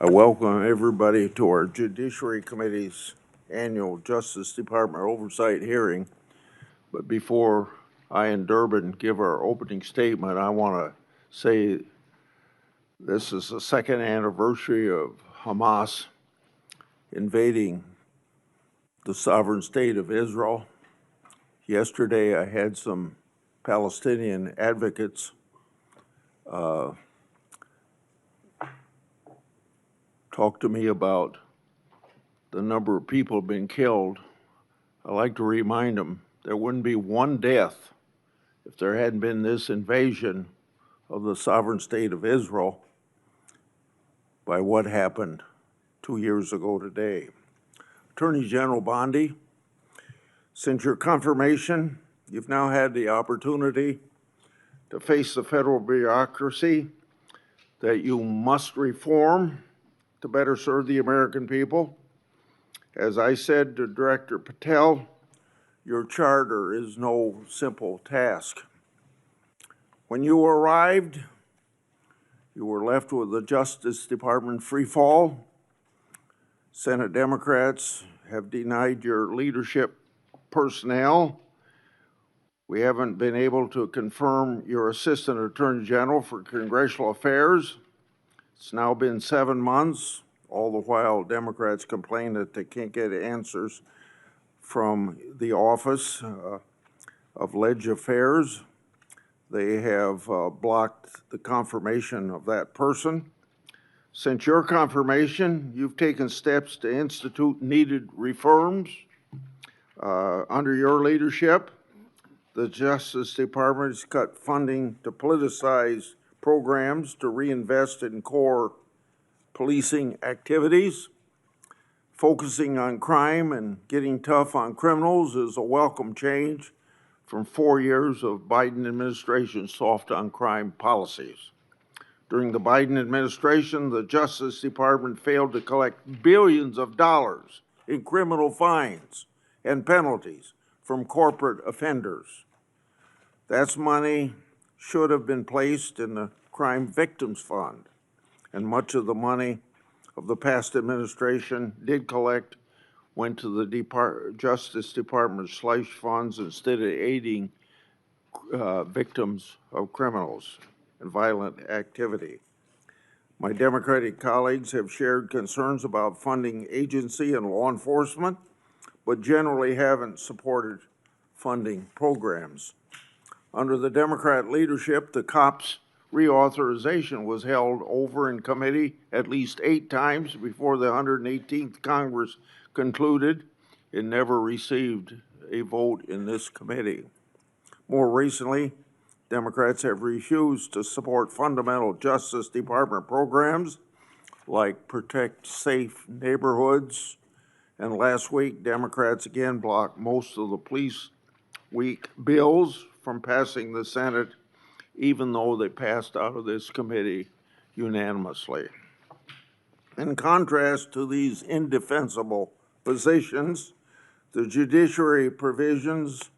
I welcome everybody to our Judiciary Committee's annual Justice Department Oversight hearing. But before I and Durbin give our opening statement, I want to say this is the second anniversary of Hamas invading the sovereign state of Israel. Yesterday, I had some Palestinian advocates talk to me about the number of people who've been killed. I like to remind them there wouldn't be one death if there hadn't been this invasion of the sovereign state of Israel by what happened 2 years ago today. Attorney General Bondi, since your confirmation, you've now had the opportunity to face the federal bureaucracy that you must reform to better serve the American people. As I said to Director Patel, your charter is no simple task. When you arrived, you were left with the Justice Department free fall. Senate Democrats have denied your leadership personnel. We haven't been able to confirm your Assistant Attorney General for Congressional Affairs. It's now been 7 months. All the while, Democrats complain that they can't get answers from the Office of Ledge Affairs. They have blocked the confirmation of that person. Since your confirmation, you've taken steps to institute needed reforms. Under your leadership, the Justice Department has cut funding to politicize programs to reinvest in core policing activities. Focusing on crime and getting tough on criminals is a welcome change from 4 years of Biden administration's soft on crime policies. During the Biden administration, the Justice Department failed to collect billions of dollars in criminal fines and penalties from corporate offenders. That's money should have been placed in the Crime Victims Fund, and much of the money of the past administration did collect went to the Justice Department slush funds instead of aiding victims of criminals and violent activity. My Democratic colleagues have shared concerns about funding agency and law enforcement, but generally haven't supported funding programs. Under the Democrat leadership, the COPS reauthorization was held over in committee at least 8 times before the 118th Congress concluded. It never received a vote in this committee. More recently, Democrats have refused to support fundamental Justice Department programs like Protect Safe Neighborhoods, and last week, Democrats again blocked most of the Police Week bills from passing the Senate, even though they passed out of this committee unanimously. In contrast to these indefensible positions, the judiciary provisions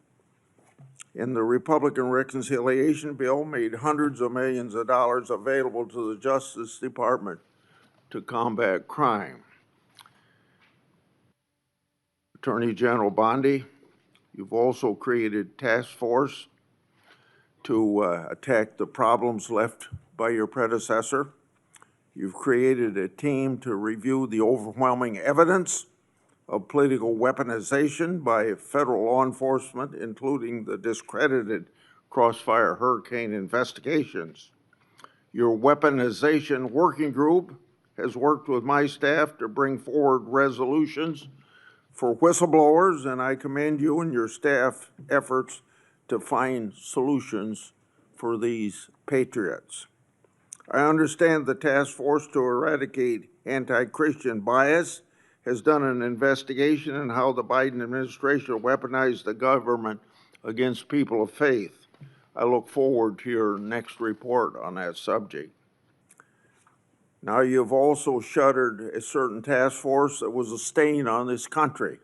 in the Republican reconciliation bill made hundreds of millions of dollars available to the Justice Department to combat crime. Attorney General Bondi, you've also created a task force to attack the problems left by your predecessor. You've created a team to review the overwhelming evidence of political weaponization by federal law enforcement, including the discredited Crossfire Hurricane investigations. Your weaponization working group has worked with my staff to bring forward resolutions for whistleblowers, and I commend you and your staff efforts to find solutions for these patriots. I understand the task force to eradicate anti-Christian bias has done an investigation on how the Biden administration weaponized the government against people of faith. I look forward to your next report on that subject. Now, you've also shuttered a certain task force that was a stain on this country,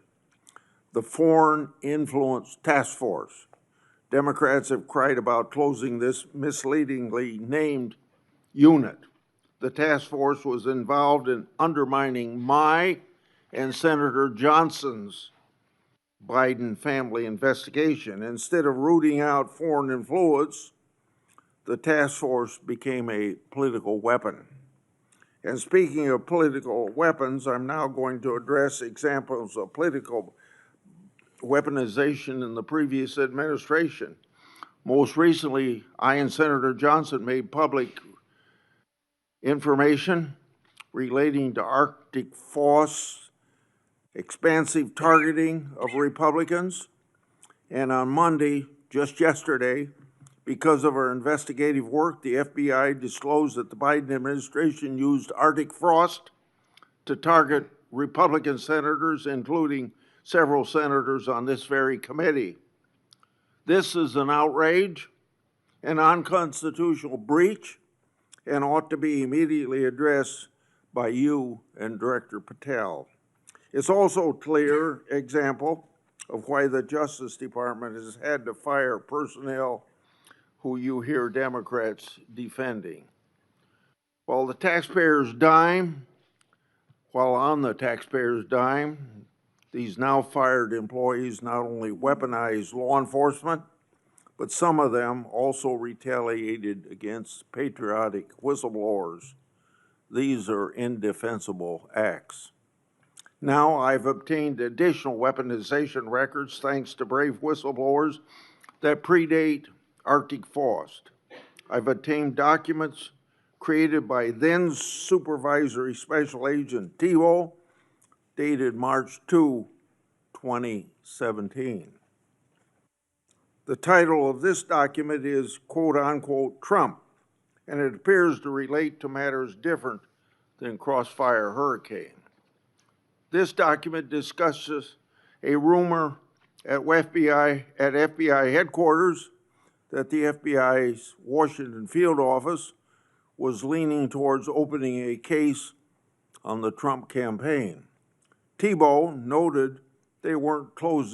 the Foreign Influence Task Force. Democrats have cried about closing this misleadingly named unit. The task force was involved in undermining my and Senator Johnson's Biden family investigation. Instead of rooting out foreign influence, the task force became a political weapon. And speaking of political weapons, I'm now going to address examples of political weaponization in the previous administration. Most recently, I and Senator Johnson made public information relating to Arctic frost, expansive targeting of Republicans, and on Monday, just yesterday, because of our investigative work, the FBI disclosed that the Biden administration used Arctic frost to target Republican senators, including several senators on this very committee. This is an outrage, an unconstitutional breach, and ought to be immediately addressed by you and Director Patel. It's also a clear example of why the Justice Department has had to fire personnel who you hear Democrats defending. While on the taxpayer's dime, these now fired employees not only weaponized law enforcement, but some of them also retaliated against patriotic whistleblowers. These are indefensible acts. Now I've obtained additional weaponization records thanks to brave whistleblowers that predate Arctic frost. I've obtained documents created by then Supervisory Special Agent Tebow, dated March 2, 2017. The title of this document is quote unquote Trump, and it appears to relate to matters different than Crossfire Hurricane. This document discusses a rumor at FBI headquarters that the FBI's Washington field office was leaning towards opening a case on the Trump campaign. Tebow noted they weren't close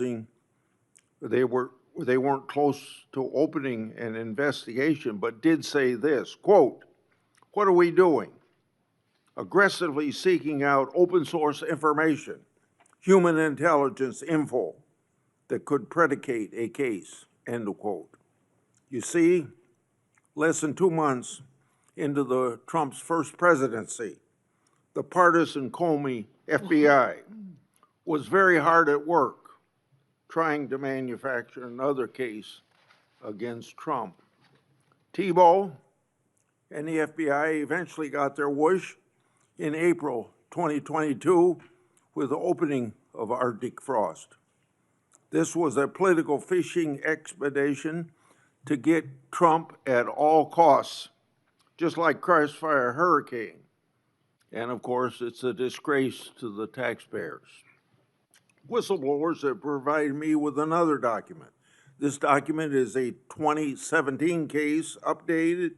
to opening an investigation, but did say this, quote, "What are we doing? Aggressively seeking out open source information, human intelligence info that could predicate a case," end of quote. You see, less than 2 months into the Trump's first presidency, the partisan Comey FBI was very hard at work trying to manufacture another case against Trump. Tebow and the FBI eventually got their wish in April 2022 with the opening of Arctic frost. This was a political fishing expedition to get Trump at all costs, just like Crossfire Hurricane. And of course, it's a disgrace to the taxpayers. Whistleblowers have provided me with another document. This document is a 2017 case, updated,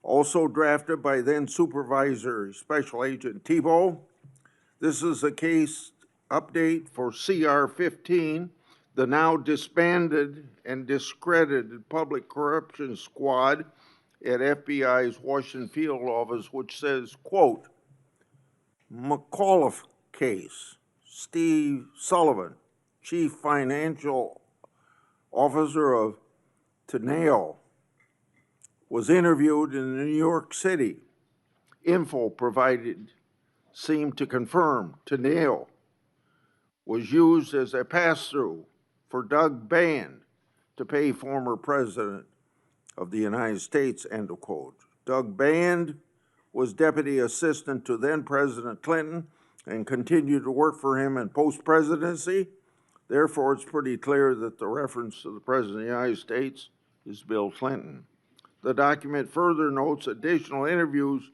also drafted by then Supervisor Special Agent Tebow. This is a case update for CR 15, the now disbanded and discredited Public Corruption Squad at FBI's Washington field office, which says, quote, McAuliffe case, Steve Sullivan, Chief Financial Officer of Teneo, was interviewed in New York City. Info provided seemed to confirm Teneo was used as a pass-through for Doug Band to pay former President of the United States, end of quote. Doug Band was deputy assistant to then President Clinton and continued to work for him in post-presidency. Therefore, it's pretty clear that the reference to the President of the United States is Bill Clinton. The document further notes additional interviews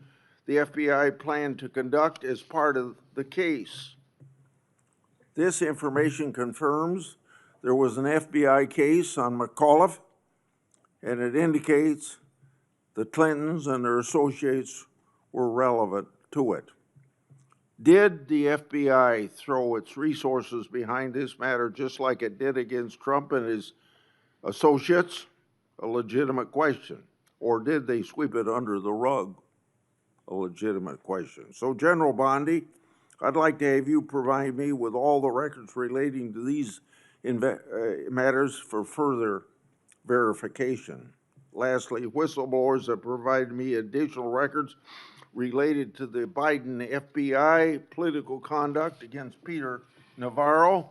the FBI planned to conduct as part of the case. This information confirms there was an FBI case on McAuliffe, and it indicates the Clintons and their associates were relevant to it. Did the FBI throw its resources behind this matter just like it did against Trump and his associates? A legitimate question. Or did they sweep it under the rug? a legitimate question. So, General Bondi, I'd like to have you provide me with all the records relating to these matters for further verification. Lastly, whistleblowers have provided me additional records related to the Biden FBI political conduct against Peter Navarro.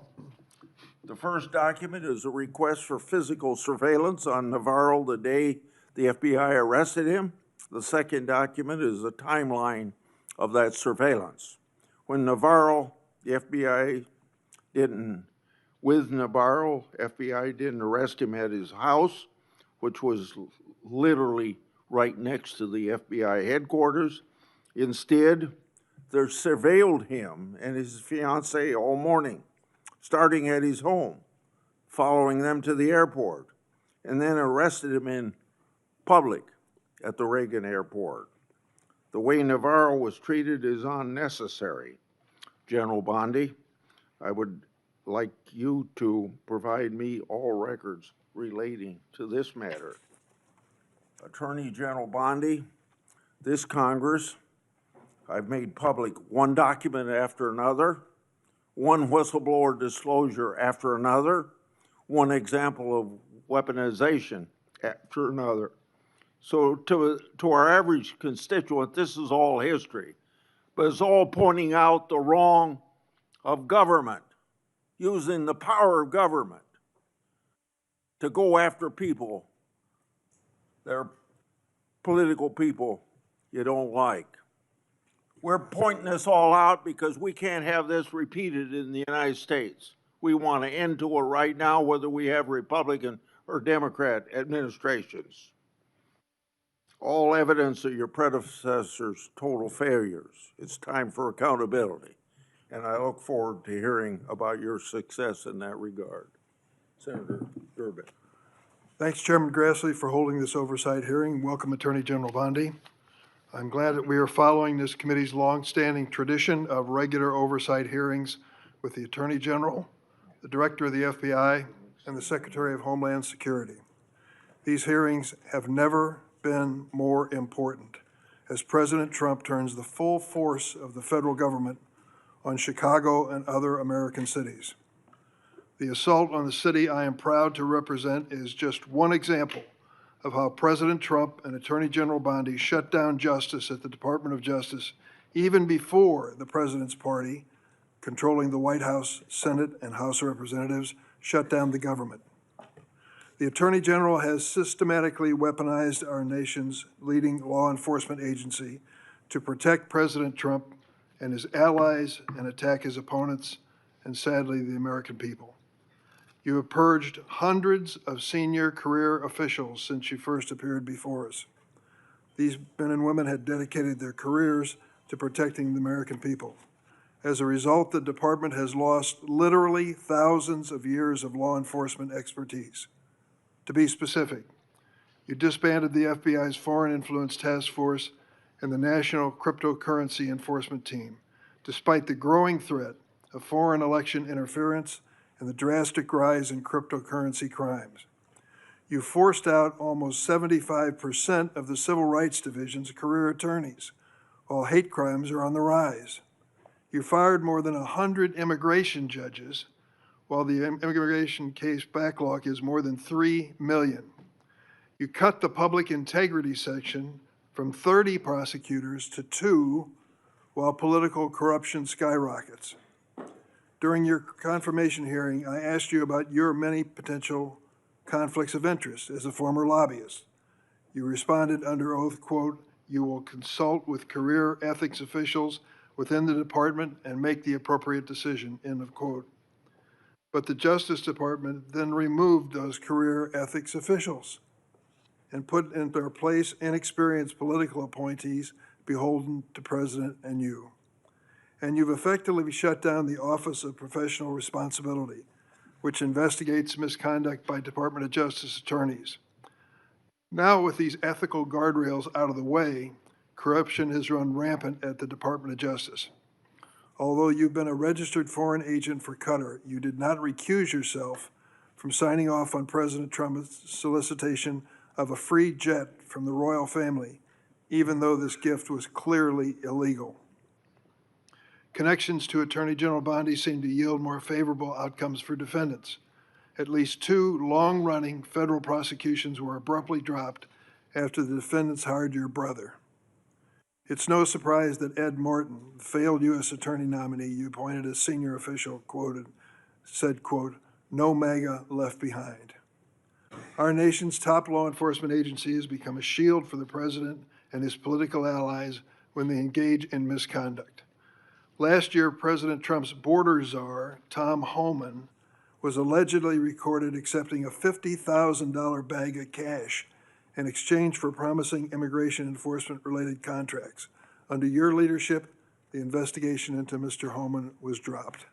The first document is a request for physical surveillance on Navarro the day the FBI arrested him. The second document is a timeline of that surveillance. When Navarro, the FBI didn't, with Navarro, FBI didn't arrest him at his house, which was literally right next to the FBI headquarters. Instead, they surveilled him and his fiancée all morning, starting at his home, following them to the airport, and then arrested him in public at the Reagan airport. The way Navarro was treated is unnecessary. General Bondi, I would like you to provide me all records relating to this matter. Attorney General Bondi, this Congress, I've made public one document after another, one whistleblower disclosure after another, one example of weaponization after another. So to our average constituent, this is all history, but it's all pointing out the wrong of government, using the power of government to go after people, they're political people you don't like. We're pointing this all out because we can't have this repeated in the United States. We want an end to it right now, whether we have Republican or Democrat administrations. All evidence of your predecessors' total failures. It's time for accountability. And I look forward to hearing about your success in that regard. Senator Durbin. Thanks, Chairman Grassley, for holding this oversight hearing. Welcome, Attorney General Bondi. I'm glad that we are following this committee's longstanding tradition of regular oversight hearings with the Attorney General, the Director of the FBI, and the Secretary of Homeland Security. These hearings have never been more important as President Trump turns the full force of the federal government on Chicago and other American cities. The assault on the city I am proud to represent is just one example of how President Trump and Attorney General Bondi shut down justice at the Department of Justice even before the President's party, controlling the White House, Senate, and House of Representatives, shut down the government. The Attorney General has systematically weaponized our nation's leading law enforcement agency to protect President Trump and his allies and attack his opponents and, sadly, the American people. You have purged hundreds of senior career officials since you first appeared before us. These men and women had dedicated their careers to protecting the American people. As a result, the department has lost literally thousands of years of law enforcement expertise. To be specific, you disbanded the FBI's Foreign Influence Task Force and the National Cryptocurrency Enforcement Team, despite the growing threat of foreign election interference and the drastic rise in cryptocurrency crimes. You forced out almost 75% of the Civil Rights Division's career attorneys, while hate crimes are on the rise. You fired more than 100 immigration judges, while the immigration case backlog is more than 3 million. You cut the public integrity section from 30 prosecutors to 2, while political corruption skyrockets. During your confirmation hearing, I asked you about your many potential conflicts of interest as a former lobbyist. You responded under oath, quote, "You will consult with career ethics officials within the department and make the appropriate decision," end of quote. But the Justice Department then removed those career ethics officials and put in their place inexperienced political appointees beholden to President and you. And you've effectively shut down the Office of Professional Responsibility, which investigates misconduct by Department of Justice attorneys. Now, with these ethical guardrails out of the way, corruption has run rampant at the Department of Justice. Although you've been a registered foreign agent for Qatar, you did not recuse yourself from signing off on President Trump's solicitation of a free jet from the royal family even though this gift was clearly illegal. Connections to Attorney General Bondi seem to yield more favorable outcomes for defendants. At least 2 long-running federal prosecutions were abruptly dropped after the defendants hired your brother. It's no surprise that Ed Morton, the failed U.S. Attorney nominee you appointed as senior official, said, quote, "No MAGA left behind." Our nation's top law enforcement agency has become a shield for the president and his political allies when they engage in misconduct. Last year, President Trump's border czar, Tom Homan, was allegedly recorded accepting a $50,000 bag of cash in exchange for promising immigration enforcement-related contracts. Under your leadership, the investigation into Mr. Homan was dropped.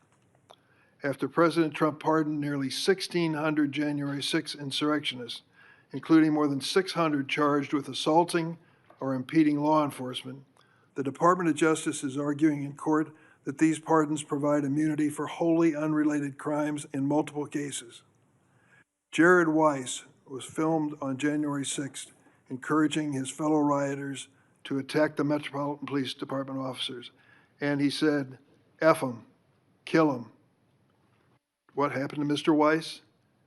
After President Trump pardoned nearly 1,600 January 6 insurrectionists, including more than 600 charged with assaulting or impeding law enforcement, the Department of Justice is arguing in court that these pardons provide immunity for wholly unrelated crimes in multiple cases. Jared Weiss was filmed on January 6th, encouraging his fellow rioters to attack the Metropolitan Police Department officers. And he said, "F them, kill them." What happened to Mr. Weiss?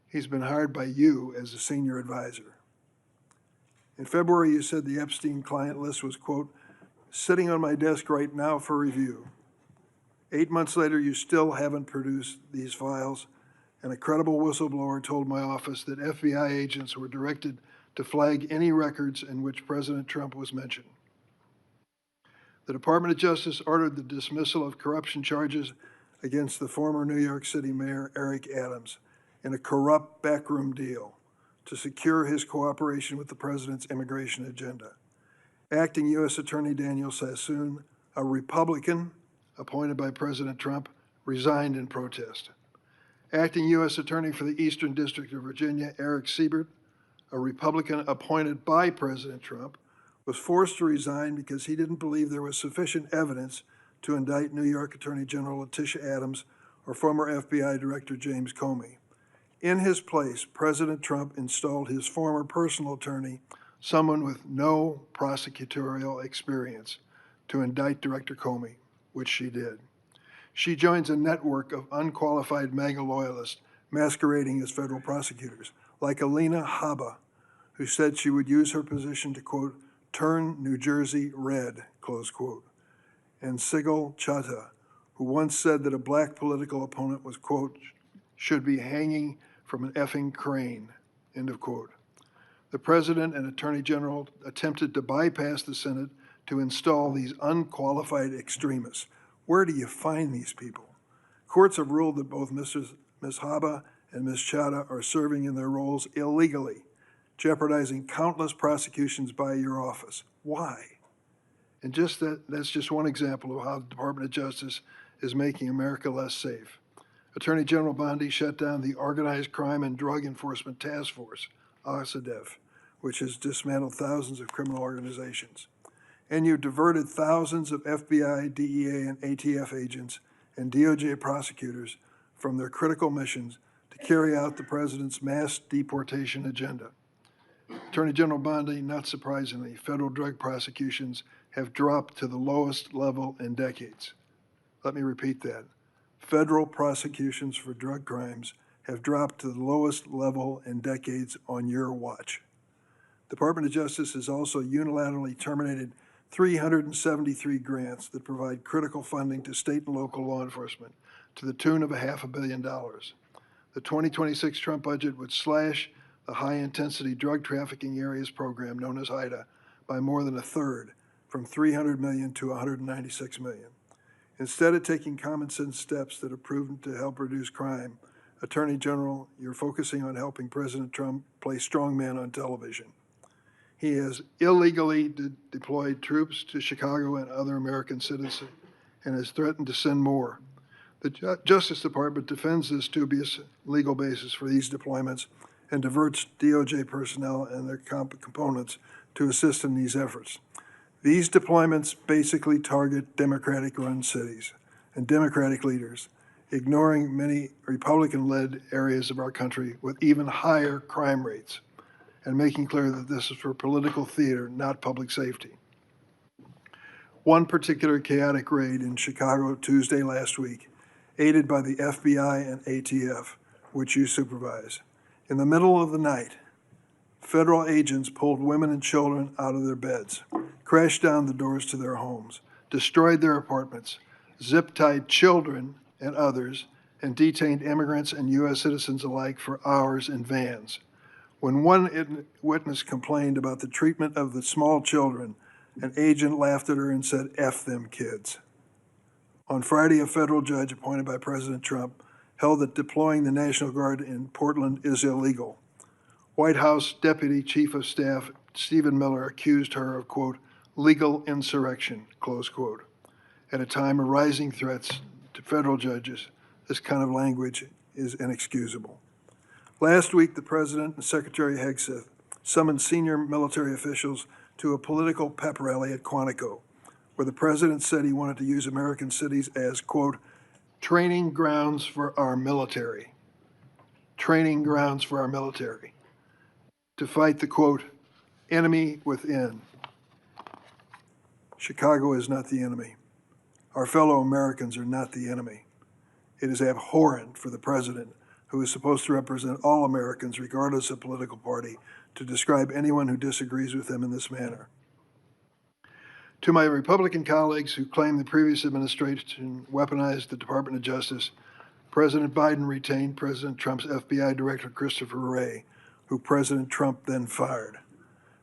He's been hired by you as a senior advisor. In February, you said the Epstein client list was, quote, "sitting on my desk right now for review." 8 months later, you still haven't produced these files, and a credible whistleblower told my office that FBI agents were directed to flag any records in which President Trump was mentioned. The Department of Justice ordered the dismissal of corruption charges against the former New York City Mayor Eric Adams in a corrupt backroom deal to secure his cooperation with the president's immigration agenda. Acting U.S. Attorney Daniel Sassoon, a Republican appointed by President Trump, resigned in protest. Acting U.S. Attorney for the Eastern District of Virginia, Eric Siebert, a Republican appointed by President Trump, was forced to resign because he didn't believe there was sufficient evidence to indict New York Attorney General Letitia Adams or former FBI Director James Comey. In his place, President Trump installed his former personal attorney, someone with no prosecutorial experience, to indict Director Comey, which she did. She joins a network of unqualified MAGA loyalists masquerading as federal prosecutors, like Alina Habba, who said she would use her position to, quote, "turn New Jersey red," close quote, and Sigal Chattah, who once said that a black political opponent was, quote, "should be hanging from an effing crane," end of quote. The President and Attorney General attempted to bypass the Senate to install these unqualified extremists. Where do you find these people? Courts have ruled that both Ms. Habba and Ms. Chattah are serving in their roles illegally, jeopardizing countless prosecutions by your office. Why? And that's just one example of how the Department of Justice is making America less safe. Attorney General Bondi shut down the Organized Crime and Drug Enforcement Task Force, OSADEF, which has dismantled thousands of criminal organizations. And you diverted thousands of FBI, DEA, and ATF agents and DOJ prosecutors from their critical missions to carry out the president's mass deportation agenda. Attorney General Bondi, not surprisingly, federal drug prosecutions have dropped to the lowest level in decades. Let me repeat that. Federal prosecutions for drug crimes have dropped to the lowest level in decades on your watch. The Department of Justice has also unilaterally terminated 373 grants that provide critical funding to state and local law enforcement to the tune of $500 million. The 2026 Trump budget would slash the high-intensity drug trafficking areas program known as HIDA by more than a third, from $300 million to $196 million. Instead of taking common sense steps that have proven to help reduce crime, Attorney General, you're focusing on helping President Trump play strongman on television. He has illegally deployed troops to Chicago and other American cities and has threatened to send more. The Justice Department defends this dubious legal basis for these deployments and diverts DOJ personnel and their components to assist in these efforts. These deployments basically target Democratic-run cities and Democratic leaders, ignoring many Republican-led areas of our country with even higher crime rates, and making clear that this is for political theater, not public safety. One particular chaotic raid in Chicago Tuesday last week, aided by the FBI and ATF, which you supervise. In the middle of the night, federal agents pulled women and children out of their beds, crashed down the doors to their homes, destroyed their apartments, zip-tied children and others, and detained immigrants and U.S. citizens alike for hours in vans. When one witness complained about the treatment of the small children, an agent laughed at her and said, "F them kids." On Friday, a federal judge appointed by President Trump held that deploying the National Guard in Portland is illegal. White House Deputy Chief of Staff Stephen Miller accused her of, quote, legal insurrection, close quote. At a time of rising threats to federal judges, this kind of language is inexcusable. Last week, the President and Secretary Hegseth summoned senior military officials to a political pep rally at Quantico, where the President said he wanted to use American cities as, quote, training grounds for our military. Training grounds for our military. To fight the, quote, enemy within. Chicago is not the enemy. Our fellow Americans are not the enemy. It is abhorrent for the President, who is supposed to represent all Americans regardless of political party, to describe anyone who disagrees with them in this manner. To my Republican colleagues who claim the previous administration weaponized the Department of Justice, President Biden retained President Trump's FBI Director Christopher Wray, who President Trump then fired.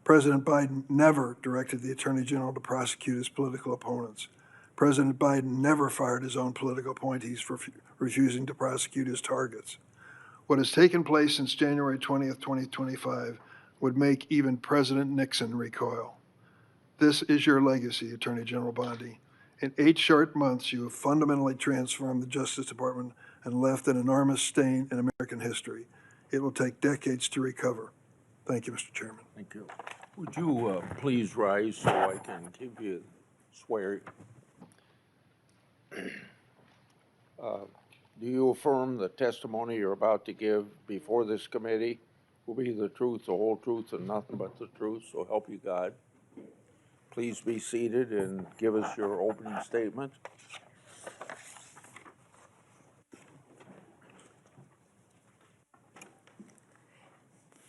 President Biden never directed the Attorney General to prosecute his political opponents. President Biden never fired his own political appointees for refusing to prosecute his targets. What has taken place since January 20th, 2025 would make even President Nixon recoil. This is your legacy, Attorney General Bondi. In 8 short months, you have fundamentally transformed the Justice Department and left an enormous stain in American history. It will take decades to recover. Thank you, Mr. Chairman. Thank you. Would you please rise so I can give you swear? Do you affirm the testimony you're about to give before this committee will be the truth, the whole truth, and nothing but the truth, so help you God? Please be seated and give us your opening statement.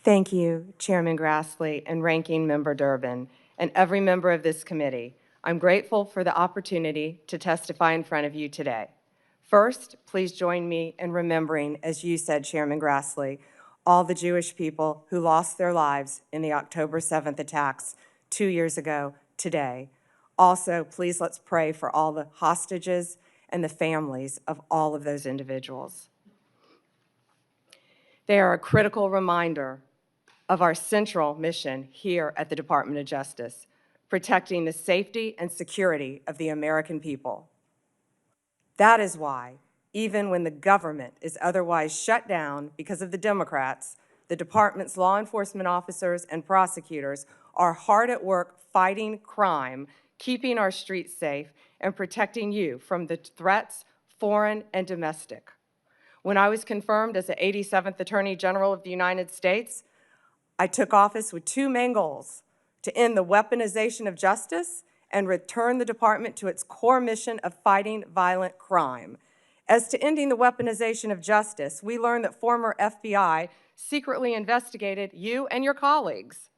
Thank you, Chairman Grassley and Ranking Member Durbin, and every member of this committee. I'm grateful for the opportunity to testify in front of you today. First, please join me in remembering, as you said, Chairman Grassley, all the Jewish people who lost their lives in the October 7th attacks 2 years ago today. Also, please let's pray for all the hostages and the families of all of those individuals. They are a critical reminder of our central mission here at the Department of Justice, protecting the safety and security of the American people. That is why, even when the government is otherwise shut down because of the Democrats, the department's law enforcement officers and prosecutors are hard at work fighting crime, keeping our streets safe, and protecting you from the threats, foreign and domestic. When I was confirmed as the 87th Attorney General of the United States, I took office with 2 main goals: to end the weaponization of justice and return the department to its core mission of fighting violent crime. As to ending the weaponization of justice, we learned that former FBI secretly investigated you and your colleagues.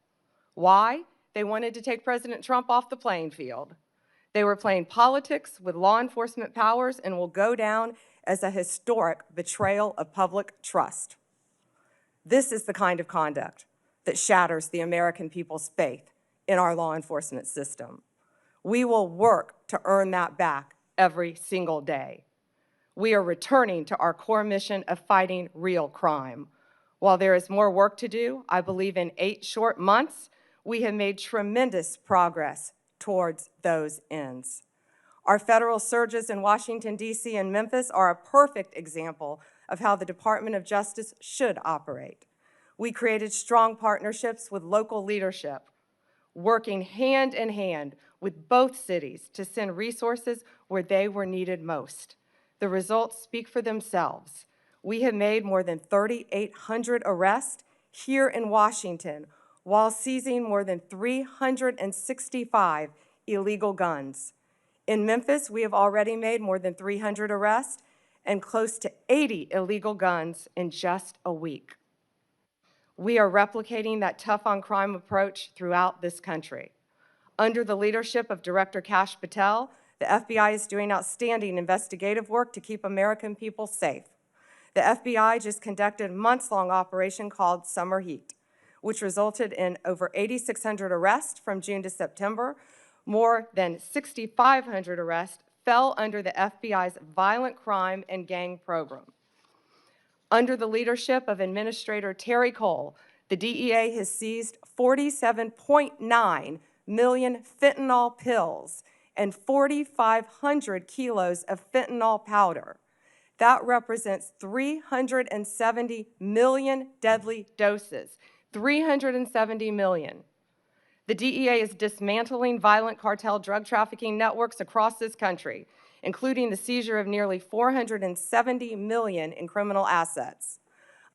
Why? They wanted to take President Trump off the playing field. They were playing politics with law enforcement powers and will go down as a historic betrayal of public trust. This is the kind of conduct that shatters the American people's faith in our law enforcement system. We will work to earn that back every single day. We are returning to our core mission of fighting real crime. While there is more work to do, I believe in 8 short months, we have made tremendous progress towards those ends. Our federal surges in Washington, D.C. and Memphis are a perfect example of how the Department of Justice should operate. We created strong partnerships with local leadership, working hand in hand with both cities to send resources where they were needed most. The results speak for themselves. We have made more than 3,800 arrests here in Washington while seizing more than 365 illegal guns. In Memphis, we have already made more than 300 arrests and close to 80 illegal guns in just a week. We are replicating that tough-on-crime approach throughout this country. Under the leadership of Director Kash Patel, the FBI is doing outstanding investigative work to keep American people safe. The FBI just conducted a months-long operation called Summer Heat, which resulted in over 8,600 arrests from June to September. More than 6,500 arrests fell under the FBI's violent crime and gang program. Under the leadership of Administrator Terry Cole, the DEA has seized 47.9 million fentanyl pills and 4,500 kilos of fentanyl powder. That represents 370 million deadly doses, 370 million. The DEA is dismantling violent cartel drug trafficking networks across this country, including the seizure of nearly 470 million in criminal assets.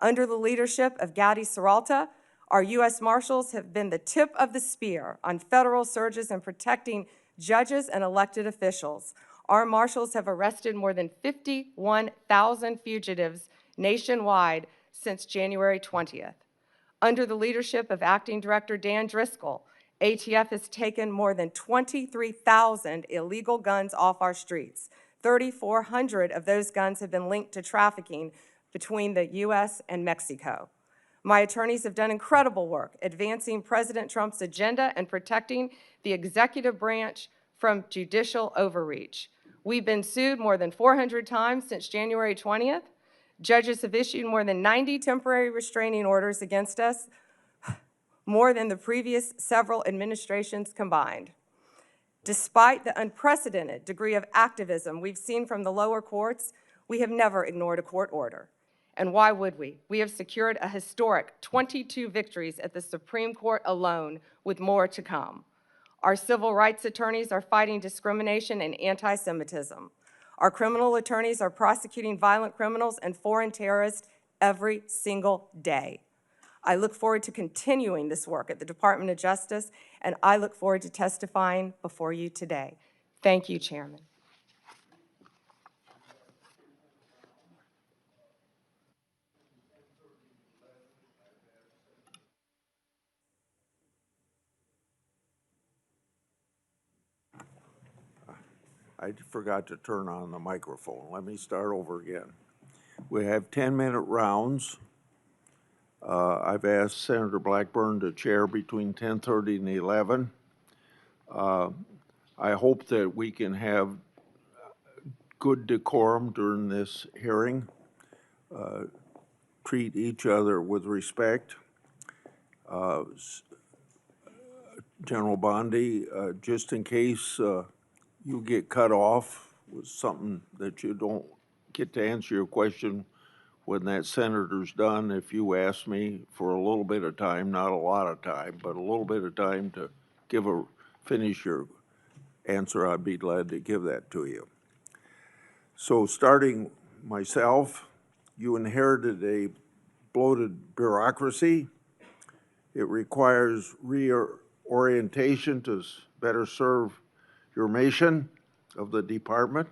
Under the leadership of Gadi Serralta, our U.S. Marshals have been the tip of the spear on federal surges in protecting judges and elected officials. Our Marshals have arrested more than 51,000 fugitives nationwide since January 20th. Under the leadership of Acting Director Dan Driscoll, ATF has taken more than 23,000 illegal guns off our streets. 3,400 of those guns have been linked to trafficking between the U.S. and Mexico. My attorneys have done incredible work advancing President Trump's agenda and protecting the executive branch from judicial overreach. We've been sued more than 400 times since January 20th. Judges have issued more than 90 temporary restraining orders against us, more than the previous several administrations combined. Despite the unprecedented degree of activism we've seen from the lower courts, we have never ignored a court order. And why would we? We have secured a historic 22 victories at the Supreme Court alone, with more to come. Our civil rights attorneys are fighting discrimination and anti-Semitism. Our criminal attorneys are prosecuting violent criminals and foreign terrorists every single day. I look forward to continuing this work at the Department of Justice, and I look forward to testifying before you today. Thank you, Chairman. I forgot to turn on the microphone. Let me start over again. We have 10-minute rounds. I've asked Senator Blackburn to chair between 10:30 and 11. I hope that we can have good decorum during this hearing, treat each other with respect. General Bondi, just in case you get cut off with something that you don't get to answer your question when that senator's done, if you ask me for a little bit of time, not a lot of time, but a little bit of time to finish your answer, I'd be glad to give that to you. So starting myself, you inherited a bloated bureaucracy. It requires reorientation to better serve your mission of the department.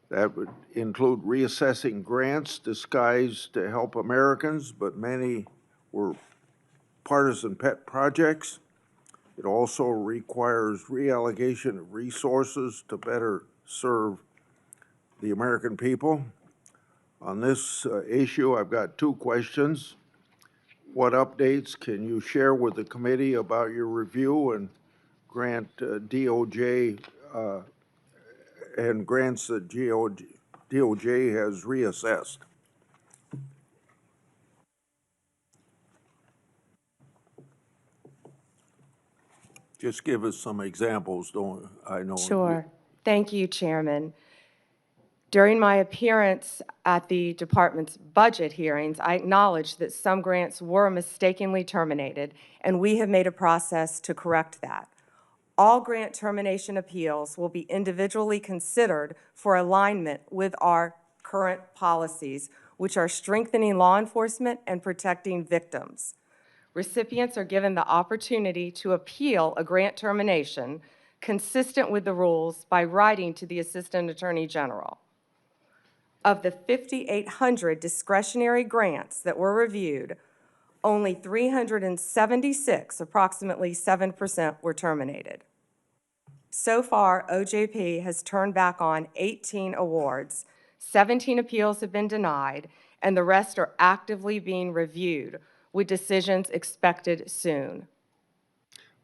That would include reassessing grants disguised to help Americans, but many were partisan pet projects. It also requires reallocation of resources to better serve the American people. On this issue, I've got two questions. What updates can you share with the committee about your review and grant DOJ and grants that DOJ has reassessed? Just give us some examples, don't I know? Sure. Thank you, Chairman. During my appearance at the department's budget hearings, I acknowledged that some grants were mistakenly terminated, and we have made a process to correct that. All grant termination appeals will be individually considered for alignment with our current policies, which are strengthening law enforcement and protecting victims. Recipients are given the opportunity to appeal a grant termination consistent with the rules by writing to the Assistant Attorney General. Of the 5,800 discretionary grants that were reviewed, only 376, approximately 7%, were terminated. So far, OJP has turned back on 18 awards, 17 appeals have been denied, and the rest are actively being reviewed, with decisions expected soon.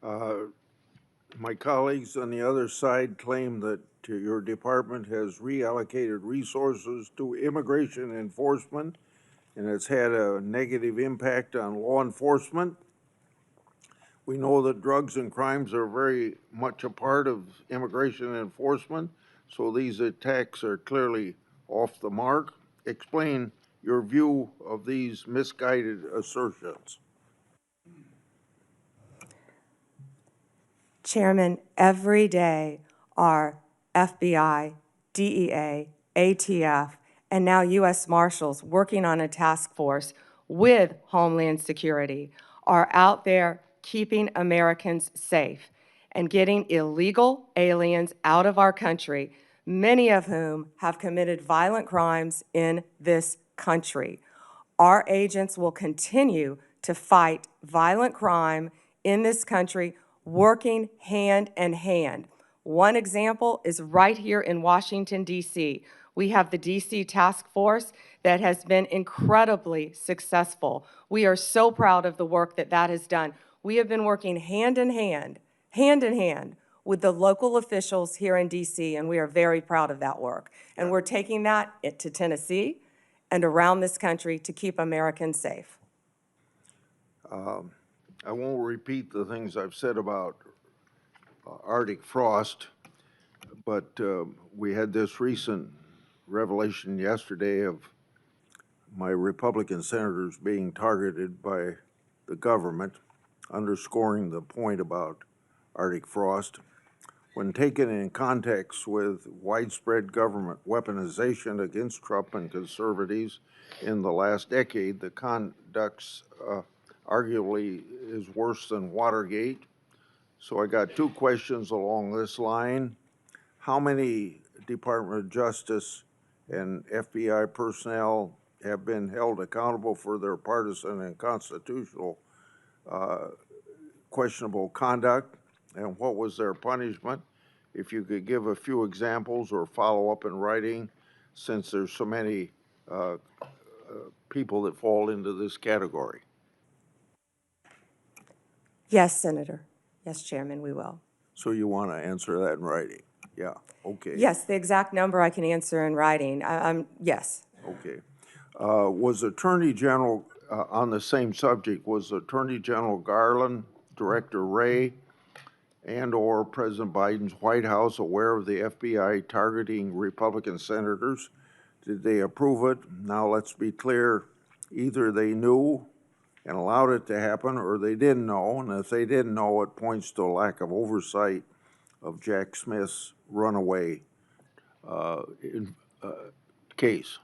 My colleagues on the other side claim that your department has reallocated resources to immigration enforcement, and it's had a negative impact on law enforcement. We know that drugs and crimes are very much a part of immigration enforcement, so these attacks are clearly off the mark. Explain your view of these misguided assertions. Chairman, every day our FBI, DEA, ATF, and now U.S. Marshals working on a task force with Homeland Security are out there keeping Americans safe and getting illegal aliens out of our country, many of whom have committed violent crimes in this country. Our agents will continue to fight violent crime in this country, working hand in hand. One example is right here in Washington, D.C. We have the D.C. Task Force that has been incredibly successful. We are so proud of the work that has done. We have been working hand in hand with the local officials here in D.C., and we are very proud of that work. And we're taking that to Tennessee and around this country to keep Americans safe. I won't repeat the things I've said about Arctic frost, but we had this recent revelation yesterday of my Republican senators being targeted by the government, underscoring the point about Arctic frost. When taken in context with widespread government weaponization against Trump and conservatives in the last decade, the conduct's arguably is worse than Watergate. So I got two questions along this line. How many Department of Justice and FBI personnel have been held accountable for their partisan and constitutional questionable conduct, and what was their punishment? If you could give a few examples or follow up in writing, since there's so many people that fall into this category. Yes, Senator. Yes, Chairman, we will. So you want to answer that in writing? Yeah, okay. Yes, the exact number I can answer in writing. Yes. Okay. Was Attorney General, on the same subject, was Attorney General Garland, Director Wray, and/or President Biden's White House aware of the FBI targeting Republican senators? Did they approve it? Now let's be clear, either they knew and allowed it to happen, or they didn't know, and if they didn't know, it points to a lack of oversight of Jack Smith's runaway case.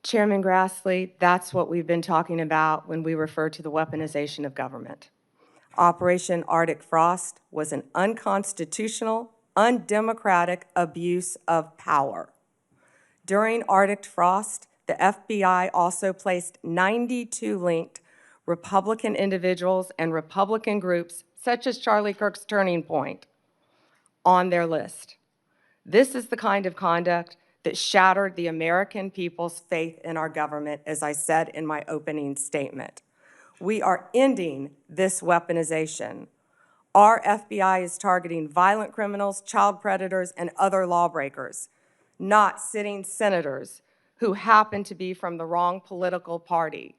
Chairman Grassley, that's what we've been talking about when we refer to the weaponization of government. Operation Arctic Frost was an unconstitutional, undemocratic abuse of power. During Arctic Frost, the FBI also placed 92 linked Republican individuals and Republican groups, such as Charlie Kirk's Turning Point, on their list. This is the kind of conduct that shattered the American people's faith in our government, as I said in my opening statement. We are ending this weaponization. Our FBI is targeting violent criminals, child predators, and other lawbreakers, not sitting senators who happen to be from the wrong political party.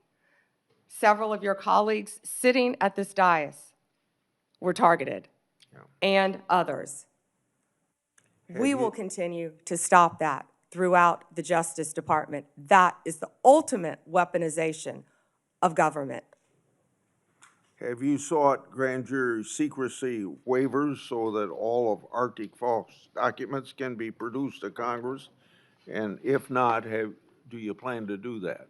Several of your colleagues sitting at this dais were targeted, and others. We will continue to stop that throughout the Justice Department. That is the ultimate weaponization of government. Have you sought grand jury secrecy waivers so that all of Arctic Frost documents can be produced to Congress? And if not, do you plan to do that?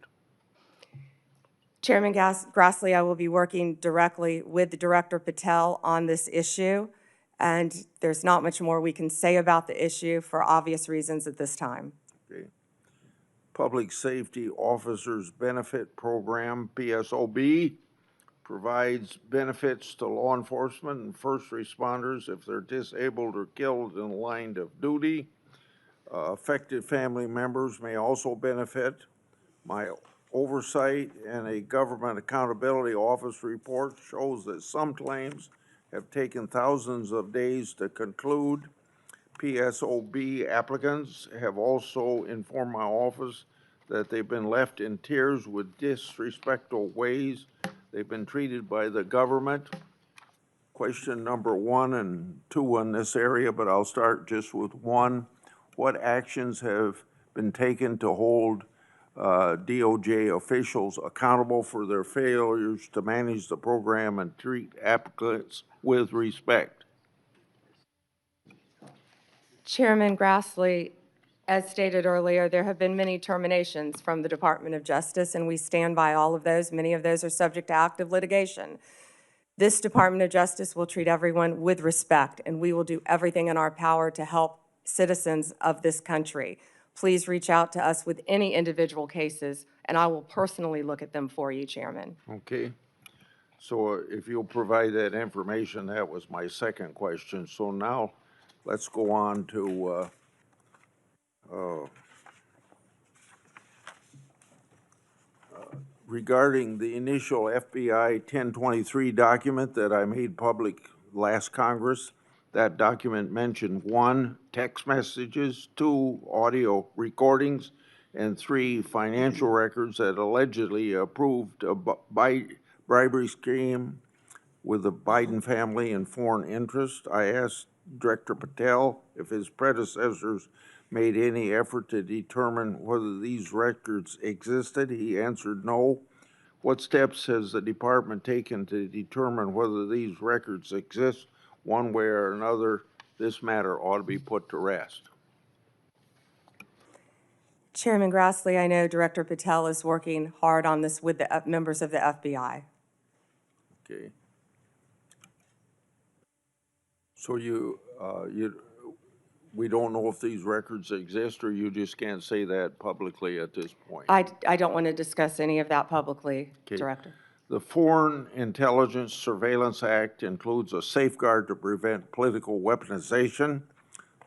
Chairman Grassley, I will be working directly with Director Patel on this issue. And there's not much more we can say about the issue for obvious reasons at this time. Okay. Public Safety Officers Benefit Program, PSOB, provides benefits to law enforcement and first responders if they're disabled or killed in the line of duty. Affected family members may also benefit. My Oversight and a Government Accountability Office report shows that some claims have taken thousands of days to conclude. PSOB applicants have also informed my office that they've been left in tears with disrespectful ways they've been treated by the government. Question number 1 and 2 in this area, but I'll start just with 1. What actions have been taken to hold DOJ officials accountable for their failures to manage the program and treat applicants with respect? Chairman Grassley, as stated earlier, there have been many terminations from the Department of Justice, and we stand by all of those. Many of those are subject to active litigation. This Department of Justice will treat everyone with respect, and we will do everything in our power to help citizens of this country. Please reach out to us with any individual cases, and I will personally look at them for you, Chairman. Okay. So if you'll provide that information, that was my second question. So now let's go on to regarding the initial FBI 1023 document that I made public last Congress. That document mentioned 1, text messages, 2, audio recordings, and 3, financial records that allegedly approved a bribery scheme with the Biden family and foreign interest. I asked Director Patel if his predecessors made any effort to determine whether these records existed. He answered no. What steps has the department taken to determine whether these records exist? One way or another, this matter ought to be put to rest. Chairman Grassley, I know Director Patel is working hard on this with the members of the FBI. Okay. So we don't know if these records exist, or you just can't say that publicly at this point? I don't want to discuss any of that publicly, Okay. Director. The Foreign Intelligence Surveillance Act includes a safeguard to prevent political weaponization.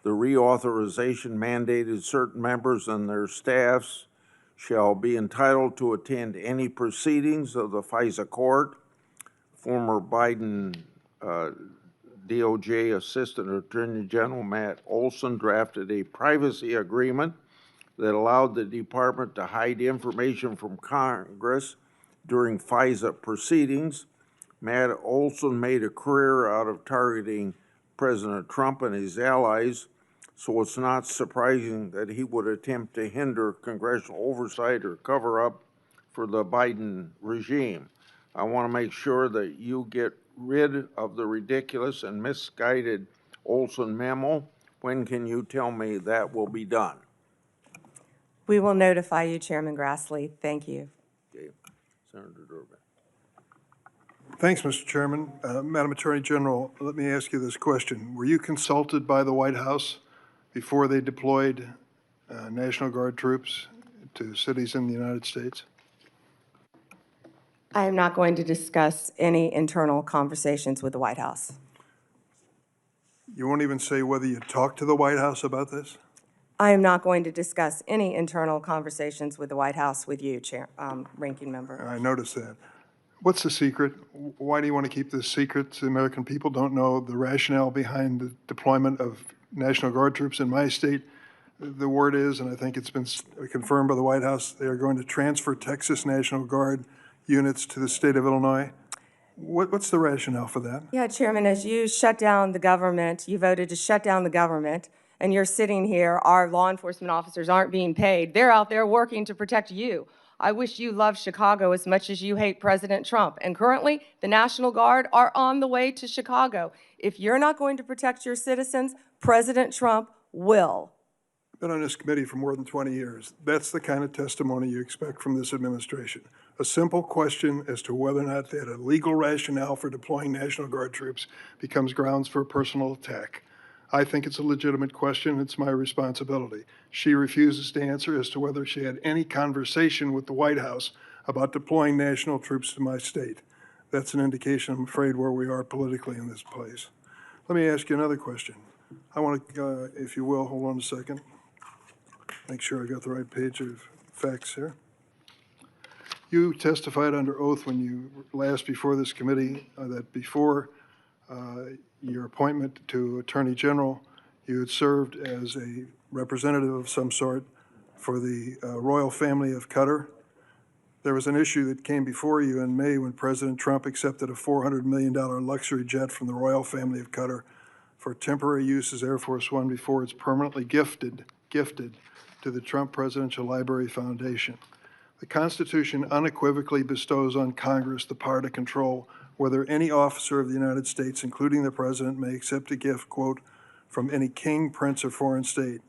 The reauthorization mandated certain members and their staffs shall be entitled to attend any proceedings of the FISA court. Former Biden DOJ Assistant Attorney General Matt Olson drafted a privacy agreement that allowed the department to hide information from Congress during FISA proceedings. Matt Olson made a career out of targeting President Trump and his allies, so it's not surprising that he would attempt to hinder congressional oversight or cover up for the Biden regime. I want to make sure that you get rid of the ridiculous and misguided Olson memo. When can you tell me that will be done? We will notify you, Chairman Grassley. Thank you. Okay. Senator Durbin. Thanks, Mr. Chairman. Madam Attorney General, let me ask you this question. Were you consulted by the White House before they deployed National Guard troops to cities in the United States? I am not going to discuss any internal conversations with the White House. You won't even say whether you talked to the White House about this? I am not going to discuss any internal conversations with the White House with you, Ranking Member. I noticed that. What's the secret? Why do you want to keep this secret? The American people don't know the rationale behind the deployment of National Guard troops in my state. The word is, and I think it's been confirmed by the White House, they are going to transfer Texas National Guard units to the state of Illinois. What's the rationale for that? Yeah, Chairman, as you shut down the government, you voted to shut down the government, and you're sitting here, our law enforcement officers aren't being paid. They're out there working to protect you. I wish you loved Chicago as much as you hate President Trump. And currently, the National Guard are on the way to Chicago. If you're not going to protect your citizens, President Trump will. Been on this committee for more than 20 years. That's the kind of testimony you expect from this administration. A simple question as to whether or not they had a legal rationale for deploying National Guard troops becomes grounds for a personal attack. I think it's a legitimate question. It's my responsibility. She refuses to answer as to whether she had any conversation with the White House about deploying national troops to my state. That's an indication, I'm afraid, where we are politically in this place. Let me ask you another question. I want to, if you will, hold on a second. Make sure I got the right page of facts here. You testified under oath when you last before this committee that before your appointment to Attorney General, you had served as a representative of some sort for the royal family of Qatar. There was an issue that came before you in May when President Trump accepted a $400 million luxury jet from the royal family of Qatar for temporary use as Air Force One before it's permanently gifted to the Trump Presidential Library Foundation. The Constitution unequivocally bestows on Congress the power to control whether any officer of the United States, including the President, may accept a gift, quote, from any king, prince, or foreign state,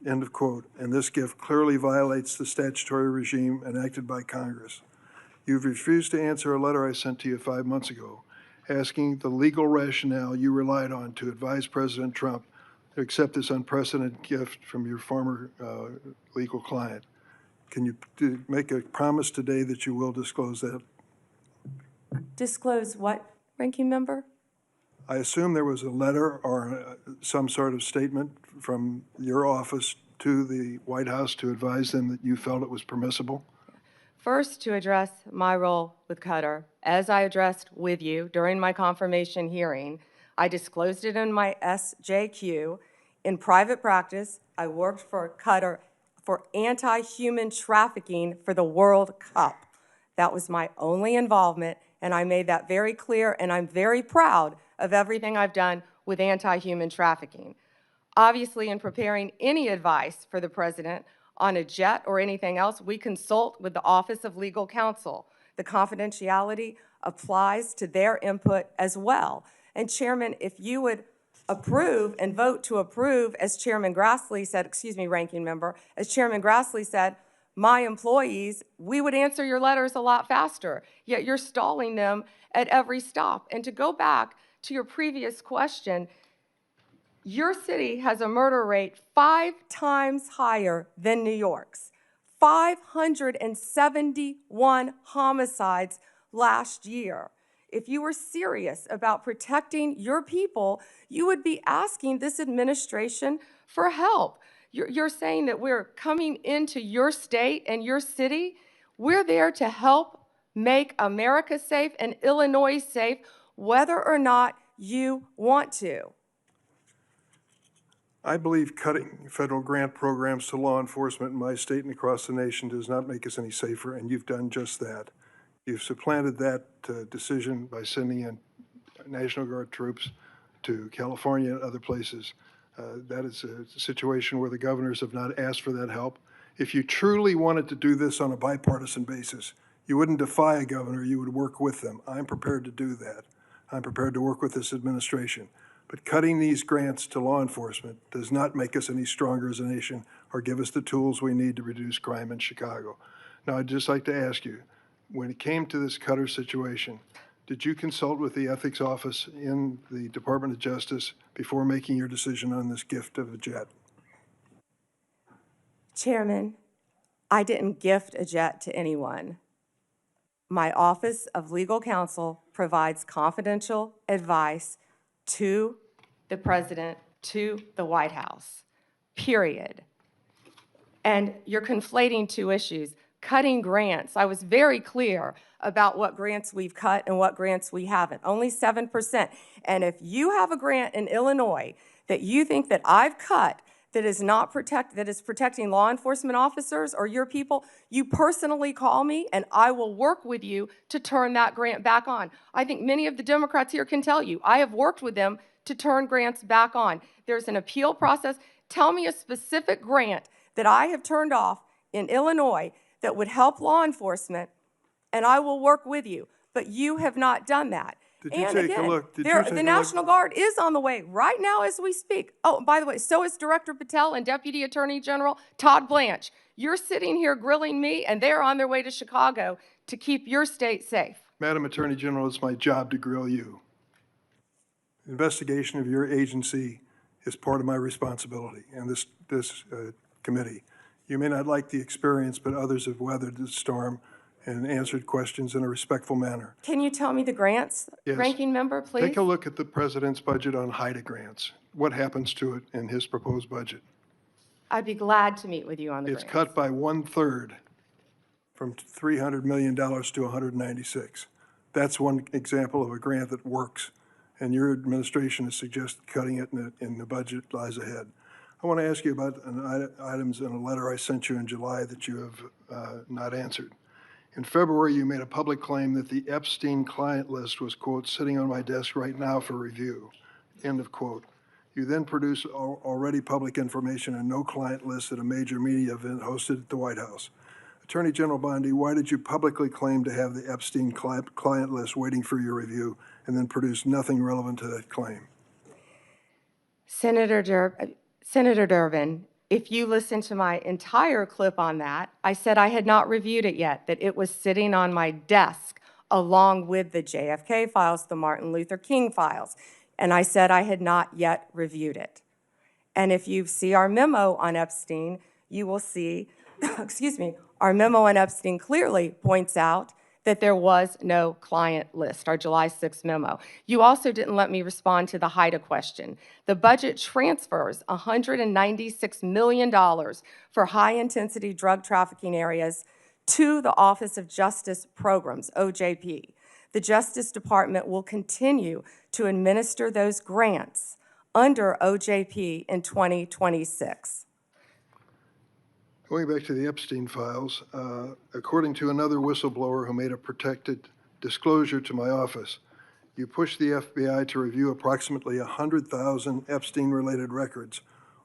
end of quote. And this gift clearly violates the statutory regime enacted by Congress. You've refused to answer a letter I sent to you 5 months ago, asking the legal rationale you relied on to advise President Trump to accept this unprecedented gift from your former legal client. Can you make a promise today that you will disclose that? Disclose what, Ranking Member? I assume there was a letter or some sort of statement from your office to the White House to advise them that you felt it was permissible? First, to address my role with Qatar, as I addressed with you during my confirmation hearing, I disclosed it in my SJQ. In private practice, I worked for Qatar for anti-human trafficking for the World Cup. That was my only involvement, and I made that very clear, and I'm very proud of everything I've done with anti-human trafficking. Obviously, in preparing any advice for the President on a jet or anything else, we consult with the Office of Legal Counsel. The confidentiality applies to their input as well. And Chairman, if you would approve and vote to approve, as Chairman Grassley said, excuse me, Ranking Member, as Chairman Grassley said, my employees, we would answer your letters a lot faster, yet you're stalling them at every stop. And to go back to your previous question, your city has a murder rate 5 times higher than New York's. 571 homicides last year. If you were serious about protecting your people, you would be asking this administration for help. You're saying that we're coming into your state and your city. We're there to help make America safe and Illinois safe, whether or not you want to. I believe cutting federal grant programs to law enforcement in my state and across the nation does not make us any safer, and you've done just that. You've supplanted that decision by sending in National Guard troops to California and other places. That is a situation where the governors have not asked for that help. If you truly wanted to do this on a bipartisan basis, you wouldn't defy a governor, you would work with them. I'm prepared to do that. I'm prepared to work with this administration. But cutting these grants to law enforcement does not make us any stronger as a nation or give us the tools we need to reduce crime in Chicago. Now, I'd just like to ask you, when it came to this Qatar situation, did you consult with the ethics office in the Department of Justice before making your decision on this gift of a jet? Chairman, I didn't gift a jet to anyone. My Office of Legal Counsel provides confidential advice to the President, to the White House, period. And you're conflating two issues. Cutting grants, I was very clear about what grants we've cut and what grants we haven't, only 7%. And if you have a grant in Illinois that you think that I've cut that is protecting law enforcement officers or your people, you personally call me and I will work with you to turn that grant back on. I think many of the Democrats here can tell you, I have worked with them to turn grants back on. There's an appeal process. Tell me a specific grant that I have turned off in Illinois that would help law enforcement, and I will work with you. But you have not done that. Did you And take a again, look? the National Guard is on the way right now as we speak. Oh, by the way, so is Director Patel and Deputy Attorney General Todd Blanche. You're sitting here grilling me, and they're on their way to Chicago to keep your state safe. Madam Attorney General, it's my job to grill you. Investigation of your agency is part of my responsibility and this committee. You may not like the experience, but others have weathered the storm and answered questions in a respectful manner. Can you tell me the grants, Yes. Ranking Member, please? Take a look at the president's budget on HIDA grants. What happens to it in his proposed budget? I'd be glad to meet with you on the It's grants. cut by 1/3 from $300 million to 196. That's one example of a grant that works, and your administration has suggested cutting it in the budget lies ahead. I want to ask you about items in a letter I sent you in July that you have not answered. In February, you made a public claim that the Epstein client list was, quote, sitting on my desk right now for review, end of quote. You then produced already public information and no client list at a major media event hosted at the White House. Attorney General Bondi, why did you publicly claim to have the Epstein client list waiting for your review and then produce nothing relevant to that claim? Senator Durbin, if you listen to my entire clip on that, I said I had not reviewed it yet, that it was sitting on my desk along with the JFK files, the Martin Luther King files, and I said I had not yet reviewed it. And if you see our memo on Epstein, you will see, excuse me, our memo on Epstein clearly points out that there was no client list, our July 6th memo. You also didn't let me respond to the HIDA question. The budget transfers $196 million for high-intensity drug trafficking areas to the Office of Justice Programs, OJP. The Justice Department will continue to administer those grants under OJP in 2026. Going back to the Epstein files, according to another whistleblower who made a protected disclosure to my office, you pushed the FBI to review approximately 100,000 Epstein-related records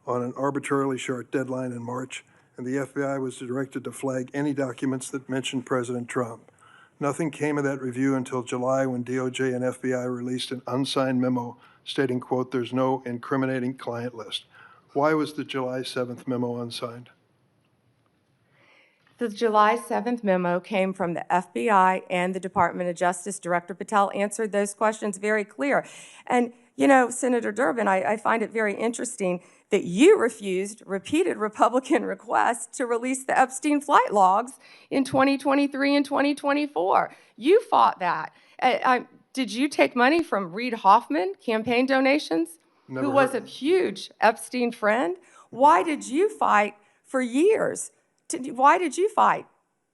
on an arbitrarily short deadline in March, and the FBI was directed to flag any documents that mentioned President Trump. Nothing came of that review until July when DOJ and FBI released an unsigned memo stating, quote, there's no incriminating client list. Why was the July 7th memo unsigned? The July 7th memo came from the FBI and the Department of Justice. Director Patel answered those questions very clear. And, you know, Senator Durbin, I find it very interesting that you refused repeated Republican requests to release the Epstein flight logs in 2023 and 2024. You fought that. Did you take money from Reid Hoffman, campaign donations, who was a huge Epstein friend? Why did you fight for years? Why did you fight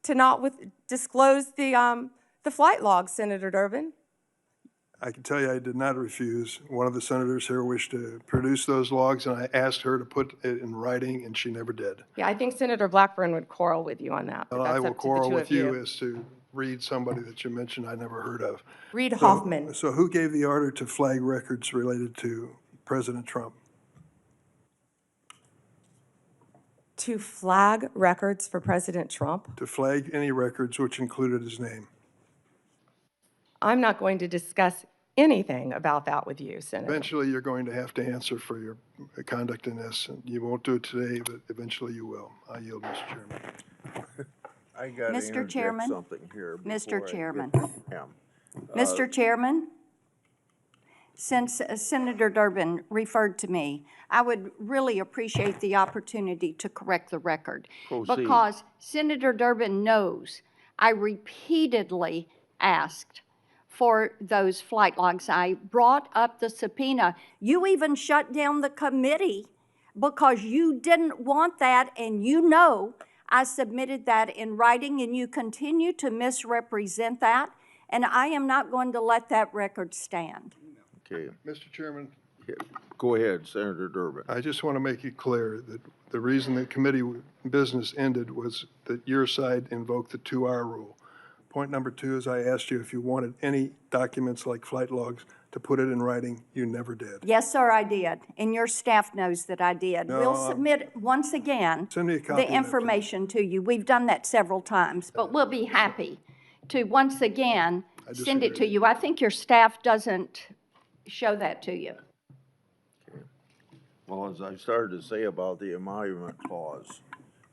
to not disclose the flight logs, Senator Durbin? I can tell you I did not refuse. One of the senators here wished to produce those logs, and I asked her to put it in writing, and she never did. Yeah, I think Senator Blackburn would quarrel with you on that. Well, I will quarrel with you as to Reid, somebody that you mentioned I never heard of. Reid Hoffman. So who gave the order to flag records related to President Trump? To flag records for President Trump? To flag any records which included his name. I'm not going to discuss anything about that with you, Senator. Eventually, you're going to have to answer for your conduct in this. And you won't do it today, but eventually you will. I yield, Mr. Chairman. I got to Mr. Chairman? something here. Mr. Chairman. Pam. Mr. Chairman, since Senator Durbin referred to me, I would really appreciate the opportunity to correct the record. Proceed. Because Senator Durbin knows I repeatedly asked for those flight logs. I brought up the subpoena. You even shut down the committee because you didn't want that, and you know I submitted that in writing, and you continue to misrepresent that, and I am not going to let that record stand. Okay, Mr. Chairman, go ahead, Senator Durbin. I just want to make it clear that the reason the committee business ended was that your side invoked the 2-hour rule. Point number 2 is I asked you if you wanted any documents like flight logs to put it in writing. You never did. Yes, sir, I did, and your staff knows that I did. No, We'll submit once again Send me a copy of the that, information to you. We've done that several times, but we'll be happy to once again send it to you. I think your staff doesn't show that to you. Well, as I started to say about the emolument clause,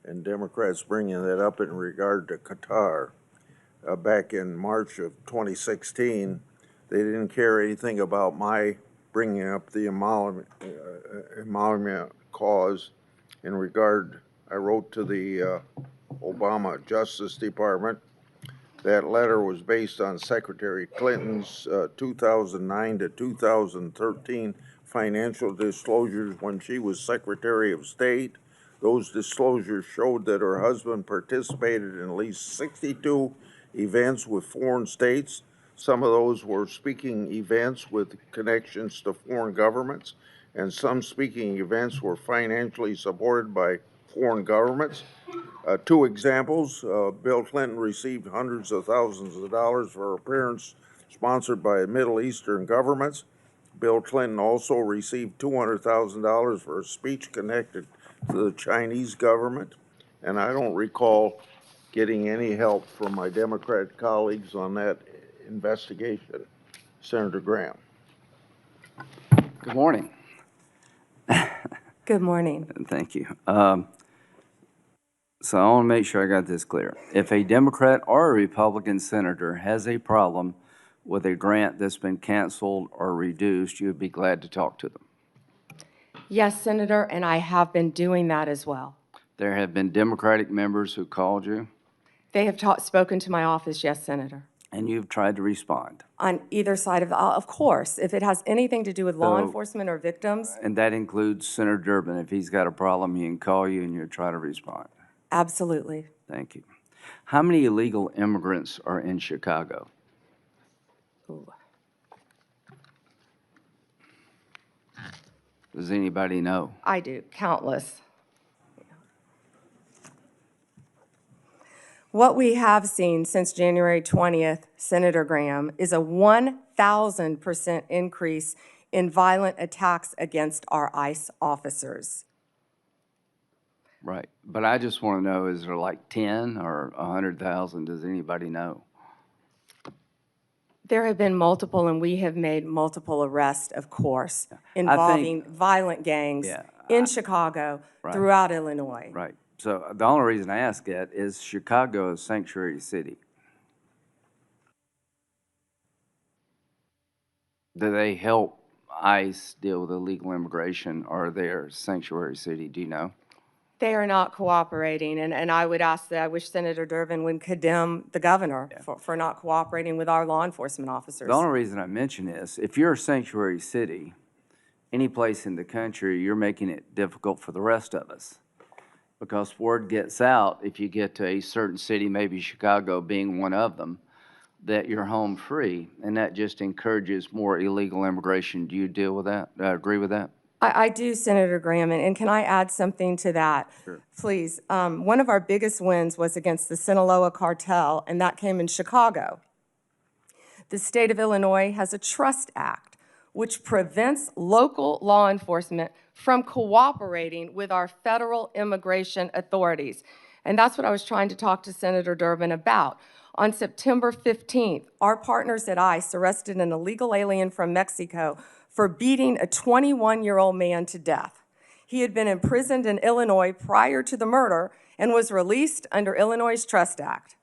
and Democrats bringing that up in regard to Qatar, back in March of 2016, they didn't care anything about my bringing up the emolument clause in regard. I wrote to the Obama Justice Department. That letter was based on Secretary Clinton's 2009 to 2013 financial disclosures when she was Secretary of State. Those disclosures showed that her husband participated in at least 62 events with foreign states. Some of those were speaking events with connections to foreign governments, and some speaking events were financially supported by foreign governments. Two examples, Bill Clinton received hundreds of thousands of dollars for appearance sponsored by Middle Eastern governments. Bill Clinton also received $200,000 for a speech connected to the Chinese government. And I don't recall getting any help from my Democrat colleagues on that investigation. Senator Graham. Good morning. Good morning. Thank you. So I want to make sure I got this clear. If a Democrat or a Republican senator has a problem with a grant that's been canceled or reduced, you would be glad to talk to them. Yes, Senator, and I have been doing that as well. There have been Democratic members who called you, They have spoken to my office, yes, Senator. and you've tried to respond. On either side of the aisle, of course, if it has anything to do with law So- enforcement or victims, And that includes Senator Durbin. If he's got a problem, he can call you and you'll try to respond. absolutely. Thank you. How many illegal immigrants are in Chicago? Ooh. Does anybody know? I do, countless. What we have seen since January 20th, Senator Graham, is a 1,000% increase in violent attacks against our ICE officers. Right. But I just want to know, is there like 10 or 100,000? Does anybody know? There have been multiple, and we have made multiple arrests, of course, involving violent gangs Yeah, in Chicago, Right. throughout Illinois. Right. So the only reason I ask that is Chicago is sanctuary city. Do they help ICE deal with illegal immigration, or they're sanctuary city? Do you know? They are not cooperating, and I would ask that, I wish Senator Durbin would condemn the governor for not cooperating with our law enforcement officers. The only reason I mention this, if you're a sanctuary city, any place in the country, you're making it difficult for the rest of us. Because word gets out, if you get to a certain city, maybe Chicago being one of them, that you're home free, and that just encourages more illegal immigration. Do you deal with that? Agree with that? I do, Senator Graham, and can I add something to that? Sure. Please. One of our biggest wins was against the Sinaloa cartel, and that came in Chicago. The state of Illinois has a Trust Act, which prevents local law enforcement from cooperating with our federal immigration authorities. And that's what I was trying to talk to Senator Durbin about. On September 15th, our partners at ICE arrested an illegal alien from Mexico for beating a 21-year-old man to death. He had been imprisoned in Illinois prior to the murder and was released under Illinois' Trust Act.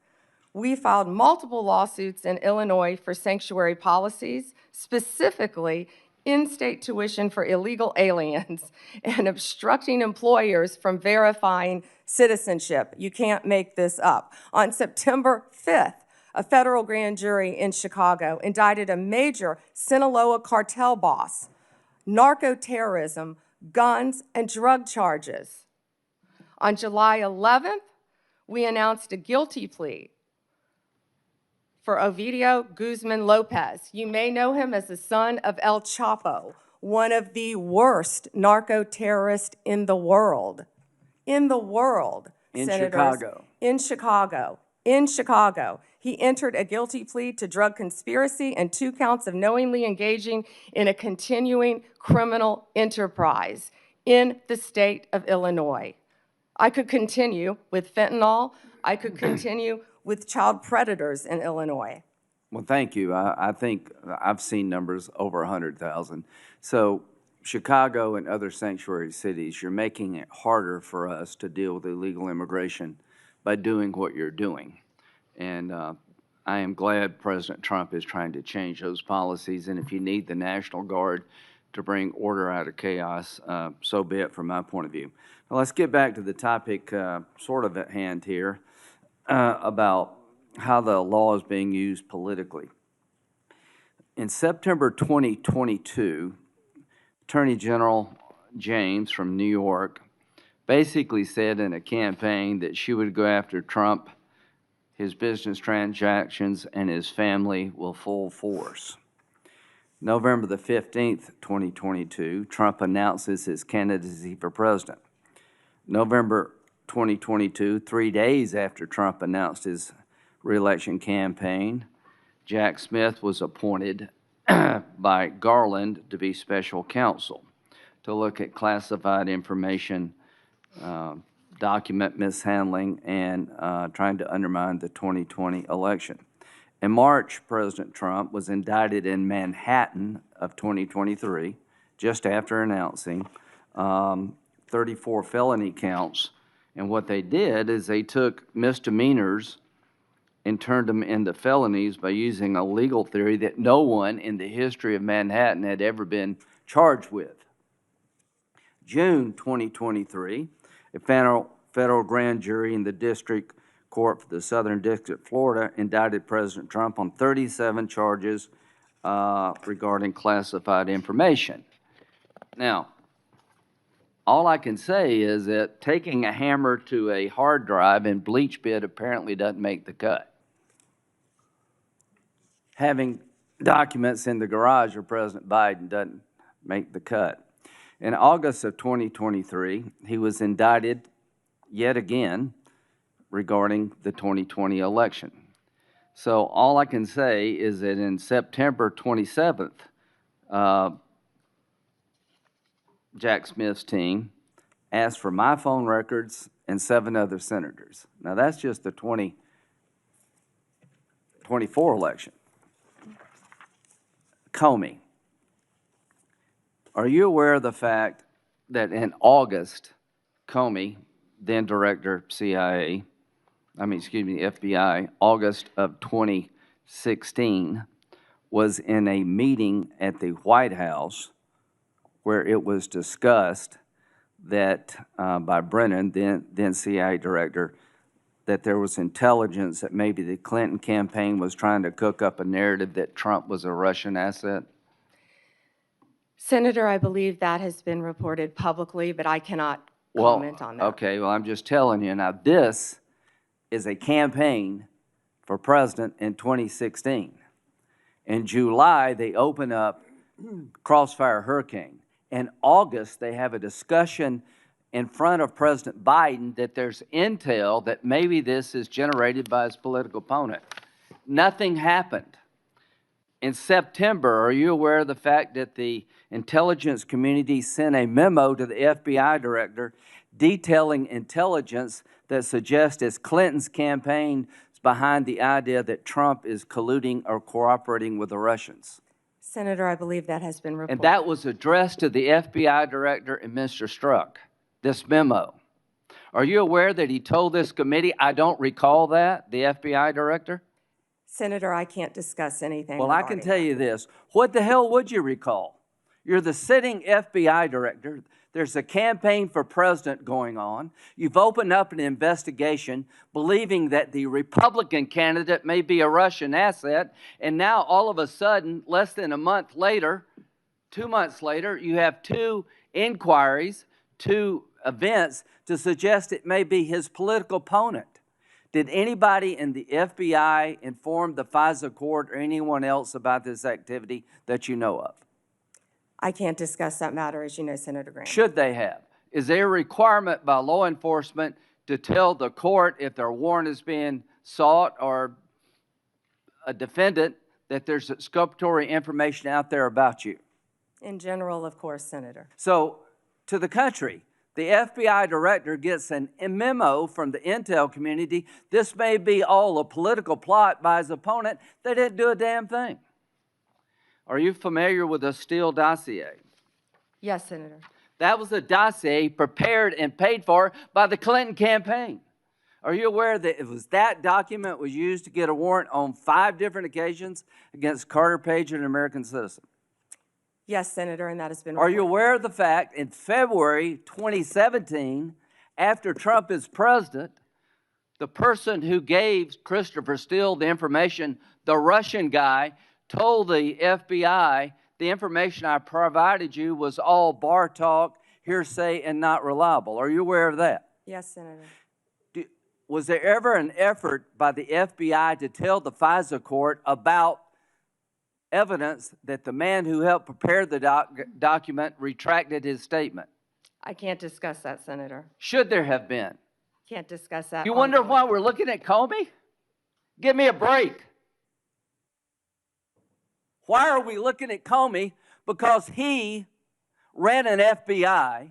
We filed multiple lawsuits in Illinois for sanctuary policies, specifically in-state tuition for illegal aliens and obstructing employers from verifying citizenship. You can't make this up. On September 5th, a federal grand jury in Chicago indicted a major Sinaloa cartel boss, narco-terrorism, guns, and drug charges. On July 11th, we announced a guilty plea for Ovidio Guzman Lopez. You may know him as the son of El Chapo, one of the worst narco-terrorists in the world. In the world, In Senators. Chicago. In Chicago. In Chicago. He entered a guilty plea to drug conspiracy and 2 counts of knowingly engaging in a continuing criminal enterprise in the state of Illinois. I could continue with fentanyl. I could continue with child predators in Illinois. Well, thank you. I think I've seen numbers over 100,000. So Chicago and other sanctuary cities, you're making it harder for us to deal with illegal immigration by doing what you're doing. And I am glad President Trump is trying to change those policies. And if you need the National Guard to bring order out of chaos, so be it from my point of view. Now, let's get back to the topic sort of at hand here about how the law is being used politically. In September 2022, Attorney General James from New York basically said in a campaign that she would go after Trump, his business transactions, and his family with full force. November the 15th, 2022, Trump announces his candidacy for president. November 2022, 3 days after Trump announced his reelection campaign, Jack Smith was appointed by Garland to be special counsel to look at classified information, document mishandling, and trying to undermine the 2020 election. In March, President Trump was indicted in Manhattan of 2023, just after announcing 34 felony counts. And what they did is they took misdemeanors and turned them into felonies by using a legal theory that no one in the history of Manhattan had ever been charged with. June 2023, a federal grand jury in the District Court for the Southern District of Florida indicted President Trump on 37 charges regarding classified information. Now, all I can say is that taking a hammer to a hard drive in bleach bit apparently doesn't make the cut. Having documents in the garage of President Biden doesn't make the cut. In August of 2023, he was indicted yet again regarding the 2020 election. So all I can say is that in September 27th, Jack Smith's team asked for my phone records and 7 other senators. Now that's just the 2024 election. Comey, are you aware of the fact that in August, Comey, then director FBI, August of 2016, was in a meeting at the White House where it was discussed that by Brennan, then CIA director, that there was intelligence that maybe the Clinton campaign was trying to cook up a narrative that Trump was a Russian asset? Senator, I believe that has been reported publicly, but I cannot comment on that. Okay, well, I'm just telling you. Now, this is a campaign for president in 2016. In July, they open up Crossfire Hurricane. In August, they have a discussion in front of President Biden that there's intel that maybe this is generated by his political opponent. Nothing happened. In September, are you aware of the fact that the intelligence community sent a memo to the FBI director detailing intelligence that suggests it's Clinton's campaign is behind the idea that Trump is colluding or cooperating with the Russians? Senator, I believe that has been reported. And that was addressed to the FBI director and Mr. Strzok, this memo. Are you aware that he told this committee, I don't recall that, the FBI director? Senator, I can't discuss anything. Well, I can tell you this. What the hell would you recall? You're the sitting FBI director. There's a campaign for president going on. You've opened up an investigation believing that the Republican candidate may be a Russian asset. And now all of a sudden, less than a month later, 2 months later, you have 2 inquiries, 2 events to suggest it may be his political opponent. Did anybody in the FBI inform the FISA court or anyone else about this activity that you know of? I can't discuss that matter, as you know, Senator Graham. Should they have? Is there a requirement by law enforcement to tell the court if their warrant is being sought or a defendant that there's exculpatory information out there about you? In general, of course, Senator. So, to the country, the FBI director gets a memo from the intel community. This may be all a political plot by his opponent. They didn't do a damn thing. Are you familiar with the Steele dossier? Yes, Senator. That was a dossier prepared and paid for by the Clinton campaign. Are you aware that it was that document was used to get a warrant on 5 different occasions against Carter Page, an American citizen? Yes, Senator, and that has been Are you reported. aware of the fact in February 2017, after Trump is president, the person who gave Christopher Steele the information, the Russian guy, told the FBI, the information I provided you was all bar talk, hearsay, and not reliable. Are you aware of that? Yes, Senator. Was there ever an effort by the FBI to tell the FISA court about evidence that the man who helped prepare the document retracted his statement? I can't discuss that, Senator. Should there have been? Can't discuss that. You wonder ongoing. why we're looking at Comey? Give me a break. Why are we looking at Comey? Because he ran an FBI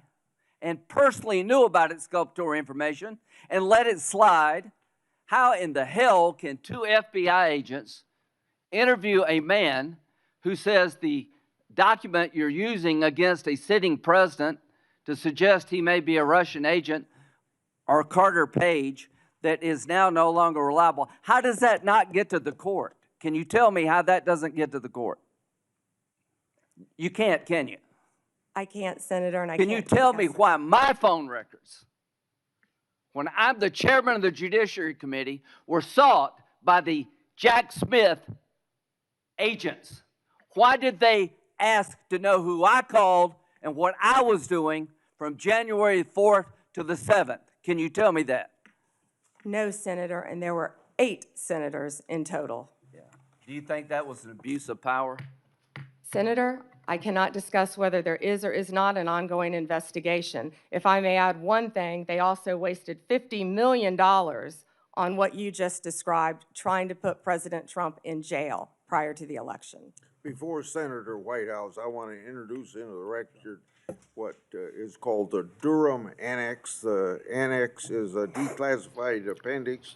and personally knew about exculpatory information and let it slide. How in the hell can 2 FBI agents interview a man who says the document you're using against a sitting president to suggest he may be a Russian agent or Carter Page that is now no longer reliable? How does that not get to the court? Can you tell me how that doesn't get to the court? You can't, can you? I can't, Senator, and I Can can't you tell me discuss it. why my phone records, when I'm the chairman of the Judiciary Committee, were sought by the Jack Smith agents? Why did they ask to know who I called and what I was doing from January 4th to the 7th? Can you tell me that? No, Senator, and there were 8 senators in total. Yeah. Do you think that was an abuse of power? Senator, I cannot discuss whether there is or is not an ongoing investigation. If I may add one thing, they also wasted $50 million on what you just described, trying to put President Trump in jail prior to the election. Before Senator Whitehouse, I want to introduce into the record what is called the Durham Annex. The annex is a declassified appendix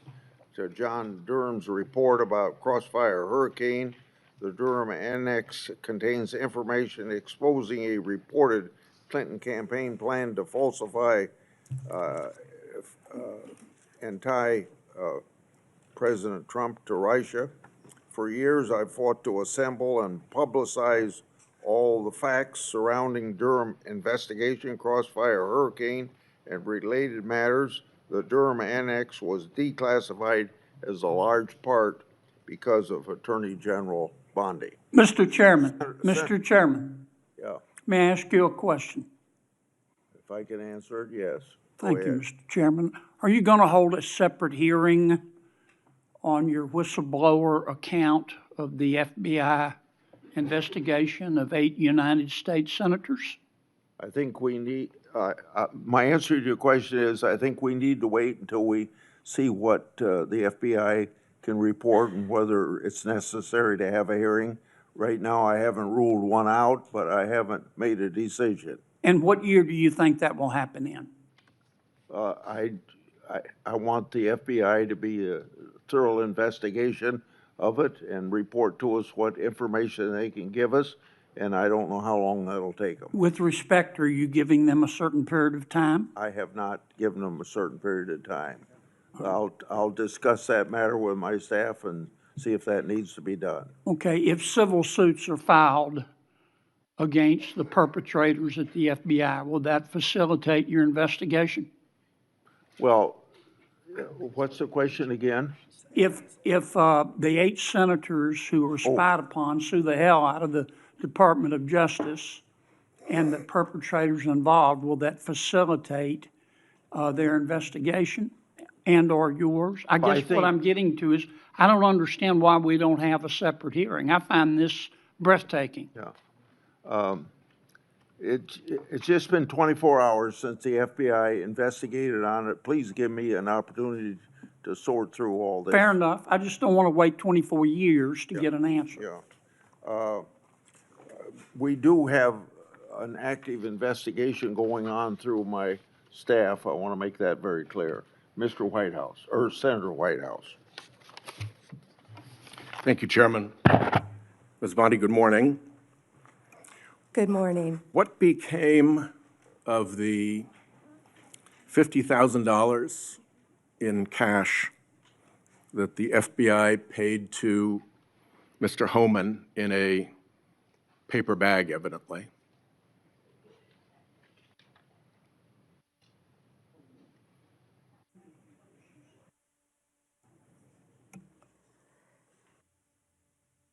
to John Durham's report about Crossfire Hurricane. The Durham Annex contains information exposing a reported Clinton campaign plan to falsify and tie President Trump to Russia. For years, I've fought to assemble and publicize all the facts surrounding Durham investigation, Crossfire Hurricane, and related matters. The Durham Annex was declassified as a large part because of Attorney General Bondi. Mr. Chairman, Yeah, may I ask you a question? if I can answer it, yes. Go Thank you, ahead. Mr. Chairman. Are you going to hold a separate hearing on your whistleblower account of the FBI investigation of 8 United States senators? I think we need, my answer to your question is, I think we need to wait until we see what the FBI can report and whether it's necessary to have a hearing. Right now, I haven't ruled one out, but I haven't made a decision. And what year do you think that will happen in? I want the FBI to be a thorough investigation of it and report to us what information they can give us, and I don't know how long that'll take them. With respect, are you giving them a certain period of time? I have not given them a certain period of time. I'll discuss that matter with my staff and see if that needs to be done. Okay, if civil suits are filed against the perpetrators at the FBI, will that facilitate your investigation? Well, what's the question again? If the 8 senators who were spied upon sue the hell out of the Department of Justice and the perpetrators involved, will that facilitate their investigation and or yours? I guess what I'm getting to is, I don't understand why we don't have a separate hearing. I find this breathtaking. Yeah. It's just been 24 hours since the FBI investigated on it. Please give me an opportunity to sort through all this. Fair enough. I just don't want to wait 24 years to get an answer. Yeah. We do have an active investigation going on through my staff. I want to make that very clear. Mr. Whitehouse, or Senator Whitehouse. Thank you, Chairman. Ms. Bondi, good morning. Good morning. What became of the $50,000 in cash that the FBI paid to Mr. Homan in a paper bag, evidently?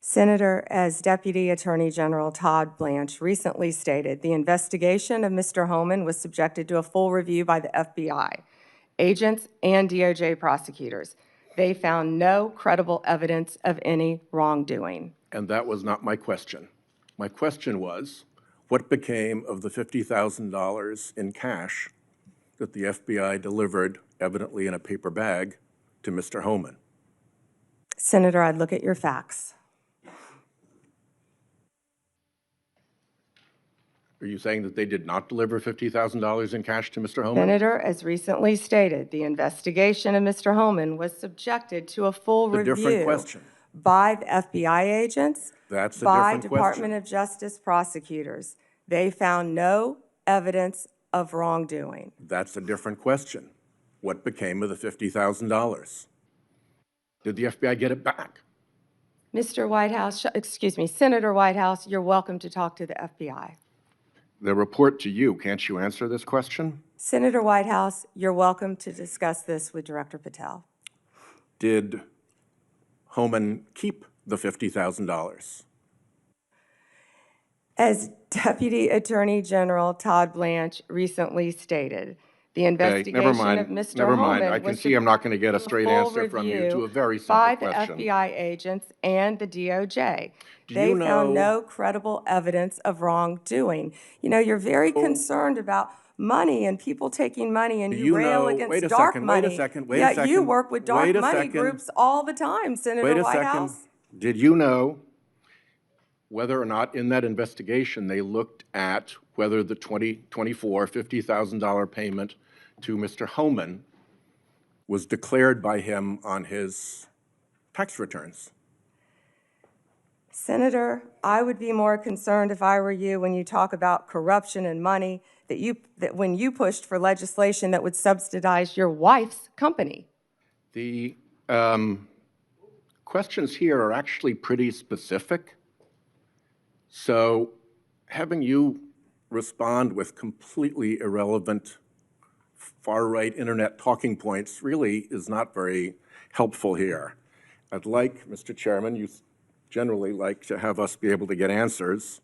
Senator, as Deputy Attorney General Todd Blanche recently stated, the investigation of Mr. Homan was subjected to a full review by the FBI, agents, and DOJ prosecutors. They found no credible evidence of any wrongdoing. And that was not my question. My question was, what became of the $50,000 in cash that the FBI delivered, evidently in a paper bag, to Mr. Homan? Senator, I'd look at your facts. Are you saying that they did not deliver $50,000 in cash to Mr. Homan? Senator, as recently stated, the investigation of Mr. Homan was subjected to a full A different review question. by the FBI agents, That's a by different Department question. of Justice prosecutors. They found no evidence of wrongdoing. That's a different question. What became of the $50,000? Did the FBI get it back? Mr. Whitehouse, excuse me, Senator Whitehouse, you're welcome to talk to the FBI. The report to you, can't you answer this question? Senator Whitehouse, you're welcome to discuss this with Director Patel. Did Homan keep the $50,000? As Deputy Attorney General Todd Blanche recently stated, the investigation never mind, of Mr. never mind. Homan I can was see I'm not going to get a straight full answer from you review to a very simple by question. the FBI agents and the DOJ. Do They you found know- no credible evidence of wrongdoing. You know, you're very concerned about money and people taking money, and Do you you rail know- against wait a dark second, money. wait a second, wait a Yet you second, work with dark wait a money second. groups all the time, Senator Wait a Whitehouse. second. Did you know whether or not in that investigation they looked at whether the $50,000 payment to Mr. Homan was declared by him on his tax returns? Senator, I would be more concerned if I were you when you talk about corruption and money that when you pushed for legislation that would subsidize your wife's company. The questions here are actually pretty specific. So having you respond with completely irrelevant far-right internet talking points really is not very helpful here. I'd like, Mr. Chairman, you generally like to have us be able to get answers,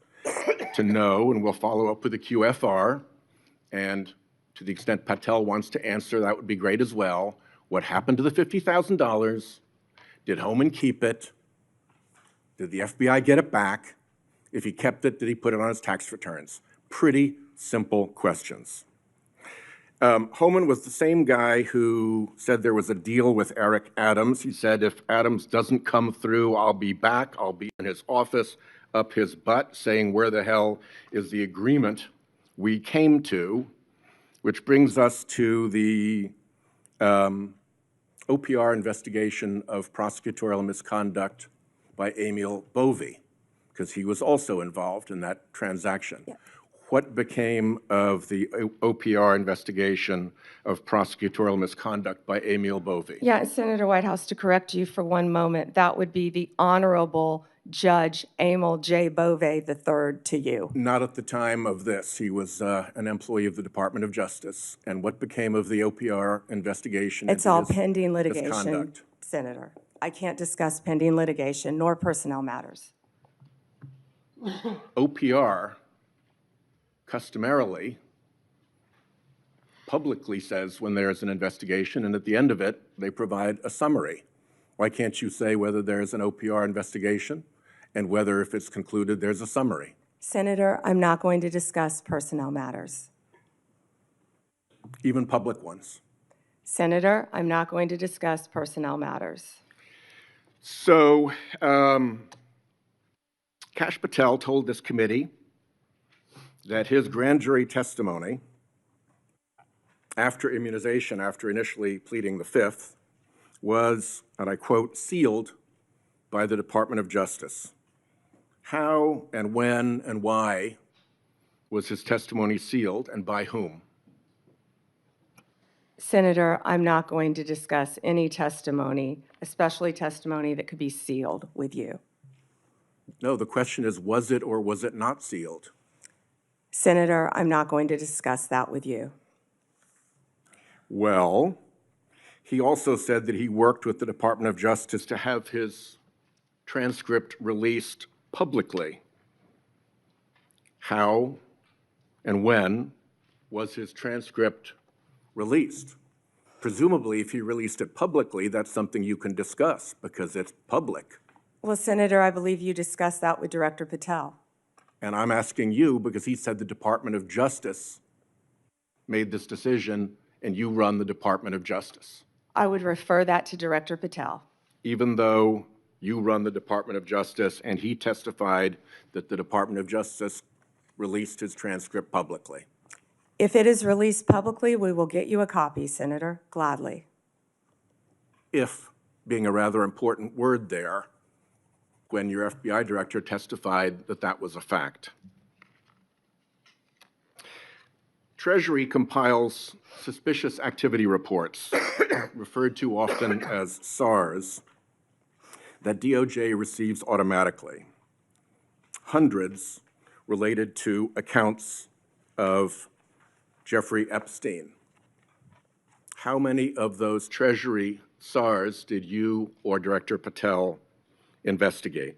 to know, and we'll follow up with the QFR, and to the extent Patel wants to answer, that would be great as well. What happened to the $50,000? Did Homan keep it? Did the FBI get it back? If he kept it, did he put it on his tax returns? Pretty simple questions. Homan was the same guy who said there was a deal with Eric Adams. He said, if Adams doesn't come through, I'll be back. I'll be in his office up his butt saying, where the hell is the agreement we came to? Which brings us to the OPR investigation of prosecutorial misconduct by Emil Bovee, because he was also involved in that transaction. Yeah. What became of the OPR investigation of prosecutorial misconduct by Emil Bovee? Yeah, Senator Whitehouse, to correct you for one moment, that would be the Honorable Judge Emil J. Bovee III to you. Not at the time of this. He was an employee of the Department of Justice. And what became of the OPR investigation? It's all pending litigation, misconduct? Senator. I can't discuss pending litigation nor personnel matters. OPR customarily publicly says when there's an investigation, and at the end of it, they provide a summary. Why can't you say whether there's an OPR investigation and whether, if it's concluded, there's a summary? Senator, I'm not going to discuss personnel matters. Even public ones? Senator, I'm not going to discuss personnel matters. So, Kash Patel told this committee that his grand jury testimony after immunization, after initially pleading the Fifth, was, and I quote, sealed by the Department of Justice. How and when and why was his testimony sealed, and by whom? Senator, I'm not going to discuss any testimony, especially testimony that could be sealed, with you. No, the question is, was it or was it not sealed? Senator, I'm not going to discuss that with you. Well, he also said that he worked with the Department of Justice to have his transcript released publicly. How and when was his transcript released? Presumably, if he released it publicly, that's something you can discuss because it's public. Well, Senator, I believe you discussed that with Director Patel. And I'm asking you because he said the Department of Justice made this decision and you run the Department of Justice. I would refer that to Director Patel. Even though you run the Department of Justice and he testified that the Department of Justice released his transcript publicly. If it is released publicly, we will get you a copy, Senator, gladly. If being a rather important word there, when your FBI director testified that that was a fact. Treasury compiles suspicious activity reports, referred to often as SARs, that DOJ receives automatically. Hundreds related to accounts of Jeffrey Epstein. How many of those Treasury SARs did you or Director Patel investigate?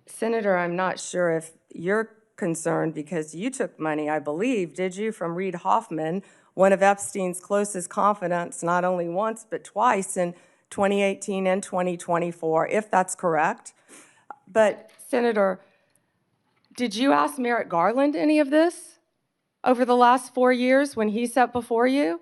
Senator, I'm not sure if you're concerned because you took money, I believe, did you, from Reid Hoffman, one of Epstein's closest confidants, not only once but twice in 2018 and 2024, if that's correct. But, Senator, did you ask Merrick Garland any of this over the last 4 years when he sat before you?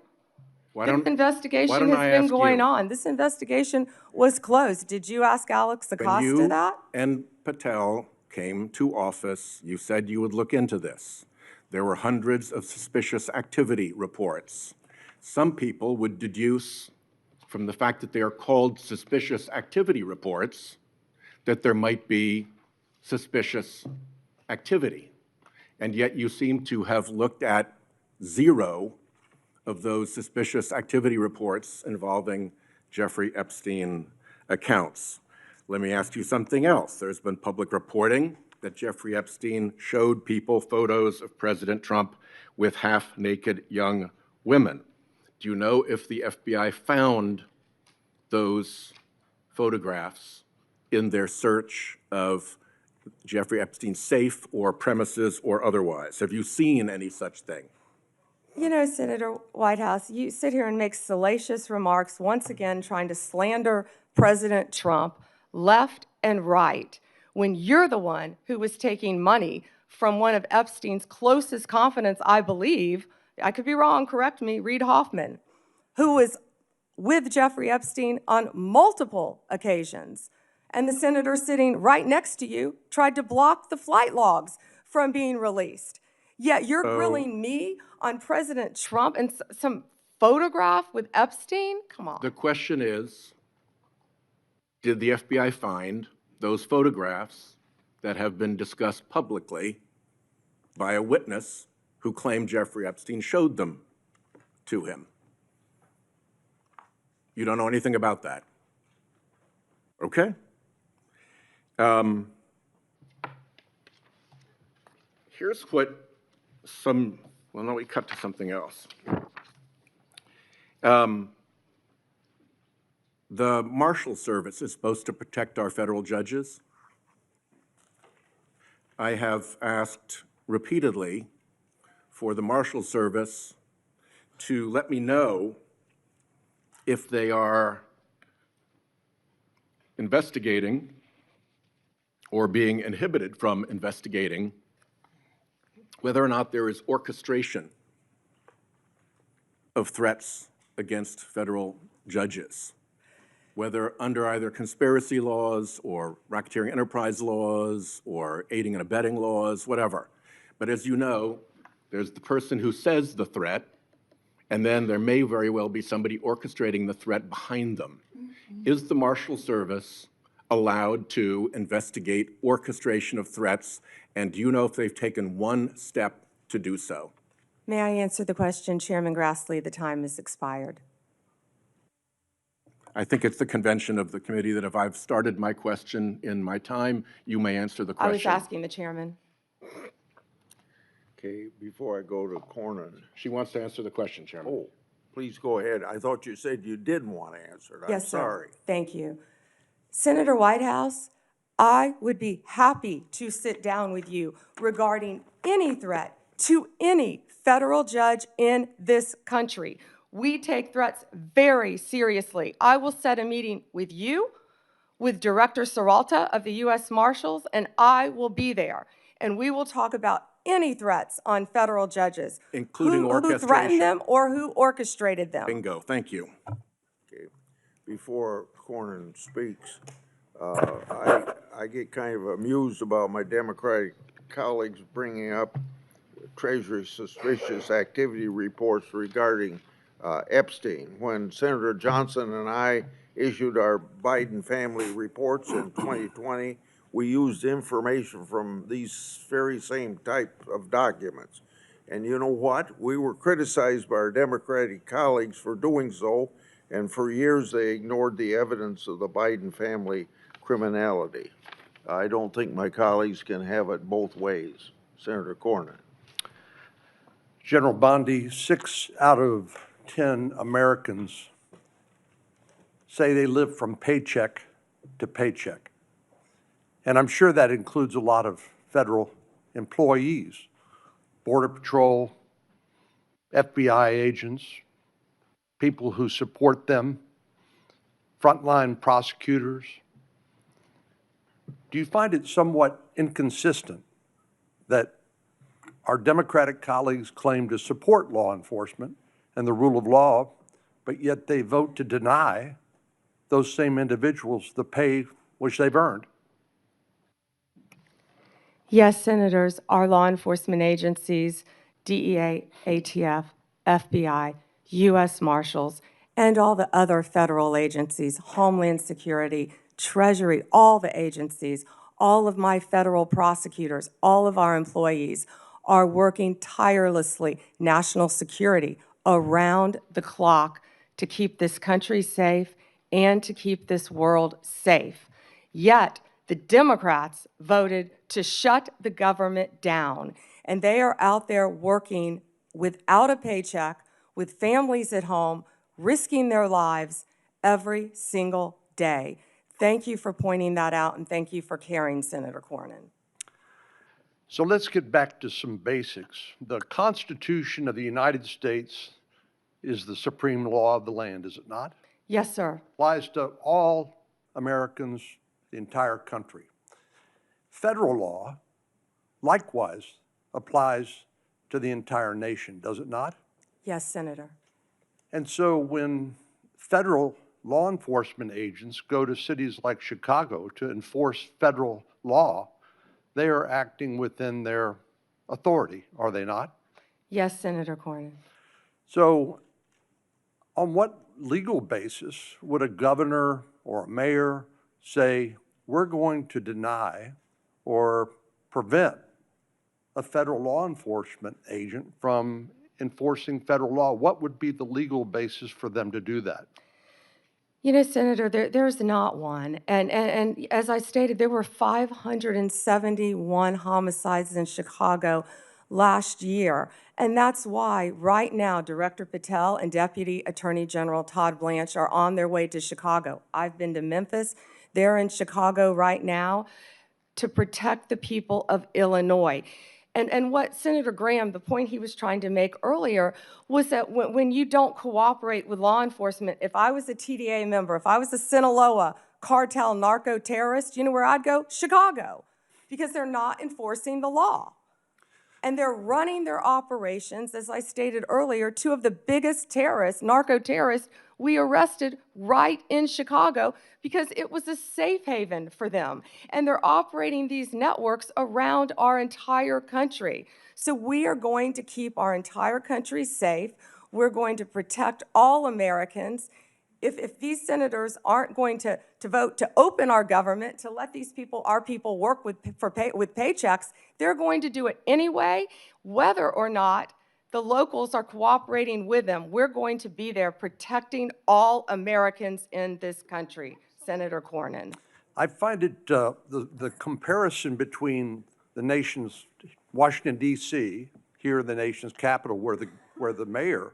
This investigation has been going on. This investigation was closed. Did you ask Alex Acosta When you that? and Patel came to office, you said you would look into this. There were hundreds of suspicious activity reports. Some people would deduce from the fact that they are called suspicious activity reports that there might be suspicious activity. And yet you seem to have looked at 0 of those suspicious activity reports involving Jeffrey Epstein accounts. Let me ask you something else. There's been public reporting that Jeffrey Epstein showed people photos of President Trump with half-naked young women. Do you know if the FBI found those photographs in their search of Jeffrey Epstein's safe or premises or otherwise? Have you seen any such thing? You know, Senator Whitehouse, you sit here and make salacious remarks, once again trying to slander President Trump left and right, when you're the one who was taking money from one of Epstein's closest confidants, I believe, I could be wrong, correct me, Reid Hoffman, who was with Jeffrey Epstein on multiple occasions. And the senator sitting right next to you tried to block the flight logs from being released. Yet you're grilling me on President Trump and some photograph with Epstein? Come on. The question is, did the FBI find those photographs that have been discussed publicly by a witness who claimed Jeffrey Epstein showed them to him? You don't know anything about that? Okay. Here's what well, no, we cut to something else. The Marshal Service is supposed to protect our federal judges. I have asked repeatedly for the Marshal Service to let me know if they are investigating or being inhibited from investigating whether or not there is orchestration of threats against federal judges, whether under either conspiracy laws or racketeering enterprise laws or aiding and abetting laws, whatever. But as you know, there's the person who says the threat, and then there may very well be somebody orchestrating the threat behind them. Is the Marshal Service allowed to investigate orchestration of threats, and do you know if they've taken one step to do so? May I answer the question, Chairman Grassley? The time has expired. I think it's the convention of the committee that if I've started my question in my time, you may answer the question. I was asking the chairman. Okay, before I go to Cornyn. She wants to answer the question, Chairman. Oh, please go ahead. I thought you said you didn't want to answer it. I'm Yes, sir. sorry. Thank you. Senator Whitehouse, I would be happy to sit down with you regarding any threat to any federal judge in this country. We take threats very seriously. I will set a meeting with you, with Director Seralta of the U.S. Marshals, and I will be there. And we will talk about any threats on federal judges. Including who orchestration. threatened them or who orchestrated them. Bingo, thank you. Okay, before Cornyn speaks, I get kind of amused about my Democratic colleagues bringing up Treasury suspicious activity reports regarding Epstein. When Senator Johnson and I issued our Biden family reports in 2020, we used information from these very same type of documents. And you know what? We were criticized by our Democratic colleagues for doing so, and for years they ignored the evidence of the Biden family criminality. I don't think my colleagues can have it both ways. Senator Cornyn. General Bondi, 6 out of 10 Americans say they live from paycheck to paycheck. And I'm sure that includes a lot of federal employees, Border Patrol, FBI agents, people who support them, frontline prosecutors. Do you find it somewhat inconsistent that our Democratic colleagues claim to support law enforcement and the rule of law, but yet they vote to deny those same individuals the pay which they've earned? Yes, Senators, our law enforcement agencies, DEA, ATF, FBI, U.S. Marshals, and all the other federal agencies, Homeland Security, Treasury, all the agencies, all of my federal prosecutors, all of our employees are working tirelessly, national security, around the clock to keep this country safe and to keep this world safe. Yet, the Democrats voted to shut the government down, and they are out there working without a paycheck, with families at home, risking their lives every single day. Thank you for pointing that out, and thank you for caring, Senator Cornyn. So let's get back to some basics. The Constitution of the United States is the supreme law of the land, is it not? Yes, sir. Applies to all Americans, the entire country. Federal law, likewise, applies to the entire nation, does it not? Yes, Senator. And so when federal law enforcement agents go to cities like Chicago to enforce federal law, they are acting within their authority, are they not? Yes, Senator Cornyn. So on what legal basis would a governor or a mayor say, we're going to deny or prevent a federal law enforcement agent from enforcing federal law? What would be the legal basis for them to do that? You know, Senator, there's not one. And as I stated, there were 571 homicides in Chicago last year. And that's why right now Director Patel and Deputy Attorney General Todd Blanche are on their way to Chicago. I've been to Memphis. They're in Chicago right now to protect the people of Illinois. And what Senator Graham, the point he was trying to make earlier, was that when you don't cooperate with law enforcement, if I was a TDA member, if I was a Sinaloa cartel narco-terrorist, you know where I'd go? Chicago, because they're not enforcing the law. And they're running their operations, as I stated earlier, two of the biggest terrorists, narco-terrorists, we arrested right in Chicago because it was a safe haven for them. And they're operating these networks around our entire country. So we are going to keep our entire country safe. We're going to protect all Americans. If these senators aren't going to vote to open our government, to let these people, our people, work with paychecks, they're going to do it anyway, whether or not the locals are cooperating with them. We're going to be there protecting all Americans in this country, Senator Cornyn. I find it, the comparison between the nation's, Washington, D.C., here in the nation's capital, where the mayor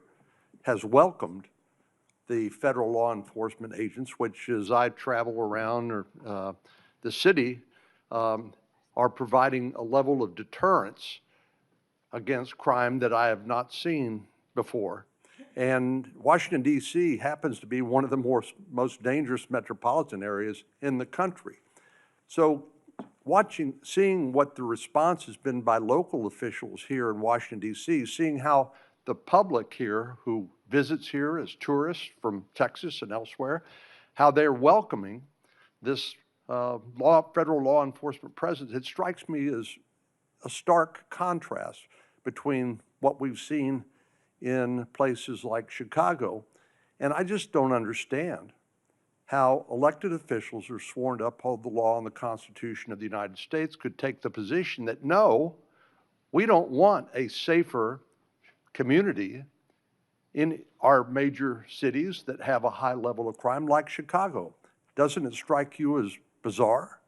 has welcomed the federal law enforcement agents, which as I travel around the city, are providing a level of deterrence against crime that I have not seen before. And Washington, D.C. happens to be one of the most dangerous metropolitan areas in the country. So seeing what the response has been by local officials here in Washington, D.C., seeing how the public here who visits here as tourists from Texas and elsewhere, how they're welcoming this federal law enforcement presence, it strikes me as a stark contrast between what we've seen in places like Chicago. And I just don't understand how elected officials who are sworn to uphold the law and the Constitution of the United States could take the position that, no, we don't want a safer community in our major cities that have a high level of crime like Chicago. Doesn't it strike you as bizarre?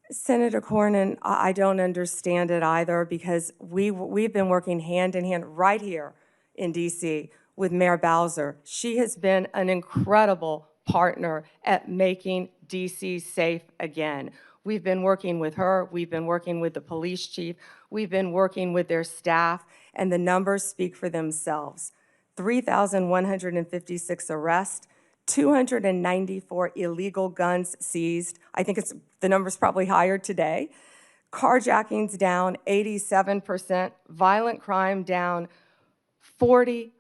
Senator Cornyn, I don't understand it either because we've been working hand in hand right here in D.C. with Mayor Bowser. She has been an incredible partner at making D.C. safe again. We've been working with her, we've been working with the police chief, we've been working with their staff, and the numbers speak for themselves. 3,156 arrests, 294 illegal guns seized. I think the number's probably higher today. Carjackings down 87%, violent crime down 45%.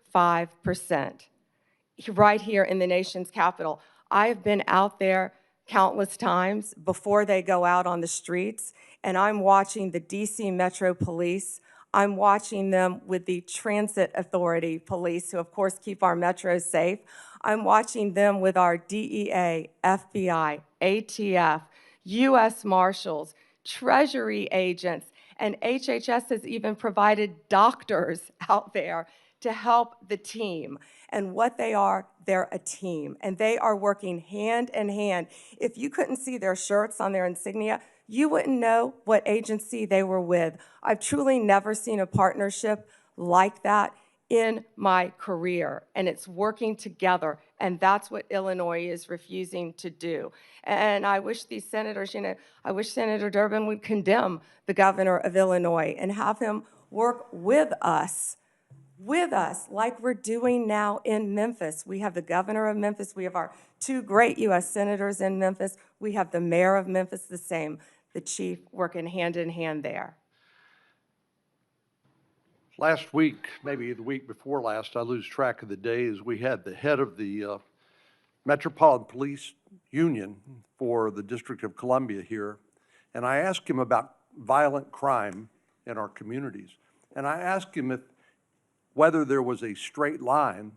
Right here in the nation's capital. I have been out there countless times before they go out on the streets, and I'm watching the DC Metro Police. I'm watching them with the Transit Authority Police, who of course keep our metros safe. I'm watching them with our DEA, FBI, ATF, U.S. Marshals, Treasury agents, and HHS has even provided doctors out there to help the team. And what they are, they're a team, and they are working hand in hand. If you couldn't see their shirts on their insignia, you wouldn't know what agency they were with. I've truly never seen a partnership like that in my career, and it's working together, and that's what Illinois is refusing to do. And I wish these senators, I wish Senator Durbin would condemn the governor of Illinois and have him work with us like we're doing now in Memphis. We have the governor of Memphis. We have our two great U.S. senators in Memphis. We have the mayor of Memphis, the same, the chief, working hand in hand there. Last week, maybe the week before last, I lose track of the days, we had the head of the Metropolitan Police Union for the District of Columbia here, and I asked him about violent crime in our communities. And I asked him whether there was a straight line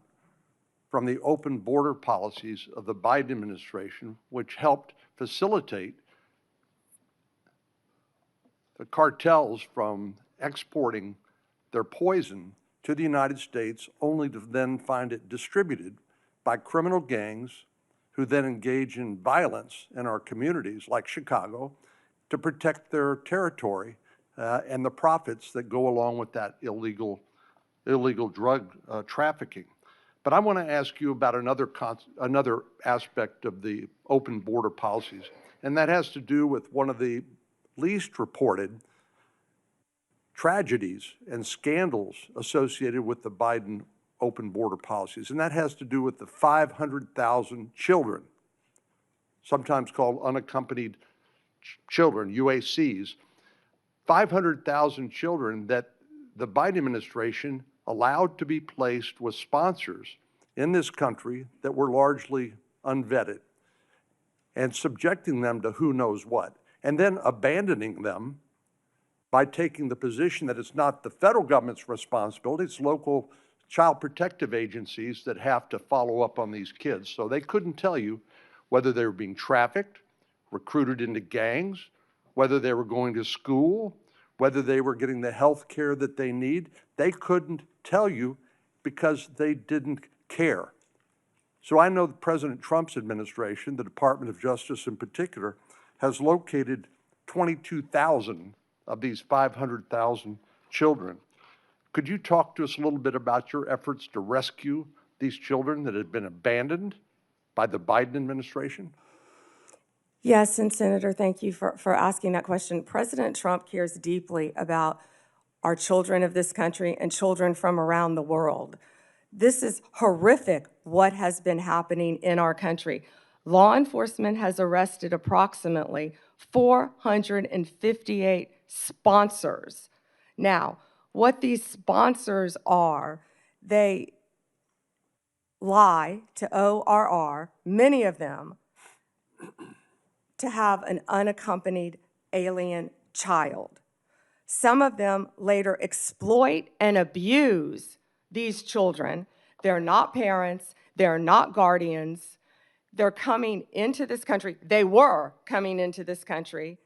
from the open border policies of the Biden administration, which helped facilitate the cartels from exporting their poison to the United States, only to then find it distributed by criminal gangs who then engage in violence in our communities like Chicago to protect their territory and the profits that go along with that illegal drug trafficking. But I want to ask you about another aspect of the open border policies, and that has to do with one of the least reported tragedies and scandals associated with the Biden open border policies, and that has to do with the 500,000 children, sometimes called unaccompanied children, UACs, 500,000 children that the Biden administration allowed to be placed with sponsors in this country that were largely unvetted and subjecting them to who knows what, and then abandoning them by taking the position that it's not the federal government's responsibility, it's local child protective agencies that have to follow up on these kids. So they couldn't tell you whether they were being trafficked, recruited into gangs, whether they were going to school, whether they were getting the health care that they need. They couldn't tell you because they didn't care. So I know that President Trump's administration, the Department of Justice in particular, has located 22,000 of these 500,000 children. Could you talk to us a little bit about your efforts to rescue these children that have been abandoned by the Biden administration? Yes, and Senator, thank you for asking that question. President Trump cares deeply about our children of this country and children from around the world. This is horrific what has been happening in our country. Law enforcement has arrested approximately 458 sponsors. Now, what these sponsors are, they lie to ORR, many of them, to have an unaccompanied alien child. Some of them later exploit and abuse these children. They're not parents, they're not guardians. They're coming into this country, they were coming into this country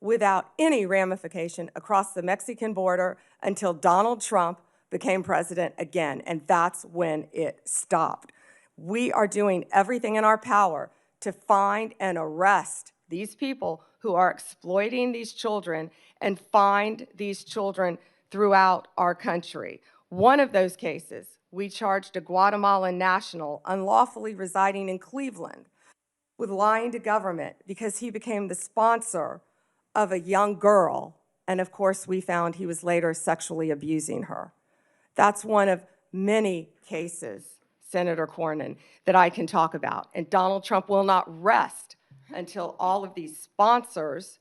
without any ramification across the Mexican border until Donald Trump became president again, and that's when it stopped. We are doing everything in our power to find and arrest these people who are exploiting these children and find these children throughout our country. One of those cases, we charged a Guatemalan national unlawfully residing in Cleveland with lying to government because he became the sponsor of a young girl, and of course we found he was later sexually abusing her. That's one of many cases, Senator Cornyn, that I can talk about, and Donald Trump will not rest until all of these sponsors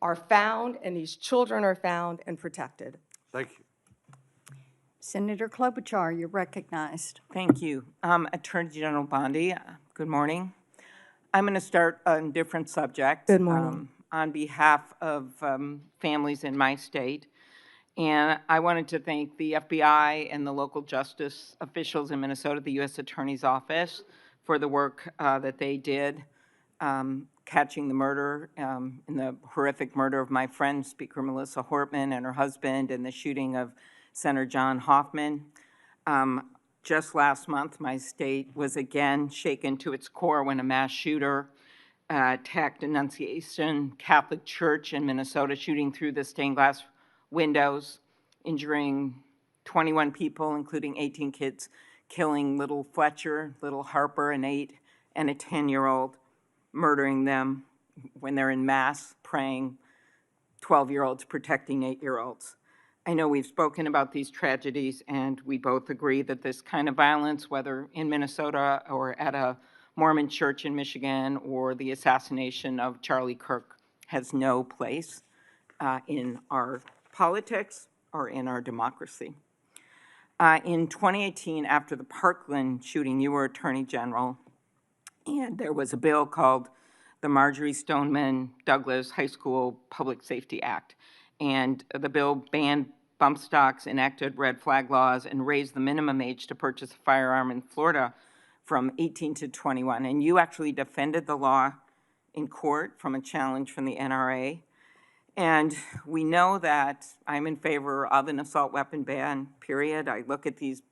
are found and these children are found and protected. Thank you. Senator Klobuchar, you're recognized. Thank you. Attorney General Bondi, good morning. I'm going to start on a different subject. Good morning. On behalf of families in my state. And I wanted to thank the FBI and the local justice officials in Minnesota, the U.S. Attorney's Office, for the work that they did catching the murder, in the horrific murder of my friend, Speaker Melissa Hortman, and her husband, and the shooting of Senator John Hoffman. Just last month, my state was again shaken to its core when a mass shooter attacked Annunciation Catholic Church in Minnesota, shooting through the stained glass windows, injuring 21 people, including 18 kids, killing little Fletcher, little Harper, an 8 and a 10-year-old, murdering them when they're in mass praying, 12-year-olds protecting 8-year-olds. I know we've spoken about these tragedies, and we both agree that this kind of violence, whether in Minnesota or at a Mormon church in Michigan or the assassination of Charlie Kirk, has no place in our politics or in our democracy. In 2018, after the Parkland shooting, you were Attorney General, and there was a bill called the Marjorie Stoneman Douglas High School Public Safety Act. And the bill banned bump stocks, enacted red flag laws, and raised the minimum age to purchase a firearm in Florida from 18 to 21. And you actually defended the law in court from a challenge from the NRA. And we know that I'm in favor of an assault weapon ban, period. I look at these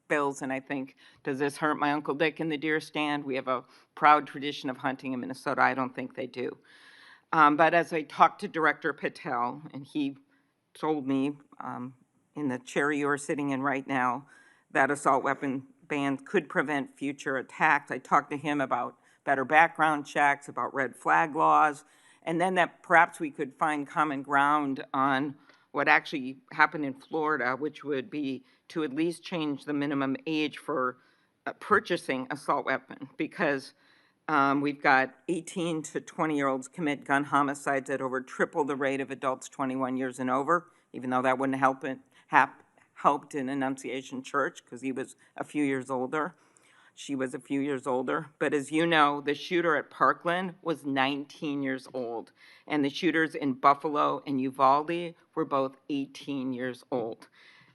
bills and I think, does this hurt my Uncle Dick in the deer stand? We have a proud tradition of hunting in Minnesota. I don't think they do. But as I talked to Director Patel, and he told me in the chair you are sitting in right now, that assault weapon ban could prevent future attacks. I talked to him about better background checks, about red flag laws, and then that perhaps we could find common ground on what actually happened in Florida, which would be to at least change the minimum age for purchasing assault weapon, because we've got 18 to 20-year-olds commit gun homicides at over triple the rate of adults 21 years and over. even though that wouldn't helped in Annunciation Church because he was a few years older. She was a few years older. But as you know, the shooter at Parkland was 19 years old, and the shooters in Buffalo and Uvalde were both 18 years old.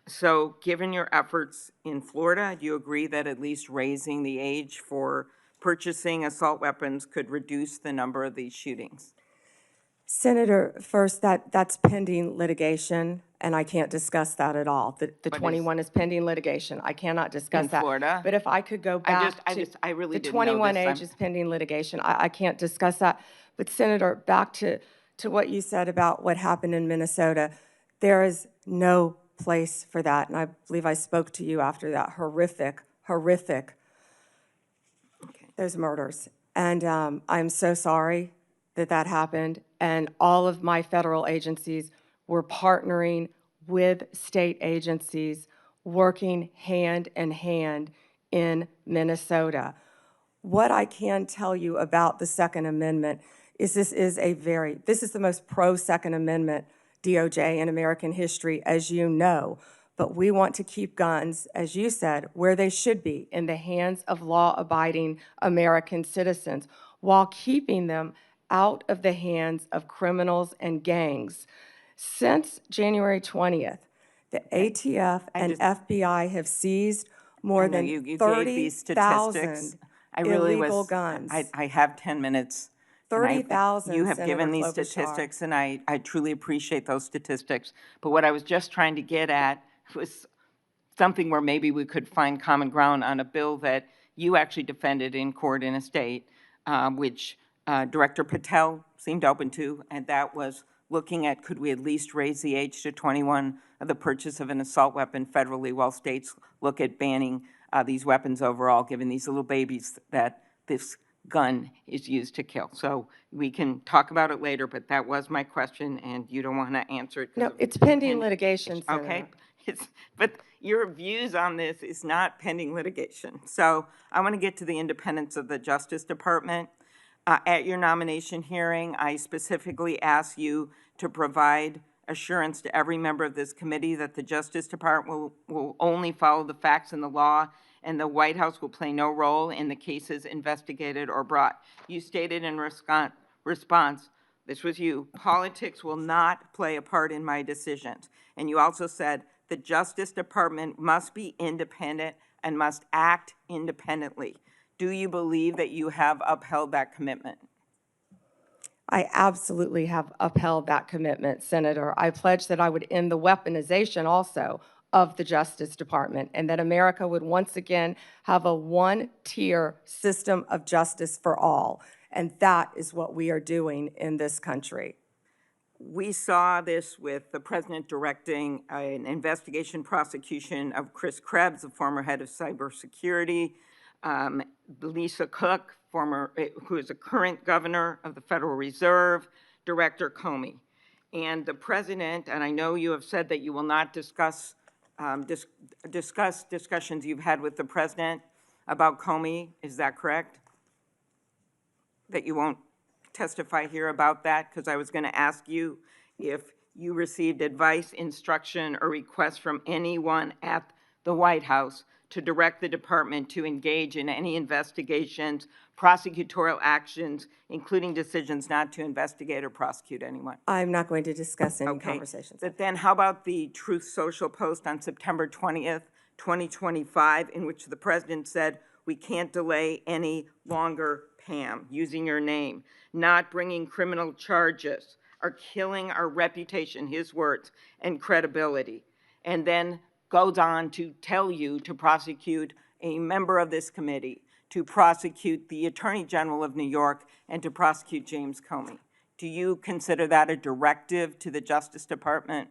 So given your efforts in Florida, do you agree that at least raising the age for purchasing assault weapons could reduce the number of these shootings? Senator, first, that's pending litigation, and I can't discuss that at all. The 21 is pending litigation. I cannot discuss In that. Florida? But if I could go back I really the didn't know 21 this. age is pending litigation. I can't discuss that. But Senator, back to what you said about what happened in Minnesota, there is no place for that. And I believe I spoke to you after that horrific, those murders. And I'm so sorry that happened. And all of my federal agencies were partnering with state agencies, working hand in hand in Minnesota. What I can tell you about the Second Amendment is this is the most pro-Second Amendment DOJ in American history, as you know. But we want to keep guns, as you said, where they should be, in the hands of law-abiding American citizens, while keeping them out of the hands of criminals and gangs. Since January 20th, the ATF and FBI have seized more than you gave these 30,000 illegal guns. I have 10 minutes. 30,000, You have Senator given these Klobuchar. statistics, and I truly appreciate those statistics. But what I was just trying to get at was something where maybe we could find common ground on a bill that you actually defended in court in a state, which Director Patel seemed open to, and that was looking at could we at least raise the age to 21 of the purchase of an assault weapon federally while states look at banning these weapons overall, given these little babies that this gun is used to kill. So we can talk about it later, but that was my question, and you don't want to answer it. No, it's pending litigation, Senator. Okay, but your views on this is not pending litigation. So I want to get to the independence of the Justice Department. At your nomination hearing, I specifically asked you to provide assurance to every member of this committee that the Justice Department will only follow the facts and the law, and the White House will play no role in the cases investigated or brought. You stated in response, this was you, politics will not play a part in my decisions. And you also said the Justice Department must be independent and must act independently. Do you believe that you have upheld that commitment? I absolutely have upheld that commitment, Senator. I pledged that I would end the weaponization also of the Justice Department, and that America would once again have a one-tier system of justice for all. And that is what we are doing in this country. We saw this with the president directing an investigation prosecution of Chris Krebs, the former head of cybersecurity, Lisa Cook, who is a current governor of the Federal Reserve, Director Comey. And the president, and I know you have said that you will not discuss discussions you've had with the president about Comey, is that correct? That you won't testify here about that? Because I was going to ask you if you received advice, instruction, or request from anyone at the White House to direct the department to engage in any investigations, prosecutorial actions, including decisions not to investigate or prosecute anyone. I'm not going to discuss any conversations. But then how about the Truth Social post on September 20th, 2025, in which the president said, we can't delay any longer, Pam, using your name, not bringing criminal charges, are killing our reputation, his words, and credibility. And then goes on to tell you to prosecute a member of this committee, to prosecute the Attorney General of New York, and to prosecute James Comey. Do you consider that a directive to the Justice Department?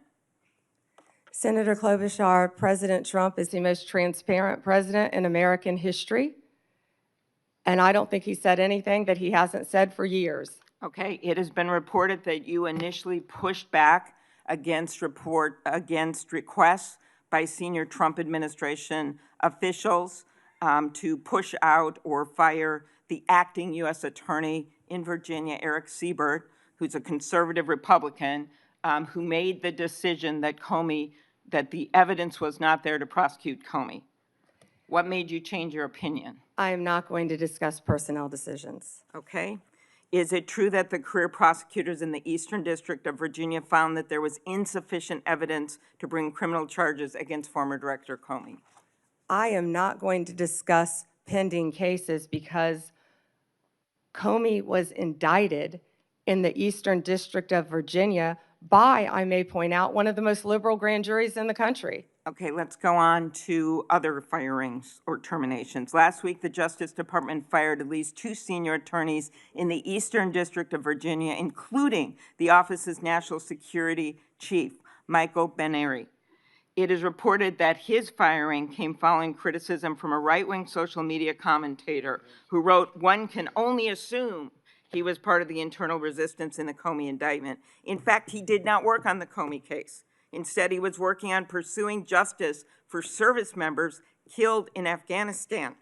Senator Klobuchar, President Trump is the most transparent president in American history, and I don't think he said anything that he hasn't said for years. Okay, it has been reported that you initially pushed back against requests by senior Trump administration officials to push out or fire the acting U.S. Attorney in Virginia, Eric Siebert, who's a conservative Republican, who made the decision that that the evidence was not there to prosecute Comey. What made you change your opinion? I am not going to discuss personnel decisions. Okay. Is it true that the career prosecutors in the Eastern District of Virginia found that there was insufficient evidence to bring criminal charges against former Director Comey? I am not going to discuss pending cases because Comey was indicted in the Eastern District of Virginia by, I may point out, one of the most liberal grand juries in the country. Okay, let's go on to other firings or terminations. Last week, the Justice Department fired at least 2 senior attorneys in the Eastern District of Virginia, including the office's national security chief, Michael Benary. It is reported that his firing came following criticism from a right-wing social media commentator who wrote, "One can only assume he was part of the internal resistance in the Comey indictment." In fact, he did not work on the Comey case. Instead, he was working on pursuing justice for service members killed in Afghanistan.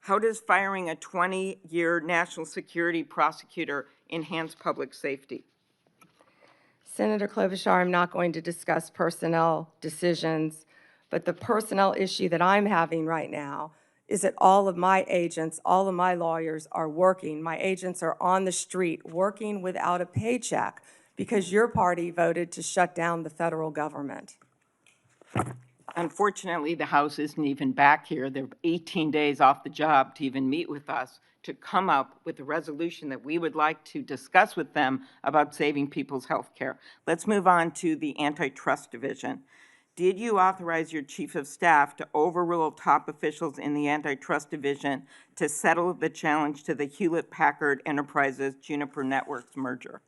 How does firing a 20-year national security prosecutor enhance public safety? Senator Klobuchar, I'm not going to discuss personnel decisions, but the personnel issue that I'm having right now is that all of my agents, all of my lawyers are working. My agents are on the street working without a paycheck because your party voted to shut down the federal government. Unfortunately, the House isn't even back here. They're 18 days off the job to even meet with us to come up with a resolution that we would like to discuss with them about saving people's health care. Let's move on to the Antitrust Division. Did you authorize your Chief of Staff to overrule top officials in the Antitrust Division to settle the challenge to the Hewlett-Packard Enterprises Juniper Networks merger?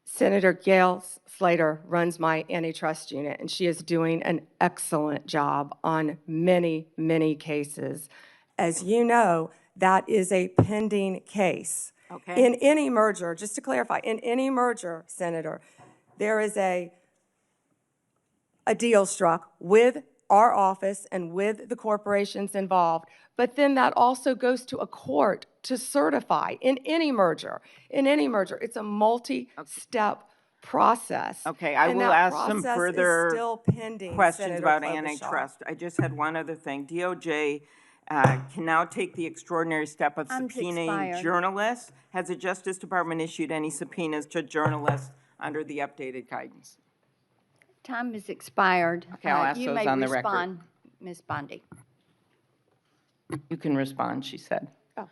Senator Gail Slater runs my antitrust unit, and she is doing an excellent job on many, many cases. As you know, that is a pending case. Okay. In any merger, just to clarify, in any merger, Senator, there is a deal struck with our office and with the corporations involved, but then that also goes to a court to certify in any merger. In any merger, it's a multi-step process. Okay, I and will that ask some process further is still pending, questions Senator about Klobuchar. antitrust. I just had one other thing. DOJ can now take the extraordinary step of Time's subpoenaing expired. journalists. Has the Justice Department issued any subpoenas to journalists under the updated guidance? Time has expired. Okay, I'll ask You those may on the record. respond, Ms. Bondi. You can respond, she said. Oh.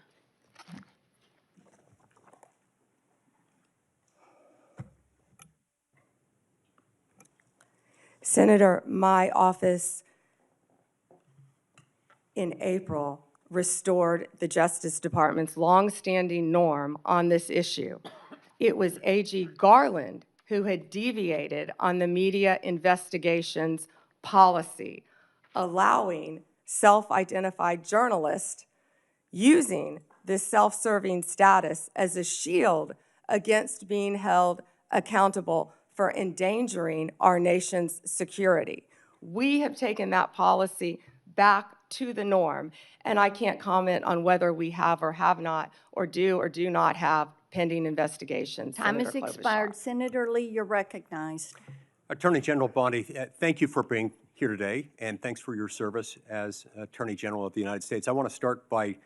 Senator, my office in April restored the Justice Department's longstanding norm on this issue. It was AG Garland who had deviated on the media investigations policy, allowing self-identified journalists using this self-serving status as a shield against being held accountable for endangering our nation's security. We have taken that policy back to the norm, and I can't comment on whether we have or have not, or do not have pending investigations. Time has Senator Klobuchar. expired. Senator Lee, you're recognized. Attorney General Bondi, thank you for being here today, and thanks for your service as Attorney General of the United States. I want to start by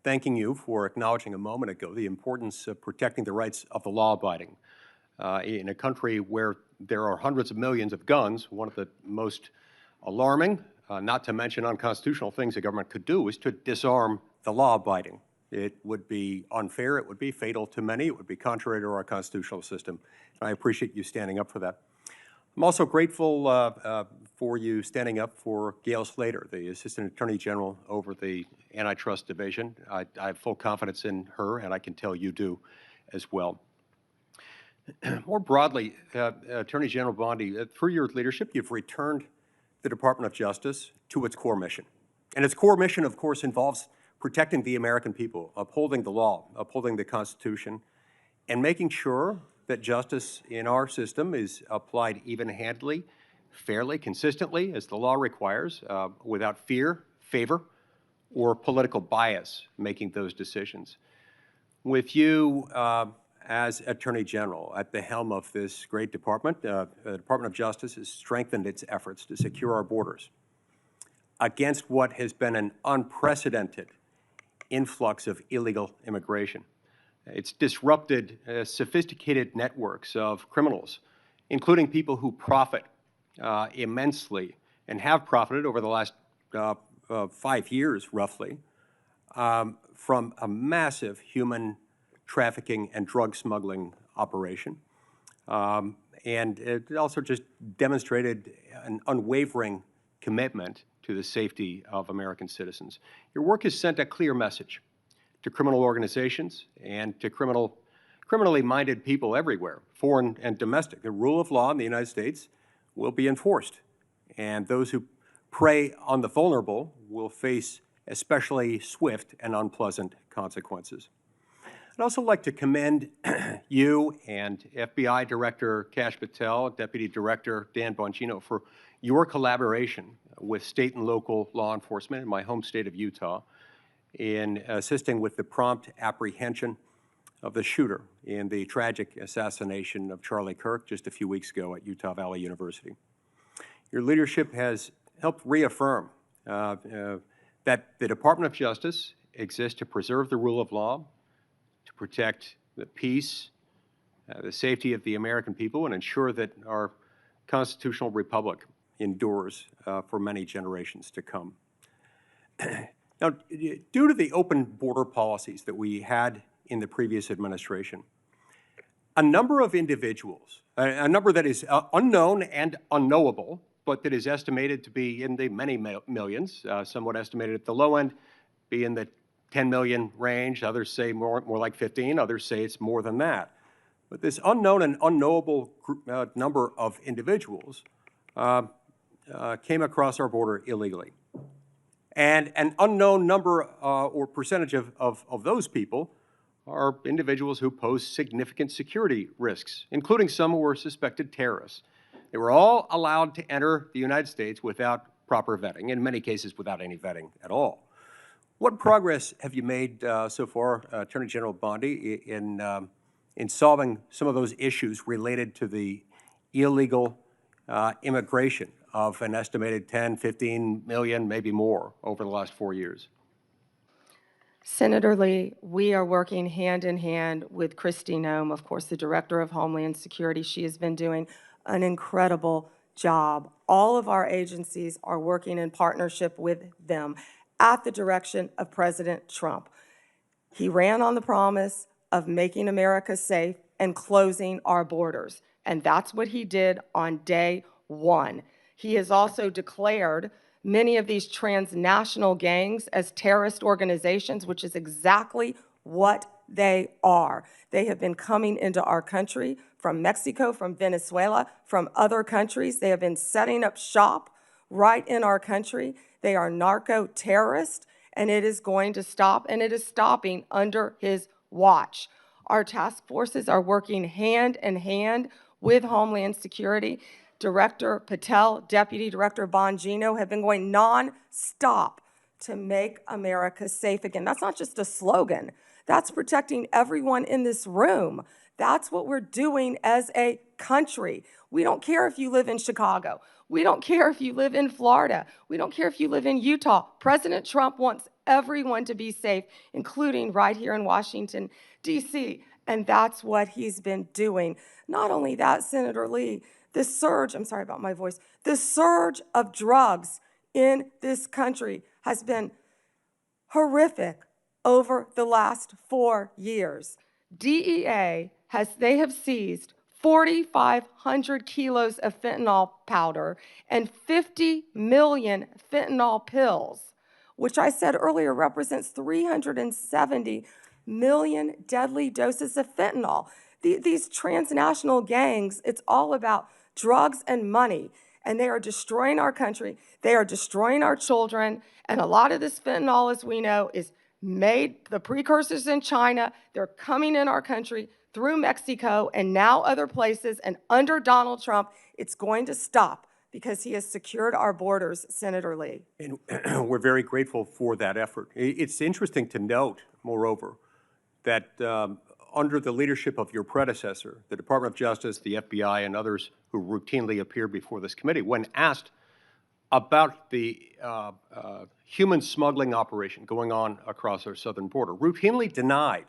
thanking you for acknowledging a moment ago the importance of protecting the rights of the law-abiding. In a country where there are hundreds of millions of guns, one of the most alarming, not to mention unconstitutional things the government could do is to disarm the law-abiding. It would be unfair, it would be fatal to many, it would be contrary to our constitutional system. And I appreciate you standing up for that. I'm also grateful for you standing up for Gail Slater, the Assistant Attorney General over the Antitrust Division. I have full confidence in her, and I can tell you do as well. More broadly, Attorney General Bondi, through your leadership, you've returned the Department of Justice to its core mission. And its core mission, of course, involves protecting the American people, upholding the law, upholding the Constitution, and making sure that justice in our system is applied even-handedly, fairly, consistently, as the law requires, without fear, favor, or political bias making those decisions. With you as Attorney General at the helm of this great department, the Department of Justice has strengthened its efforts to secure our borders against what has been an unprecedented influx of illegal immigration. It's disrupted sophisticated networks of criminals, including people who profit immensely and have profited over the last 5 years, roughly, from a massive human trafficking and drug smuggling operation. And it also just demonstrated an unwavering commitment to the safety of American citizens. Your work has sent a clear message to criminal organizations and to criminally minded people everywhere, foreign and domestic. The rule of law in the United States will be enforced, and those who prey on the vulnerable will face especially swift and unpleasant consequences. I'd also like to commend you and FBI Director Kash Patel, Deputy Director Dan Bongino for your collaboration with state and local law enforcement in my home state of Utah in assisting with the prompt apprehension of the shooter in the tragic assassination of Charlie Kirk just a few weeks ago at Utah Valley University. Your leadership has helped reaffirm that the Department of Justice exists to preserve the rule of law, to protect the peace, the safety of the American people, and ensure that our constitutional republic endures for many generations to come. Now, due to the open border policies that we had in the previous administration, a number of individuals, a number that is unknown and unknowable, but that is estimated to be in the many millions, somewhat estimated at the low end, be in the 10 million range. Others say more like 15. Others say it's more than that. But this unknown and unknowable number of individuals came across our border illegally. And an unknown number or percentage of those people are individuals who pose significant security risks, including some who were suspected terrorists. They were all allowed to enter the United States without proper vetting, in many cases without any vetting at all. What progress have you made so far, Attorney General Bondi, in solving some of those issues related to the illegal immigration of an estimated 10, 15 million, maybe more, over the last 4 years? Senator Lee, we are working hand in hand with Kristi Noem, of course, the Director of Homeland Security. She has been doing an incredible job. All of our agencies are working in partnership with them at the direction of President Trump. He ran on the promise of making America safe and closing our borders, and that's what he did on day one. He has also declared many of these transnational gangs as terrorist organizations, which is exactly what they are. They have been coming into our country from Mexico, from Venezuela, from other countries. They have been setting up shop right in our country. They are narco-terrorists, and it is going to stop, and it is stopping under his watch. Our task forces are working hand in hand with Homeland Security. Director Patel, Deputy Director Bongino have been going nonstop to make America safe again. That's not just a slogan. That's protecting everyone in this room. That's what we're doing as a country. We don't care if you live in Chicago. We don't care if you live in Florida. We don't care if you live in Utah. President Trump wants everyone to be safe, including right here in Washington, D.C., and that's what he's been doing. Not only that, Senator Lee, the surge, I'm sorry about my voice, the surge of drugs in this country has been horrific over the last 4 years. DEA they have seized 4,500 kilos of fentanyl powder and 50 million fentanyl pills, which I said earlier represents 370 million deadly doses of fentanyl. These transnational gangs, it's all about drugs and money, and they are destroying our country. They are destroying our children, and a lot of this fentanyl, as we know, is made, the precursors in China. They're coming in our country through Mexico and now other places, and under Donald Trump, it's going to stop because he has secured our borders, Senator Lee. And we're very grateful for that effort. It's interesting to note, moreover, that under the leadership of your predecessor, the Department of Justice, the FBI, and others who routinely appear before this committee, when asked about the human smuggling operation going on across our southern border, routinely denied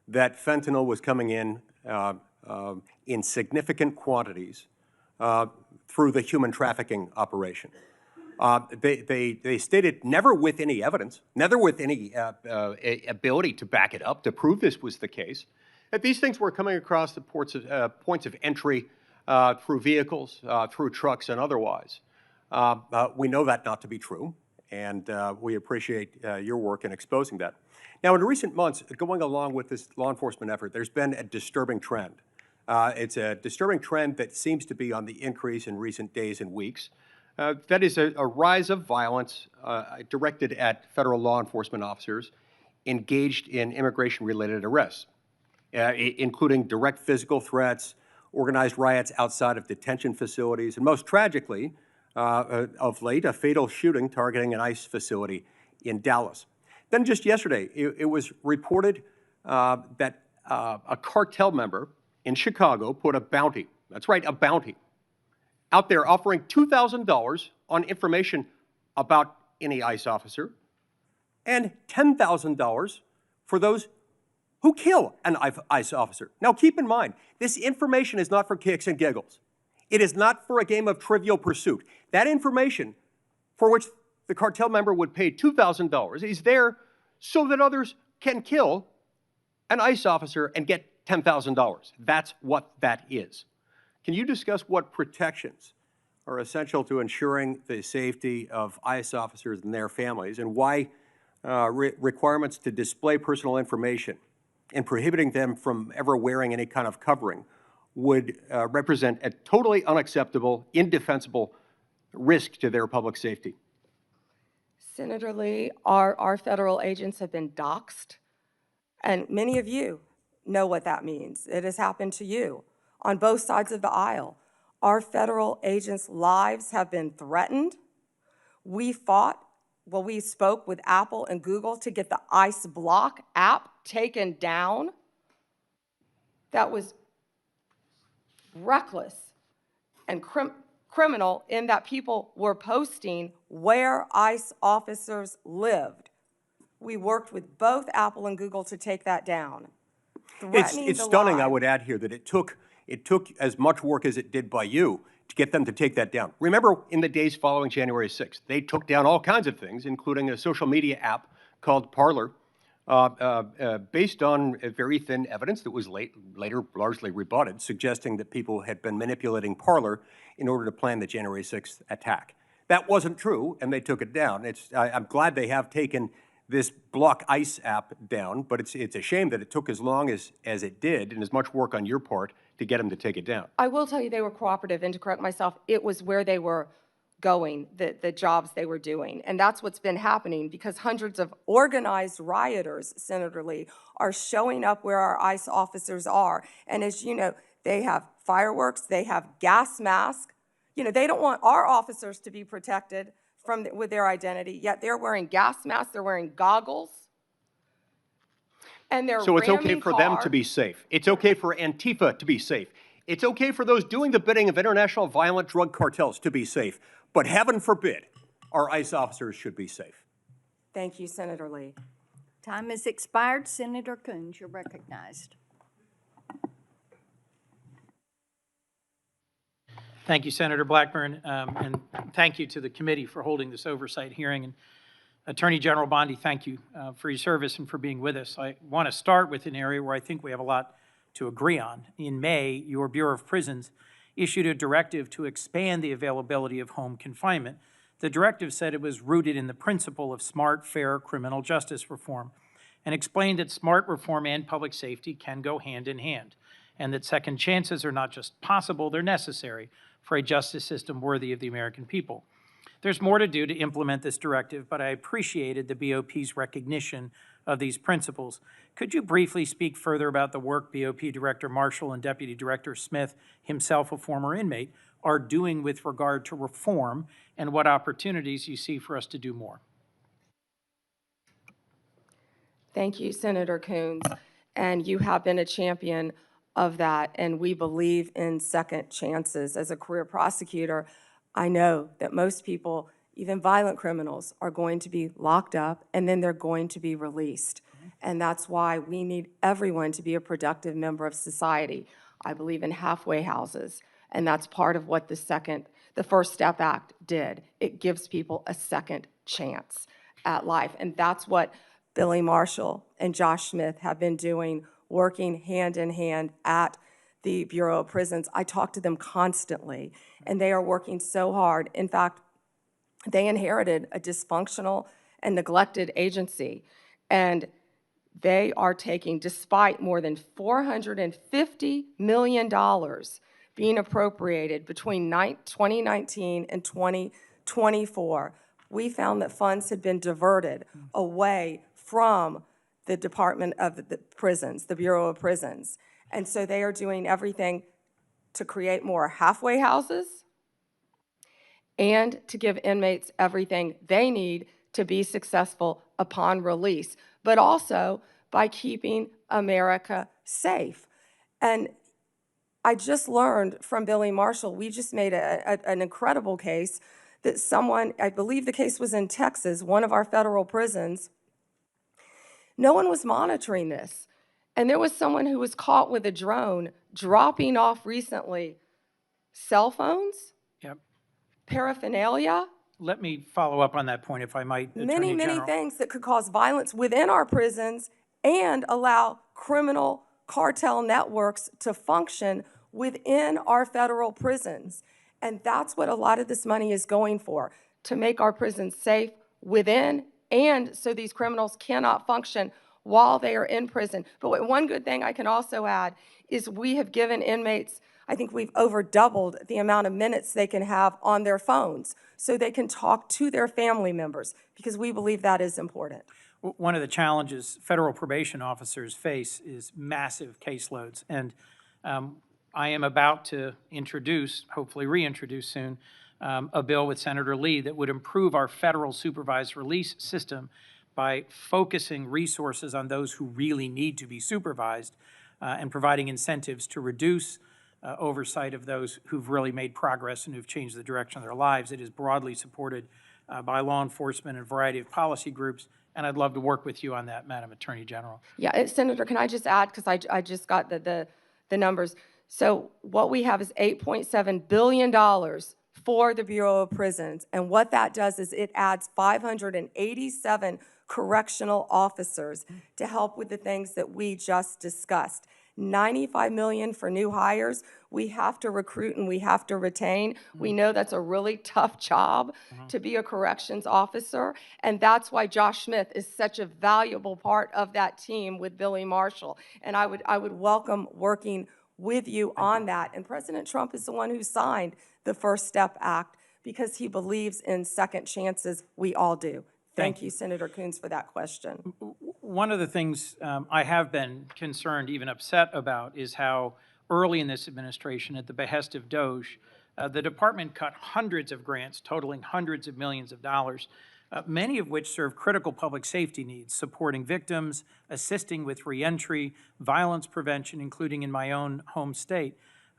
that fentanyl was coming in significant quantities through the human trafficking operation. They stated never with any evidence, never with any ability to back it up, to prove this was the case, that these things were coming across the points of entry through vehicles, through trucks, and otherwise. We know that not to be true, and we appreciate your work in exposing that. Now, in recent months, going along with this law enforcement effort, there's been a disturbing trend. It's a disturbing trend that seems to be on the increase in recent days and weeks. That is a rise of violence directed at federal law enforcement officers engaged in immigration-related arrests, including direct physical threats, organized riots outside of detention facilities, and most tragically, of late, a fatal shooting targeting an ICE facility in Dallas. Then just yesterday, it was reported that a cartel member in Chicago put a bounty, that's right, a bounty, out there offering $2,000 on information about any ICE officer and $10,000 for those who kill an ICE officer. Now, keep in mind, this information is not for kicks and giggles. It is not for a game of Trivial Pursuit. That information, for which the cartel member would pay $2,000, is there so that others can kill an ICE officer and get $10,000. That's what that is. Can you discuss what protections are essential to ensuring the safety of ICE officers and their families, and why requirements to display personal information and prohibiting them from ever wearing any kind of covering would represent a totally unacceptable, indefensible risk to their public safety? Senator Lee, our federal agents have been doxxed, and many of you know what that means. It has happened to you on both sides of the aisle. Our federal agents' lives have been threatened. We spoke with Apple and Google to get the ICE Block app taken down. That was reckless and criminal in that people were posting where ICE officers lived. We worked with both Apple and Google to take that down. It's stunning, I would add here, that it took as much work as it did by you to get them to take that down. Remember, in the days following January 6th, they took down all kinds of things, including a social media app called Parler, based on very thin evidence that was later largely rebutted, suggesting that people had been manipulating Parler in order to plan the January 6th attack. That wasn't true, and they took it down. I'm glad they have taken this Block ICE app down, but it's a shame that it took as long as it did, and as much work on your part to get them to take it down. I will tell you they were cooperative, and to correct myself, it was where they were going, the jobs they were doing. And that's what's been happening, because hundreds of organized rioters, Senator Lee, are showing up where our ICE officers are. And as you know, they have fireworks, they have gas masks. You know, they don't want our officers to be protected with their identity, yet they're wearing gas masks, they're wearing goggles, and they're So it's okay for them to be safe. It's okay for Antifa to be safe. It's okay for those doing the bidding of international violent drug cartels to be safe. But heaven forbid, our ICE officers should be safe. Thank you, Senator Lee. Time has expired. Senator Coons, you're recognized. Thank you, Senator Blackburn, and thank you to the committee for holding this oversight hearing. And Attorney General Bondi, thank you for your service and for being with us. I want to start with an area where I think we have a lot to agree on. In May, your Bureau of Prisons issued a directive to expand the availability of home confinement. The directive said it was rooted in the principle of smart, fair criminal justice reform, and explained that smart reform and public safety can go hand in hand, and that second chances are not just possible, they're necessary for a justice system worthy of the American people. There's more to do to implement this directive, but I appreciated the BOP's recognition of these principles. Could you briefly speak further about the work BOP Director Marshall and Deputy Director Smith, himself a former inmate, are doing with regard to reform, and what opportunities you see for us to do more? Thank you, Senator Coons. and you have been a champion of that, and we believe in second chances. As a career prosecutor, I know that most people, even violent criminals, are going to be locked up and then they're going to be released. And that's why we need everyone to be a productive member of society. I believe in halfway houses, and that's part of what the First Step Act did. It gives people a second chance at life, and that's what Billy Marshall and Josh Smith have been doing, working hand in hand at the Bureau of Prisons. I talk to them constantly, and they are working so hard. In fact, they inherited a dysfunctional and neglected agency, and they are taking, despite more than $450 million being appropriated between 2019 and 2024, we found that funds had been diverted away from the Department of the Prisons, the Bureau of Prisons. And so they are doing everything to create more halfway houses and to give inmates everything they need to be successful upon release, but also by keeping America safe. And I just learned from Billy Marshall, we just made an incredible case that someone, I believe the case was in Texas, one of our federal prisons, no one was monitoring this. And there was someone who was caught with a drone dropping off recently cell phones, Yep. paraphernalia, Let me follow up on that point, if I might, Attorney many General. things that could cause violence within our prisons and allow criminal cartel networks to function within our federal prisons. And that's what a lot of this money is going for, to make our prisons safe within and so these criminals cannot function while they are in prison. But one good thing I can also add is we have given inmates, I think we've over doubled the amount of minutes they can have on their phones so they can talk to their family members, because we believe that is important. One of the challenges federal probation officers face is massive caseloads. And I am about to introduce, hopefully reintroduce soon, a bill with Senator Lee that would improve our federal supervised release system by focusing resources on those who really need to be supervised and providing incentives to reduce oversight of those who've really made progress and who've changed the direction of their lives. It is broadly supported by law enforcement and a variety of policy groups, and I'd love to work with you on that, Madam Attorney General. Yeah, Senator, can I just add, because I just got the numbers. So what we have is $8.7 billion for the Bureau of Prisons, and what that does is it adds 587 correctional officers to help with the things that we just discussed. $95 million for new hires. We have to recruit and we have to retain. We know that's a really tough job to be a corrections officer, and that's why Josh Smith is such a valuable part of that team with Billy Marshall. And I would welcome working with you on that. And President Trump is the one who signed the First Step Act because he believes in second chances. We all do. Thank you, Senator Coons, for that question. One of the things I have been concerned, even upset about, is how early in this administration, at the behest of DOJ, the department cut hundreds of grants totaling hundreds of millions of dollars, many of which serve critical public safety needs, supporting victims, assisting with reentry, violence prevention, including in my own home state.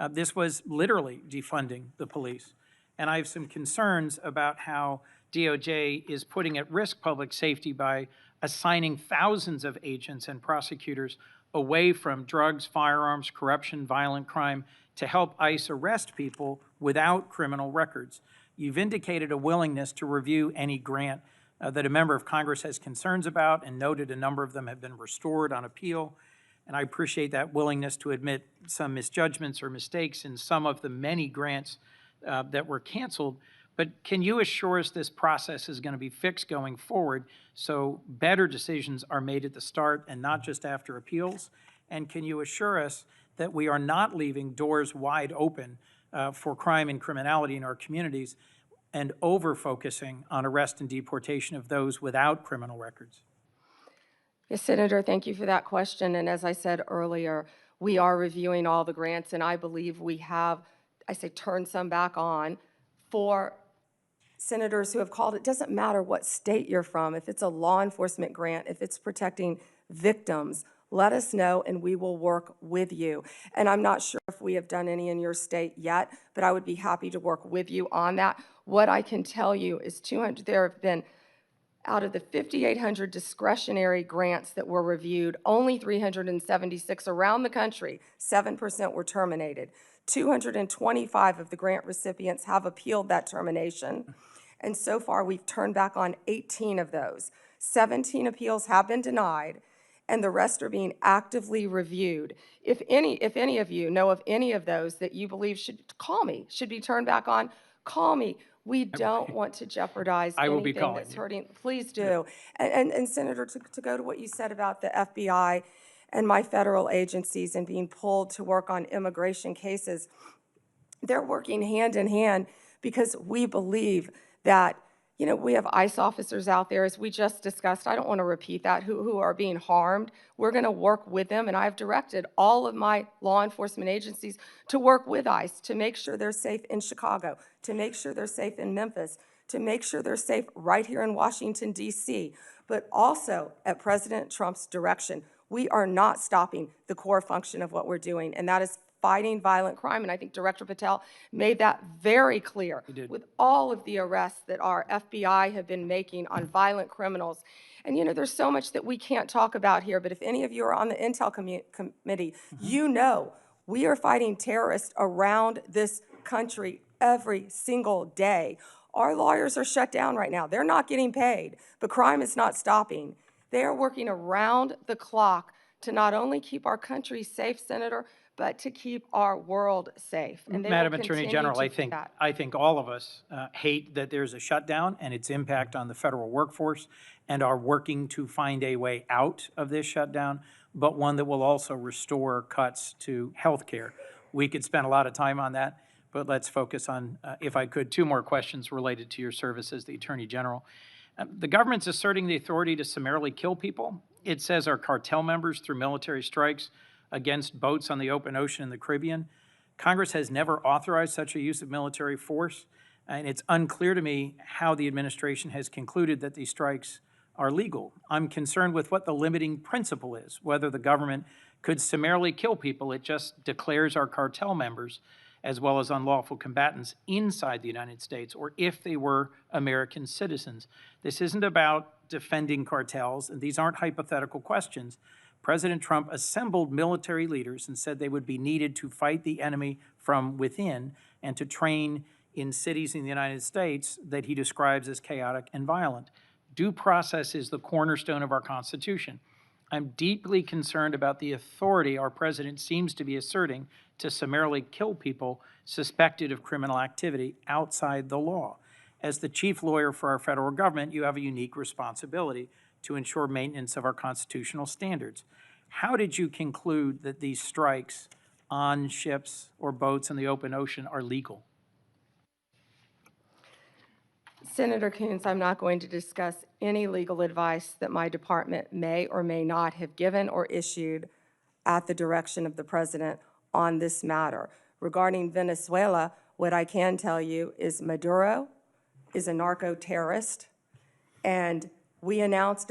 This was literally defunding the police. And I have some concerns about how DOJ is putting at risk public safety by assigning thousands of agents and prosecutors away from drugs, firearms, corruption, violent crime to help ICE arrest people without criminal records. You've indicated a willingness to review any grant that a member of Congress has concerns about, and noted a number of them have been restored on appeal. And I appreciate that willingness to admit some misjudgments or mistakes in some of the many grants that were canceled. But can you assure us this process is going to be fixed going forward so better decisions are made at the start and not just after appeals? And can you assure us that we are not leaving doors wide open for crime and criminality in our communities and over-focusing on arrest and deportation of those without criminal records? Yes, Senator, thank you for that question. And as I said earlier, we are reviewing all the grants, and I believe we have, turned some back on for senators who have called. It doesn't matter what state you're from, if it's a law enforcement grant, if it's protecting victims, let us know and we will work with you. And I'm not sure if we have done any in your state yet, but I would be happy to work with you on that. What I can tell you is there have been, out of the 5,800 discretionary grants that were reviewed, only 376 around the country, 7% were terminated. 225 of the grant recipients have appealed that termination. And so far, we've turned back on 18 of those. 17 appeals have been denied, and the rest are being actively reviewed. If any of you know of any of those that you believe should be turned back on, call me. We don't want to jeopardize I will be anything calling that's you. hurting. Please do. And Senator, to go to what you said about the FBI and my federal agencies and being pulled to work on immigration cases, they're working hand in hand because we believe that, we have ICE officers out there, as we just discussed, I don't want to repeat that, who are being harmed. We're going to work with them, and I've directed all of my law enforcement agencies to work with ICE to make sure they're safe in Chicago, to make sure they're safe in Memphis, to make sure they're safe right here in Washington, D.C., but also at President Trump's direction. We are not stopping the core function of what we're doing, and that is fighting violent crime, and I think Director Patel made that very clear with all of the arrests that our FBI have been making on violent criminals. And there's so much that we can't talk about here, but if any of you are on the Intel Committee, we are fighting terrorists around this country every single day. Our lawyers are shut down right now. They're not getting paid, but crime is not stopping. They are working around the clock to not only keep our country safe, Senator, but to keep our world safe. And they Madam will Attorney continue General, to I do think, that. I think all of us hate that there's a shutdown and its impact on the federal workforce, and are working to find a way out of this shutdown, but one that will also restore cuts to health care. We could spend a lot of time on that, but let's focus on, if I could, two more questions related to your service as the Attorney General. The government's asserting the authority to summarily kill people. It says our cartel members through military strikes against boats on the open ocean in the Caribbean. Congress has never authorized such a use of military force, and it's unclear to me how the administration has concluded that these strikes are legal. I'm concerned with what the limiting principle is, whether the government could summarily kill people. It just declares our cartel members as well as unlawful combatants inside the United States, or if they were American citizens. This isn't about defending cartels, and these aren't hypothetical questions. President Trump assembled military leaders and said they would be needed to fight the enemy from within and to train in cities in the United States that he describes as chaotic and violent. Due process is the cornerstone of our Constitution. I'm deeply concerned about the authority our president seems to be asserting to summarily kill people suspected of criminal activity outside the law. As the chief lawyer for our federal government, you have a unique responsibility to ensure maintenance of our constitutional standards. How did you conclude that these strikes on ships or boats in the open ocean are legal? Senator Coons, I'm not going to discuss any legal advice that my department may or may not have given or issued at the direction of the president on this matter. Regarding Venezuela, what I can tell you is Maduro is a narco-terrorist, and I announced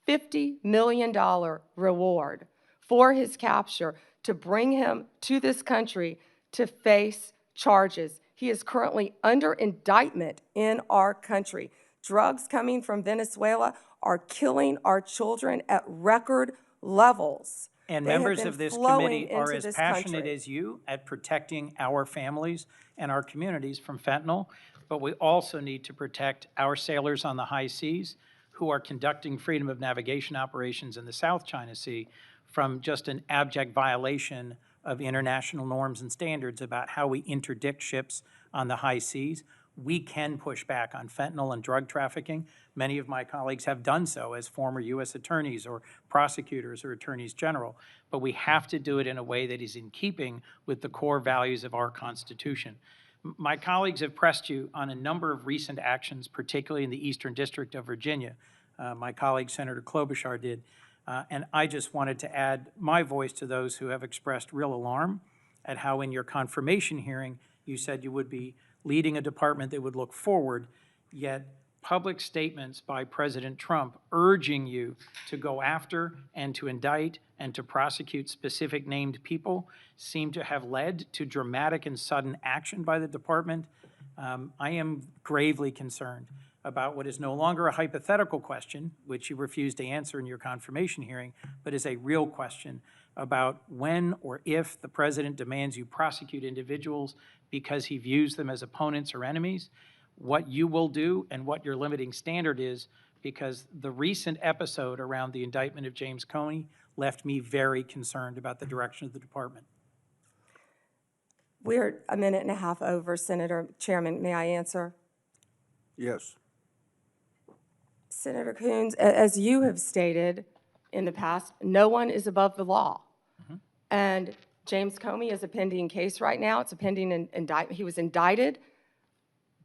$50 million reward for his capture to bring him to this country to face charges. He is currently under indictment in our country. Drugs coming from Venezuela are killing our children at record levels. And They have members been of this flowing committee are into as this passionate country. as you at protecting our families and our communities from fentanyl, but we also need to protect our sailors on the high seas who are conducting freedom of navigation operations in the South China Sea from just an abject violation of international norms and standards about how we interdict ships on the high seas. We can push back on fentanyl and drug trafficking. Many of my colleagues have done so as former U.S. attorneys or prosecutors or attorneys general, but we have to do it in a way that is in keeping with the core values of our Constitution. My colleagues have pressed you on a number of recent actions, particularly in the Eastern District of Virginia. My colleague, Senator Klobuchar, did. And I just wanted to add my voice to those who have expressed real alarm at how in your confirmation hearing, you said you would be leading a department that would look forward, yet public statements by President Trump urging you to go after and to indict and to prosecute specific named people seem to have led to dramatic and sudden action by the department. I am gravely concerned about what is no longer a hypothetical question, which you refused to answer in your confirmation hearing, but is a real question about when or if the president demands you prosecute individuals because he views them as opponents or enemies, what you will do and what your limiting standard is, because the recent episode around the indictment of James Comey left me very concerned about the direction of the department. We're a minute and a half over, Senator Chairman. May I answer? Yes. Senator Coons, as you have stated in the past, no one is above the law. And James Comey is a pending case right now. It's a pending indictment. He was indicted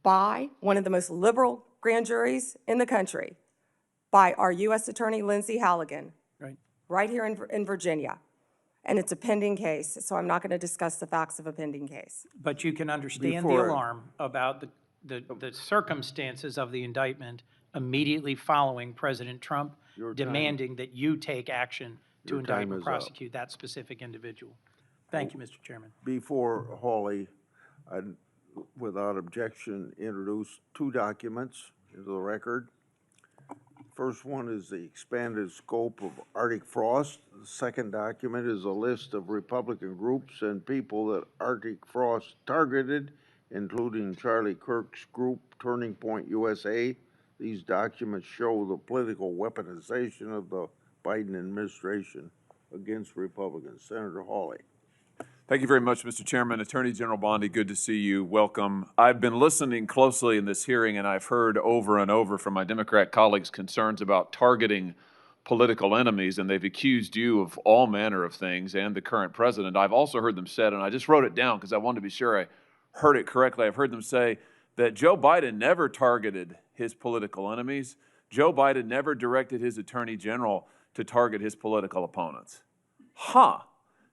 by one of the most liberal grand juries in the country, by our U.S. Attorney Lindsay Halligan, right here in Virginia. And it's a pending case, so I'm not going to discuss the facts of a pending case. But you can understand the alarm about the circumstances of the indictment immediately following President Trump demanding that you take action to indict and prosecute that specific individual. Thank you, Mr. Chairman. Before Hawley, I'd, without objection, introduce two documents into the record. First one is the expanded scope of Arctic frost. The second document is a list of Republican groups and people that Arctic frost targeted, including Charlie Kirk's group, Turning Point USA. These documents show the political weaponization of the Biden administration against Republicans. Senator Hawley. Thank you very much, Mr. Chairman. Attorney General Bondi, good to see you. Welcome. I've been listening closely in this hearing, and I've heard over and over from my Democrat colleagues concerns about targeting political enemies, and they've accused you of all manner of things and the current president. I've also heard them said, and I just wrote it down because I wanted to be sure I heard it correctly. I've heard them say that Joe Biden never targeted his political enemies. Joe Biden never directed his attorney general to target his political opponents.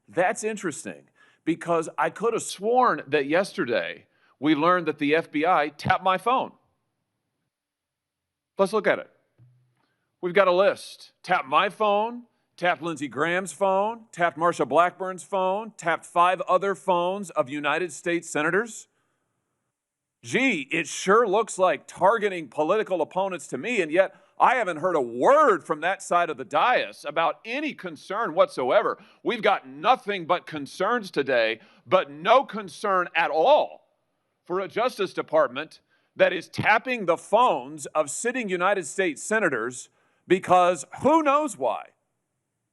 That's interesting, because I could have sworn that yesterday we learned that the FBI tapped my phone. Let's look at it. We've got a list. Tapped my phone, tapped Lindsey Graham's phone, tapped Marsha Blackburn's phone, tapped 5 other phones of United States senators. Gee, it sure looks like targeting political opponents to me, and yet I haven't heard a word from that side of the dais about any concern whatsoever. We've got nothing but concerns today, but no concern at all for a Justice Department that is tapping the phones of sitting United States senators because who knows why.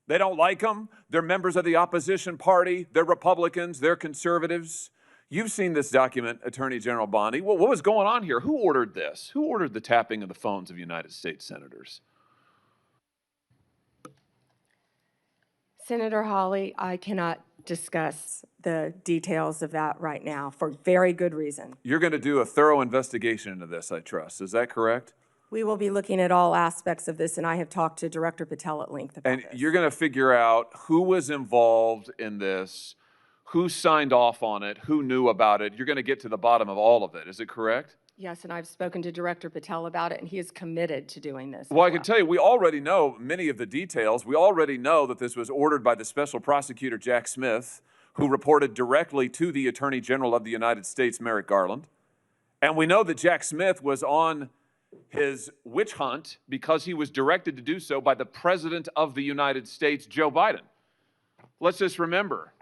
They don't like them. They're members of the opposition party. They're Republicans. They're conservatives. You've seen this document, Attorney General Bondi. What was going on here? Who ordered this? Who ordered the tapping of the phones of United States senators? Senator Hawley, I cannot discuss the details of that right now for very good reason. You're going to do a thorough investigation into this, I trust. Is that correct? We will be looking at all aspects of this, and I have talked to Director Patel at length about And this. you're going to figure out who was involved in this, who signed off on it, who knew about it. You're going to get to the bottom of all of it. Is it correct? Yes, and I've spoken to Director Patel about it, and he is committed to doing this. Well, I can tell you, we already know many of the details. We already know that this was ordered by the Special Prosecutor Jack Smith, who reported directly to the Attorney General of the United States, Merrick Garland. And we know that Jack Smith was on his witch hunt because he was directed to do so by the President of the United States, Joe Biden. Let's just remember.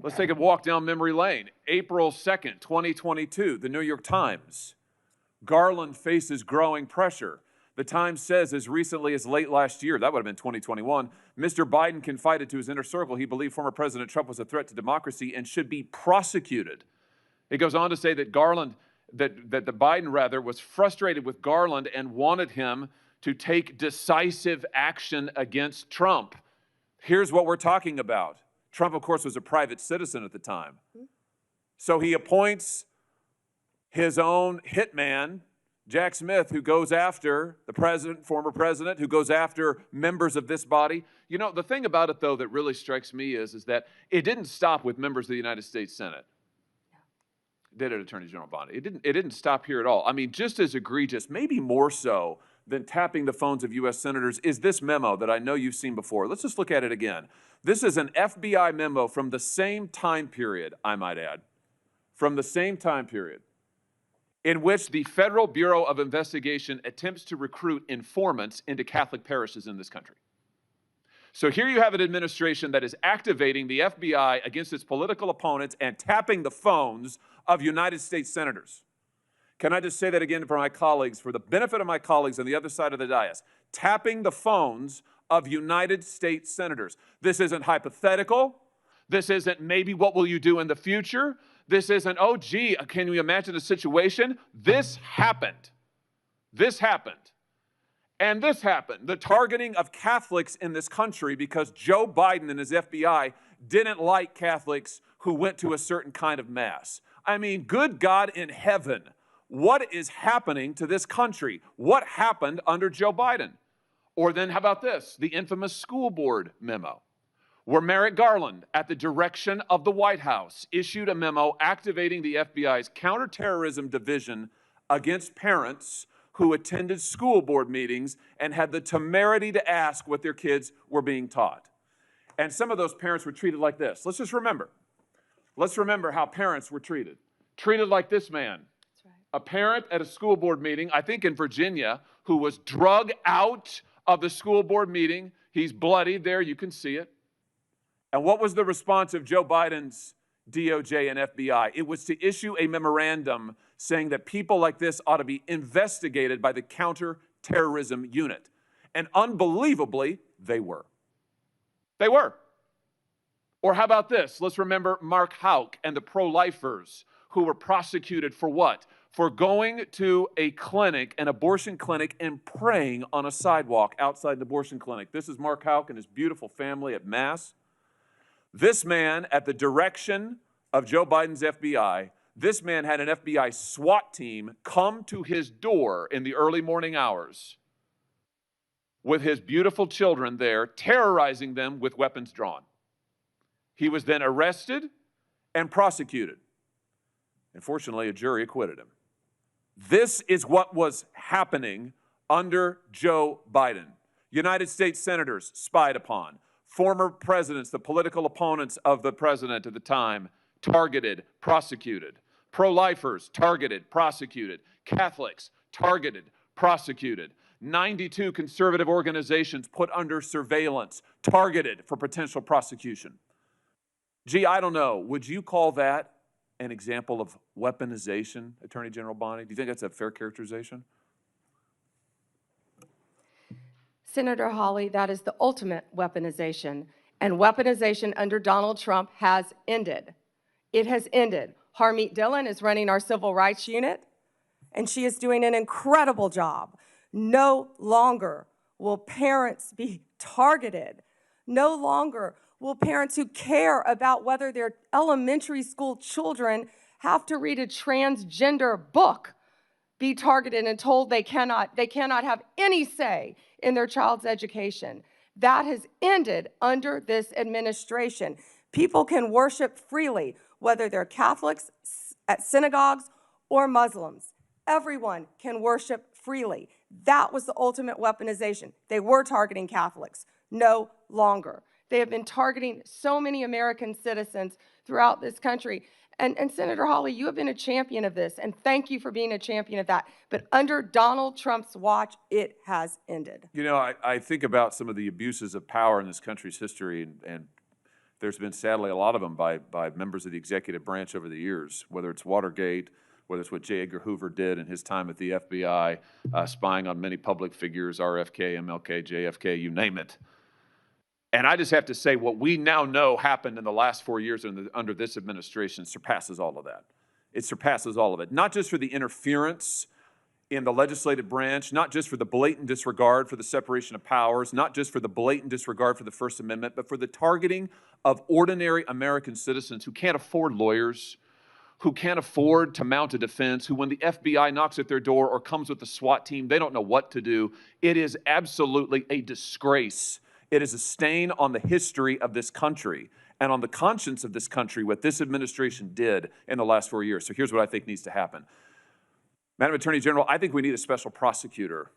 Let's take a walk down memory lane. April 2nd, 2022, the New York Times. Garland faces growing pressure. The Times says as recently as late last year, that would have been 2021, Mr. Biden confided to his inner circle he believed former President Trump was a threat to democracy and should be prosecuted. It goes on to say that Biden was frustrated with Garland and wanted him to take decisive action against Trump. Here's what we're talking about. Trump, of course, was a private citizen at the time. So he appoints his own hitman, Jack Smith, who goes after the president, former president, who goes after members of this body. You know, the thing about it, though, that really strikes me is that it didn't stop with members of the United States Senate. did it, Attorney General Bondi. It didn't stop here at all. I mean, just as egregious, maybe more so than tapping the phones of U.S. senators, is this memo that I know you've seen before. Let's just look at it again. This is an FBI memo from the same time period, I might add, from the same time period, in which the Federal Bureau of Investigation attempts to recruit informants into Catholic parishes in this country. So here you have an administration that is activating the FBI against its political opponents and tapping the phones of United States senators. Can I just say that again for my colleagues, for the benefit of my colleagues on the other side of the dais? Tapping the phones of United States senators. This isn't hypothetical. This isn't maybe what will you do in the future. This isn't, oh, gee, can you imagine a situation? This happened. This happened. And this happened, the targeting of Catholics in this country because Joe Biden and his FBI didn't like Catholics who went to a certain kind of mass. I mean, good God in heaven, what is happening to this country? What happened under Joe Biden? Or then how about this, the infamous school board memo, where Merrick Garland, at the direction of the White House, issued a memo activating the FBI's counterterrorism division against parents who attended school board meetings and had the temerity to ask what their kids were being taught. And some of those parents were treated like this. Let's just remember. Let's remember how parents were treated. Treated like this man. That's right. A parent at a school board meeting, I think in Virginia, who was drug out of the school board meeting. He's bloodied there, you can see it. And what was the response of Joe Biden's DOJ and FBI? It was to issue a memorandum saying that people like this ought to be investigated by the counterterrorism unit. And unbelievably, they were. They were. Or how about this? Let's remember Mark Houck and the pro-lifers who were prosecuted for what? For going to a clinic, an abortion clinic, and praying on a sidewalk outside an abortion clinic. This is Mark Houck and his beautiful family at Mass. This man, at the direction of Joe Biden's FBI, this man had an FBI SWAT team come to his door in the early morning hours with his beautiful children there, terrorizing them with weapons drawn. He was then arrested and prosecuted. And fortunately, a jury acquitted him. This is what was happening under Joe Biden. United States senators spied upon. Former presidents, the political opponents of the president at the time, targeted, prosecuted. Pro-lifers, targeted, prosecuted. Catholics, targeted, prosecuted. 92 conservative organizations put under surveillance, targeted for potential prosecution. Gee, I don't know. Would you call that an example of weaponization, Attorney General Bondi? Do you think that's a fair characterization? Senator Hawley, that is the ultimate weaponization, and weaponization under Donald Trump has ended. It has ended. Harmeet Dillon is running our civil rights unit, and she is doing an incredible job. No longer will parents be targeted. No longer will parents who care about whether their elementary school children have to read a transgender book be targeted and told they cannot have any say in their child's education. That has ended under this administration. People can worship freely, whether they're Catholics at synagogues or Muslims. Everyone can worship freely. That was the ultimate weaponization. They were targeting Catholics. No longer. They have been targeting so many American citizens throughout this country. And Senator Hawley, you have been a champion of this, and thank you for being a champion of that. But under Donald Trump's watch, it has ended. You know, I think about some of the abuses of power in this country's history, and there's been sadly a lot of them by members of the executive branch over the years, whether it's Watergate, whether it's what J. Edgar Hoover did in his time at the FBI, spying on many public figures, RFK, MLK, JFK, you name it. And I just have to say, what we now know happened in the last 4 years under this administration surpasses all of that. It surpasses all of it. Not just for the interference in the legislative branch, not just for the blatant disregard for the separation of powers, not just for the blatant disregard for the First Amendment, but for the targeting of ordinary American citizens who can't afford lawyers, who can't afford to mount a defense, who when the FBI knocks at their door or comes with the SWAT team, they don't know what to do. It is absolutely a disgrace. It is a stain on the history of this country. and on the conscience of this country what this administration did in the last 4 years. So here's what I think needs to happen. Madam Attorney General, I think we need a special prosecutor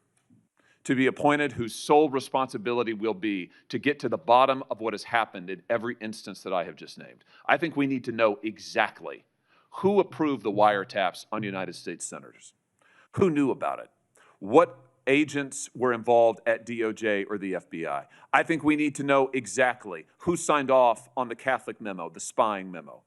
to be appointed whose sole responsibility will be to get to the bottom of what has happened in every instance that I have just named. I think we need to know exactly who approved the wiretaps on United States senators, who knew about it, what agents were involved at DOJ or the FBI. I think we need to know exactly who signed off on the Catholic memo, the spying memo,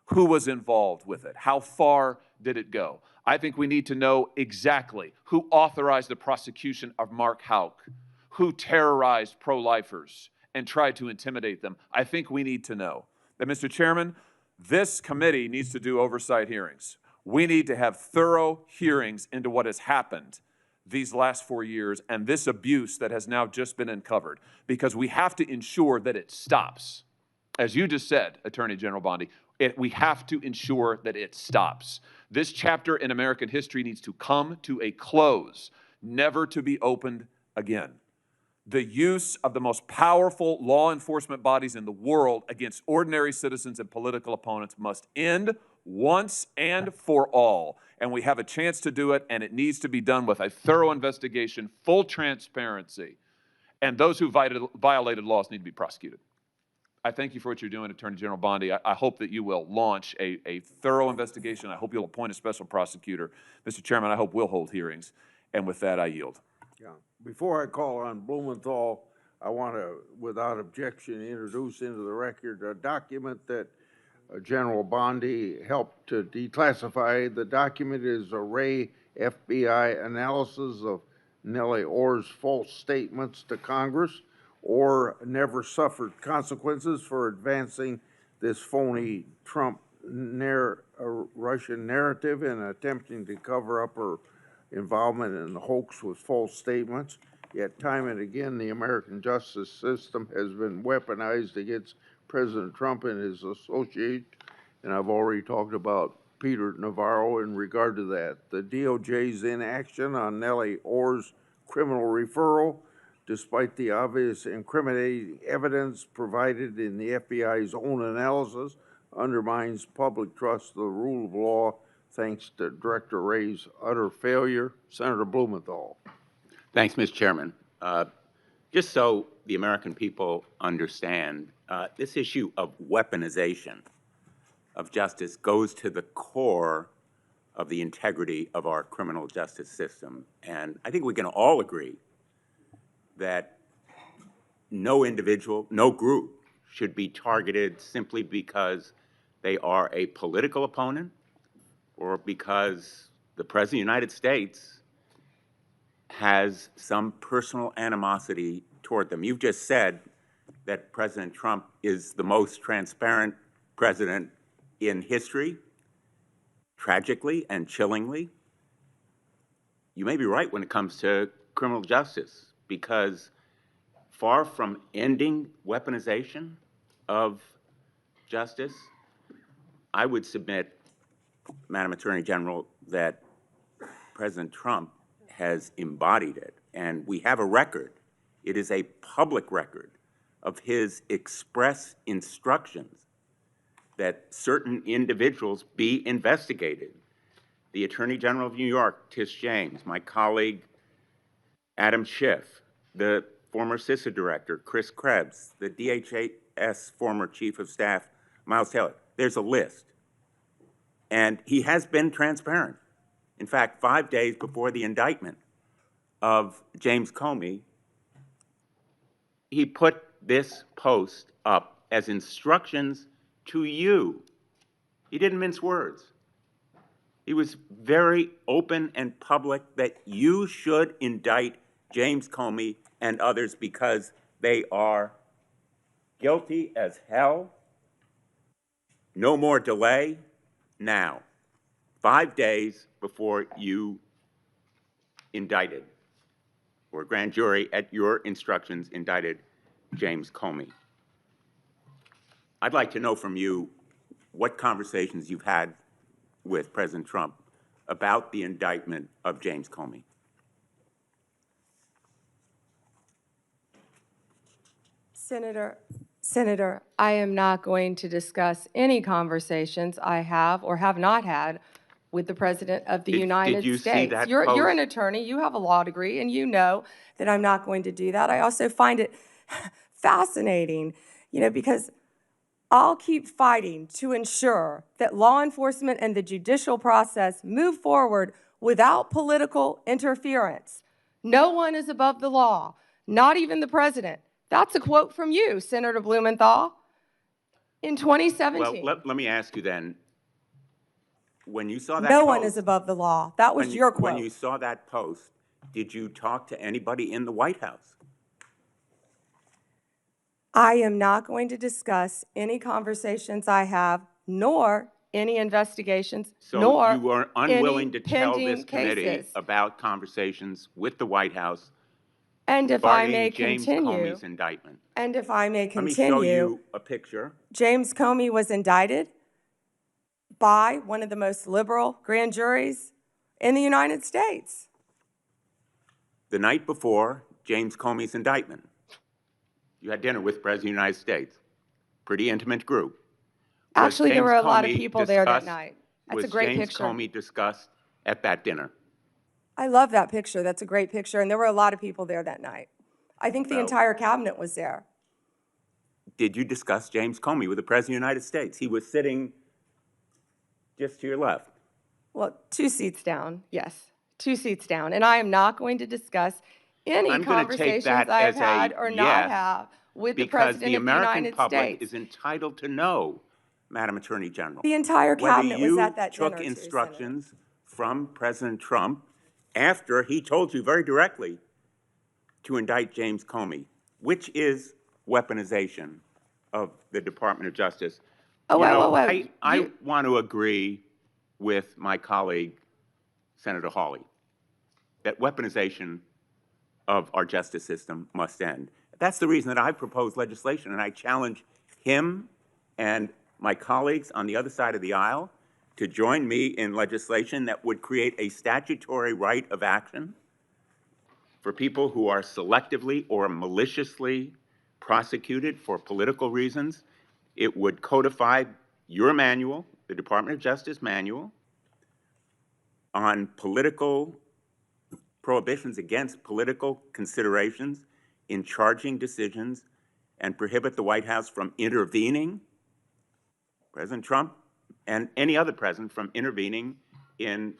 who was involved with it, how far did it go. I think we need to know exactly who authorized the prosecution of Mark Houck, who terrorized pro-lifers and tried to intimidate them. I think we need to know that, Mr. Chairman, this committee needs to do oversight hearings. We need to have thorough hearings into what has happened these last 4 years and this abuse that has now just been uncovered, because we have to ensure that it stops. As you just said, Attorney General Bondi, we have to ensure that it stops. This chapter in American history needs to come to a close, never to be opened again. The use of the most powerful law enforcement bodies in the world against ordinary citizens and political opponents must end once and for all. And we have a chance to do it, and it needs to be done with a thorough investigation, full transparency, and those who violated laws need to be prosecuted. I thank you for what you're doing, Attorney General Bondi. I hope that you will launch a thorough investigation. I hope you'll appoint a special prosecutor. Mr. Chairman, I hope we'll hold hearings. And with that, I yield. Yeah. Before I call on Blumenthal, I want to, without objection, introduce into the record a document that General Bondi helped to declassify. The document is a Ray FBI analysis of Nellie Orr's false statements to Congress. Or never suffered consequences for advancing this phony Trump Russian narrative and attempting to cover up her involvement in the hoax with false statements. Yet time and again, the American justice system has been weaponized against President Trump and his associates, and I've already talked about Peter Navarro in regard to that. The DOJ's inaction on Nellie Orr's criminal referral, despite the obvious incriminating evidence provided in the FBI's own analysis, undermines public trust of the rule of law thanks to Director Wray's utter failure. Senator Blumenthal. Thanks, Mr. Chairman. Just so the American people understand, this issue of weaponization of justice goes to the core of the integrity of our criminal justice system. And I think we can all agree that no individual, no group should be targeted simply because they are a political opponent or because the President of the United States has some personal animosity toward them. You've just said that President Trump is the most transparent president in history. Tragically and chillingly, you may be right when it comes to criminal justice, because far from ending weaponization of justice, I would submit, Madam Attorney General, that President Trump has embodied it. And we have a record. It is a public record of his express instructions that certain individuals be investigated. The Attorney General of New York, Tish James, my colleague, Adam Schiff, the former CISA director, Chris Krebs, the DHS former Chief of Staff, Miles Taylor. There's a list. And he has been transparent. In fact, 5 days before the indictment of James Comey, he put this post up as instructions to you. He didn't mince words. He was very open and public that you should indict James Comey and others because they are guilty as hell. No more delay. Now, 5 days before you indicted, or grand jury at your instructions indicted James Comey. I'd like to know from you what conversations you've had with President Trump about the indictment of James Comey. Senator, I am not going to discuss any conversations I have or have not had with the President of the United Did you States. see that You're an post? attorney, you have a law degree, and you know that I'm not going to do that. I also find it fascinating, because I'll keep fighting to ensure that law enforcement and the judicial process move forward without political interference. No one is above the law, not even the president. That's a quote from you, Senator Blumenthal, in 2017. Well, let me ask you then, when you saw that No post, one is above the law. That was your quote. when you saw that post, did you talk to anybody in the White House? I am not going to discuss any conversations I have, nor any investigations, So nor you are unwilling any to tell this pending committee cases. about conversations with the White House And if I may regarding James continue, Comey's indictment? and if I may Let me show continue, you a picture. James Comey was indicted by one of the most liberal grand juries in the United States. The night before James Comey's indictment, you had dinner with the President of the United States. Pretty intimate group. Was Actually, there James were a lot of Comey people there that discussed- night. That's a great Was picture. James Comey discussed at that dinner? I love that picture. That's a great picture. And there were a lot of people there that night. I think the Well- entire cabinet was there. Did you discuss James Comey with the President of the United States? He was sitting just to your left. Well, 2 seats down, yes, 2 seats down. And I am not going to discuss any I'm going to take conversations that I have as had a or not yes, have with the because President the of the American United public States. is entitled to know, Madam Attorney General, The entire cabinet was at that whether dinner, you took too, instructions from President Trump after he told you very directly to indict James Comey, which is weaponization of the Department of Justice. Oh, You wait, know, wait, wait. I want to agree with my colleague, Senator Hawley, that weaponization of our justice system must end. That's the reason that I proposed legislation, and I challenge him and my colleagues on the other side of the aisle to join me in legislation that would create a statutory right of action for people who are selectively or maliciously prosecuted for political reasons. It would codify your manual, the Department of Justice manual, on political prohibitions against political considerations in charging decisions, and prohibit the White House from intervening, President Trump and any other president from intervening in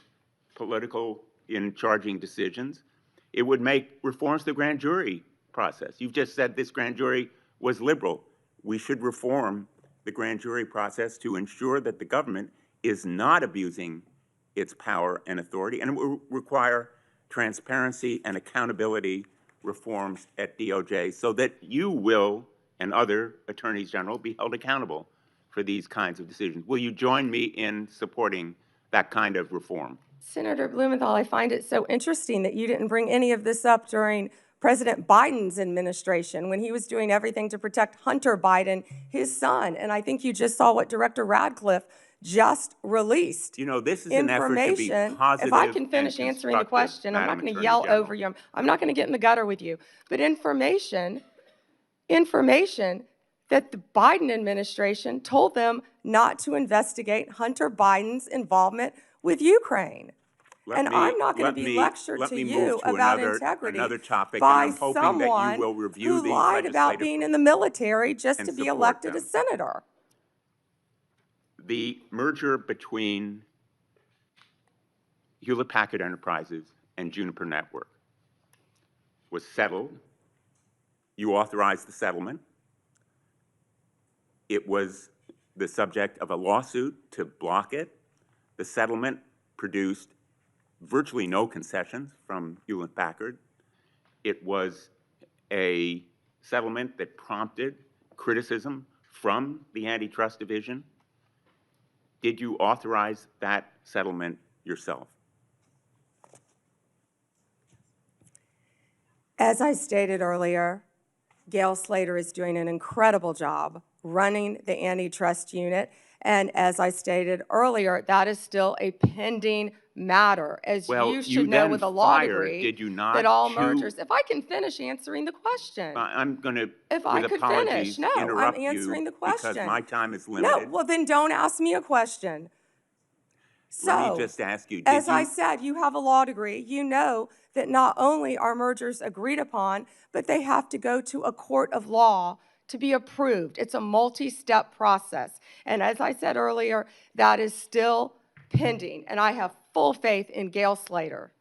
charging decisions. It would make reforms to the grand jury process. You've just said this grand jury was liberal. We should reform the grand jury process to ensure that the government is not abusing its power and authority, and it will require transparency and accountability reforms at DOJ so that you will and other attorneys general be held accountable for these kinds of decisions. Will you join me in supporting that kind of reform? Senator Blumenthal, I find it so interesting that you didn't bring any of this up during President Biden's administration when he was doing everything to protect Hunter Biden, his son. And I think you just saw what Director Radcliffe just released. You know, this is an effort to be positive. If I can finish and answering the question, I'm not Madam going to Attorney yell General. over you. I'm not going to get in the gutter with you. But information that the Biden administration told them not to investigate Hunter Biden's involvement with Ukraine. I'm not going to be lectured to you about integrity topic, by and I'm hoping someone that you will review who these lied about legislative being in the military just and to be support elected them. a senator. The merger between Hewlett-Packard Enterprises and Juniper Network was settled. You authorized the settlement. It was the subject of a lawsuit to block it. The settlement produced virtually no concessions from Hewlett-Packard. It was a settlement that prompted criticism from the Antitrust Division. Did you authorize that settlement yourself? As I stated earlier, Gail Slater is doing an incredible job running the antitrust unit. And as I stated earlier, that is still a pending matter, as Well, you you should know then with a law fired, degree, did you not, that all two- mergers, if I can finish answering the question. I'm going to, If I with could finish. apologies, No, I'm interrupt answering you the question. because my time is No, limited. well, then don't ask me a question. Let me So, just ask you, as did I you, said, you have a law degree. You know that not only are mergers agreed upon, but they have to go to a court of law to be approved. It's a multi-step process. And as I said earlier, that is still pending. And I have full faith in Gail Slater.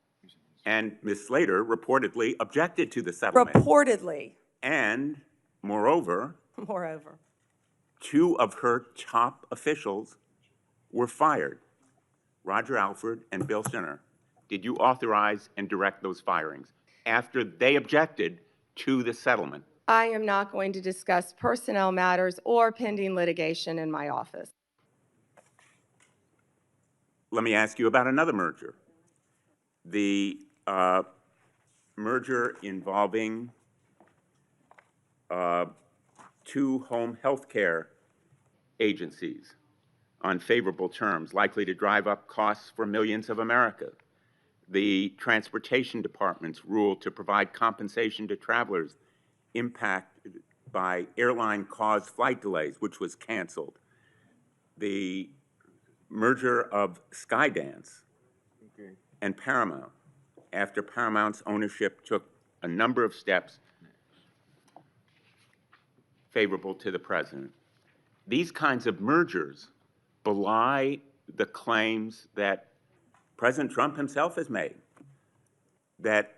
and Ms. Slater reportedly objected to the settlement. Reportedly, And moreover, moreover. two of her top officials were fired, Roger Alford and Bill Sinner. Did you authorize and direct those firings after they objected to the settlement? I am not going to discuss personnel matters or pending litigation in my office. Let me ask you about another merger. The merger involving two home health care agencies on favorable terms, likely to drive up costs for millions of America. The Transportation Department's rule to provide compensation to travelers impacted by airline-caused flight delays, which was canceled. The merger of Skydance and Paramount, after Paramount's ownership took a number of steps favorable to the president. These kinds of mergers belie the claims that President Trump himself has made, that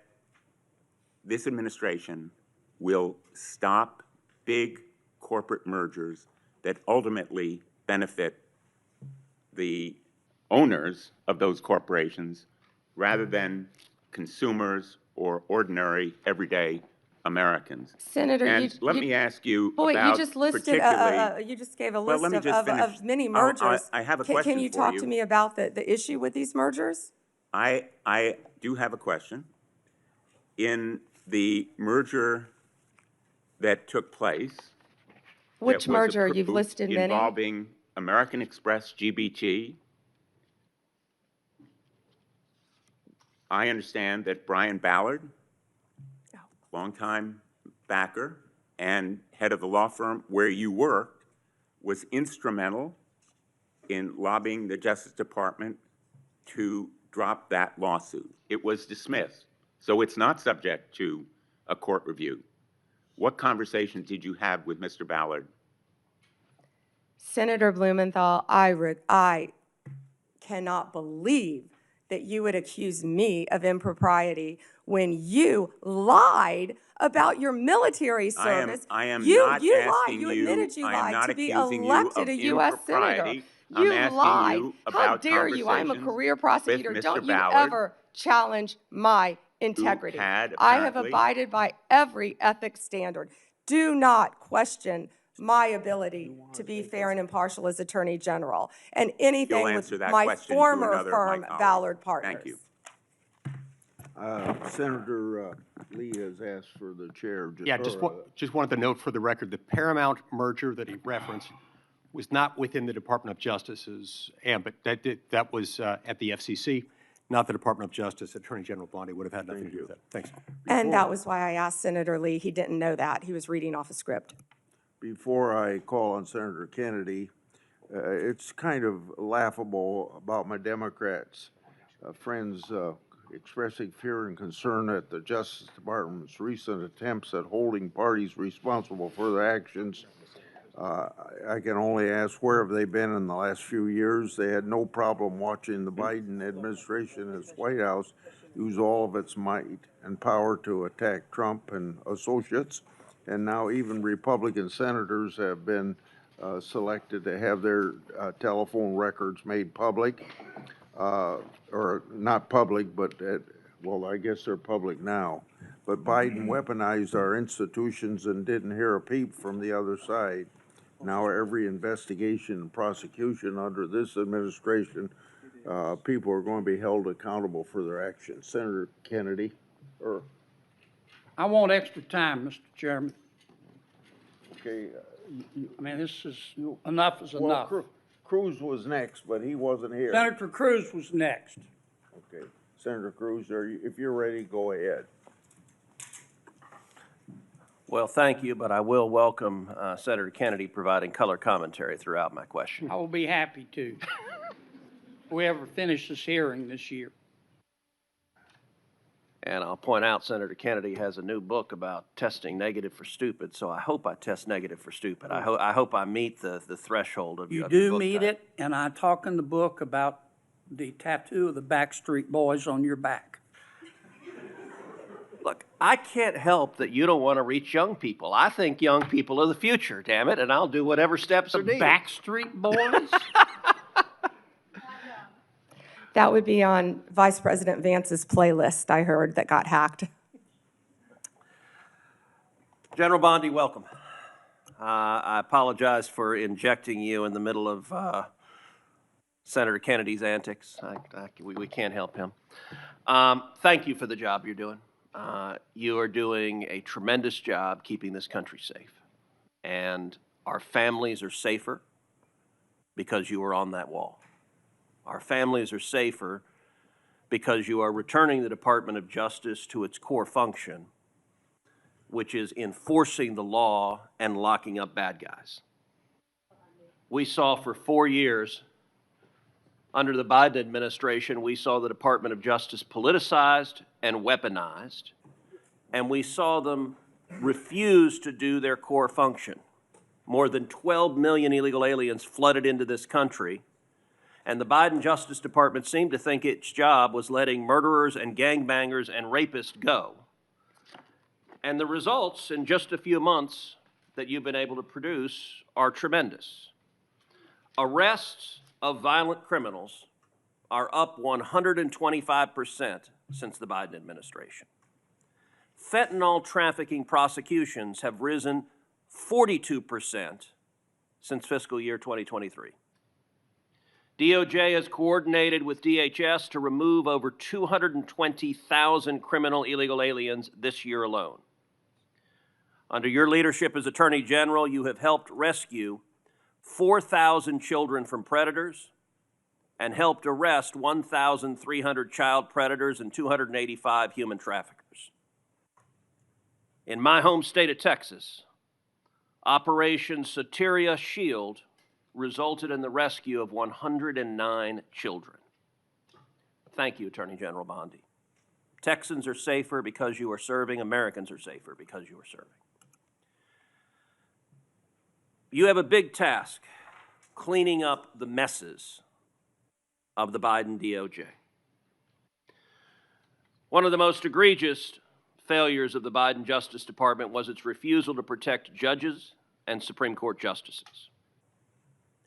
this administration will stop big corporate mergers that ultimately benefit the owners of those corporations rather than consumers or ordinary, everyday Americans. Senator, And let me ask you boy, about you just listed, particularly. you just gave a Well, list let me just finish. of many I mergers. have a Can question you for talk you. to me about the issue with these mergers? I do have a question. In the merger that took place. Which that was merger? You've approved listed many. Involving American Express GBT. I understand that Brian Ballard, longtime backer and head of the law firm where you worked, was instrumental in lobbying the Justice Department to drop that lawsuit. It was dismissed, so it's not subject to a court review. What conversations did you have with Mr. Ballard? Senator Blumenthal, I cannot believe that you would accuse me of impropriety when you lied about your military service. I am you not lied. asking You you. admitted you I am lied not to be accusing you elected of a U.S. senator. impropriety. You I'm asking lied. you How about dare you? I'm a conversations career prosecutor. with Don't Mr. you Ballard, ever challenge my integrity. had I have apparently- abided by every ethics standard. Do not question my ability to be fair and impartial as Attorney General, and anything You'll with answer that my question to former another of my firm, colleagues. Ballard Partners. Thank you. Senator Lee has asked for the chair. Yeah, just wanted to note for the record, the Paramount merger that he referenced was not within the Department of Justice's ambit. That was at the FCC, not the Department of Justice. Attorney General Bondi would have had nothing to do with that. Thanks. And that was why I asked Senator Lee. He didn't know that. He was reading off a script. Before I call on Senator Kennedy, it's kind of laughable about my Democrats friends expressing fear and concern at the Justice Department's recent attempts at holding parties responsible for their actions. I can only ask, where have they been in the last few years? They had no problem watching the Biden administration and its White House use all of its might and power to attack Trump and associates. And now even Republican senators have been selected to have their telephone records made public, or not public, but well, I guess they're public now. But Biden weaponized our institutions and didn't hear a peep from the other side. Now every investigation and prosecution under this administration, people are going to be held accountable for their actions. Senator Kennedy, or I want extra time, Mr. Chairman. okay. I mean, this is, enough is enough. Well, Cruz was next, but he wasn't here. Senator Cruz was next. Okay. Senator Cruz, if you're ready, go ahead. Well, thank you, but I will welcome Senator Kennedy providing color commentary throughout my question. I will be happy to. If we ever finish this hearing this year. And I'll point out Senator Kennedy has a new book about testing negative for stupid, so I hope I test negative for stupid. I hope I meet the threshold of You of your do book meet type. it, and I talk in the book about the tattoo of the Backstreet Boys on your back. Look, I can't help that you don't want to reach young people. I think young people are the future, damn it, and I'll do whatever steps are The needed. Backstreet Boys? That would be on Vice President Vance's playlist, I heard, that got hacked. General Bondi, welcome. I apologize for injecting you in the middle of Senator Kennedy's antics. We can't help him. Thank you for the job you're doing. You are doing a tremendous job keeping this country safe. And our families are safer because you are on that wall. Our families are safer because you are returning the Department of Justice to its core function, which is enforcing the law and locking up bad guys. We saw for 4 years, under the Biden administration, we saw the Department of Justice politicized and weaponized, and we saw them refuse to do their core function. More than 12 million illegal aliens flooded into this country, and the Biden Justice Department seemed to think its job was letting murderers and gangbangers and rapists go. And the results in just a few months that you've been able to produce are tremendous. Arrests of violent criminals are up 125% since the Biden administration. Fentanyl trafficking prosecutions have risen 42% since fiscal year 2023. DOJ has coordinated with DHS to remove over 220,000 criminal illegal aliens this year alone. Under your leadership as Attorney General, you have helped rescue 4,000 children from predators and helped arrest 1,300 child predators and 285 human traffickers. In my home state of Texas, Operation Soteria Shield resulted in the rescue of 109 children. Thank you, Attorney General Bondi. Texans are safer because you are serving. Americans are safer because you are serving. You have a big task cleaning up the messes of the Biden DOJ. One of the most egregious failures of the Biden Justice Department was its refusal to protect judges and Supreme Court justices.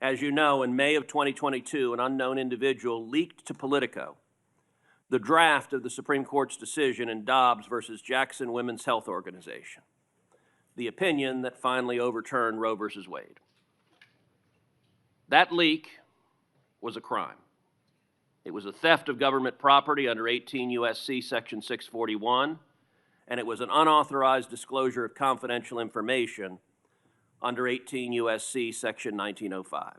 As you know, in May of 2022, an unknown individual leaked to Politico the draft of the Supreme Court's decision in Dobbs versus Jackson Women's Health Organization, the opinion that finally overturned Roe versus Wade. That leak was a crime. It was a theft of government property under 18 U.S.C. Section 641, and it was an unauthorized disclosure of confidential information under 18 U.S.C. Section 1905.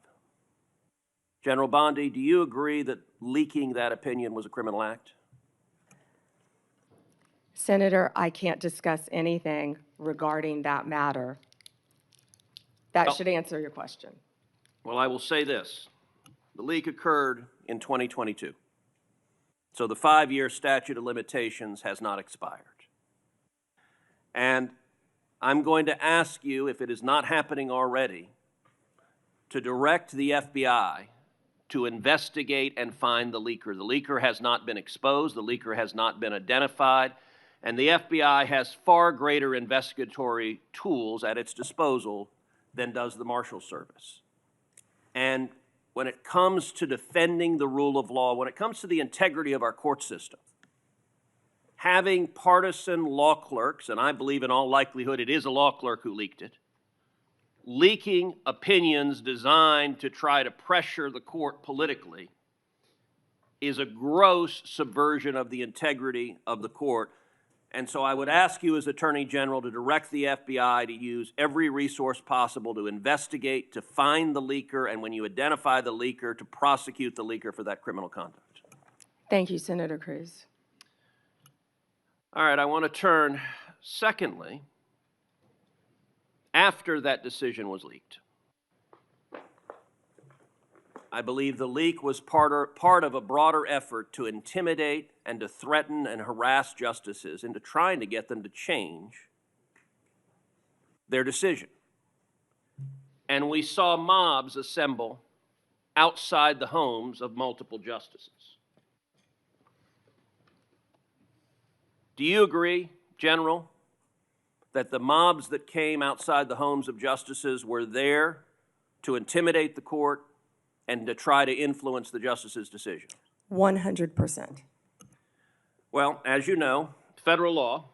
General Bondi, do you agree that leaking that opinion was a criminal act? Senator, I can't discuss anything regarding that matter. That should answer your question. Well, I will say this. The leak occurred in 2022. So the 5-year statute of limitations has not expired. And I'm going to ask you, if it is not happening already, to direct the FBI to investigate and find the leaker. The leaker has not been exposed. The leaker has not been identified. And the FBI has far greater investigatory tools at its disposal than does the Marshal Service. And when it comes to defending the rule of law, when it comes to the integrity of our court system, having partisan law clerks, and I believe in all likelihood it is a law clerk who leaked it, leaking opinions designed to try to pressure the court politically is a gross subversion of the integrity of the court. And so I would ask you as Attorney General to direct the FBI to use every resource possible to investigate, to find the leaker, and when you identify the leaker, to prosecute the leaker for that criminal conduct. Thank you, Senator Cruz. All right, I want to turn, secondly, after that decision was leaked. I believe the leak was part of a broader effort to intimidate and to threaten and harass justices into trying to get them to change their decision. And we saw mobs assemble outside the homes of multiple justices. Do you agree, General, that the mobs that came outside the homes of justices were there to intimidate the court and to try to influence the justice's decision? 100%. Well, as you know, federal law,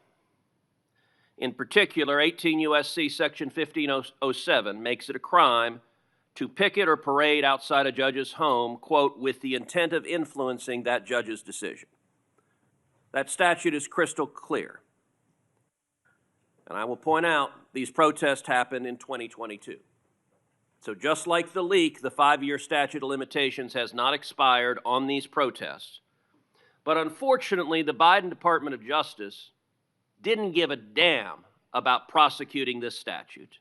in particular 18 U.S.C. Section 1507, makes it a crime to picket or parade outside a judge's home, quote, with the intent of influencing that judge's decision. That statute is crystal clear. And I will point out, these protests happened in 2022. So just like the leak, the 5-year statute of limitations has not expired on these protests. But unfortunately, the Biden Department of Justice didn't give a damn about prosecuting this statute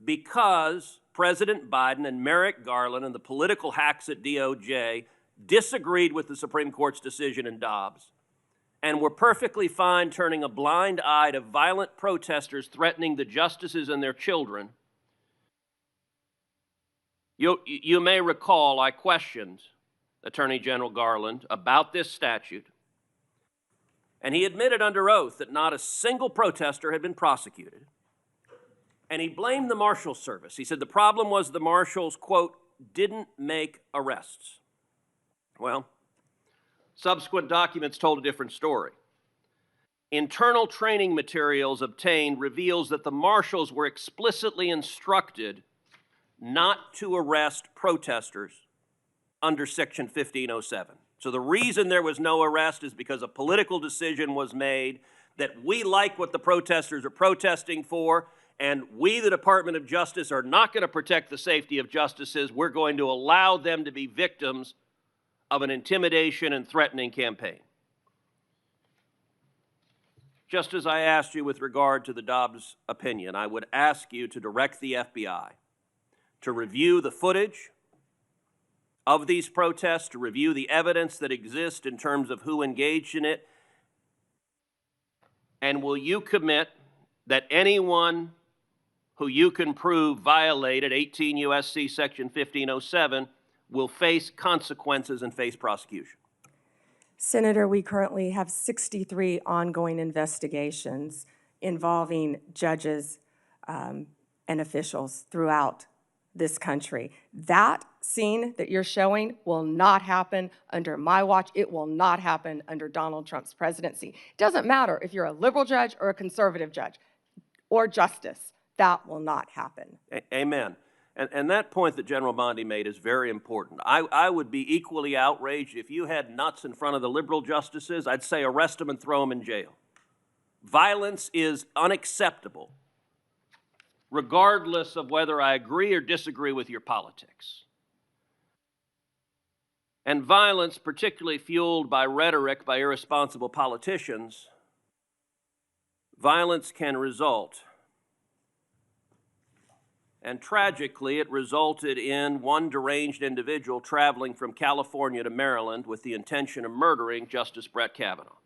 because President Biden and Merrick Garland and the political hacks at DOJ disagreed with the Supreme Court's decision in Dobbs and were perfectly fine turning a blind eye to violent protesters threatening the justices and their children. You may recall I questioned Attorney General Garland about this statute, and he admitted under oath that not a single protester had been prosecuted. And he blamed the Marshal Service. He said the problem was the marshals, quote, didn't make arrests. Well, subsequent documents told a different story. Internal training materials obtained reveals that the marshals were explicitly instructed not to arrest protesters under Section 1507. So the reason there was no arrest is because a political decision was made that we like what the protesters are protesting for, and we, the Department of Justice, are not going to protect the safety of justices. We're going to allow them to be victims of an intimidation and threatening campaign. Just as I asked you with regard to the Dobbs opinion, I would ask you to direct the FBI to review the footage of these protests, to review the evidence that exists in terms of who engaged in it, and will you commit that anyone who you can prove violated 18 U.S.C. Section 1507 will face consequences and face prosecution? Senator, we currently have 63 ongoing investigations involving judges and officials throughout this country. That scene that you're showing will not happen under my watch. It will not happen under Donald Trump's presidency. It doesn't matter if you're a liberal judge or a conservative judge or justice. That will not happen. Amen. And that point that General Bondi made is very important. I would be equally outraged if you had nuts in front of the liberal justices. I'd say arrest them and throw them in jail. Violence is unacceptable, regardless of whether I agree or disagree with your politics. And violence, particularly fueled by rhetoric by irresponsible politicians, violence can result. And tragically, it resulted in one deranged individual traveling from California to Maryland with the intention of murdering Justice Brett Kavanaugh.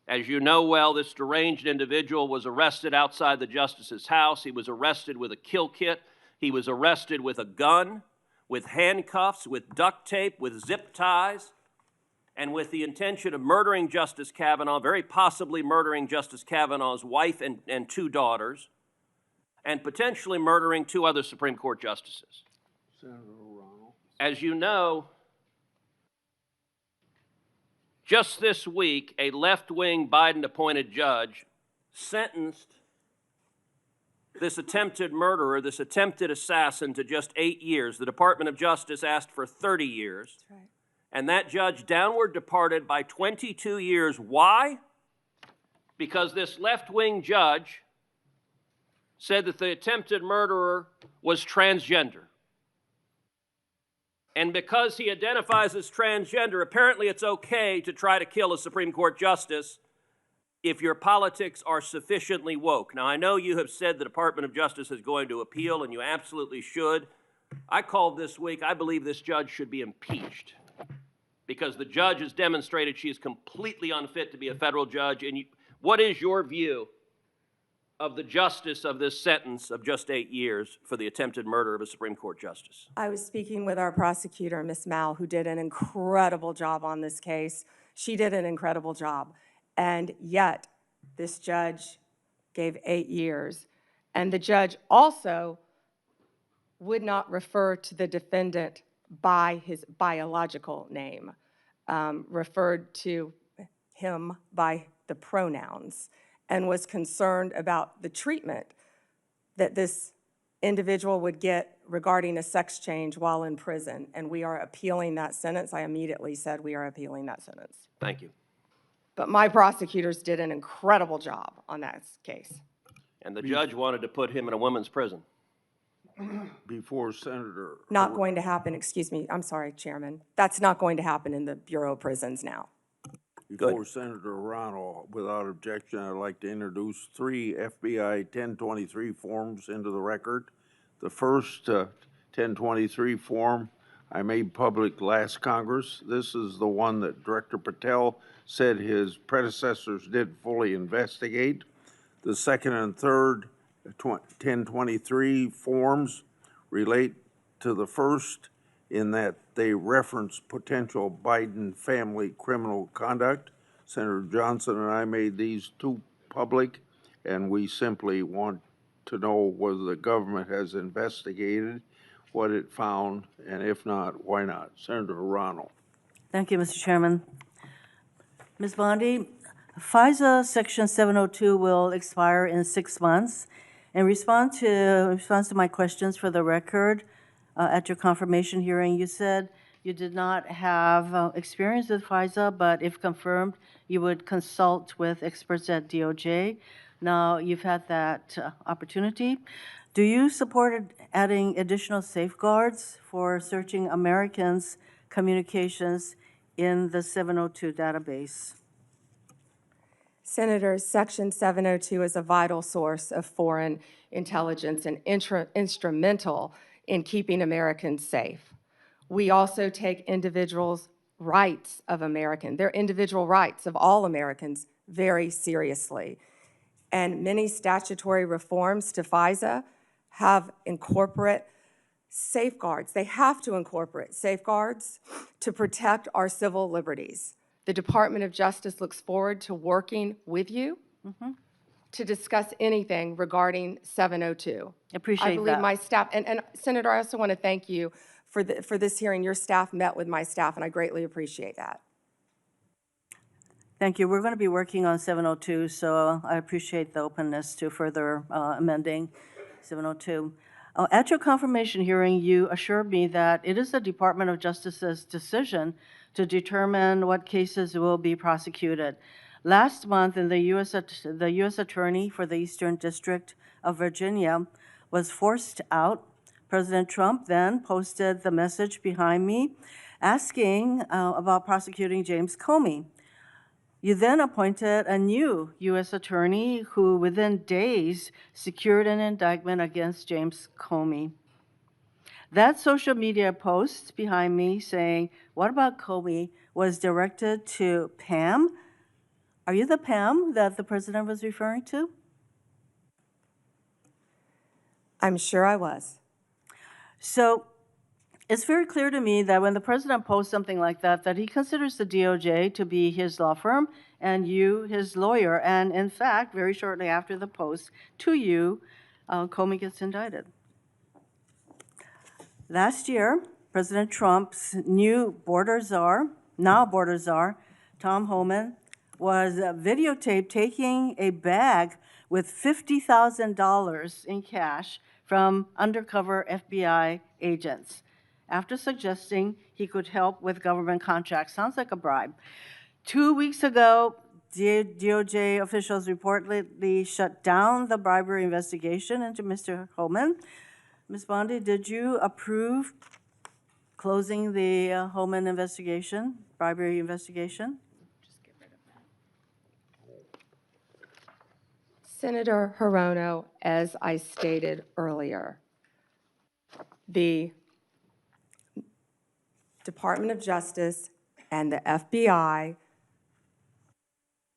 As you know well, this deranged individual was arrested outside the justice's house. He was arrested with a kill kit. He was arrested with a gun, with handcuffs, with duct tape, with zip ties, and with the intention of murdering Justice Kavanaugh, very possibly murdering Justice Kavanaugh's wife and 2 daughters, and potentially murdering 2 other Supreme Court justices. Senator Ronald. As you know, just this week, a left-wing Biden-appointed judge sentenced this attempted murderer, this attempted assassin, to just 8 years. The Department of Justice asked for 30 years. That's right. And that judge downward departed by 22 years. Why? Because this left-wing judge said that the attempted murderer was transgender. And because he identifies as transgender, apparently it's okay to try to kill a Supreme Court justice if your politics are sufficiently woke. Now, I know you have said the Department of Justice is going to appeal, and you absolutely should. I called this week, I believe this judge should be impeached because the judge has demonstrated she is completely unfit to be a federal judge. And what is your view of the justice of this sentence of just 8 years for the attempted murder of a Supreme Court justice? I was speaking with our prosecutor, Ms. Mao, who did an incredible job on this case. She did an incredible job. And yet, this judge gave 8 years. And the judge also would not refer to the defendant by his biological name, referred to him by the pronouns, and was concerned about the treatment that this individual would get regarding a sex change while in prison. And we are appealing that sentence. I immediately said we are appealing that sentence. Thank you. But my prosecutors did an incredible job on that case. And the judge wanted to put him in a women's prison. Before Senator... Not going to happen, excuse me, I'm sorry, Chairman. That's not going to happen in the Bureau of Prisons now. Before Senator Ronald, without objection, I'd like to introduce 3 FBI 1023 forms into the record. The first 1023 form I made public last Congress. This is the one that Director Patel said his predecessors did fully investigate. The second and third 1023 forms relate to the first in that they reference potential Biden family criminal conduct. Senator Johnson and I made these 2 public, and we simply want to know whether the government has investigated what it found, and if not, why not? Senator Ronald. Thank you, Mr. Chairman. Ms. Bondi, FISA Section 702 will expire in 6 months. In response to my questions for the record, at your confirmation hearing, you said you did not have experience with FISA, but if confirmed, you would consult with experts at DOJ. Now, you've had that opportunity. Do you support adding additional safeguards for searching Americans' communications in the 702 database? Senator, Section 702 is a vital source of foreign intelligence and instrumental in keeping Americans safe. We also take individuals' rights of their individual rights of all Americans very seriously. And many statutory reforms to FISA have incorporate safeguards. They have to incorporate safeguards to protect our civil liberties. The Department of Justice looks forward to working with you to discuss anything regarding 702. Appreciate I believe that. my staff, and Senator, I also want to thank you for this hearing. Your staff met with my staff, and I greatly appreciate that. Thank you. We're going to be working on 702, so I appreciate the openness to further amending 702. At your confirmation hearing, you assured me that it is the Department of Justice's decision to determine what cases will be prosecuted. Last month, the U.S. Attorney for the Eastern District of Virginia was forced out. President Trump then posted the message behind me asking about prosecuting James Comey. You then appointed a new U.S. attorney who within days secured an indictment against James Comey. That social media post behind me saying, "What about Comey?" was directed to Pam. Are you the Pam that the president was referring to? I'm sure I was. So it's very clear to me that when the president posts something like that, that he considers the DOJ to be his law firm and you his lawyer. And in fact, very shortly after the post to you, Comey gets indicted. Last year, President Trump's new now border czar, Tom Homan, was videotaped taking a bag with $50,000 in cash from undercover FBI agents after suggesting he could help with government contracts. Sounds like a bribe. 2 weeks ago, DOJ officials reportedly shut down the bribery investigation into Mr. Homan. Ms. Bondi, did you approve closing the Holman investigation, bribery investigation. Senator Hirono, as I stated earlier, the Department of Justice and the FBI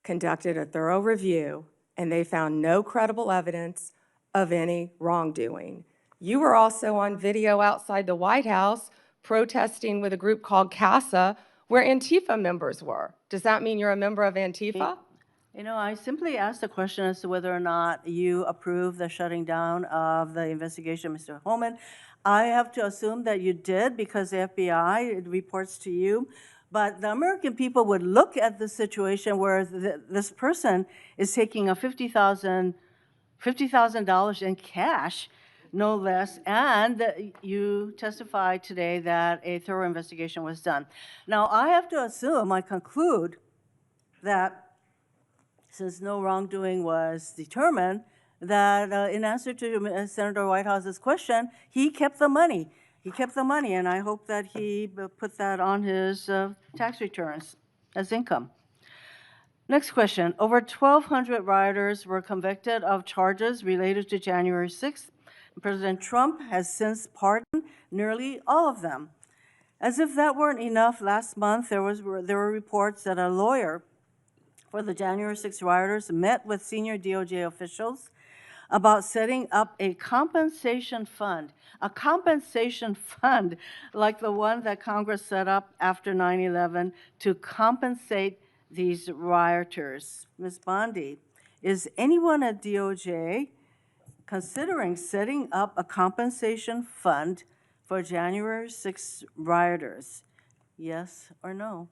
conducted a thorough review, and they found no credible evidence of any wrongdoing. You were also on video outside the White House protesting with a group called CASA, where Antifa members were. Does that mean you're a member of Antifa? You know, I simply asked the question as to whether or not you approve the shutting down of the investigation, Mr. Holman. I have to assume that you did because the FBI it reports to you. But the American people would look at the situation where this person is taking a $50,000 in cash, no less, and you testified today that a thorough investigation was done. Now, I have to assume, I conclude, that since no wrongdoing was determined, that in answer to Senator Whitehouse's question, he kept the money. He kept the money, and I hope that he put that on his tax returns as income. Next question. Over 1,200 rioters were convicted of charges related to January 6th. President Trump has since pardoned nearly all of them. As if that weren't enough, last month there were reports that a lawyer for the January 6 rioters met with senior DOJ officials about setting up a compensation fund like the one that Congress set up after 9/11 to compensate these rioters. Ms. Bondi, is anyone at DOJ considering setting up a compensation fund for January 6 rioters? Yes or no?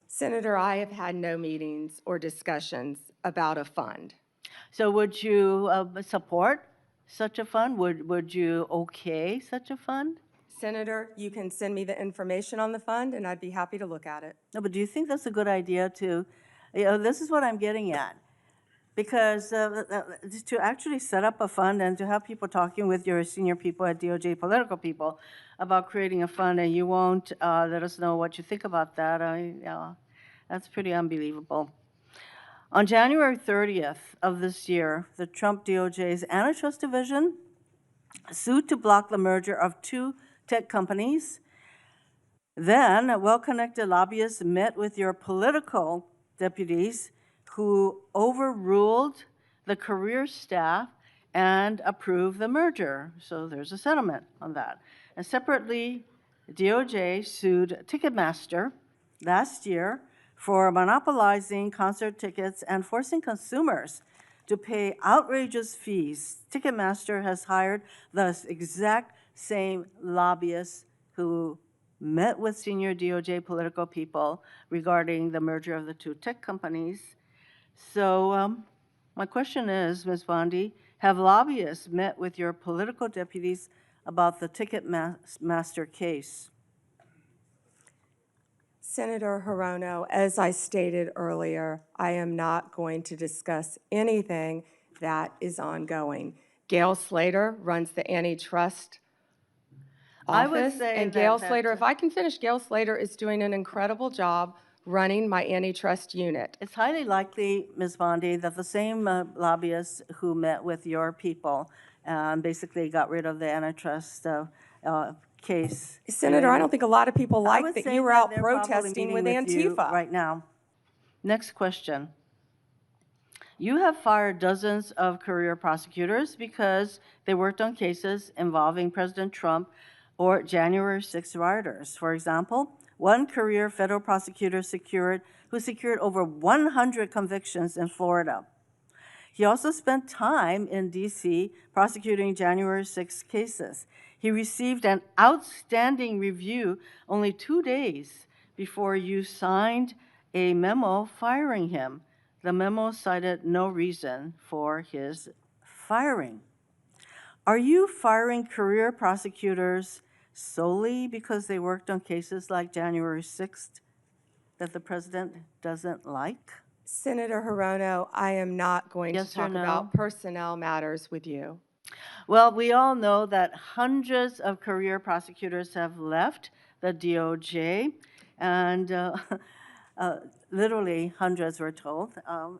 Senator, I have had no meetings or discussions about a fund. So would you support such a fund? Would you okay such a fund? Senator, you can send me the information on the fund, and I'd be happy to look at it. No, but do you think that's a good idea this is what I'm getting at. Because to actually set up a fund and to have people talking with your senior people at DOJ, political people, about creating a fund, and you won't let us know what you think about that, that's pretty unbelievable. On January 30th of this year, the Trump DOJ's Antitrust Division sued to block the merger of two tech companies. Then, well-connected lobbyists met with your political deputies who overruled the career staff and approved the merger. So there's a settlement on that. And separately, DOJ sued Ticketmaster last year for monopolizing concert tickets and forcing consumers to pay outrageous fees. Ticketmaster has hired the exact same lobbyists who met with senior DOJ political people regarding the merger of the two tech companies. So my question is, Ms. Bondi, have lobbyists met with your political deputies about the Ticketmaster case? Senator Hirono, as I stated earlier, I am not going to discuss anything that is ongoing. Gail Slater runs the antitrust office, and Gail Slater, if I can finish, Gail Slater is doing an incredible job running my antitrust unit. It's highly likely, Ms. Bondi, that the same lobbyists who met with your people basically got rid of the antitrust case. Senator, I don't think a lot of people like that you were out protesting with Antifa right now. Next question. You have fired dozens of career prosecutors because they worked on cases involving President Trump or January 6 rioters. For example, one career federal prosecutor who secured over 100 convictions in Florida. He also spent time in D.C. prosecuting January 6 cases. He received an outstanding review only 2 days before you signed a memo firing him. The memo cited no reason for his firing. Are you firing career prosecutors solely because they worked on cases like January 6th that the president doesn't like? Senator Hirono, I am not going to talk about personnel matters with you. Well, we all know that hundreds of career prosecutors have left the DOJ, and literally hundreds, we're told.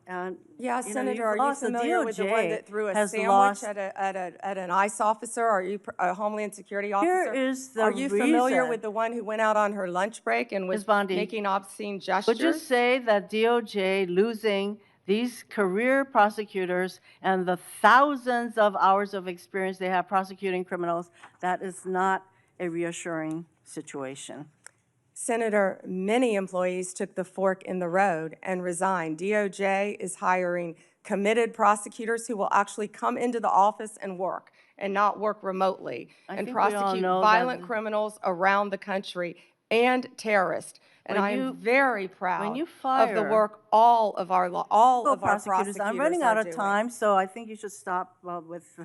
And Yeah, you know, Senator, you've are you lost. The familiar with the one DOJ that threw a has sandwich lost. at an ICE officer? Are you a Homeland Security Here officer? is the Are you familiar reason. with the one who went out on her lunch break and was Ms. Bondi, making obscene gestures? would you say that DOJ losing these career prosecutors and the thousands of hours of experience they have prosecuting criminals, that is not a reassuring situation? Senator, many employees took the fork in the road and resigned. DOJ is hiring committed prosecutors who will actually come into the office and work and not work remotely and think we all prosecute know violent that- criminals around the country and terrorists. And When I you- am very proud when you of the fire work all of our prosecutors I'm running are out of doing. time, so I think you should stop with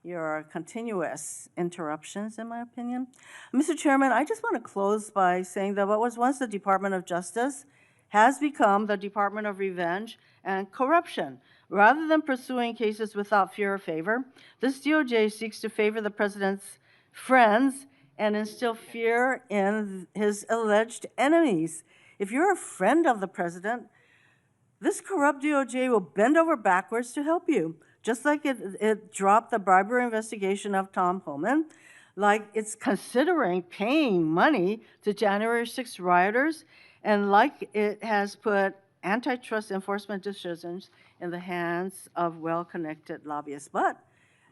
your continuous interruptions, in my opinion. Mr. Chairman, I just want to close by saying that what was once the Department of Justice has become the Department of Revenge and Corruption. Rather than pursuing cases without fear or favor, this DOJ seeks to favor the president's friends and instill fear in his alleged enemies. If you're a friend of the president, this corrupt DOJ will bend over backwards to help you, just like it dropped the bribery investigation of Tom Homan, like it's considering paying money to January 6 rioters, and like it has put antitrust enforcement decisions in the hands of well-connected lobbyists. But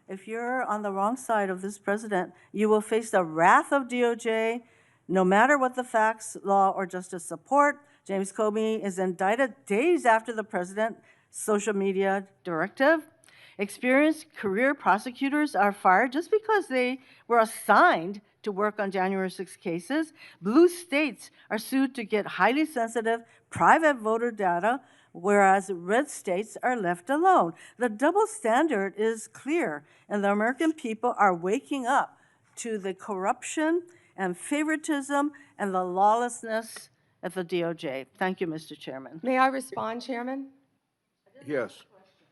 if you're on the wrong side of this president, you will face the wrath of DOJ, no matter what the facts, law, or justice support. James Comey is indicted days after the president's social media directive. Experienced career prosecutors are fired just because they were assigned to work on January 6 cases. Blue states are sued to get highly sensitive private voter data, whereas red states are left alone. The double standard is clear, and the American people are waking up to the corruption and favoritism and the lawlessness at the DOJ. Thank you, Mr. Chairman. May I respond, Chairman? Yes.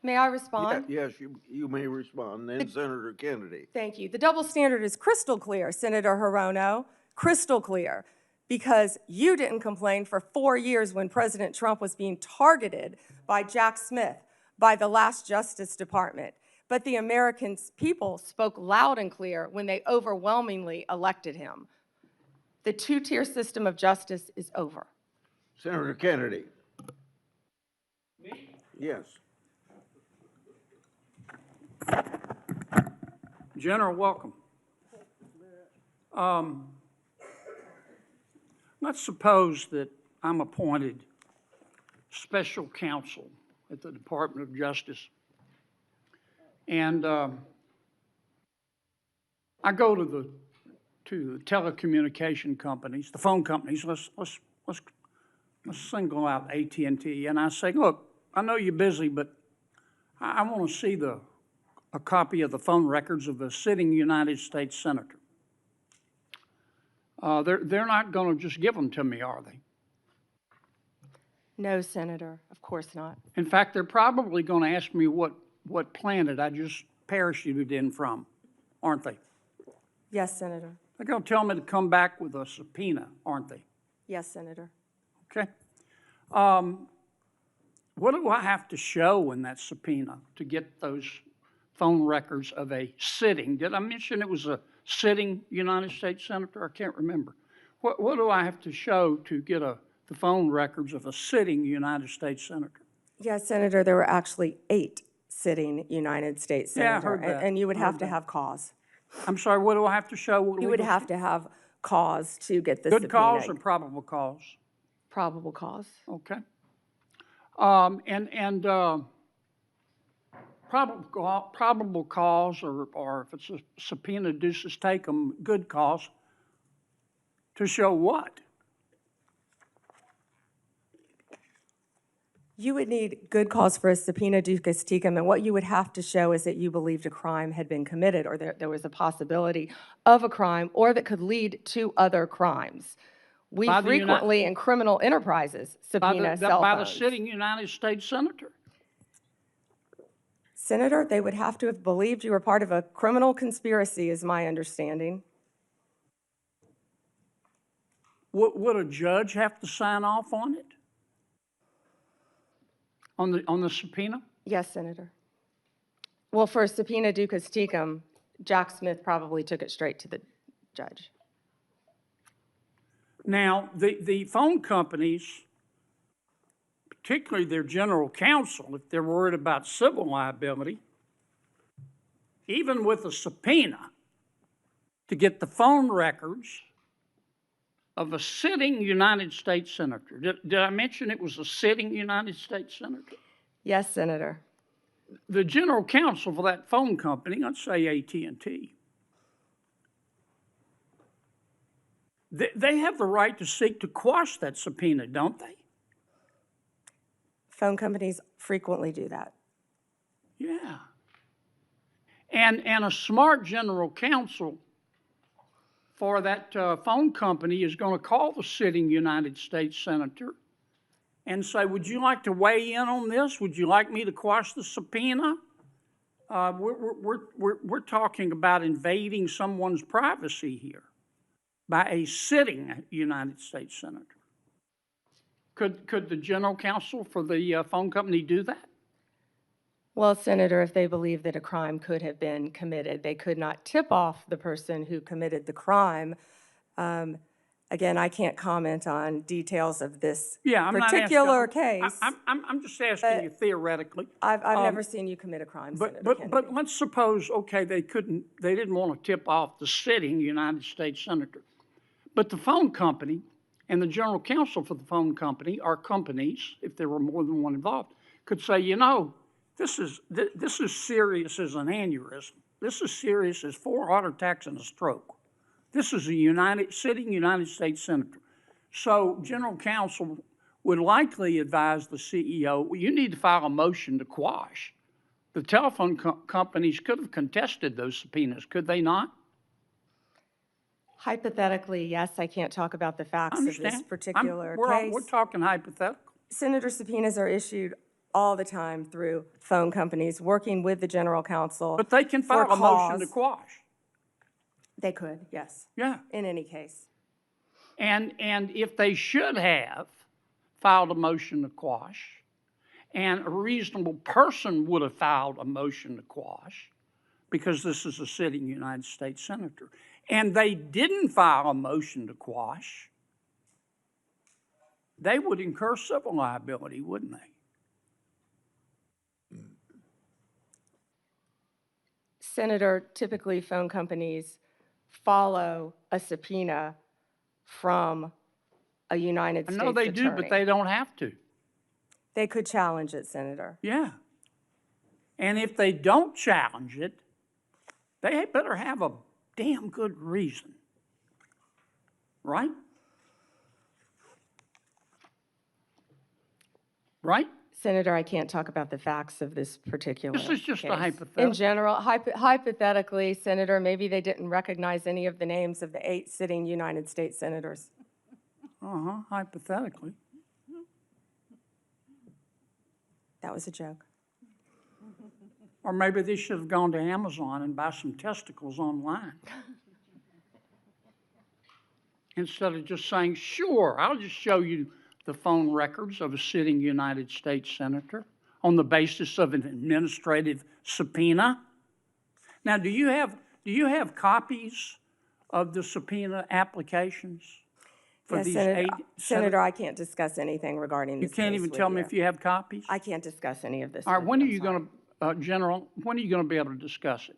May I respond? Yes, you may respond. Then Senator Kennedy. Thank you. The double standard is crystal clear, Senator Hirono, crystal clear, because you didn't complain for 4 years when President Trump was being targeted by Jack Smith, by the last Justice Department. But the American people spoke loud and clear when they overwhelmingly elected him. The two-tier system of justice is over. Senator Kennedy. Yes. General, welcome. Let's suppose that I'm appointed special counsel at the Department of Justice, and I go to the telecommunication companies, the phone companies. Let's single out AT&T, and I say, look, I know you're busy, but I want to see a copy of the phone records of a sitting United States senator. They're not going to just give them to me, are they? No, Senator, of course not. In fact, they're probably going to ask me what planet I just parachuted in from, aren't they? Yes, Senator. They're going to tell me to come back with a subpoena, aren't they? Yes, Senator. Okay. What do I have to show in that subpoena to get those phone records of a sitting? Did I mention it was a sitting United States senator? I can't remember. What do I have to show to get the phone records of a sitting United States senator? Yes, Senator, there were actually 8 sitting United States Yeah, I senators, heard that. and you would have Heard to that. have cause. I'm sorry, what do I have to show? You would have to have cause to get the Good subpoena. cause or probable cause? Probable cause. Okay. Probable cause, or if it's a subpoena, deuces take 'em, good cause, to show what? You would need good cause for a subpoena ducis tecum, and what you would have to show is that you believed a crime had been committed, or there was a possibility of a crime, or that could lead to other crimes. We By the frequently, in criminal enterprises, subpoena cell By the phones. sitting United States senator. Senator, they would have to have believed you were part of a criminal conspiracy, is my understanding. Would a judge have to sign off on it? On the subpoena? Yes, Senator. Well, for a subpoena ducus tecum, Jack Smith probably took it straight to the judge. Now, the phone companies, particularly their general counsel, if they're worried about civil liability, even with a subpoena to get the phone records of a sitting United States senator. Did I mention it was a sitting United States senator? Yes, Senator. The general counsel for that phone company, let's say AT&T, they have the right to seek to quash that subpoena, don't they? Phone companies frequently do that. Yeah. And a smart general counsel for that phone company is going to call the sitting United States senator and say, would you like to weigh in on this? Would you like me to quash the subpoena? We're talking about invading someone's privacy here by a sitting United States senator. Could the general counsel for the phone company do that? Well, Senator, if they believe that a crime could have been committed, they could not tip off the person who committed the crime. Again, I can't comment on details of this particular case. I'm just asking you theoretically. I've never seen you commit a crime, Senator Kennedy. But let's suppose, okay, they didn't want to tip off the sitting United States senator. But the phone company and the general counsel for the phone company, or companies, if there were more than one involved, could say, you know, this is serious as an aneurysm. This is serious as 4 heart attacks and a stroke. This is a sitting United States senator. So general counsel would likely advise the CEO, well, you need to file a motion to quash. The telephone companies could have contested those subpoenas, could they not? Hypothetically, yes. I can't talk about the facts of this particular case. We're talking hypothetical. Senator, subpoenas are issued all the time through phone companies working with the general counsel. But they can file a motion to quash. They could, yes. Yeah. In any case. And if they should have filed a motion to quash, and a reasonable person would have filed a motion to quash, because this is a sitting United States senator, and they didn't file a motion to quash, they would incur civil liability, wouldn't they? Senator, typically phone companies follow a subpoena from a United States attorney. I know they do, but they don't have to. They could challenge it, Senator. Yeah. And if they don't challenge it, they better have a damn good reason. Right? Right? Senator, I can't talk about the facts of this particular case. This is just a hypothetical. In general, hypothetically, Senator, maybe they didn't recognize any of the names of the 8 sitting United States senators. Hypothetically. That was a joke. Or maybe they should have gone to Amazon and buy some testicles online. Instead of just saying, sure, I'll just show you the phone records of a sitting United States senator on the basis of an administrative subpoena. Now, do you have copies of the subpoena applications for yes, these Senator, 8 Senator, I can't discuss anything regarding this. You can't even tell me if you have copies? I can't discuss any of this. All right, when are you going to, General, when are you going to be able to discuss it?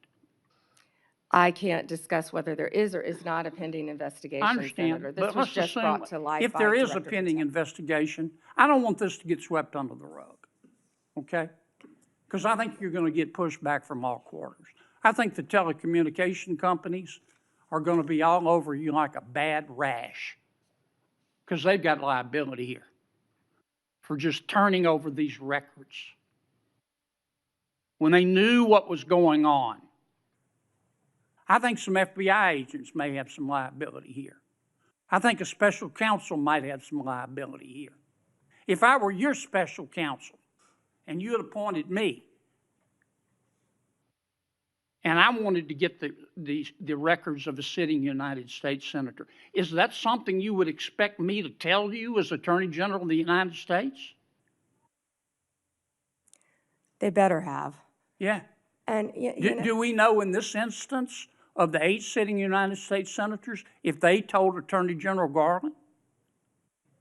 I can't discuss whether there is or is not a pending investigation, I understand, Senator. This but was let's just assume brought to light if by there is a Director pending Patel. investigation, I don't want this to get swept under the rug, okay? Because I think you're going to get pushed back from all quarters. I think the telecommunication companies are going to be all over you like a bad rash because they've got liability here for just turning over these records when they knew what was going on. I think some FBI agents may have some liability here. I think a special counsel might have some liability here. If I were your special counsel and you had appointed me, and I wanted to get the records of a sitting United States senator. Is that something you would expect me to tell you as Attorney General of the United States? They better have. Yeah. And Do we know in this instance of the 8 sitting United States senators if they told Attorney General Garland?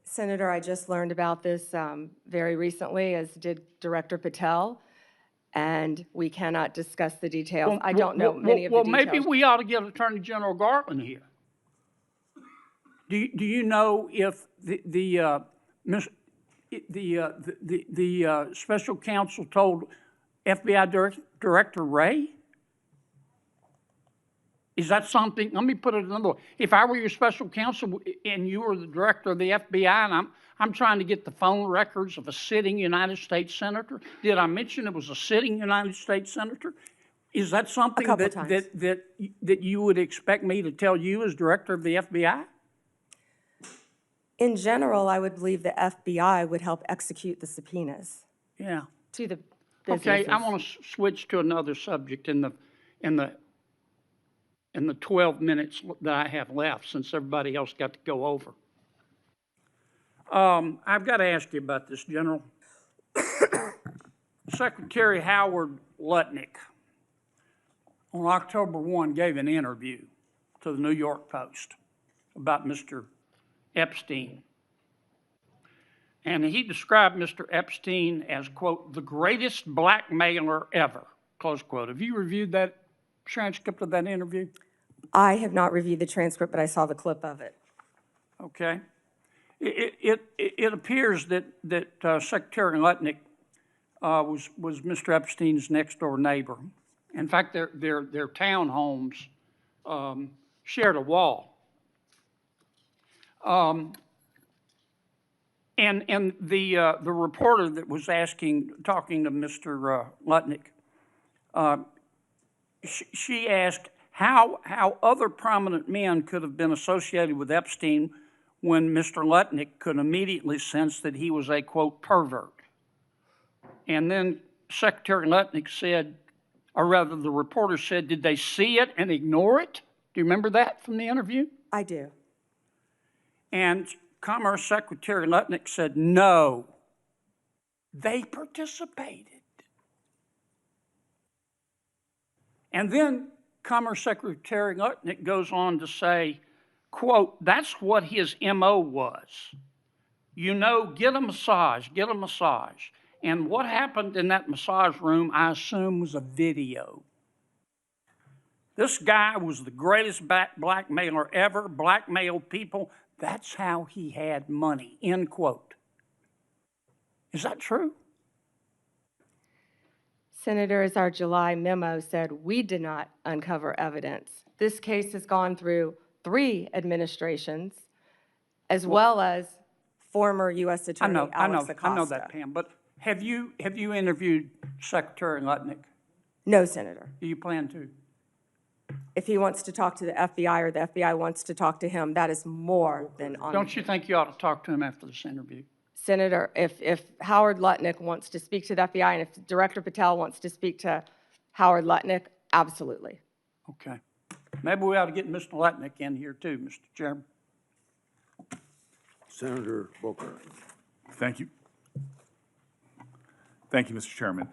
Senator, I just learned about this very recently, as did Director Patel, and we cannot discuss the details. I don't know many of the details. Well, maybe we ought to get Attorney General Garland here. Do you know if the special counsel told FBI Director Wray? Is that something? Let me put it another way. If I were your special counsel and you were the director of the FBI, and I'm trying to get the phone records of a sitting United States senator, did I mention it was a sitting United States senator? Is that something that you would expect me to tell you as director of the FBI? In general, I would believe the FBI would help execute the subpoenas. Yeah. To the businesses. Okay, I want to switch to another subject in the 12 minutes that I have left, since everybody else got to go over. I've got to ask you about this, General. Secretary Howard Lutnick on October 1 gave an interview to the New York Post about Mr. Epstein. And he described Mr. Epstein as, quote, the greatest blackmailer ever, close quote. Have you reviewed that transcript of that interview? I have not reviewed the transcript, but I saw the clip of it. Okay. It appears that Secretary Lutnick was Mr. Epstein's next door neighbor. In fact, their townhomes shared a wall. And the reporter that was talking to Mr. Lutnick, she asked how other prominent men could have been associated with Epstein when Mr. Lutnick could immediately sense that he was a, quote, pervert. And then Secretary Lutnick said, or rather the reporter said, did they see it and ignore it? Do you remember that from the interview? I do. And Commerce Secretary Lutnick said, no, they participated. And then Commerce Secretary Lutnick goes on to say, quote, that's what his MO was. You know, get a massage. And what happened in that massage room, I assume, was a video. This guy was the greatest blackmailer ever, blackmailed people. That's how he had money, end quote. Is that true? Senator, as our July memo said, we did not uncover evidence. This case has gone through 3 administrations, as well as former U.S. Attorney Alex Acosta. I know that, Pam, but have you interviewed Secretary Lutnick? No, Senator. Do you plan to? If he wants to talk to the FBI or the FBI wants to talk to him, that is more than on. Don't you think you ought to talk to him after this interview? Senator, if Howard Lutnick wants to speak to the FBI and if Director Patel wants to speak to Howard Lutnick, absolutely. Okay. Maybe we ought to get Mr. Lutnick in here too, Mr. Chairman. Senator Booker. Thank you. Thank you, Mr. Chairman.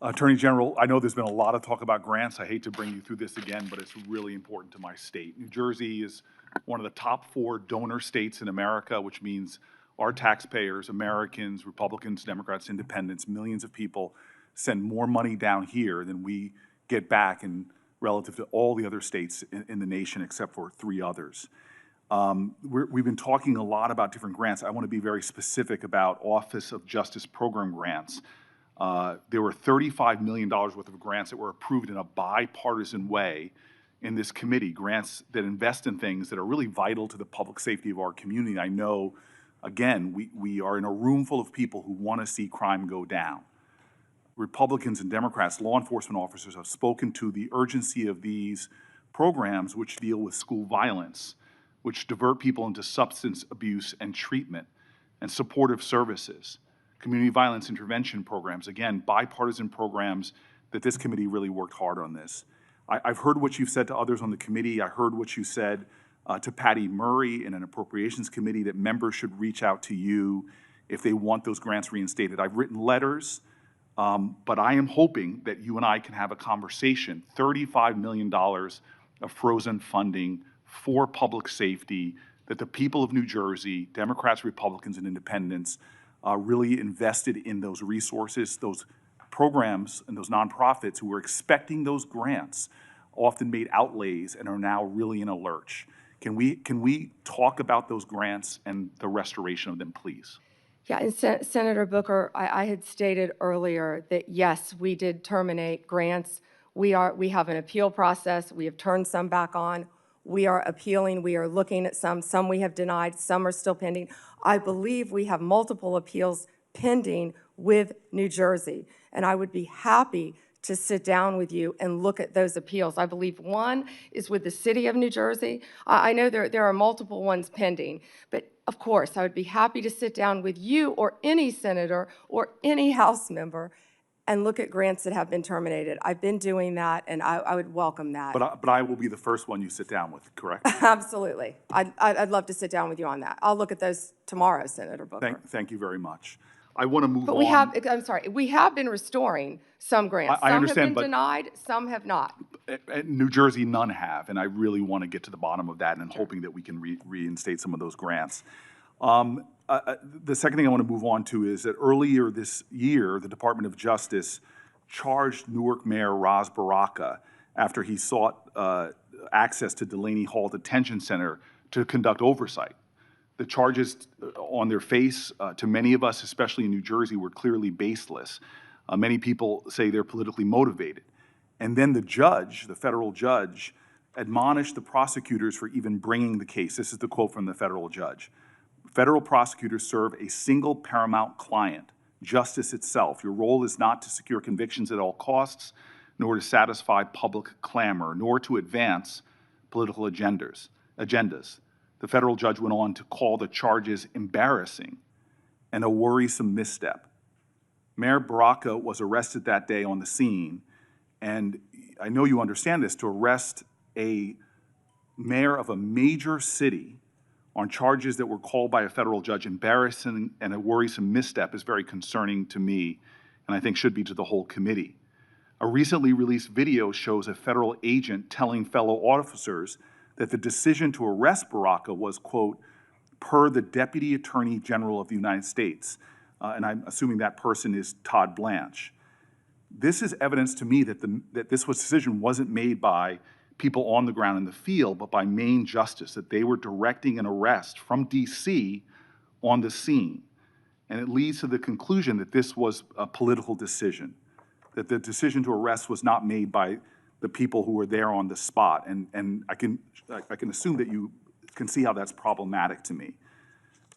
Attorney General, I know there's been a lot of talk about grants. I hate to bring you through this again, but it's really important to my state. New Jersey is one of the top 4 donor states in America, which means our taxpayers, Americans, Republicans, Democrats, Independents, millions of people send more money down here than we get back in relative to all the other states in the nation except for 3 others. We've been talking a lot about different grants. I want to be very specific about Office of Justice Program grants. There were $35 million worth of grants that were approved in a bipartisan way in this committee, grants that invest in things that are really vital to the public safety of our community. I know, again, we are in a room full of people who want to see crime go down. Republicans and Democrats, law enforcement officers have spoken to the urgency of these programs which deal with school violence, which divert people into substance abuse and treatment and supportive services. Community violence intervention programs, again, bipartisan programs that this committee really worked hard on this. I've heard what you've said to others on the committee. I heard what you said to Patty Murray in an appropriations committee, that members should reach out to you if they want those grants reinstated. I've written letters, but I am hoping that you and I can have a conversation. $35 million of frozen funding for public safety that the people of New Jersey, Democrats, Republicans, and Independents, really invested in those resources, those programs, and those nonprofits who were expecting those grants, often made outlays and are now really in a lurch. Can we talk about those grants and the restoration of them, please? Yeah, and Senator Booker, I had stated earlier that yes, we did terminate grants. We have an appeal process. We have turned some back on. We are appealing. We are looking at some. Some we have denied. Some are still pending. I believe we have multiple appeals pending with New Jersey, and I would be happy to sit down with you and look at those appeals. I believe one is with the city of New Jersey. I know there are multiple ones pending, but of course, I would be happy to sit down with you or any senator or any House member and look at grants that have been terminated. I've been doing that, and I would welcome that. But I will be the first one you sit down with, correct? Absolutely. I'd love to sit down with you on that. I'll look at those tomorrow, Senator Booker. Thank you very much. I want to move But on. we have been restoring some grants. I understand, some have but- been denied, some have not. New Jersey, none have, and I really want to get to the bottom of that, and I'm hoping that we can reinstate some of those grants. The second thing I want to move on to is that earlier this year, the Department of Justice charged Newark Mayor Ras Baraka after he sought access to Delaney Hall Detention Center to conduct oversight. The charges on their face, to many of us, especially in New Jersey, were clearly baseless. Many people say they're politically motivated. And then the judge, the federal judge, admonished the prosecutors for even bringing the case. This is the quote from the federal judge. Federal prosecutors serve a single paramount client, justice itself. Your role is not to secure convictions at all costs, nor to satisfy public clamor, nor to advance political agendas. The federal judge went on to call the charges embarrassing and a worrisome misstep. Mayor Baraka was arrested that day on the scene, and I know you understand this, to arrest a mayor of a major city on charges that were called by a federal judge embarrassing and a worrisome misstep is very concerning to me, and I think should be to the whole committee. A recently released video shows a federal agent telling fellow officers that the decision to arrest Baraka was, quote, per the Deputy Attorney General of the United States. And I'm assuming that person is Todd Blanche. This is evidence to me that this decision wasn't made by people on the ground in the field, but by Maine Justice, that they were directing an arrest from D.C. on the scene. And it leads to the conclusion that this was a political decision, that the decision to arrest was not made by the people who were there on the spot. And I can assume that you can see how that's problematic to me.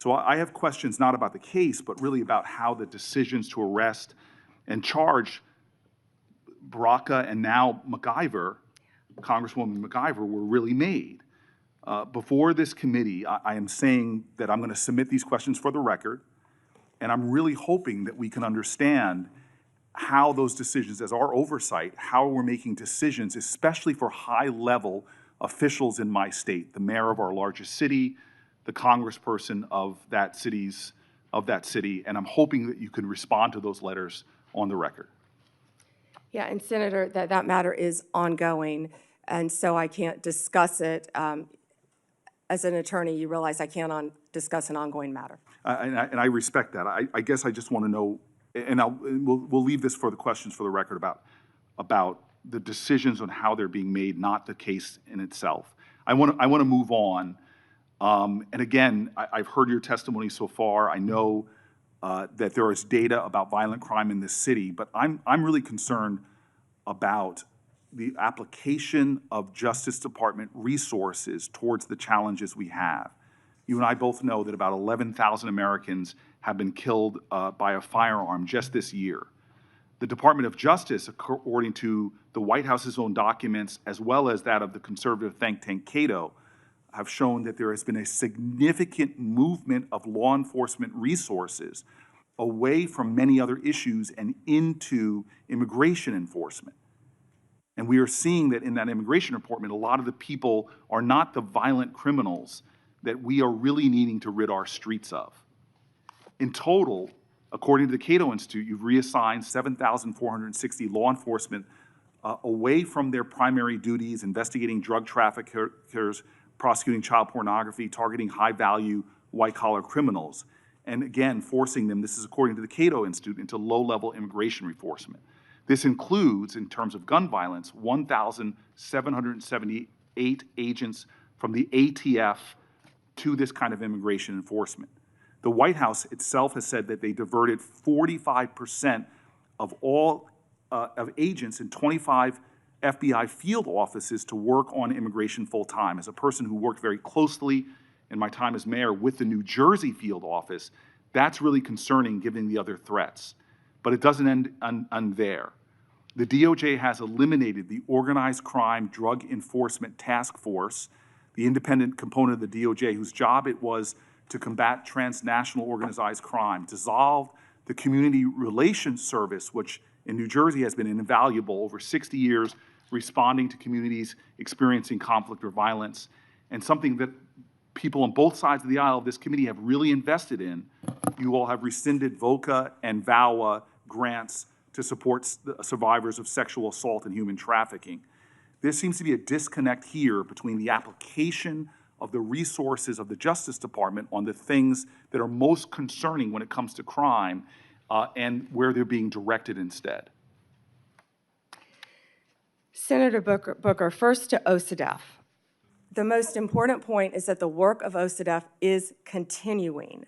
So I have questions not about the case, but really about how the decisions to arrest and charge Baraka and now MacIver, Congresswoman MacIver, were really made. Before this committee, I am saying that I'm going to submit these questions for the record, and I'm really hoping that we can understand how those decisions, as our oversight, how we're making decisions, especially for high-level officials in my state, the mayor of our largest city, the congressperson of that city, and I'm hoping that you can respond to those letters on the record. Yeah, and Senator, that matter is ongoing, and so I can't discuss it. As an attorney, you realize I can't discuss an ongoing matter. And I respect that. I guess I just want to know, and we'll leave this for the questions for the record about the decisions on how they're being made, not the case in itself. I want to move on. And again, I've heard your testimony so far. I know that there is data about violent crime in this city, but I'm really concerned about the application of Justice Department resources towards the challenges we have. You and I both know that about 11,000 Americans have been killed by a firearm just this year. The Department of Justice, according to the White House's own documents, as well as that of the conservative think tank Cato, have shown that there has been a significant movement of law enforcement resources away from many other issues and into immigration enforcement. And we are seeing that in that immigration report, a lot of the people are not the violent criminals that we are really needing to rid our streets of. In total, according to the Cato Institute, you've reassigned 7,460 law enforcement away from their primary duties, investigating drug traffickers, prosecuting child pornography, targeting high-value white-collar criminals, and again, forcing them, this is according to the Cato Institute, into low-level immigration enforcement. This includes, in terms of gun violence, 1,778 agents from the ATF to this kind of immigration enforcement. The White House itself has said that they diverted 45% of all of agents in 25 FBI field offices to work on immigration full-time. As a person who worked very closely in my time as mayor with the New Jersey field office, that's really concerning given the other threats. But it doesn't end there. The DOJ has eliminated the Organized Crime Drug Enforcement Task Force, the independent component of the DOJ whose job it was to combat transnational organized crime, dissolved the Community Relations Service, which in New Jersey has been invaluable over 60 years, responding to communities experiencing conflict or violence, and something that people on both sides of the aisle of this committee have really invested in. You all have rescinded VOCA and VAWA grants to support survivors of sexual assault and human trafficking. There seems to be a disconnect here between the application of the resources of the Justice Department on the things that are most concerning when it comes to crime and where they're being directed instead. Senator Booker, first to OCDEF. The most important point is that the work of OCDEF is continuing.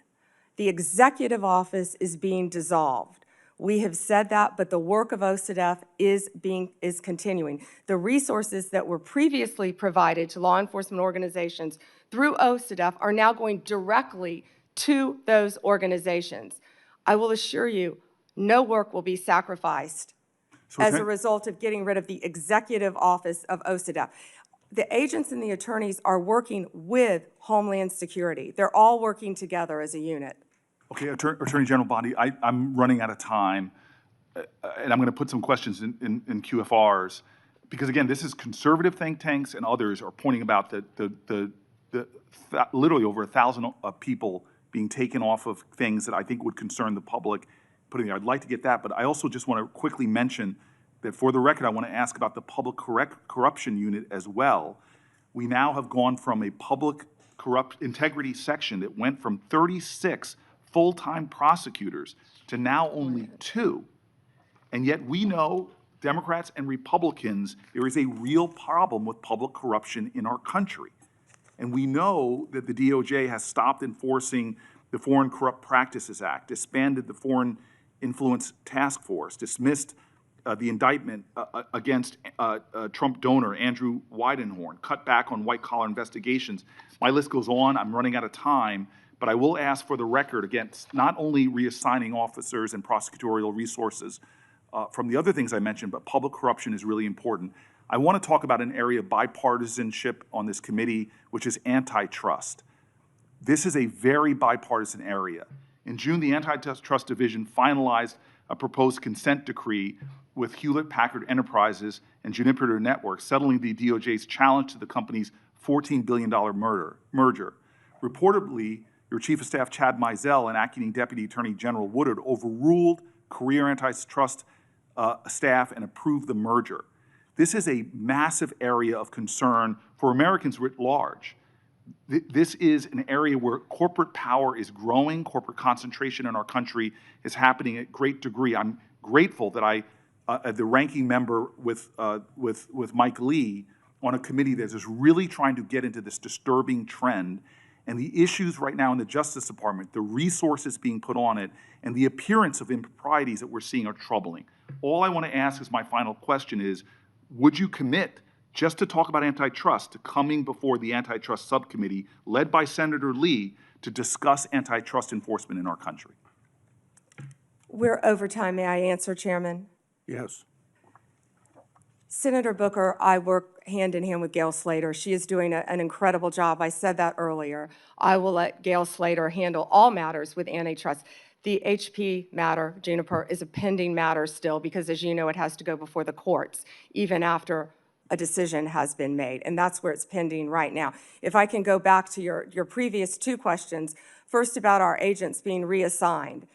The executive office is being dissolved. We have said that, but the work of OCDEF is continuing. The resources that were previously provided to law enforcement organizations through OCDEF are now going directly to those organizations. I will assure you, no work will be sacrificed as a result of getting rid of the executive office of OCDEF. The agents and the attorneys are working with Homeland Security. They're all working together as a unit. Okay, Attorney General Bondi, I'm running out of time, and I'm going to put some questions in QFRs, because again, this is conservative think tanks and others are pointing about literally over 1,000 people being taken off of things that I think would concern the public. Putting there, I'd like to get that, but I also just want to quickly mention that for the record, I want to ask about the public corruption unit as well. We now have gone from a public integrity section that went from 36 full-time prosecutors to now only 2. And yet we know, Democrats and Republicans, there is a real problem with public corruption in our country. And we know that the DOJ has stopped enforcing the Foreign Corrupt Practices Act, disbanded the Foreign Influence Task Force, dismissed the indictment against Trump donor Andrew Weidenhorn, cut back on white-collar investigations. My list goes on. I'm running out of time. But I will ask for the record against not only reassigning officers and prosecutorial resources from the other things I mentioned, but public corruption is really important. I want to talk about an area of bipartisanship on this committee, which is antitrust. This is a very bipartisan area. In June, the Antitrust Division finalized a proposed consent decree with Hewlett-Packard Enterprises and Juniper Networks, settling the DOJ's challenge to the company's $14 billion merger. Reportedly, your Chief of Staff, Chad Mizell, and Acting Deputy Attorney General Woodard overruled career antitrust staff and approved the merger. This is a massive area of concern for Americans writ large. This is an area where corporate power is growing, corporate concentration in our country is happening at great degree. I'm grateful that the ranking member with Mike Lee on a committee that is really trying to get into this disturbing trend. And the issues right now in the Justice Department, the resources being put on it, and the appearance of improprieties that we're seeing are troubling. All I want to ask as my final question is, would you commit, just to talk about antitrust, to coming before the Antitrust Subcommittee, led by Senator Lee, to discuss antitrust enforcement in our country? We're over time. May I answer, Chairman? Yes. Senator Booker, I work hand in hand with Gail Slater. She is doing an incredible job. I said that earlier. I will let Gail Slater handle all matters with antitrust. The HP matter, Juniper, is a pending matter still because, as you know, it has to go before the courts even after a decision has been made, and that's where it's pending right now. If I can go back to your previous two questions, first about our agents being reassigned.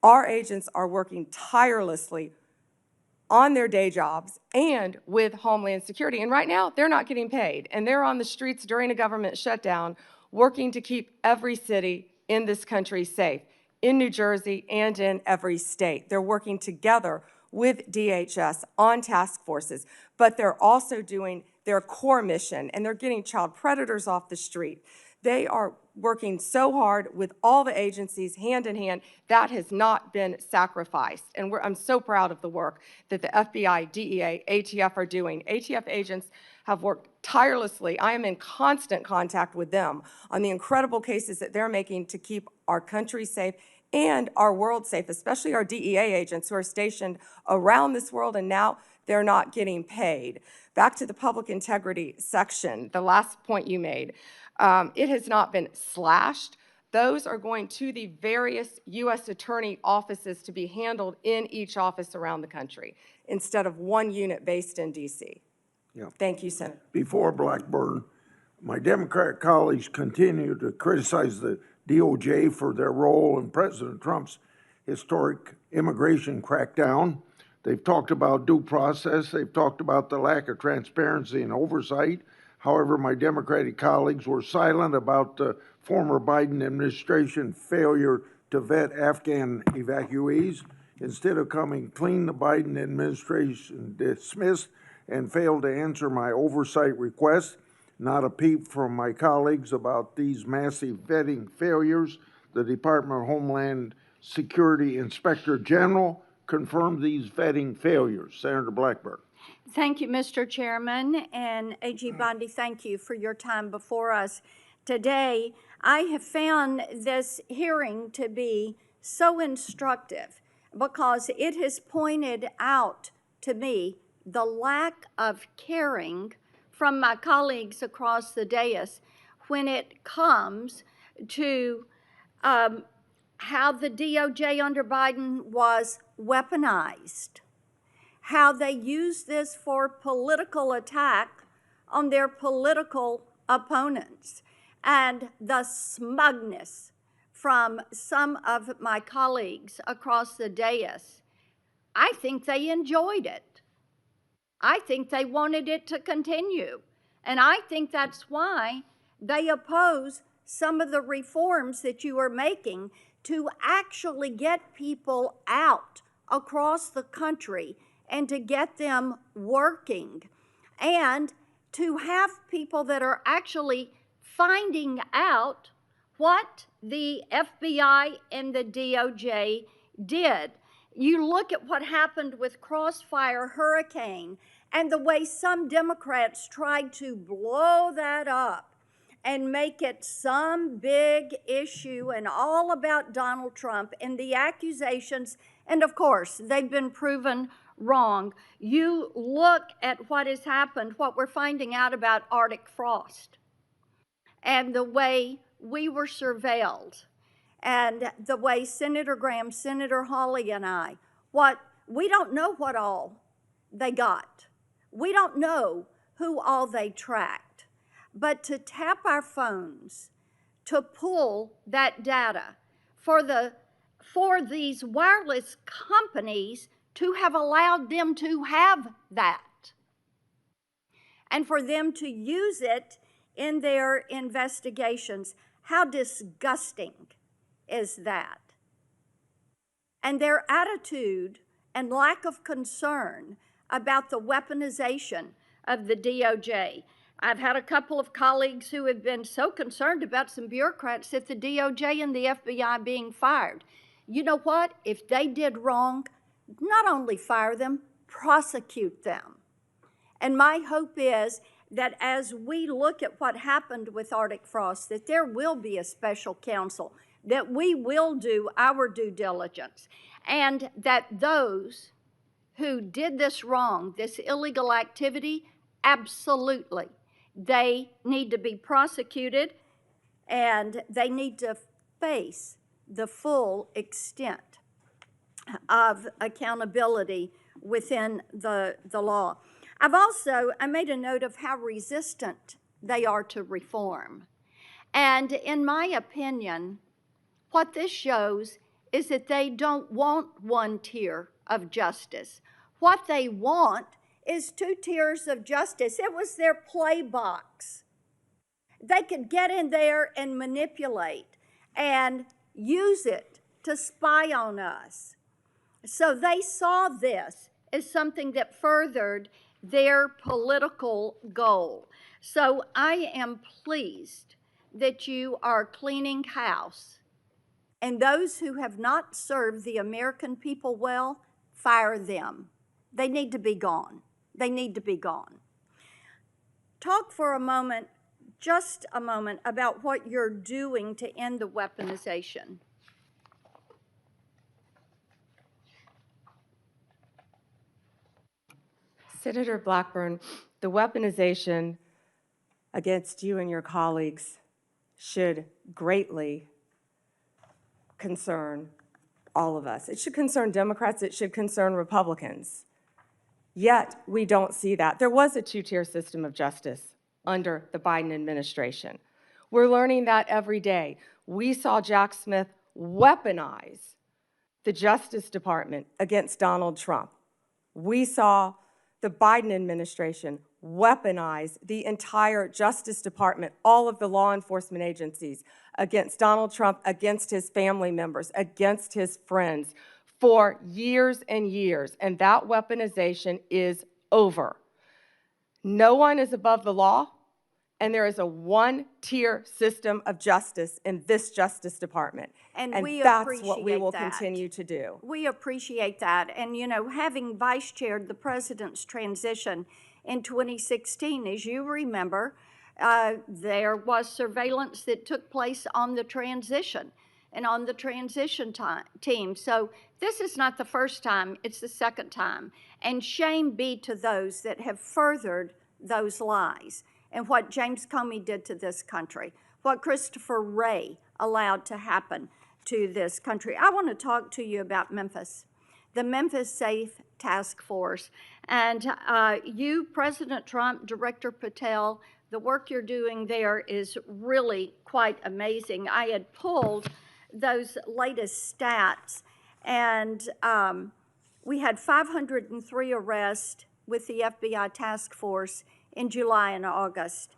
Our agents are working tirelessly on their day jobs and with Homeland Security, and right now they're not getting paid, and they're on the streets during a government shutdown working to keep every city in this country safe, in New Jersey and in every state. They're working together with DHS on task forces, but they're also doing their core mission, and they're getting child predators off the street. They are working so hard with all the agencies hand in hand. That has not been sacrificed. And I'm so proud of the work that the FBI, DEA, ATF are doing. ATF agents have worked tirelessly. I am in constant contact with them on the incredible cases that they're making to keep our country safe and our world safe, especially our DEA agents who are stationed around this world, and now they're not getting paid. Back to the public integrity section, the last point you made. It has not been slashed. Those are going to the various U.S. attorney offices to be handled in each office around the country instead of one unit based in D.C. Yeah. Thank you, Senator. Before Blackburn, my Democratic colleagues continue to criticize the DOJ for their role in President Trump's historic immigration crackdown. They've talked about due process. They've talked about the lack of transparency and oversight. However, my Democratic colleagues were silent about the former Biden administration failure to vet Afghan evacuees. Instead of coming clean, the Biden administration dismissed and failed to answer my oversight request. Not a peep from my colleagues about these massive vetting failures. The Department of Homeland Security Inspector General confirmed these vetting failures. Senator Blackburn. Thank you, Mr. Chairman, and AG Bondi, thank you for your time before us today. I have found this hearing to be so instructive because it has pointed out to me the lack of caring from my colleagues across the dais when it comes to how the DOJ under Biden was weaponized, how they used this for political attack on their political opponents, and the smugness from some of my colleagues across the dais. I think they enjoyed it. I think they wanted it to continue. And I think that's why they oppose some of the reforms that you are making to actually get people out across the country and to get them working and to have people that are actually finding out what the FBI and the DOJ did. You look at what happened with Crossfire Hurricane and the way some Democrats tried to blow that up and make it some big issue and all about Donald Trump and the accusations, and of course, they've been proven wrong. You look at what has happened, what we're finding out about Arctic frost, and the way we were surveilled, and the way Senator Graham, Senator Hawley, and I, we don't know what all they got. We don't know who all they tracked. But to tap our phones, to pull that data, for these wireless companies to have allowed them to have that, and for them to use it in their investigations, how disgusting is that? And their attitude and lack of concern about the weaponization of the DOJ. I've had a couple of colleagues who have been so concerned about some bureaucrats at the DOJ and the FBI being fired. You know what? If they did wrong, not only fire them, prosecute them. And my hope is that as we look at what happened with Arctic frost, that there will be a special counsel, that we will do our due diligence, and that those who did this wrong, this illegal activity, absolutely, they need to be prosecuted and they need to face the full extent of accountability within the law. I made a note of how resistant they are to reform. And in my opinion, what this shows is that they don't want one tier of justice. What they want is two tiers of justice. It was their play box. They could get in there and manipulate and use it to spy on us. So they saw this as something that furthered their political goal. So I am pleased that you are cleaning house. And those who have not served the American people well, fire them. They need to be gone. They need to be gone. Talk for a moment, just a moment, about what you're doing to end the weaponization. Senator Blackburn, the weaponization against you and your colleagues should greatly concern all of us. It should concern Democrats, it should concern Republicans. Yet, we don't see that. There was a two-tier system of justice under the Biden administration. We're learning that every day. We saw Jack Smith weaponize the Justice Department against Donald Trump. We saw the Biden administration weaponize the entire Justice Department, all of the law enforcement agencies, against Donald Trump, against his family members, against his friends for years and years. And that weaponization is over. No one is above the law, and there is a one-tier system of justice in this Justice Department. And we that's what we appreciate will that. continue to do. We appreciate that. And, you know, having vice chaired the president's transition in 2016, as you remember, there was surveillance that took place on the transition and on the transition team. So this is not the first time, it's the second time. And shame be to those that have furthered those lies and what James Comey did to this country, what Christopher Wray allowed to happen to this country. I want to talk to you about Memphis, the Memphis Safe Task Force. And you, President Trump, Director Patel, the work you're doing there is really quite amazing. I had pulled those latest stats, and we had 503 arrests with the FBI task force in July and August.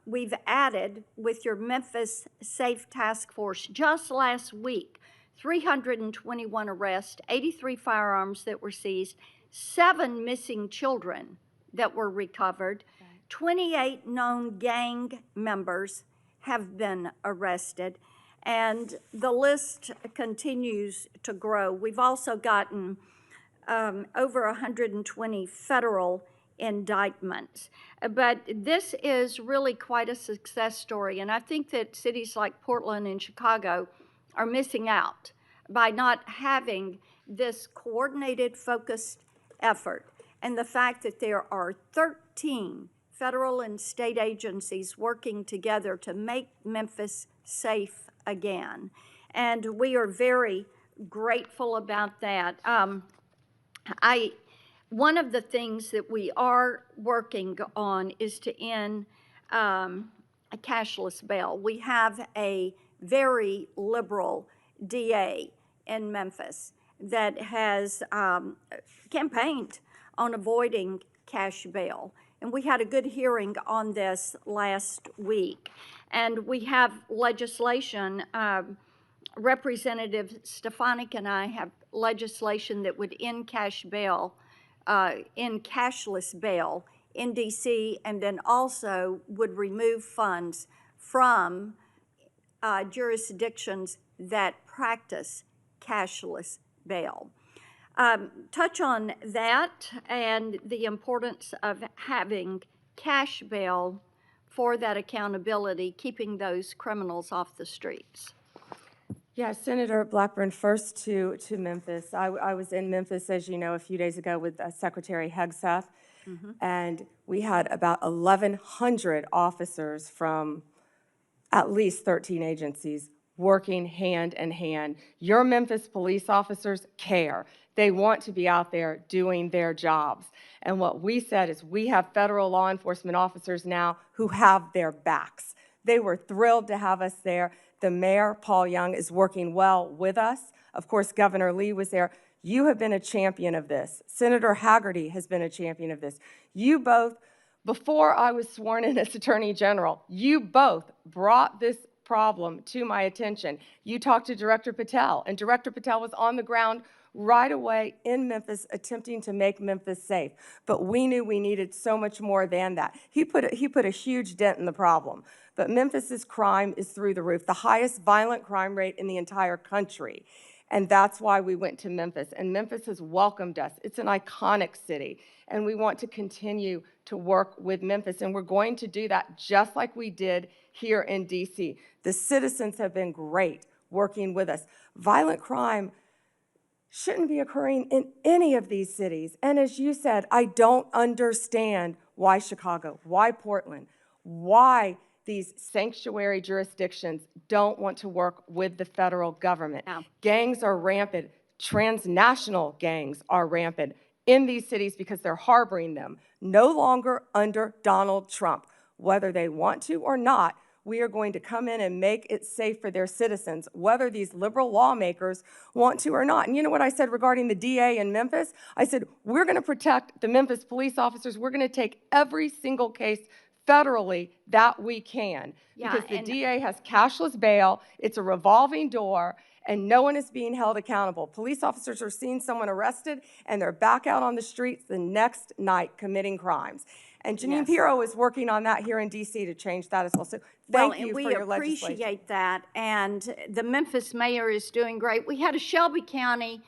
We've added, with your Memphis Safe Task Force, just last week, 321 arrests, 83 firearms that were seized, 7 missing children that were recovered, 28 known gang members have been arrested, and the list continues to grow. We've also gotten over 120 federal indictments. But this is really quite a success story, and I think that cities like Portland and Chicago are missing out by not having this coordinated, focused effort. And the fact that there are 13 federal and state agencies working together to make Memphis safe again. And we are very grateful about that. One of the things that we are working on is to end a cashless bail. We have a very liberal DA in Memphis that has campaigned on avoiding cash bail. And we had a good hearing on this last week. And we have legislation, Representative Stefanik and I have legislation that would end cash bail, end cashless bail in DC, and then also would remove funds from jurisdictions that practice cashless bail. Touch on that and the importance of having cash bail for that accountability, keeping those criminals off the streets. Yeah, Senator Blackburn, first to Memphis. I was in Memphis, as you know, a few days ago with Secretary Hegseth, and we had about 1,100 officers from at least 13 agencies working hand in hand. Your Memphis police officers care. They want to be out there doing their jobs. And what we said is we have federal law enforcement officers now who have their backs. They were thrilled to have us there. The mayor, Paul Young, is working well with us. Of course, Governor Lee was there. You have been a champion of this. Senator Haggerty has been a champion of this. You both, before I was sworn in as Attorney General, you both brought this problem to my attention. You talked to Director Patel, and Director Patel was on the ground right away in Memphis attempting to make Memphis safe. But we knew we needed so much more than that. He put a huge dent in the problem. But Memphis's crime is through the roof, the highest violent crime rate in the entire country. And that's why we went to Memphis. And Memphis has welcomed us. It's an iconic city. And we want to continue to work with Memphis. And we're going to do that just like we did here in D.C. The citizens have been great working with us. Violent crime shouldn't be occurring in any of these cities. And as you said, I don't understand why Chicago, why Portland, why these sanctuary jurisdictions don't want to work with the federal government. Yeah. Gangs are rampant. Transnational gangs are rampant in these cities because they're harboring them, no longer under Donald Trump. Whether they want to or not, we are going to come in and make it safe for their citizens, whether these liberal lawmakers want to or not. And you know what I said regarding the DA in Memphis? I said, we're going to protect the Memphis police officers. We're going to take every single case federally that we can. Yeah, because the and DA has cashless bail, it's a revolving door, and no one is being held accountable. Police officers are seeing someone arrested, and they're back out on the streets the next night committing crimes. And Janine Yes. Pirro is working on that here in D.C. to change that as well. So thank you for your we legislation. appreciate that, and the Memphis mayor is doing great. We had a Shelby County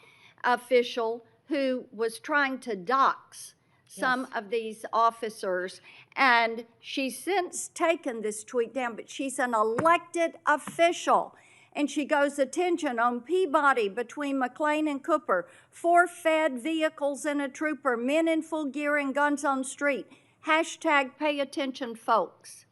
official who was trying to dox some of these officers, and she's since taken this tweet down, but she's an elected official. And she goes, attention, on Peabody between McLean and Cooper, 4 fed vehicles and a trooper, men in full gear and guns on street. Hashtag pay attention, folks.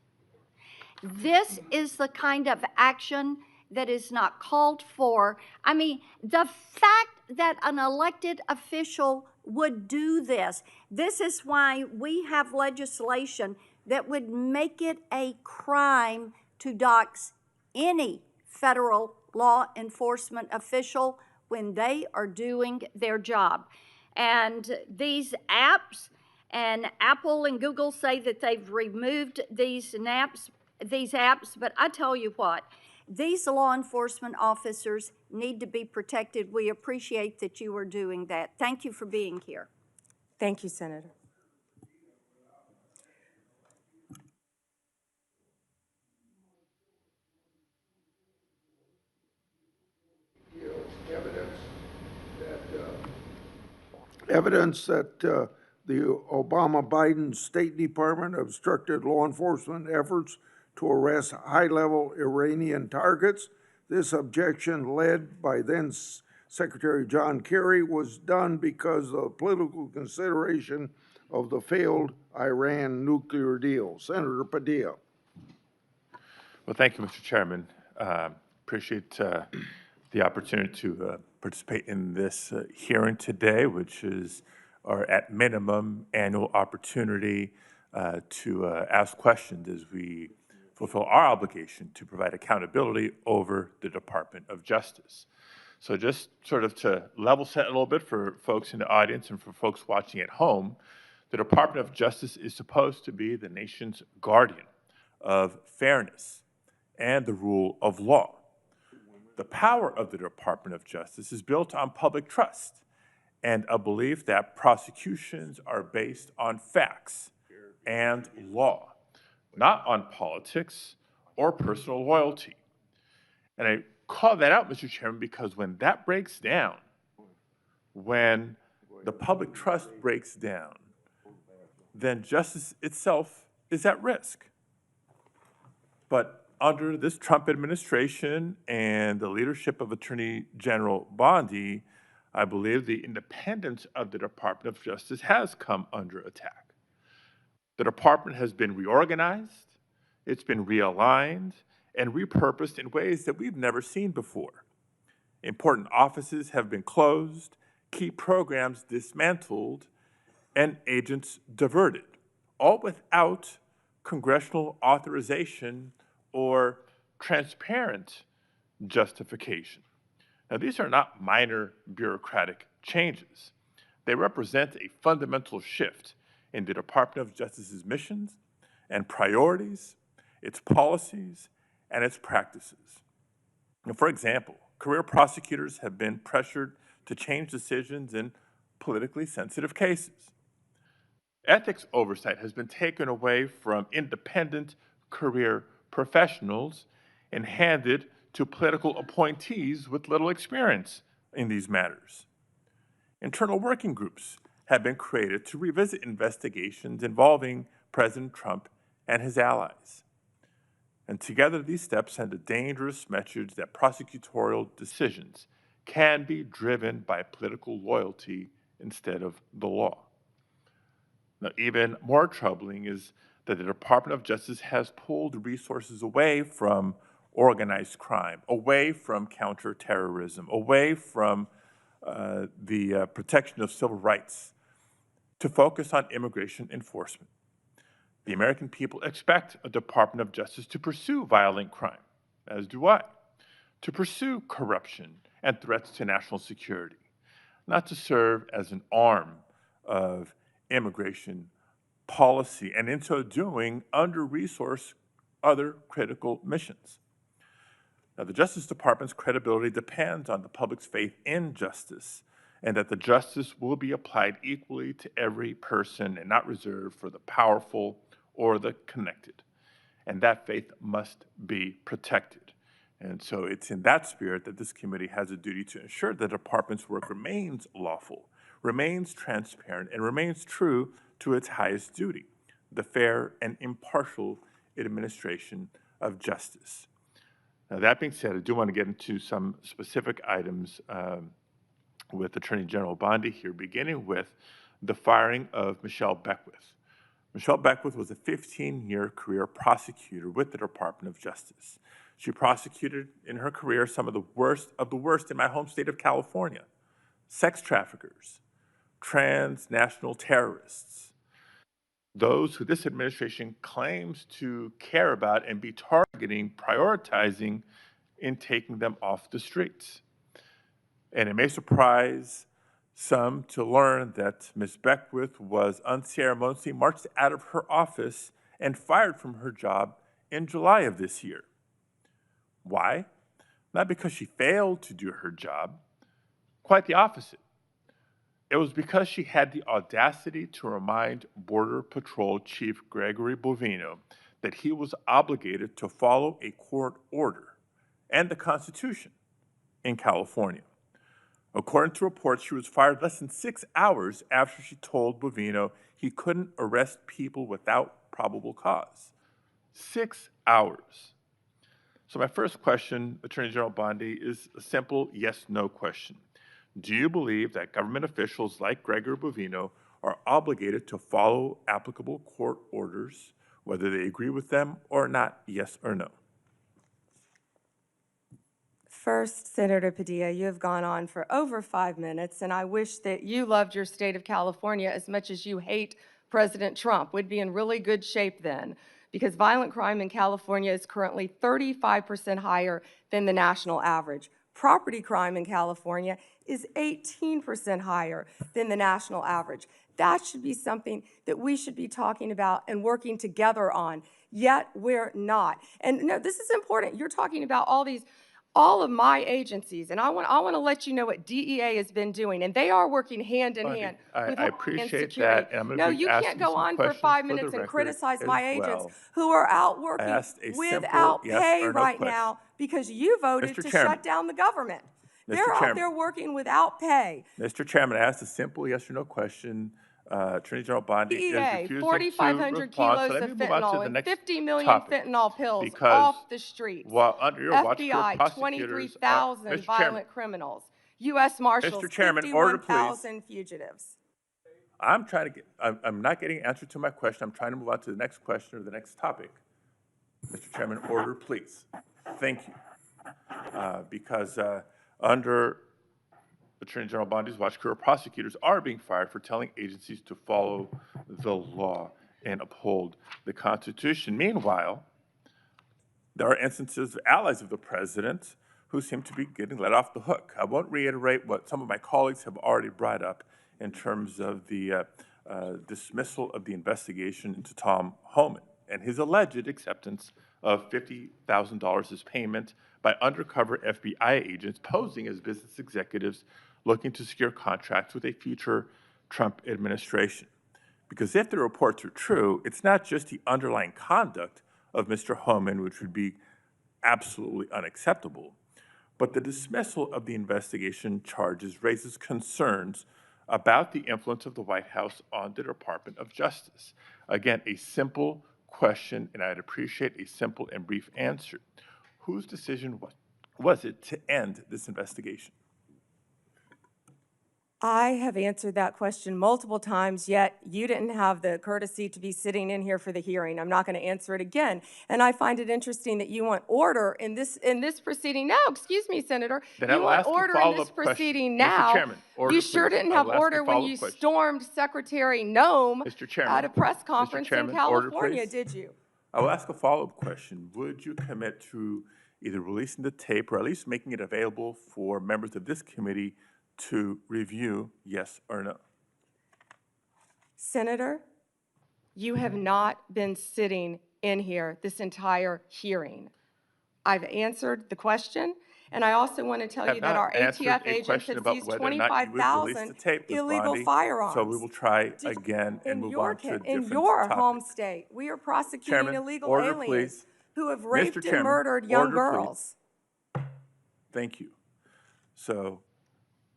This is the kind of action that is not called for. I mean, the fact that an elected official would do this, this is why we have legislation that would make it a crime to dox any federal law enforcement official when they are doing their job. And these apps, and Apple and Google say that they've removed these apps, but I tell you what, these law enforcement officers need to be protected. We appreciate that you are doing that. Thank you for being here. Thank you, Senator. Evidence that the Obama-Biden State Department obstructed law enforcement efforts to arrest high-level Iranian targets. This objection, led by then Secretary John Kerry, was done because of political consideration of the failed Iran nuclear deal. Senator Padilla. Well, thank you, Mr. Chairman. Appreciate the opportunity to participate in this hearing today, which is our, at minimum, annual opportunity to ask questions as we fulfill our obligation to provide accountability over the Department of Justice. So just sort of to level set a little bit for folks in the audience and for folks watching at home, the Department of Justice is supposed to be the nation's guardian of fairness and the rule of law. The power of the Department of Justice is built on public trust and a belief that prosecutions are based on facts and law, not on politics or personal loyalty. And I call that out, Mr. Chairman, because when that breaks down, when the public trust breaks down, then justice itself is at risk. But under this Trump administration and the leadership of Attorney General Bondi, I believe the independence of the Department of Justice has come under attack. The department has been reorganized, it's been realigned, and repurposed in ways that we've never seen before. Important offices have been closed, key programs dismantled, and agents diverted, all without congressional authorization or transparent justification. Now, these are not minor bureaucratic changes. They represent a fundamental shift in the Department of Justice's missions and priorities, its policies, and its practices. Now, for example, career prosecutors have been pressured to change decisions in politically sensitive cases. Ethics oversight has been taken away from independent career professionals and handed to political appointees with little experience in these matters. Internal working groups have been created to revisit investigations involving President Trump and his allies. And together, these steps send a dangerous message that prosecutorial decisions can be driven by political loyalty instead of the law. Now, even more troubling is that the Department of Justice has pulled resources away from organized crime, away from counterterrorism, away from the protection of civil rights, to focus on immigration enforcement. The American people expect a Department of Justice to pursue violent crime, as do I, to pursue corruption and threats to national security, not to serve as an arm of immigration policy, and in so doing, under-resource other critical missions. Now, the Justice Department's credibility depends on the public's faith in justice, and that the justice will be applied equally to every person and not reserved for the powerful or the connected. And that faith must be protected. And so it's in that spirit that this committee has a duty to ensure the department's work remains lawful, remains transparent, and remains true to its highest duty, the fair and impartial administration of justice. Now, that being said, I do want to get into some specific items with Attorney General Bondi here, beginning with the firing of Michelle Beckwith. Michelle Beckwith was a 15-year career prosecutor with the Department of Justice. She prosecuted in her career some of the worst in my home state of California: sex traffickers, transnational terrorists, those who this administration claims to care about and be targeting, prioritizing in taking them off the streets. And it may surprise some to learn that Ms. Beckwith was unceremoniously marched out of her office and fired from her job in July of this year. Why? Not because she failed to do her job, quite the opposite. It was because she had the audacity to remind Border Patrol Chief Gregory Bovino that he was obligated to follow a court order and the Constitution in California. According to reports, she was fired less than 6 hours after she told Bovino he couldn't arrest people without probable cause. 6 hours. So my first question, Attorney General Bondi, is a simple yes-no question. Do you believe that government officials like Gregory Bovino are obligated to follow applicable court orders, whether they agree with them or not, yes or no? First, Senator Padilla, you have gone on for over 5 minutes, and I wish that you loved your state of California as much as you hate President Trump. We'd be in really good shape then, because violent crime in California is currently 35% higher than the national average. Property crime in California is 18% higher than the national average. That should be something that we should be talking about and working together on, yet we're not. And no, this is important. You're talking about all of my agencies, and I want to let you know what DEA has been doing, and they are working hand in hand with I Homeland appreciate Security. that, and I'm going No, to be you asking can't go some on for questions 5 for minutes the and record criticize as my agents well. who are out I working asked a simple without yes pay or no right question. now because you voted Mr. to Chairman. shut down the government. Mr. They're out Chairman. there working without pay. Mr. Chairman, I asked a simple yes or no question. Attorney General Bondi is DEA, refusing to 4,500 respond. kilos So let of me move on to fentanyl the and next 50 million topic. fentanyl pills Because off the streets. while under your watch, career FBI, prosecutors are, 23,000 Mr. Chairman, violent criminals. U.S. Marshals, Mr. Chairman, order please. 51,000 fugitives. I'm not getting an answer to my question. I'm trying to move on to the next question or the next topic. Mr. Chairman, order, please. Thank you. Because under Attorney General Bondi's watch, career prosecutors are being fired for telling agencies to follow the law and uphold the Constitution. Meanwhile, there are instances of allies of the president who seem to be getting let off the hook. I won't reiterate what some of my colleagues have already brought up in terms of the dismissal of the investigation into Tom Homan and his alleged acceptance of $50,000 as payment by undercover FBI agents posing as business executives looking to secure contracts with a future Trump administration. Because if the reports are true, it's not just the underlying conduct of Mr. Homan, which would be absolutely unacceptable, but the dismissal of the investigation charges raises concerns about the influence of the White House on the Department of Justice. Again, a simple question, and I'd appreciate a simple and brief answer. Whose decision was it to end this investigation? I have answered that question multiple times, yet you didn't have the courtesy to be sitting in here for the hearing. I'm not going to answer it again. And I find it interesting that you want order in this proceeding now. Excuse me, Senator. Then You I will want ask a order in this follow-up question. proceeding Mr. now. Chairman, order, You sure please. didn't I have will ask a order when you follow-up question. stormed Secretary Noem Mr. Chairman, at a press conference in Chairman, order, California, please. did you? I will ask a follow-up question. Would you commit to either releasing the tape or at least making it available for members of this committee to review, yes or no? Senator, you have not been sitting in here this entire hearing. I've answered the question, and I also want to tell you that our ATF agents have seized 25,000 illegal firearms. So we will try again and move on to a different In your topic. home state, we are prosecuting Chairman, illegal order, aliens please. who have Mr. raped and Chairman, murdered young order, girls. please. Thank you. So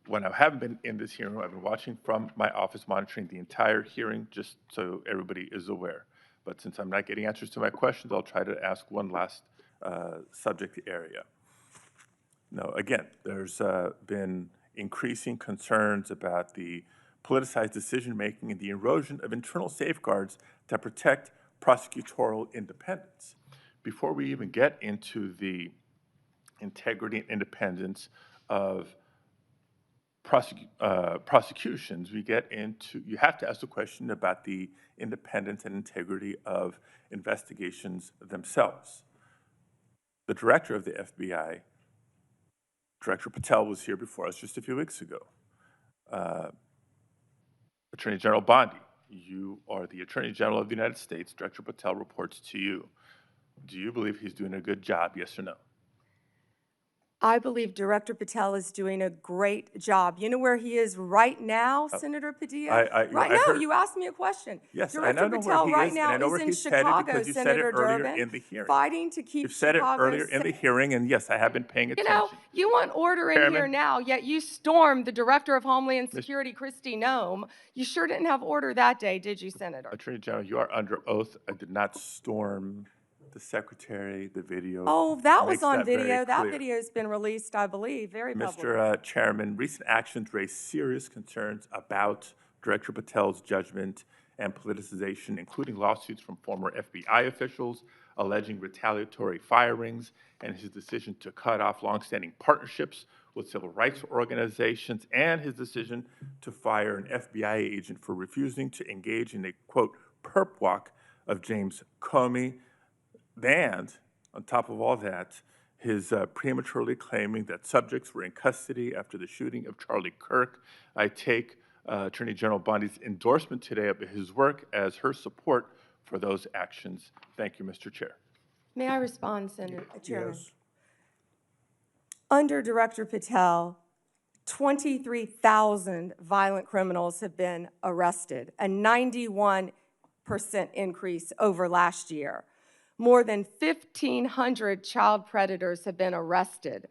when I haven't been in this hearing, I've been watching from my office, monitoring the entire hearing, just so everybody is aware. But since I'm not getting answers to my questions, I'll try to ask one last subject area. Now, again, there's been increasing concerns about the politicized decision-making and the erosion of internal safeguards that protect prosecutorial independence. Before we even get into the integrity and independence of prosecutions, we get into, you have to ask the question about the independence and integrity of investigations themselves. The director of the FBI, Director Patel, was here before us just a few weeks ago. Attorney General Bondi, you are the Attorney General of the United States. Director Patel reports to you. Do you believe he's doing a good job, yes or no? I believe Director Patel is doing a great job. You know where he is right now, Senator Padilla? Right now, you asked me a question. Yes, Director I know Patel where he right is, now and I know is where in he's headed Chicago, because you said Senator it earlier Durbin, in the hearing. fighting to keep You've said it Chicago earlier in the hearing, and yes, I have been paying attention. You know, you want order in here now, yet you stormed the Director of Homeland Security, Kristi Noem. You sure didn't have order that day, did you, Senator? Attorney General, you are under oath. I did not storm the secretary, the video. Oh, that was makes on that very video. That clear. video has been released, I believe, very publicly. Mr. Chairman, recent actions raise serious concerns about Director Patel's judgment and politicization, including lawsuits from former FBI officials alleging retaliatory firings and his decision to cut off longstanding partnerships with civil rights organizations and his decision to fire an FBI agent for refusing to engage in a, quote, perp walk of James Comey. And on top of all that, his prematurely claiming that subjects were in custody after the shooting of Charlie Kirk. I take Attorney General Bondi's endorsement today of his work as her support for those actions. Thank you, Mr. Chair. May I respond, Senator Chairman? Yes. Under Director Patel, 23,000 violent criminals have been arrested, a 91% increase over last year. More than 1,500 child predators have been arrested.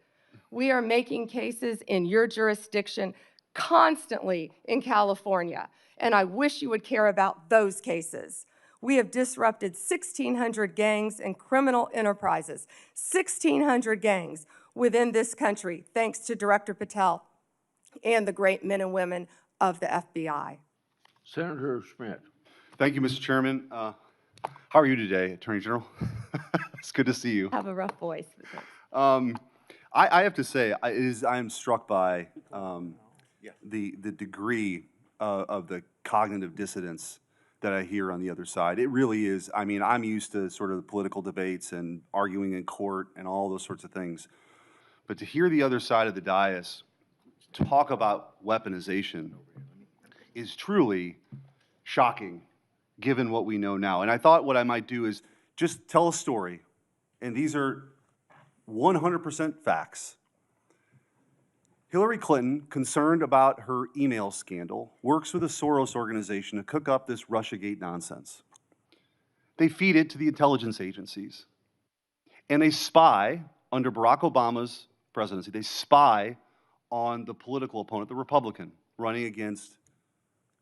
We are making cases in your jurisdiction constantly in California, and I wish you would care about those cases. We have disrupted 1,600 gangs and criminal enterprises, 1,600 gangs within this country, thanks to Director Patel and the great men and women of the FBI. Senator Schmidt. Thank you, Mr. Chairman. How are you today, Attorney General? It's good to see you. Have a rough voice. I have to say, I am struck by the degree of the cognitive dissonance that I hear on the other side. It really is. I mean, I'm used to sort of the political debates and arguing in court and all those sorts of things. But to hear the other side of the dais talk about weaponization is truly shocking, given what we know now. And I thought what I might do is just tell a story. And these are 100% facts. Hillary Clinton, concerned about her email scandal, works with a Soros organization to cook up this Russiagate nonsense. They feed it to the intelligence agencies. And they spy, under Barack Obama's presidency, they spy on the political opponent, the Republican, running against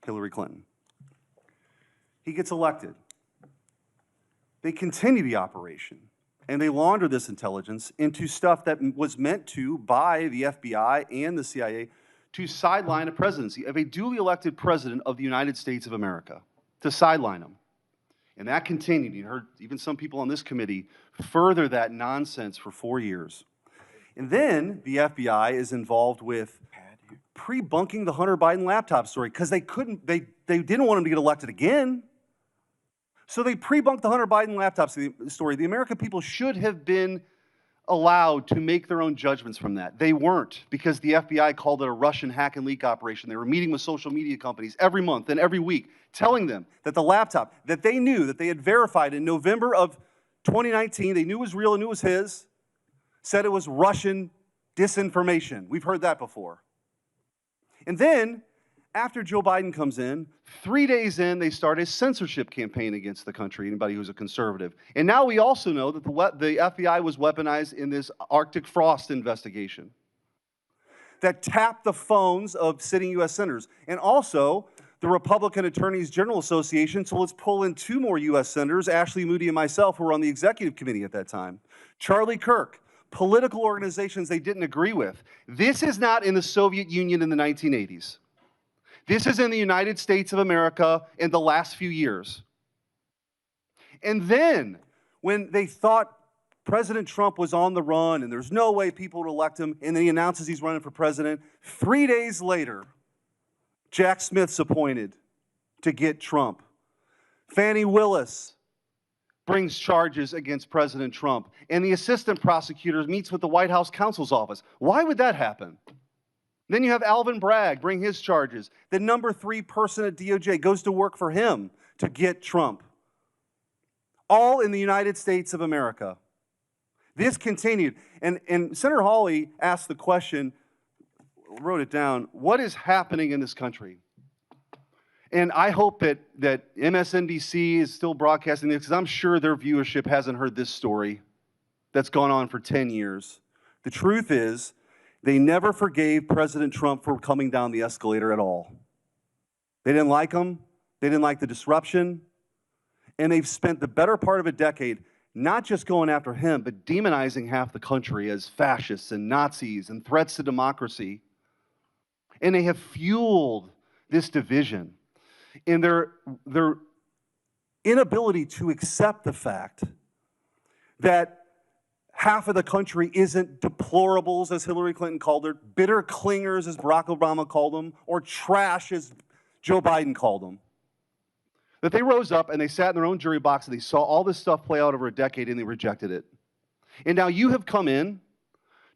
Hillary Clinton. He gets elected. They continue the operation. And they launder this intelligence into stuff that was meant to, by the FBI and the CIA, to sideline a presidency of a duly elected president of the United States of America, to sideline him. And that continued. You heard even some people on this committee further that nonsense for 4 years. And then the FBI is involved with pre-bunking the Hunter Biden laptop story because they didn't want him to get elected again. So they pre-bunked the Hunter Biden laptop story. The American people should have been allowed to make their own judgments from that. They weren't, because the FBI called it a Russian hack and leak operation. They were meeting with social media companies every month and every week, telling them that the laptop that they knew, that they had verified in November of 2019, they knew was real and knew was his, said it was Russian disinformation. We've heard that before. And then, after Joe Biden comes in, 3 days in, they start a censorship campaign against the country, anybody who's a conservative. And now we also know that the FBI was weaponized in this Arctic frost investigation that tapped the phones of sitting U.S. senators. And also, the Republican Attorneys General Association, so let's pull in 2 more U.S. senators, Ashley Moody and myself, who were on the executive committee at that time. Charlie Kirk, political organizations they didn't agree with. This is not in the Soviet Union in the 1980s. This is in the United States of America in the last few years. And then, when they thought President Trump was on the run and there's no way people would elect him, and then he announces he's running for president, 3 days later, Jack Smith's appointed to get Trump. Fannie Willis brings charges against President Trump, and the assistant prosecutor meets with the White House counsel's office. Why would that happen? Then you have Alvin Bragg bring his charges. The number 3 person at DOJ goes to work for him to get Trump. All in the United States of America. This continued. And Senator Hawley asked the question, wrote it down, what is happening in this country? And I hope that MSNBC is still broadcasting this, because I'm sure their viewership hasn't heard this story that's gone on for 10 years. The truth is, they never forgave President Trump for coming down the escalator at all. They didn't like him. They didn't like the disruption. And they've spent the better part of a decade not just going after him, but demonizing half the country as fascists and Nazis and threats to democracy. And they have fueled this division in their inability to accept the fact that half of the country isn't deplorables, as Hillary Clinton called her, bitter clingers, as Barack Obama called them, or trash, as Joe Biden called them. That they rose up and they sat in their own jury box and they saw all this stuff play out over a decade and they rejected it. And now you have come in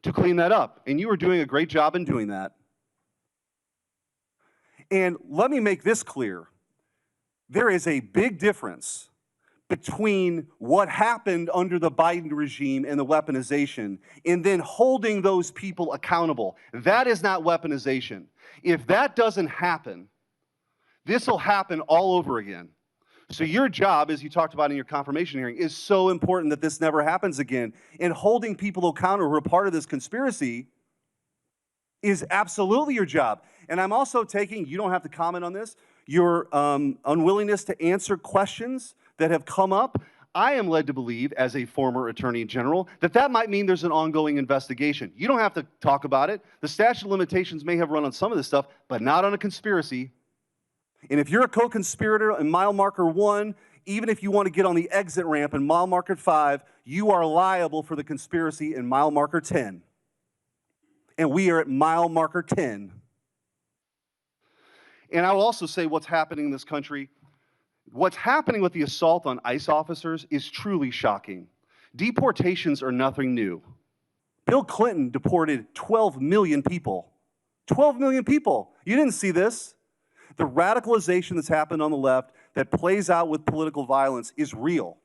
to clean that up, and you are doing a great job in doing that. And let me make this clear. There is a big difference between what happened under the Biden regime and the weaponization, and then holding those people accountable. That is not weaponization. If that doesn't happen, this will happen all over again. So your job, as you talked about in your confirmation hearing, is so important that this never happens again. And holding people accountable who are part of this conspiracy is absolutely your job. And I'm also taking, you don't have to comment on this, your unwillingness to answer questions that have come up. I am led to believe, as a former Attorney General, that that might mean there's an ongoing investigation. You don't have to talk about it. The statute of limitations may have run on some of this stuff, but not on a conspiracy. And if you're a co-conspirator in mile marker 1 even if you want to get on the exit ramp in mile marker 5, you are liable for the conspiracy in mile marker 10. And we are at mile marker 10. And I will also say what's happening in this country. What's happening with the assault on ICE officers is truly shocking. Deportations are nothing new. Bill Clinton deported 12 million people. 12 million people. You didn't see this. The radicalization that's happened on the left that plays out with political violence is real.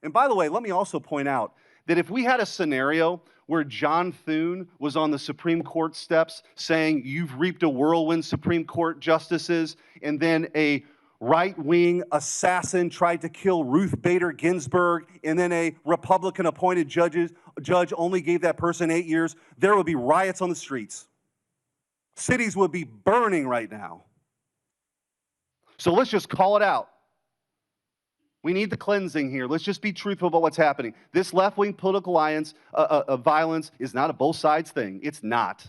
And by the way, let me also point out that if we had a scenario where John Thune was on the Supreme Court steps saying, "You've reaped a whirlwind, Supreme Court justices," and then a right-wing assassin tried to kill Ruth Bader Ginsburg, and then a Republican-appointed judge only gave that person 8 years, there would be riots on the streets. Cities would be burning right now. So let's just call it out. We need the cleansing here. Let's just be truthful about what's happening. This left-wing political alliance of violence is not a both sides thing. It's not.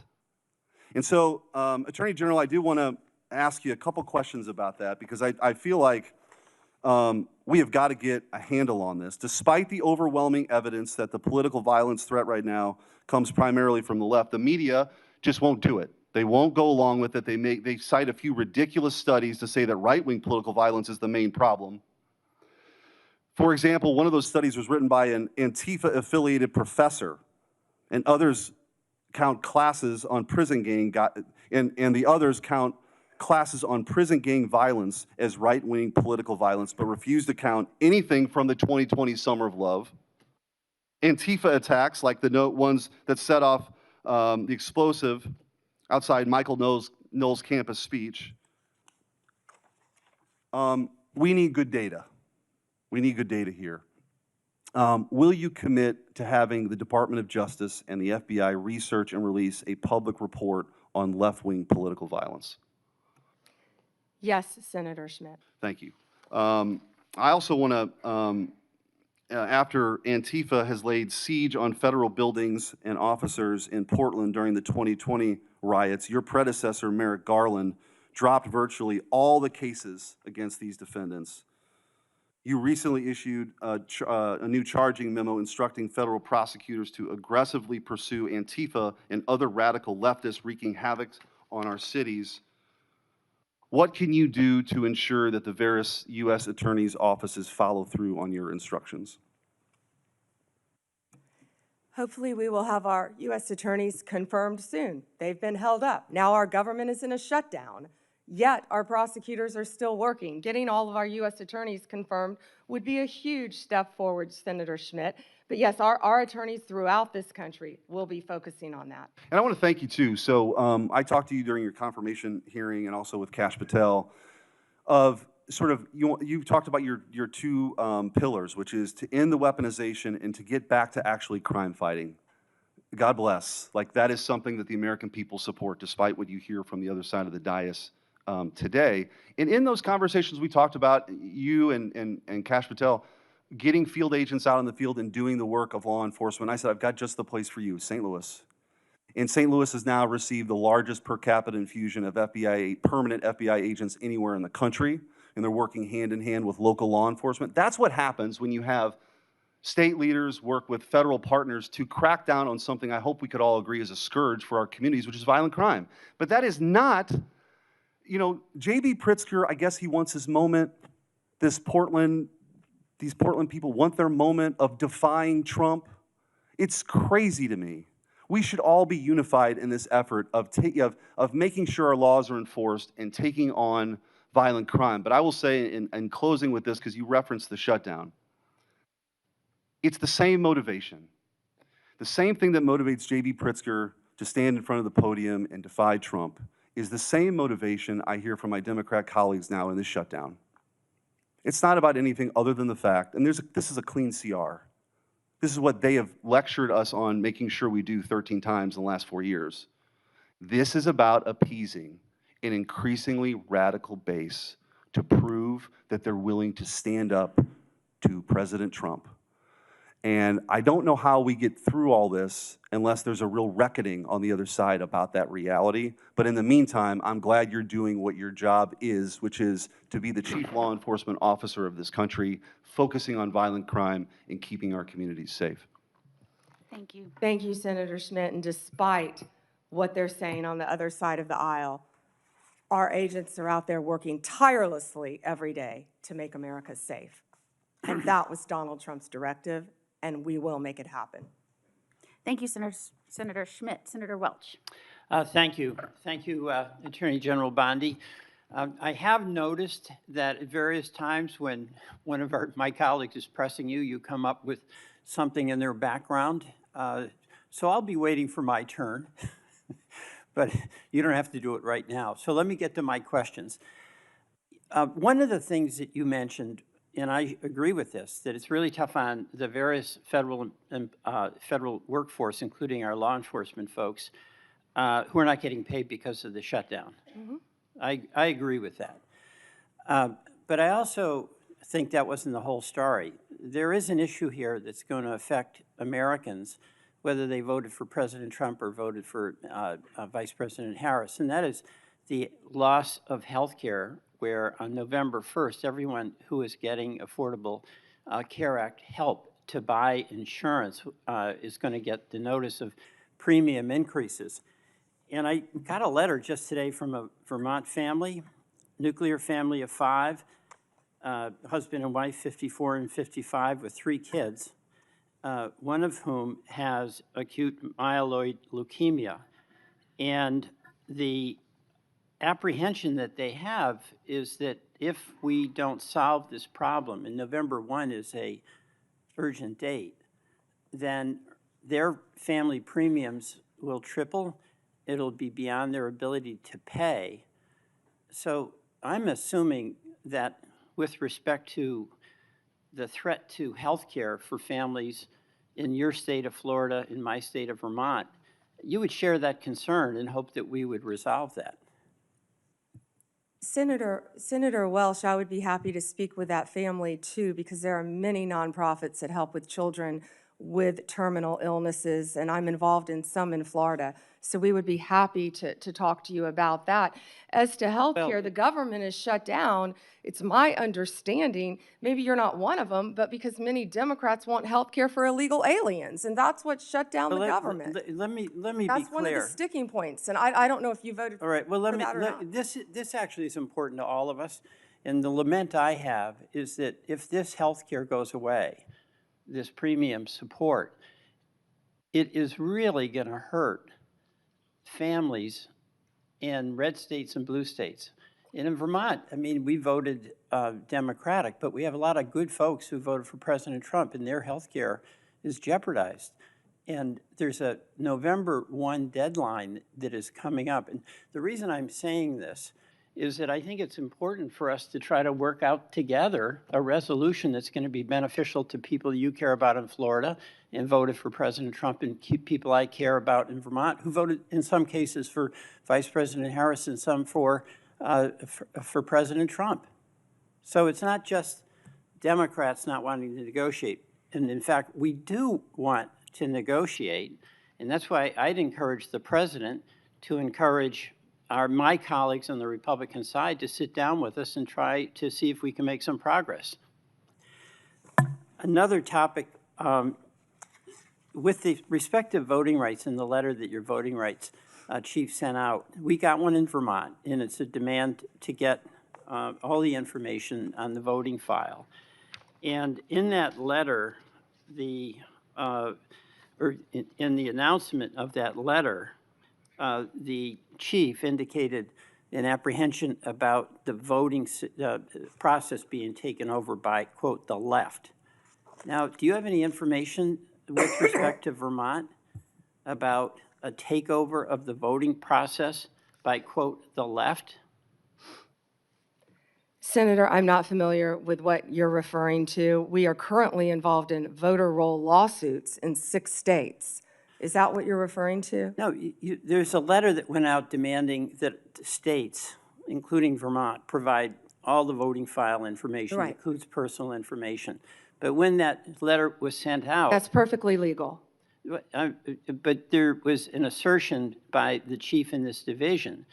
And so, Attorney General, I do want to ask you a couple questions about that, because I feel like we have got to get a handle on this. Despite the overwhelming evidence that the political violence threat right now comes primarily from the left, the media just won't do it. They won't go along with it. They cite a few ridiculous studies to say that right-wing political violence is the main problem. For example, one of those studies was written by an Antifa-affiliated professor, and others count classes on prison gang, and the others count classes on prison gang violence as right-wing political violence, but refuse to count anything from the 2020 Summer of Love. Antifa attacks, like the ones that set off the explosive outside Michael Knowles' campus speech. We need good data. We need good data here. Will you commit to having the Department of Justice and the FBI research and release a public report on left-wing political violence? Yes, Senator Schmidt. Thank you. I also want to, after Antifa has laid siege on federal buildings and officers in Portland during the 2020 riots, your predecessor, Merrick Garland, dropped virtually all the cases against these defendants. You recently issued a new charging memo instructing federal prosecutors to aggressively pursue Antifa and other radical leftists wreaking havoc on our cities. What can you do to ensure that the various U.S. attorneys' offices follow through on your instructions? Hopefully, we will have our U.S. attorneys confirmed soon. They've been held up. Now our government is in a shutdown, yet our prosecutors are still working. Getting all of our U.S. attorneys confirmed would be a huge step forward, Senator Schmidt. But yes, our attorneys throughout this country will be focusing on that. And I want to thank you, too. So I talked to you during your confirmation hearing and also with Kash Patel of sort of, you've talked about your two pillars, which is to end the weaponization and to get back to actually crime fighting. God bless. Like, that is something that the American people support, despite what you hear from the other side of the dais today. And in those conversations, we talked about you and Kash Patel getting field agents out in the field and doing the work of law enforcement. I said, I've got just the place for you, St. Louis. And St. Louis has now received the largest per capita infusion of permanent FBI agents anywhere in the country, and they're working hand in hand with local law enforcement. That's what happens when you have state leaders work with federal partners to crack down on something I hope we could all agree is a scourge for our communities, which is violent crime. But that is not, J.B. Pritzker, I guess he wants his moment. These Portland people want their moment of defying Trump. It's crazy to me. We should all be unified in this effort of making sure our laws are enforced and taking on violent crime. But I will say, in closing with this, because you referenced the shutdown, it's the same motivation. The same thing that motivates J.B. Pritzker to stand in front of the podium and defy Trump is the same motivation I hear from my Democrat colleagues now in this shutdown. It's not about anything other than the fact, and this is a clean CR. This is what they have lectured us on making sure we do 13 times in the last 4 years. This is about appeasing an increasingly radical base to prove that they're willing to stand up to President Trump. And I don't know how we get through all this unless there's a real reckoning on the other side about that reality. But in the meantime, I'm glad you're doing what your job is, which is to be the chief law enforcement officer of this country, focusing on violent crime and keeping our communities safe. Thank you. Thank you, Senator Schmidt. And despite what they're saying on the other side of the aisle, our agents are out there working tirelessly every day to make America safe. And that was Donald Trump's directive, and we will make it happen. Thank you, Senator Schmidt. Senator Welch. Thank you. Thank you, Attorney General Bondi. I have noticed that at various times when one of my colleagues is pressing you, you come up with something in their background. So I'll be waiting for my turn, but you don't have to do it right now. So let me get to my questions. One of the things that you mentioned, and I agree with this, that it's really tough on the various federal workforce, including our law enforcement folks, who are not getting paid because of the shutdown. Mm-hmm. I agree with that. But I also think that wasn't the whole story. There is an issue here that's going to affect Americans, whether they voted for President Trump or voted for Vice President Harris, and that is the loss of health care, where on November 1st, everyone who is getting Affordable Care Act help to buy insurance is going to get the notice of premium increases. And I got a letter just today from a Vermont family, nuclear family of 5, husband and wife, 54 and 55, with 3 kids, one of whom has acute myeloid leukemia. And the apprehension that they have is that if we don't solve this problem, and November 1 is a urgent date, then their family premiums will triple. It'll be beyond their ability to pay. So I'm assuming that with respect to the threat to health care for families in your state of Florida, in my state of Vermont, you would share that concern and hope that we would resolve that. Senator Welch, I would be happy to speak with that family too, because there are many nonprofits that help with children with terminal illnesses, and I'm involved in some in Florida. So we would be happy to talk to you about that. As to health care, the government is shut down. It's my understanding, maybe you're not one of them, but because many Democrats want health care for illegal aliens, and that's what shut down the government. Let me That's be clear. one of the sticking points, and I don't know if you voted All right, well, for that or not. this actually is important to all of us, and the lament I have is that if this health care goes away, this premium support, it is really going to hurt families in red states and blue states. And in Vermont, I mean, we voted Democratic, but we have a lot of good folks who voted for President Trump, and their health care is jeopardized. And there's a November 1 deadline that is coming up. And the reason I'm saying this is that I think it's important for us to try to work out together a resolution that's going to be beneficial to people you care about in Florida and voted for President Trump, and people I care about in Vermont who voted in some cases for Vice President Harris and some for President Trump. So it's not just Democrats not wanting to negotiate. And in fact, we do want to negotiate. And that's why I'd encourage the president to encourage my colleagues on the Republican side to sit down with us and try to see if we can make some progress. Another topic, with the respect to voting rights in the letter that your voting rights chief sent out, we got one in Vermont, and it's a demand to get all the information on the voting file. And in that letter, in the announcement of that letter, the chief indicated an apprehension about the voting process being taken over by, quote, the left. Now, do you have any information with respect to Vermont about a takeover of the voting process by, quote, the left? Senator, I'm not familiar with what you're referring to. We are currently involved in voter roll lawsuits in 6 states. Is that what you're referring to? No, there's a letter that went out demanding that states, including Vermont, provide all the voting file information, Right. includes personal information. But when that letter was sent out. That's perfectly legal. But there was an assertion by the chief in this division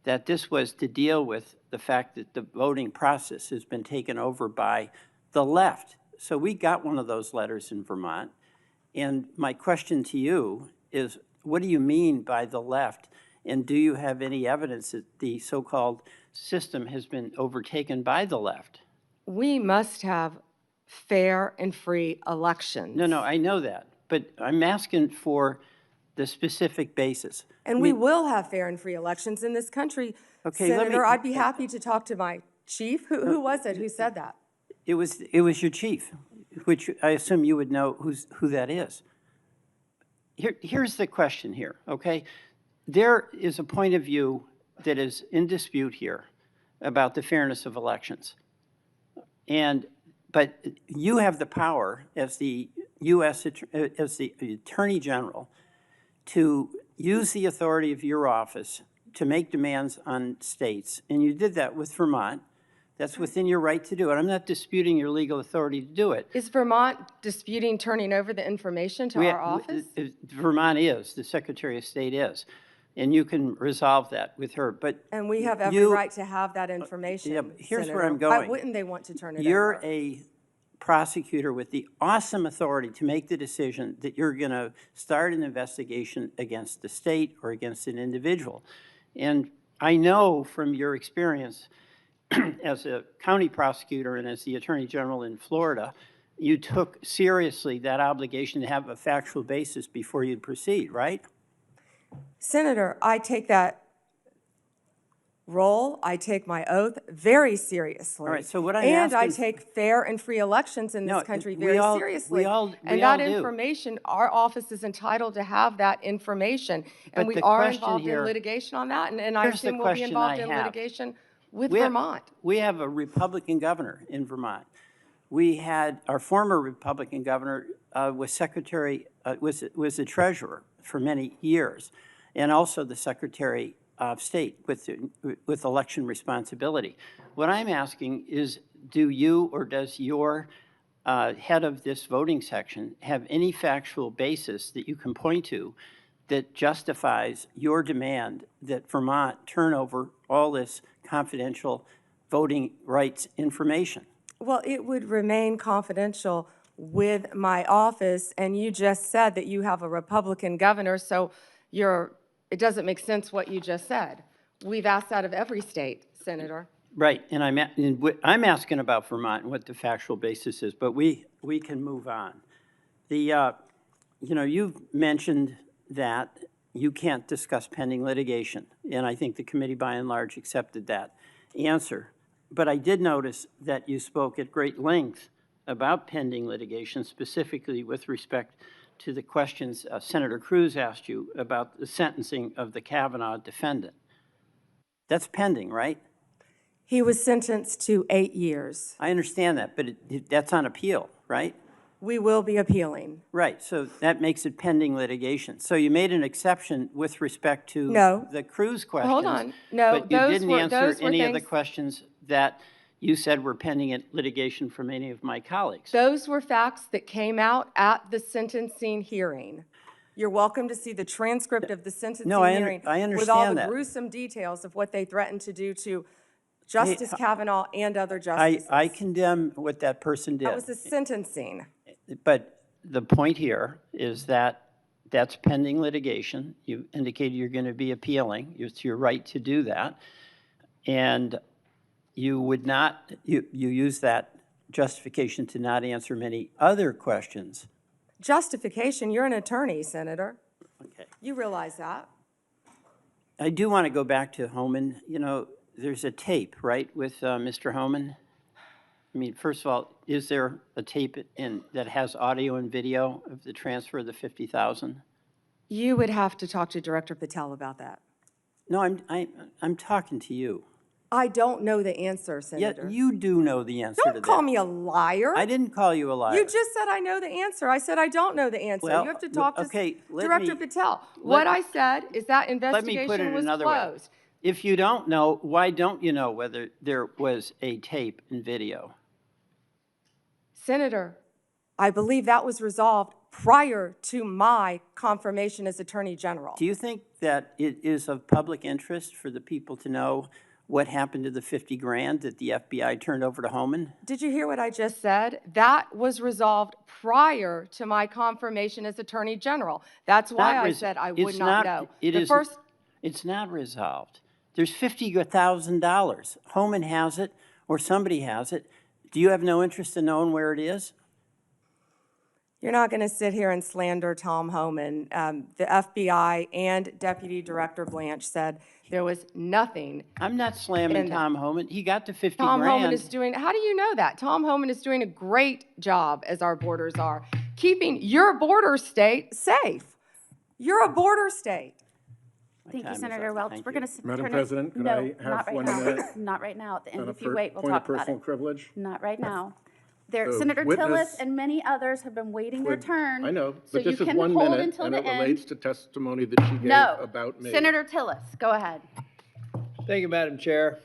that this was to deal with the fact that the voting process has been taken over by the left. So we got one of those letters in Vermont. And my question to you is, what do you mean by the left? And do you have any evidence that the so-called system has been overtaken by the left? We must have fair and free elections. No, I know that. But I'm asking for the specific basis. And we will have fair and free elections in this country. Okay, Senator, I'd be happy to talk to my chief. Who was it? Who said that? It was your chief, which I assume you would know who that is. Here's the question here, okay? There is a point of view that is in dispute here about the fairness of elections. But you have the power as the as the Attorney General to use the authority of your office to make demands on states. And you did that with Vermont. That's within your right to do it. I'm not disputing your legal authority to do it. Is Vermont disputing turning over the information to our office? Vermont is, the Secretary of State is. And you can resolve that with her. But and we have every right to have that information. Yeah, here's Senator. where I'm going. Why wouldn't they want to turn it You're over? a prosecutor with the awesome authority to make the decision that you're going to start an investigation against the state or against an individual. And I know from your experience as a county prosecutor and as the Attorney General in Florida, you took seriously that obligation to have a factual basis before you'd proceed, right? Senator, I take that role, I take my oath very seriously. All right, so what I'm and I asking- take fair and free elections in this country very seriously. We all and that do. information, our office is entitled to have that information. And But we the are question involved here- in litigation on that, and I Here's the assume we'll be question involved I in have. litigation with We have- Vermont. We have a Republican governor in Vermont. We had our former Republican governor was the treasurer for many years, and also the Secretary of State with election responsibility. What I'm asking is, do you or does your head of this voting section have any factual basis that you can point to that justifies your demand that Vermont turn over all this confidential voting rights information? Well, it would remain confidential with my office, and you just said that you have a Republican governor, so it doesn't make sense what you just said. We've asked that of every state, Senator. Right, and I'm asking about Vermont and what the factual basis is, but we can move on. You've mentioned that you can't discuss pending litigation, and I think the committee by and large accepted that answer. But I did notice that you spoke at great length about pending litigation, specifically with respect to the questions Senator Cruz asked you about the sentencing of the Kavanaugh defendant. That's pending, right? He was sentenced to 8 years. I understand that, but that's on appeal, right? We will be appealing. Right, so that makes it pending litigation. So you made an exception with respect to the Cruz questions. Hold on. No, but you those didn't were- answer those were any of the things- questions that you said were pending in litigation from any of my colleagues. Those were facts that came out at the sentencing hearing. You're welcome to see the transcript of the sentencing hearing I understand with all the that. gruesome details of what they threatened to do to Justice Kavanaugh and other justices. I condemn what that person did. That was the sentencing. But the point here is that that's pending litigation. You indicated you're going to be appealing. It's your right to do that. And you would not, you use that justification to not answer many other questions. Justification, you're an attorney, Senator. Okay. You realize that. I do want to go back to Homan. There's a tape, right, with Mr. Homan? I mean, first of all, is there a tape that has audio and video of the transfer of the $50,000? You would have to talk to Director Patel about that. No, I'm talking to you. I don't know the answer, Senator. Yeah, you do know the answer to that. Don't call me a liar. I didn't call you a liar. You just said I know the answer. I said I don't know the answer. Well, you have to talk to let Director me- Patel. What I said is that Let me investigation put it was another way. closed. If you don't know, why don't you know whether there was a tape and video? Senator, I believe that was resolved prior to my confirmation as Attorney General. Do you think that it is of public interest for the people to know what happened to the 50 grand that the FBI turned over to Homan? Did you hear what I just said? That was resolved prior to my confirmation as Attorney General. That's why I said I would not know. It's not resolved. There's $50,000. Homan has it, or somebody has it. Do you have no interest in knowing where it is? You're not going to sit here and slander Tom Homan. The FBI and Deputy Director Blanche said there was nothing. I'm not slamming Tom Homan. He got the 50 Tom grand. Homan is doing, how do you know that? Tom Homan is doing a great job, as our borders are, keeping your border state safe. You're a border state. Thank you, Senator Welch. We're going to Madam President, could I have 1 minute? Not right now. At the end, On a if you wait, we'll talk Point of about personal it. privilege? Not right now. The Senator witness Tillis and many others have been waiting their turn. I know, so but you this is can 1 hold minute, until and the it end. relates to testimony that she gave about me. Senator Tillis, go ahead. Thank you, Madam Chair.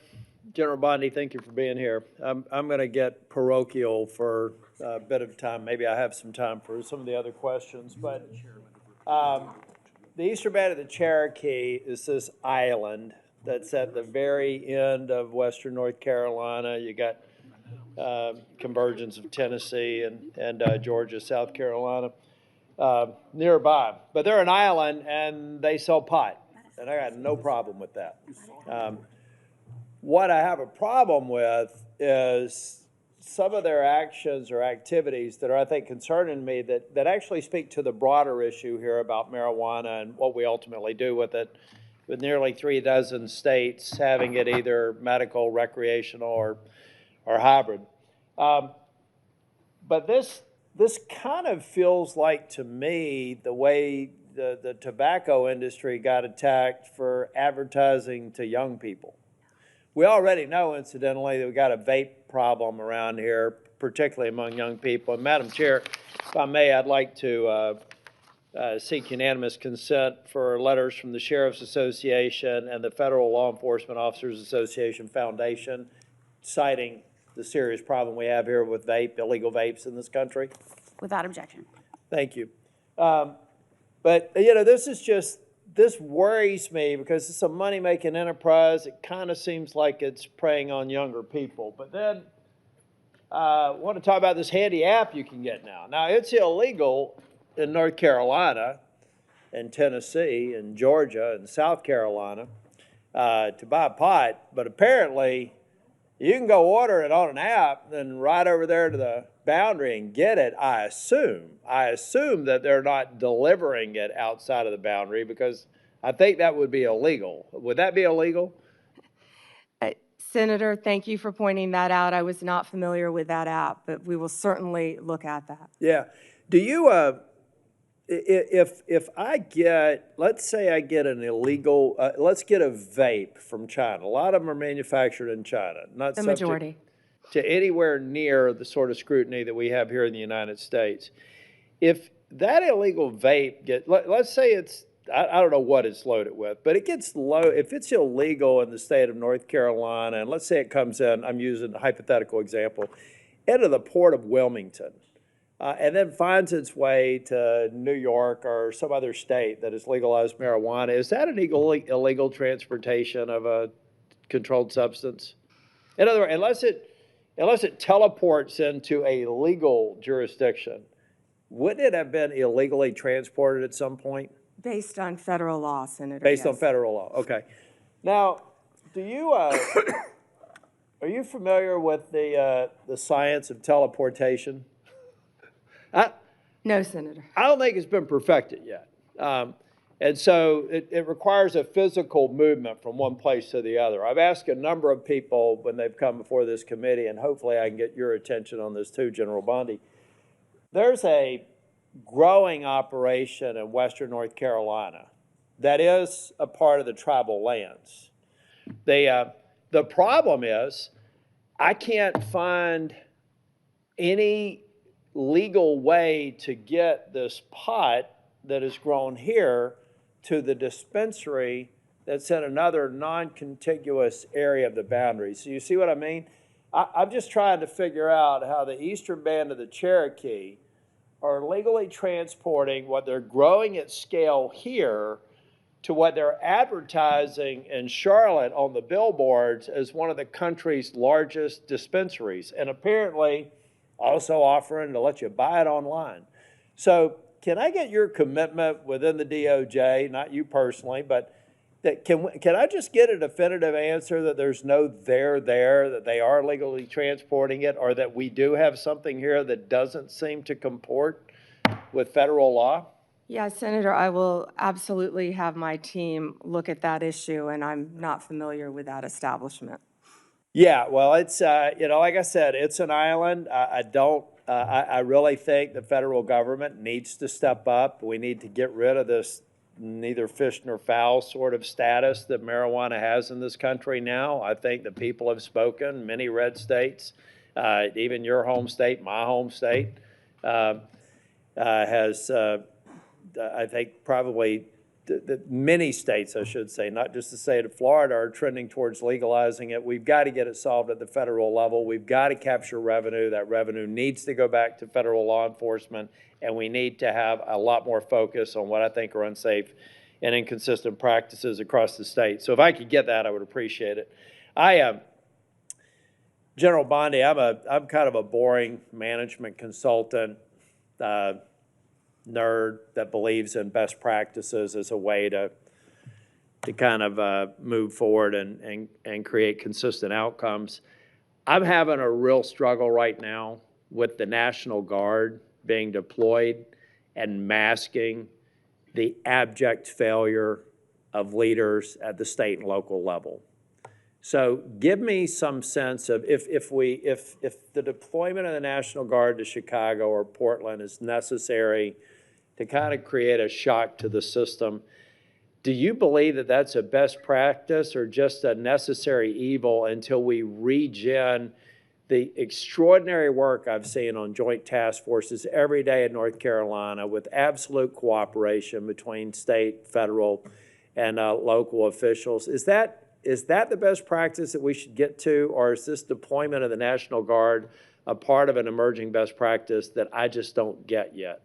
General Bondi, thank you for being here. I'm going to get parochial for a bit of time. Maybe I have some time for some of the other questions, but the eastern band of the Cherokee is this island that's at the very end of western North Carolina. You got convergence of Tennessee and Georgia, South Carolina nearby. But they're an island and they sell pot, and I got no problem with that. What I have a problem with is some of their actions or activities that are, I think, concerning me that actually speak to the broader issue here about marijuana and what we ultimately do with it, with nearly 36 states having it either medical, recreational, or hybrid. But this kind of feels like, to me, the way the tobacco industry got attacked for advertising to young people. We already know, incidentally, that we got a vape problem around here, particularly among young people. And Madam Chair, if I may, I'd like to seek unanimous consent for letters from the Sheriff's Association and the Federal Law Enforcement Officers Association Foundation citing the serious problem we have here with illegal vapes in this country. Without objection. Thank you. But, you know, this worries me because it's a money-making enterprise. It kind of seems like it's preying on younger people. But then I want to talk about this handy app you can get now. Now, it's illegal in North Carolina and Tennessee and Georgia and South Carolina to buy pot, but apparently you can go order it on an app, then right over there to the boundary and get it, I assume. I assume that they're not delivering it outside of the boundary because I think that would be illegal. Would that be illegal? Senator, thank you for pointing that out. I was not familiar with that app, but we will certainly look at that. Yeah. Do you, if I get, let's say I get an illegal, let's get a vape from China. A lot of them are manufactured in China, not The subject majority. to anywhere near the sort of scrutiny that we have here in the United States. If that illegal vape let's say it's, I don't know what it's loaded with, but it gets if it's illegal in the state of North Carolina, and let's say it comes in, I'm using a hypothetical example, into the port of Wilmington, and then finds its way to New York or some other state that has legalized marijuana, is that an illegal transportation of a controlled substance? In other words, unless it teleports into a legal jurisdiction, wouldn't it have been illegally transported at some point? Based on federal law, Senator. Based on yes. federal law, okay. Now, do you, are you familiar with the science of teleportation? No, Senator. I don't think it's been perfected yet. And so it requires a physical movement from one place to the other. I've asked a number of people when they've come before this committee, and hopefully I can get your attention on this too, General Bondi. There's a growing operation in western North Carolina that is a part of the tribal lands. The problem is I can't find any legal way to get this pot that is grown here to the dispensary that's in another non-contiguous area of the boundary. So you see what I mean? I'm just trying to figure out how the eastern band of the Cherokee are legally transporting what they're growing at scale here to what they're advertising in Charlotte on the billboards as one of the country's largest dispensaries, and apparently also offering to let you buy it online. So can I get your commitment within the DOJ, not you personally, but that can I just get a definitive answer that there's no there, that they are legally transporting it, or that we do have something here that doesn't seem to comport with federal law? Yeah, Senator, I will absolutely have my team look at that issue, and I'm not familiar with that establishment. Yeah, well, it's, like I said, it's an island. I really think the federal government needs to step up. We need to get rid of this neither fish nor fowl sort of status that marijuana has in this country now. I think the people have spoken, many red states, even your home state, my home state, has, I think, probably many states, I should say, not just the state of Florida, are trending towards legalizing it. We've got to get it solved at the federal level. We've got to capture revenue. That revenue needs to go back to federal law enforcement, and we need to have a lot more focus on what I think are unsafe and inconsistent practices across the state. So if I could get that, I would appreciate it. General Bondi, I'm kind of a boring management consultant, nerd that believes in best practices as a way to kind of move forward and create consistent outcomes. I'm having a real struggle right now with the National Guard being deployed and masking the abject failure of leaders at the state and local level. So give me some sense of if the deployment of the National Guard to Chicago or Portland is necessary to kind of create a shock to the system, do you believe that that's a best practice or just a necessary evil until we regen the extraordinary work I've seen on joint task forces every day in North Carolina with absolute cooperation between state, federal, and local officials? Is that the best practice that we should get to, or is this deployment of the National Guard a part of an emerging best practice that I just don't get yet?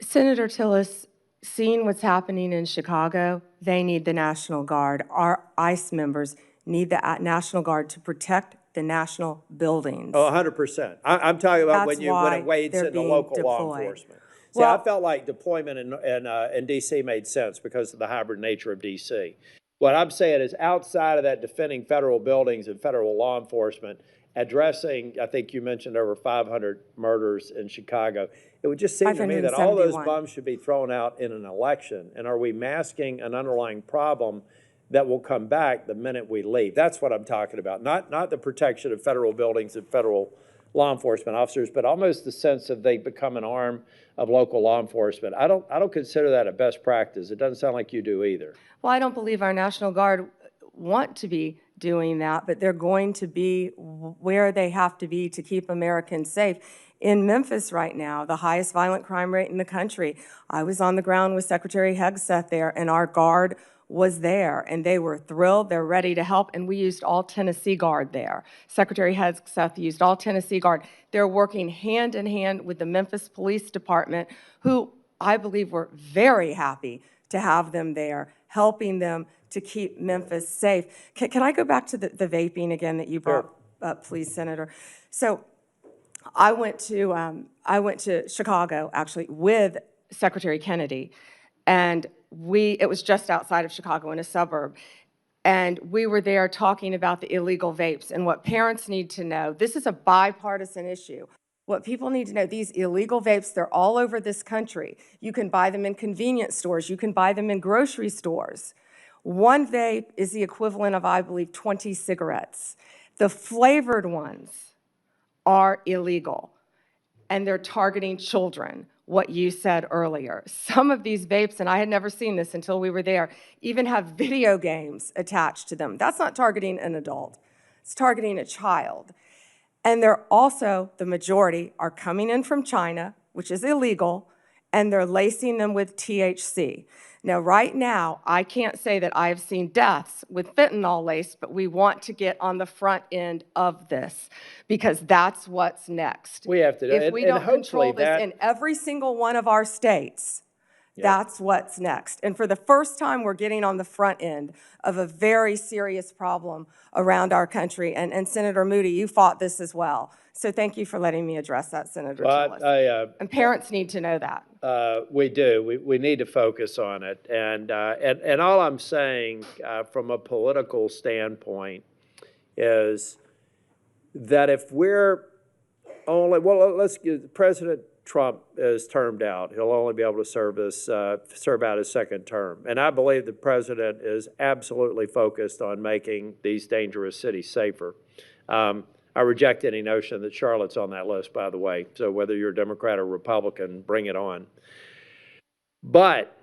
Senator Tillis, seeing what's happening in Chicago, they need the National Guard. Our ICE members need the National Guard to protect the national buildings. Oh, 100%. I'm talking about when it wades into local law enforcement. See, I felt like deployment in D.C. made sense because of the hybrid nature of D.C. What I'm saying is outside of that defending federal buildings and federal law enforcement, addressing, I think you mentioned over 500 murders in Chicago, it would just seem to me that all those bums should be thrown out in an election. And are we masking an underlying problem that will come back the minute we leave? That's what I'm talking about. Not the protection of federal buildings and federal law enforcement officers, but almost the sense of they become an arm of local law enforcement. I don't consider that a best practice. It doesn't sound like you do either. Well, I don't believe our National Guard want to be doing that, but they're going to be where they have to be to keep Americans safe. In Memphis right now, the highest violent crime rate in the country. I was on the ground with Secretary Hegseth there, and our Guard was there, and they were thrilled. They're ready to help, and we used all Tennessee Guard there. Secretary Hegseth used all Tennessee Guard. They're working hand in hand with the Memphis Police Department, who I believe were very happy to have them there, helping them to keep Memphis safe. Can I go back to the vaping again that you brought up, please, Senator? So I went to Chicago, actually, with Secretary Kennedy, and it was just outside of Chicago in a suburb, and we were there talking about the illegal vapes and what parents need to know. This is a bipartisan issue. What people need to know, these illegal vapes, they're all over this country. You can buy them in convenience stores. You can buy them in grocery stores. One vape is the equivalent of, I believe, 20 cigarettes. The flavored ones are illegal, and they're targeting children, what you said earlier. Some of these vapes, and I had never seen this until we were there, even have video games attached to them. That's not targeting an adult. It's targeting a child. And they're also, the majority, are coming in from China, which is illegal, and they're lacing them with THC. Now, right now, I can't say that I have seen deaths with fentanyl laced, but we want to get on the front end of this because that's what's next. We have to do, If we and don't hopefully control this that, in every single one of our states, that's what's next. And for the first time, we're getting on the front end of a very serious problem around our country. And Senator Moody, you fought this as well. So thank you for letting me address that, Senator Tillis. And parents need to know that. we do. We need to focus on it. And all I'm saying from a political standpoint is that if we're only, well, let's get President Trump is termed out. He'll only be able to serve out his second term. And I believe the president is absolutely focused on making these dangerous cities safer. I reject any notion that Charlotte's on that list, by the way. So whether you're a Democrat or Republican, bring it on. But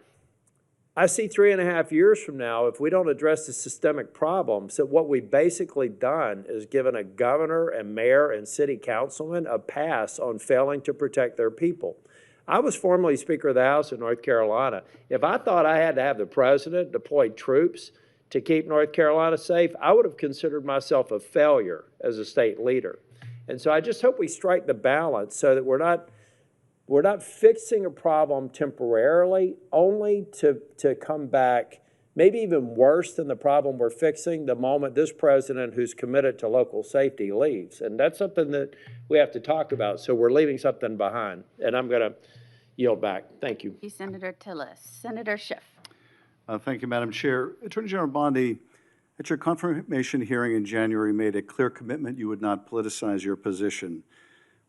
I see 3.5 years from now, if we don't address the systemic problems, that what we've basically done is given a governor and mayor and city councilman a pass on failing to protect their people. I was formerly Speaker of the House in North Carolina. If I thought I had to have the president deploy troops to keep North Carolina safe, I would have considered myself a failure as a state leader. And so I just hope we strike the balance so that we're not fixing a problem temporarily, only to come back maybe even worse than the problem we're fixing the moment this president who's committed to local safety leaves. And that's something that we have to talk about. So we're leaving something behind. And I'm going to yield back. Thank you. Thank you, Senator Tillis. Senator Schiff. Thank you, Madam Chair. Attorney General Bondi, at your confirmation hearing in January, made a clear commitment you would not politicize your position.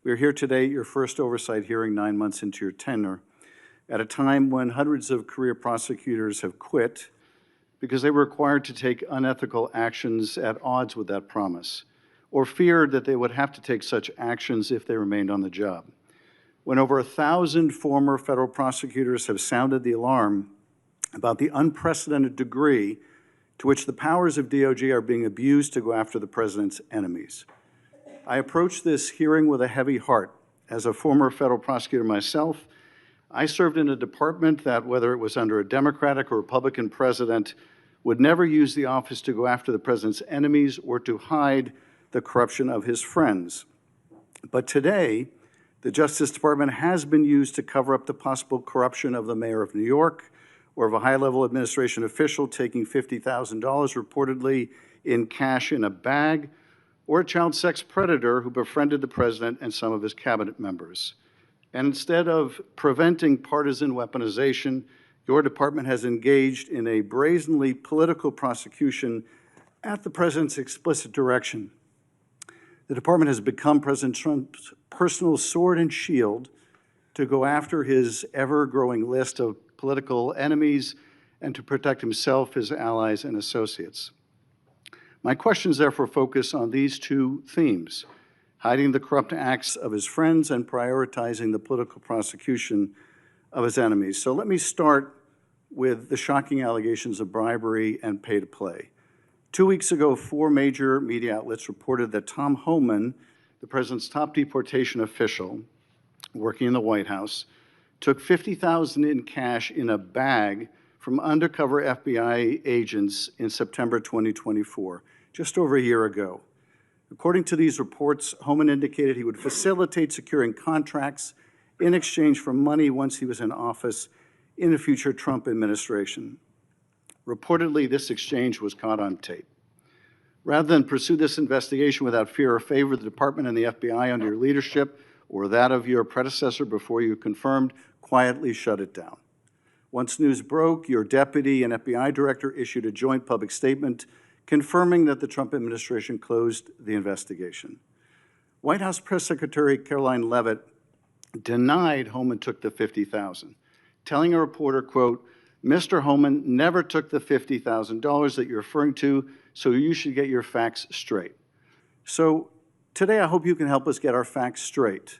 We are here today at your first oversight hearing 9 months into your tenure, at a time when hundreds of career prosecutors have quit because they were required to take unethical actions at odds with that promise, or feared that they would have to take such actions if they remained on the job. When over 1,000 former federal prosecutors have sounded the alarm about the unprecedented degree to which the powers of DOJ are being abused to go after the president's enemies. I approach this hearing with a heavy heart. As a former federal prosecutor myself, I served in a department that, whether it was under a Democratic or Republican president, would never use the office to go after the president's enemies or to hide the corruption of his friends. But today, the Justice Department has been used to cover up the possible corruption of the mayor of New York, or of a high-level administration official taking $50,000 reportedly in cash in a bag, or a child sex predator who befriended the president and some of his cabinet members. And instead of preventing partisan weaponization, your department has engaged in a brazenly political prosecution at the president's explicit direction. The department has become President Trump's personal sword and shield to go after his ever-growing list of political enemies and to protect himself, his allies, and associates. My questions therefore focus on these two themes: hiding the corrupt acts of his friends and prioritizing the political prosecution of his enemies. So let me start with the shocking allegations of bribery and pay to play. 2 weeks ago, 4 major media outlets reported that Tom Homan, the president's top deportation official working in the White House, took $50,000 in cash in a bag from undercover FBI agents in September 2024, just over a year ago. According to these reports, Homan indicated he would facilitate securing contracts in exchange for money once he was in office in a future Trump administration. Reportedly, this exchange was caught on tape. Rather than pursue this investigation without fear or favor, the department and the FBI under your leadership or that of your predecessor before you confirmed quietly shut it down. Once news broke, your deputy and FBI director issued a joint public statement confirming that the Trump administration closed the investigation. White House Press Secretary Caroline Leavitt denied Homan took the $50,000, telling a reporter, quote, "Mr. Homan never took the $50,000 that you're referring to, so you should get your facts straight." So today I hope you can help us get our facts straight.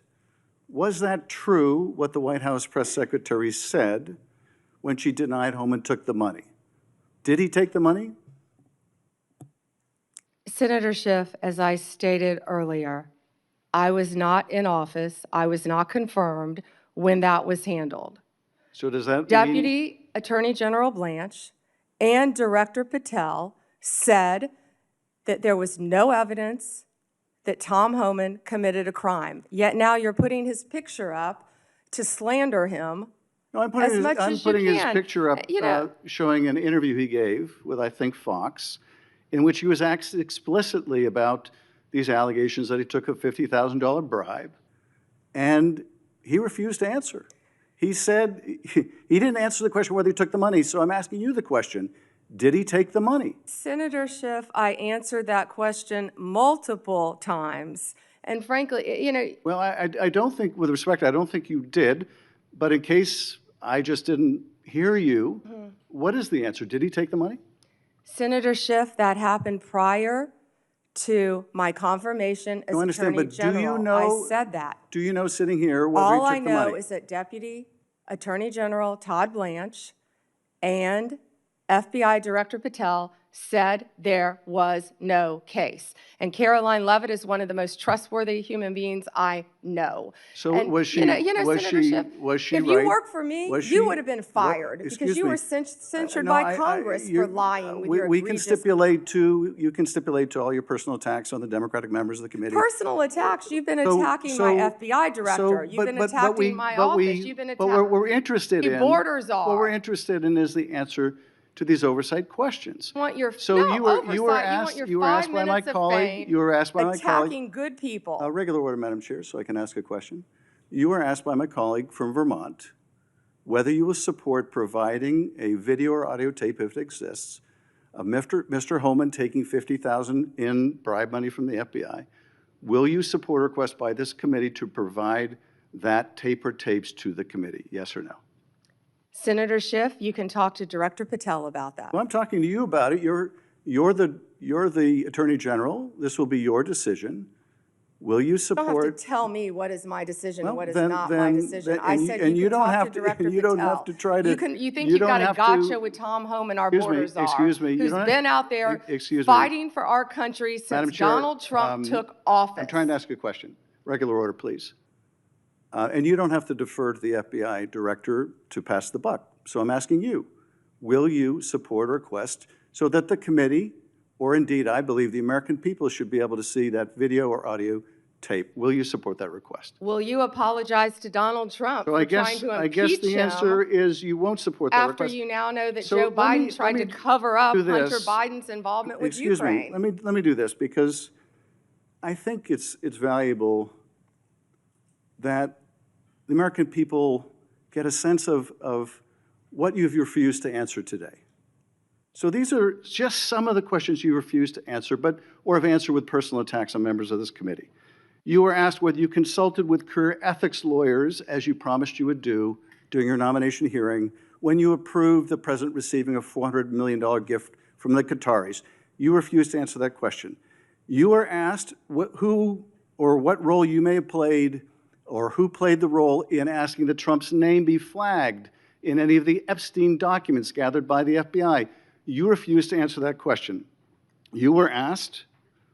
Was that true, what the White House press secretary said when she denied Homan took the money? Did he take the money? Senator Schiff, as I stated earlier, I was not in office. I was not confirmed when that was handled. So does that mean? Deputy Attorney General Blanche and Director Patel said that there was no evidence that Tom Homan committed a crime. Yet now you're putting his picture up to slander him. No, I'm as much as you putting his can. picture up showing an interview he gave with, I think, Fox, in which he was asked explicitly about these allegations that he took a $50,000 bribe, and he refused to answer. He said he didn't answer the question whether he took the money, so I'm asking you the question. Did he take the money? Senator Schiff, I answered that question multiple times. And frankly, you know. Well, I don't think, with respect, I don't think you did. But in case I just didn't hear you, what is the answer? Did he take the money? Senator Schiff, that happened prior to my confirmation as Attorney General. I said that. Do you know, sitting here, whether he took the money? All I know is that Deputy Attorney General Todd Blanche and FBI Director Patel said there was no case. And Caroline Leavitt is one of the most trustworthy human beings I know. So and, was she, you know, was Senator Schiff, she if right? you worked for me, you would have been fired because you were censured by Congress for lying with your egregious... You can stipulate to all your personal attacks on the Democratic members of the committee. Personal attacks? You've been attacking my FBI director. You've been attacking my office. You've been attacking... But what we're interested in... borders are. What we're interested in is the answer to these oversight questions. You were asked by my colleague. Attacking good people. Regular order, Madam Chair, so I can ask a question. You were asked by my colleague from Vermont whether you will support providing a video or audio tape, if it exists, of Mr. Homan taking $50,000 in bribe money from the FBI. Will you support a request by this committee to provide that tape or tapes to the committee? Yes or no? Senator Schiff, you can talk to Director Patel about that. Well, I'm talking to you about it. You're the Attorney General. This will be your decision. Will you support? You don't have to tell me what is my decision and what is not my decision. I said you can talk to Director Patel. You don't have to try to. You think you've got a gotcha with Tom Homan, our borders are. Excuse me. Who's been out there fighting for our country since Donald Trump took office. I'm trying to ask a question. Regular order, please. And you don't have to defer to the FBI director to pass the buck. So I'm asking you, will you support a request so that the committee, or indeed I believe the American people, should be able to see that video or audio tape? Will you support that request? Will you apologize to Donald Trump for trying to impeach him? I guess the answer is you won't support that request. After you now know that Joe Biden tried to cover up Hunter Biden's involvement with Ukraine. Excuse me. Let me do this, because I think it's valuable that the American people get a sense of what you've refused to answer today. So these are just some of the questions you refused to answer, or have answered with personal attacks on members of this committee. You were asked whether you consulted with career ethics lawyers, as you promised you would do during your nomination hearing, when you approved the president receiving a $400 million gift from the Qataris. You refused to answer that question. You were asked who or what role you may have played, or who played the role in asking that Trump's name be flagged in any of the Epstein documents gathered by the FBI. You refused to answer that question. You were asked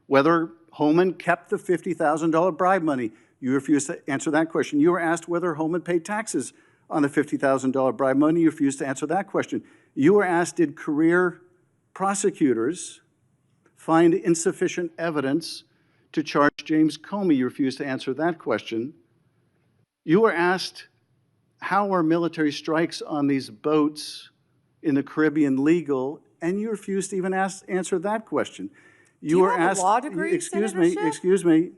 whether Homan kept the $50,000 bribe money. You refused to answer that question. You were asked whether Homan paid taxes on the $50,000 bribe money. You refused to answer that question. You were asked, did career prosecutors find insufficient evidence to charge James Comey? You refused to answer that question. You were asked, how are military strikes on these boats in the Caribbean legal? And you refused to even answer that question. You were asked, a law degree, excuse me.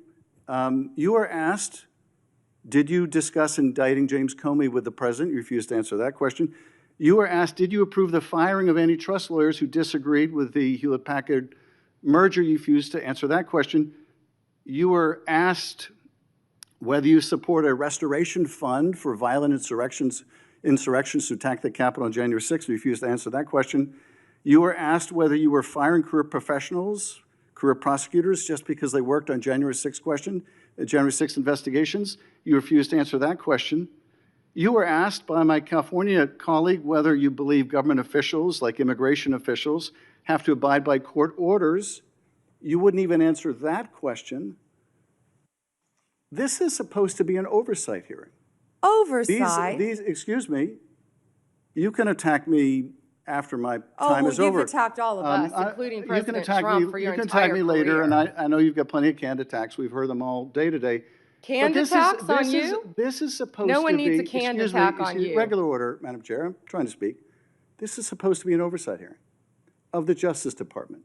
You were asked, did you discuss indicting James Comey with the president? You refused to answer that question. You were asked, did you approve the firing of antitrust lawyers who disagreed with the Hewlett-Packard merger? You refused to answer that question. You were asked whether you support a restoration fund for violent insurrections to attack the Capitol on January 6th. You refused to answer that question. You were asked whether you were firing career professionals, career prosecutors, just because they worked on January 6th investigations. You refused to answer that question. You were asked by my California colleague whether you believe government officials, like immigration officials, have to abide by court orders. You wouldn't even answer that question. This is supposed to be an oversight hearing. Oversight? Excuse me, You can attack me after my time is over. You've attacked all of us, including President Trump, for your You can entire attack me later, career. and I know you've got plenty of canned attacks. We've heard them all day today. Canned attacks on you? This is supposed to be. No one needs a canned attack on you. Regular order, Madam Chair. I'm trying to speak. This is supposed to be an oversight hearing of the Justice Department.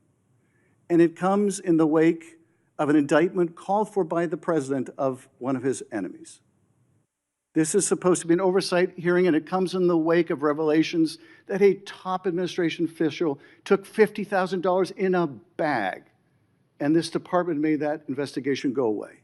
And it comes in the wake of an indictment called for by the president of one of his enemies. This is supposed to be an oversight hearing, and it comes in the wake of revelations that a top administration official took $50,000 in a bag, and this department made that investigation go away.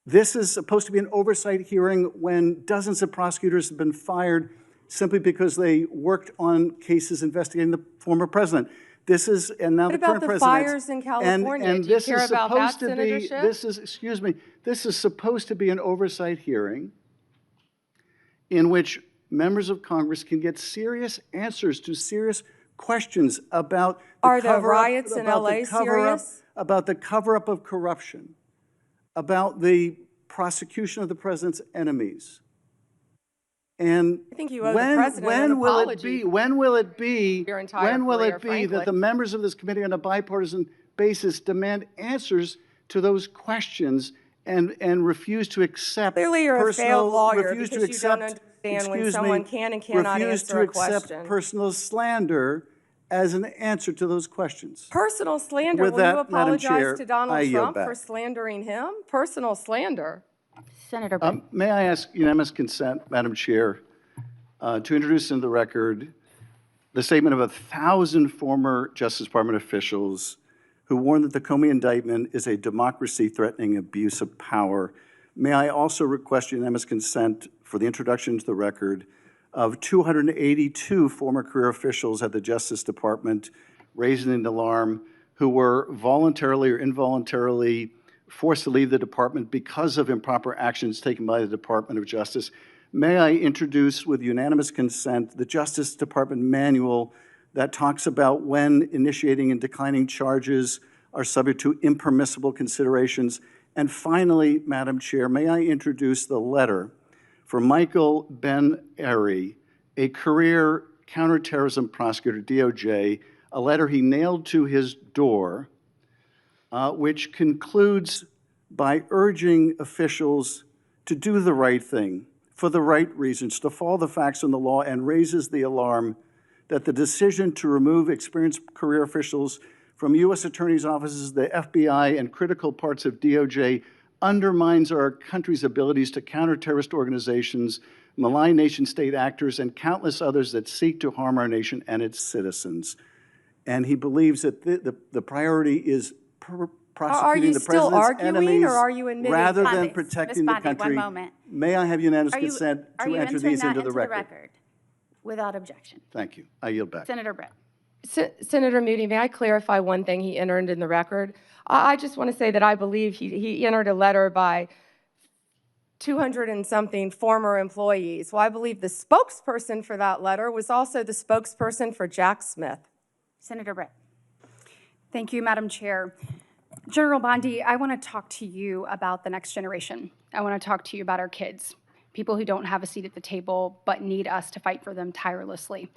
This is supposed to be an oversight hearing when dozens of prosecutors have been fired simply because they worked on cases investigating the former president. This is, and now What the about current the president. fires in California? And Do you this care is about that, supposed to Senator be, Schiff? this is supposed to be an oversight hearing in which members of Congress can get serious answers to serious questions about the Are the cover-up- riots in about the LA cover-up- serious? About the cover-up of corruption, about the prosecution of the president's enemies. And I think you owe the president an apology. when will it be Your entire career, that frankly. the members of this committee on a bipartisan basis demand answers to those questions and refuse to accept Clearly, you're a personal, failed lawyer refuse because to you don't accept, understand when excuse someone me, can and cannot refuse answer to a accept question. personal slander as an answer to those questions. Personal slander? With Will that, you Madam apologize Chair, to Donald I yield Trump for back. slandering him? Personal slander. Senator Brett. May I ask unanimous consent, Madam Chair, to introduce into the record the statement of 1,000 former Justice Department officials who warned that the Comey indictment is a democracy-threatening abuse of power. May I also request unanimous consent for the introduction into the record of 282 former career officials at the Justice Department raising an alarm who were voluntarily or involuntarily forced to leave the department because of improper actions taken by the Department of Justice. May I introduce, with unanimous consent, the Justice Department manual that talks about when initiating and declining charges are subject to impermissible considerations. And finally, Madam Chair, may I introduce the letter from Michael Ben-Ari, a career counterterrorism prosecutor, DOJ, a letter he nailed to his door, which concludes by urging officials to do the right thing for the right reasons, to follow the facts and the law, and raises the alarm that the decision to remove experienced career officials from U.S. attorneys' offices, the FBI, and critical parts of DOJ undermines our country's abilities to counter terrorist organizations, malign nation-state actors, and countless others that seek to harm our nation and its citizens. And he believes that the priority is prosecuting the president's enemies or are you admitting rather than Bondi, protecting Ms. the Bondi, country. one moment. May I have unanimous consent Are to you enter entering these that into the record? without objection? Thank you. I yield back. Senator Brett. Senator Moody, may I clarify one thing he entered in the record? I just want to say that I believe he entered a letter by 200 and something former employees. Well, I believe the spokesperson for that letter was also the spokesperson for Jack Smith. Senator Brett. Thank you, Madam Chair. General Bondi, I want to talk to you about the next generation. I want to talk to you about our kids, people who don't have a seat at the table but need us to fight for them tirelessly.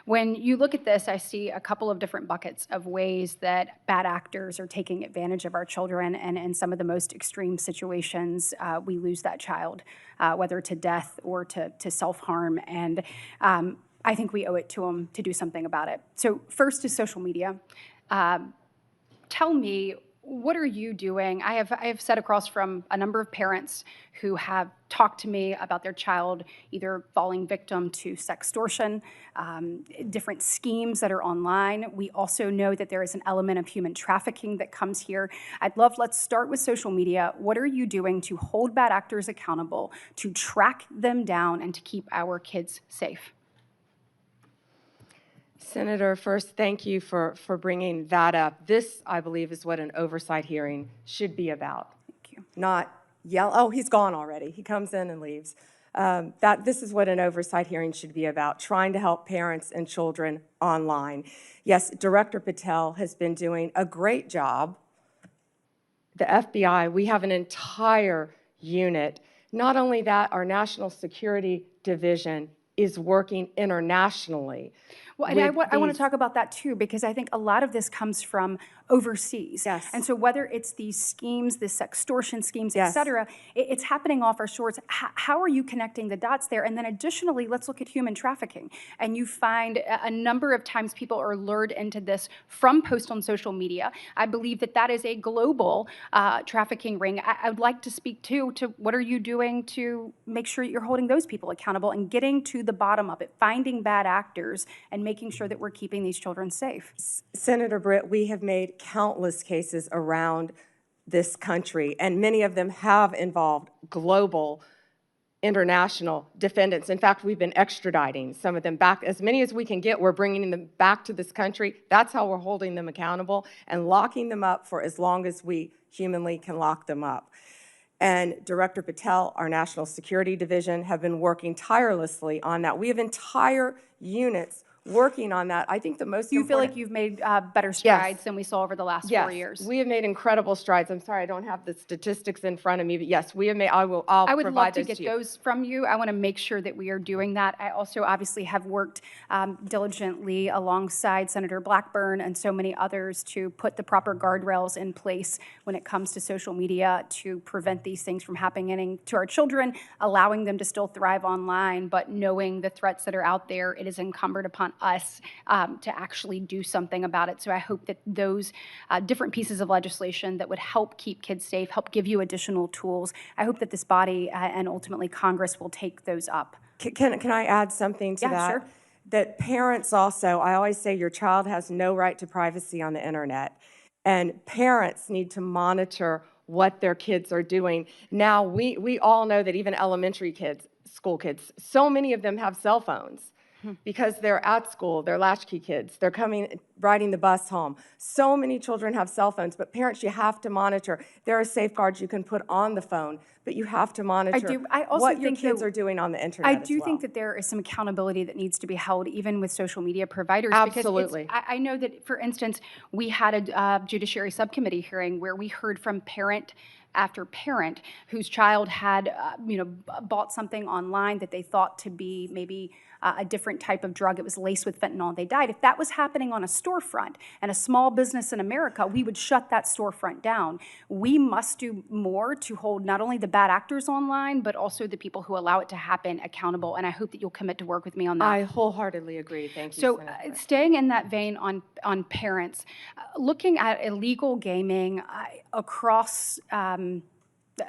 When you look at this, I see a couple of different buckets of ways that bad actors are taking advantage of our children, and in some of the most extreme situations, we lose that child, whether to death or to self-harm, and I think we owe it to them to do something about it. So first is social media. Tell me, what are you doing? I have sat across from a number of parents who have talked to me about their child either falling victim to sextortion, different schemes that are online. We also know that there is an element of human trafficking that comes here. Let's start with social media. What are you doing to hold bad actors accountable, to track them down, and to keep our kids safe? Senator, first, thank you for bringing that up. This, I believe, is what an oversight hearing should be about. Thank you. Not yell, oh, he's gone already. He comes in and leaves. This is what an oversight hearing should be about, trying to help parents and children online. Yes, Director Patel has been doing a great job. The FBI, we have an entire unit. Not only that, our National Security Division is working internationally. Well, and I with want these- to talk about that too, because I think a lot of this comes from overseas. Yes. And so whether it's these schemes, this extortion schemes, et Yes. cetera, it's happening off our shores. How are you connecting the dots there? And then additionally, let's look at human trafficking. And you find a number of times people are lured into this from posts on social media. I believe that that is a global trafficking ring. I would like to speak to what are you doing to make sure you're holding those people accountable and getting to the bottom of it, finding bad actors and making sure that we're keeping these children safe. Senator Britt, we have made countless cases around this country, and many of them have involved global international defendants. In fact, we've been extraditing some of them back. As many as we can get, we're bringing them back to this country. That's how we're holding them accountable and locking them up for as long as we humanly can lock them up. And Director Patel, our National Security Division, have been working tirelessly on that. We have entire units working on that. I think the most Do you feel important- like you've made better strides than we saw over the last 4 years? We have made incredible strides. I'm sorry, I don't have the statistics in front of me, but yes, we have made, I'll I would provide love to those get you. those from you. I want to make sure that we are doing that. I also obviously have worked diligently alongside Senator Blackburn and so many others to put the proper guardrails in place when it comes to social media to prevent these things from happening to our children, allowing them to still thrive online, but knowing the threats that are out there, it is incumbent upon us to actually do something about it. So I hope that those different pieces of legislation that would help keep kids safe, help give you additional tools, I hope that this body and ultimately Congress will take those up. Can I add something to Yeah, that? sure. That parents also, I always say your child has no right to privacy on the internet. And parents need to monitor what their kids are doing. Now, we all know that even elementary kids, school kids, so many of them have cell phones. Because they're at school, they're latchkey kids, they're riding the bus home. So many children have cell phones, but parents, you have to monitor. There are safeguards you can put on the phone, but you have to monitor I also what your think kids that- are doing on the internet I as do well. think that there is some accountability that needs to be held even with social media providers. Absolutely. Because I know that, for instance, we had a Judiciary Subcommittee hearing where we heard from parent after parent whose child had, bought something online that they thought to be maybe a different type of drug. It was laced with fentanyl. They died. If that was happening on a storefront and a small business in America, we would shut that storefront down. We must do more to hold not only the bad actors online, but also the people who allow it to happen accountable. And I hope that you'll commit to work with me on that. I wholeheartedly agree. Thank you, So Senator. staying in that vein on parents, looking at illegal gaming across,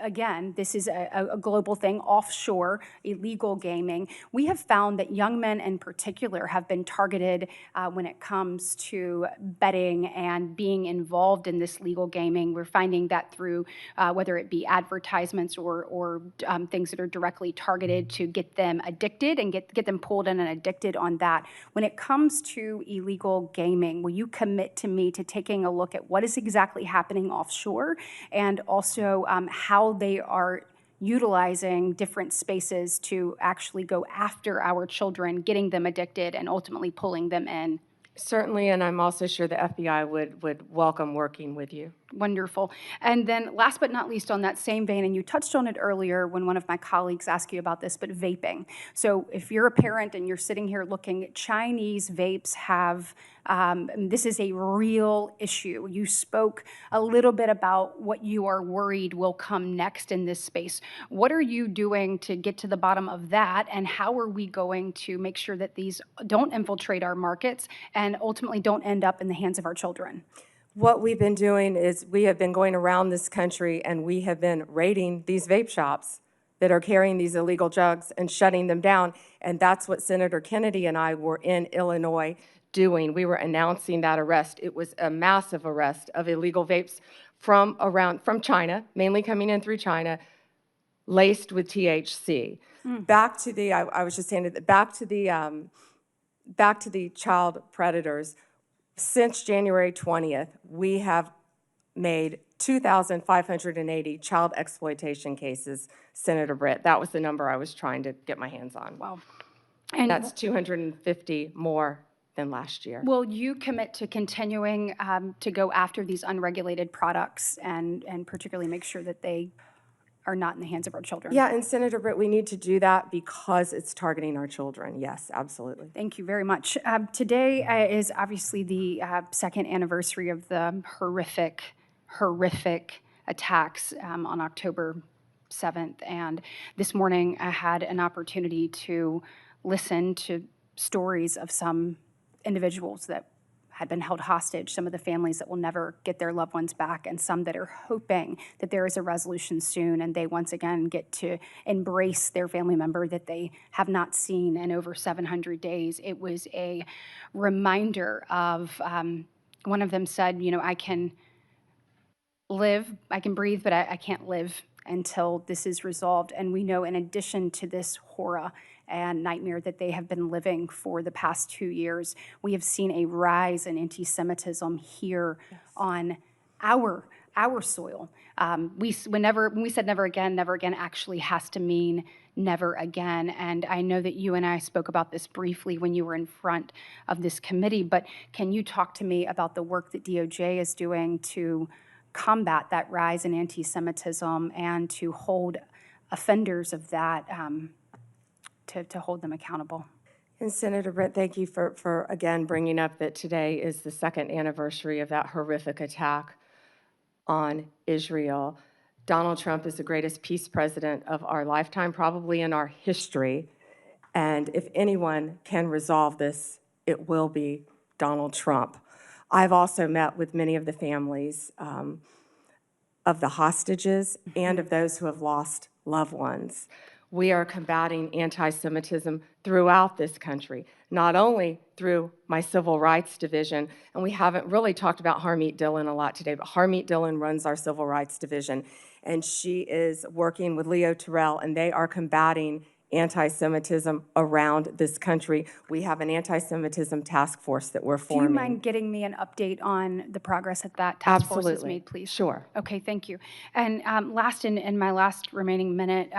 again, this is a global thing, offshore illegal gaming. We have found that young men in particular have been targeted when it comes to betting and being involved in this legal gaming. We're finding that through whether it be advertisements or things that are directly targeted to get them addicted and get them pulled in and addicted on that. When it comes to illegal gaming, will you commit to me to taking a look at what is exactly happening offshore and also how they are utilizing different spaces to actually go after our children, getting them addicted, and ultimately pulling them in? Certainly, and I'm also sure the FBI would welcome working with you. Wonderful. And then last but not least on that same vein, and you touched on it earlier when one of my colleagues asked you about this, but vaping. So if you're a parent and you're sitting here looking, Chinese vapes have, this is a real issue. You spoke a little bit about what you are worried will come next in this space. What are you doing to get to the bottom of that, and how are we going to make sure that these don't infiltrate our markets and ultimately don't end up in the hands of our children? What we've been doing is we have been going around this country and we have been raiding these vape shops that are carrying these illegal drugs and shutting them down. And that's what Senator Kennedy and I were in Illinois doing. We were announcing that arrest. It was a massive arrest of illegal vapes from China, mainly coming in through China, laced with THC. Back to the, I was just saying, back to the child predators. Since January 20th, we have made 2,580 child exploitation cases, Senator Britt. That was the number I was trying to get my hands on. Wow. And that's 250 more than last year. Will you commit to continuing to go after these unregulated products and particularly make sure that they are not in the hands of our children. Yeah, and Senator Britt, we need to do that because it's targeting our children. Yes, absolutely. Thank you very much. Today is obviously the second anniversary of the horrific attacks on October 7th. And this morning I had an opportunity to listen to stories of some individuals that had been held hostage, some of the families that will never get their loved ones back, and some that are hoping that there is a resolution soon and they once again get to embrace their family member that they have not seen in over 700 days. It was a reminder of, one of them said, you know, I can breathe, but I can't live until this is resolved. And we know in addition to this horror and nightmare that they have been living for the past 2 years, we have seen a rise in anti-Semitism here on our soil. When we said never again actually has to mean never again. And I know that you and I spoke about this briefly when you were in front of this committee, but can you talk to me about the work that DOJ is doing to combat that rise in anti-Semitism and to hold offenders of that, to hold them accountable? And Senator Britt, thank you for again bringing up that today is the second anniversary of that horrific attack on Israel. Donald Trump is the greatest peace president of our lifetime, probably in our history. And if anyone can resolve this, it will be Donald Trump. I've also met with many of the families of the hostages and of those who have lost loved ones. We are combating anti-Semitism throughout this country, not only through my Civil Rights Division, and we haven't really talked about Harmeet Dillon a lot today, but Harmeet Dillon runs our Civil Rights Division, and she is working with Leo Terrell, and they are combating anti-Semitism around this country. We have an anti-Semitism task force that we're forming. Do you mind getting me an update on the progress that that task force has made, please? Sure. Okay, thank you. And last, in my last remaining minute,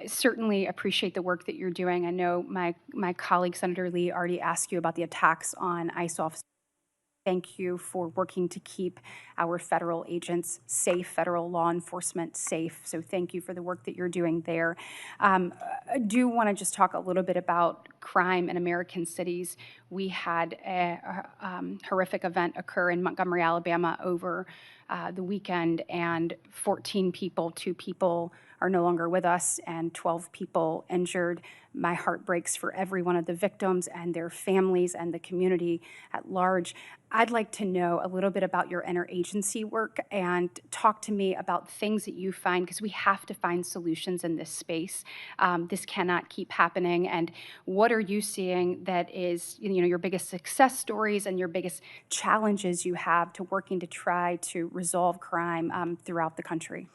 certainly appreciate the work that you're doing. I know my colleague, Senator Lee, already asked you about the attacks on ICE officers. Thank you for working to keep our federal agents safe, federal law enforcement safe. So thank you for the work that you're doing there. I do want to just talk a little bit about crime in American cities. We had a horrific event occur in Montgomery, Alabama over the weekend, and 14 people, 2 people are no longer with us, and 12 people injured. My heart breaks for every one of the victims and their families and the community at large. I'd like to know a little bit about your interagency work and talk to me about things that you find, because we have to find solutions in this space. This cannot keep happening. And what are you seeing that is, you know, your biggest success stories and your biggest challenges you have to working to try to resolve crime throughout the country?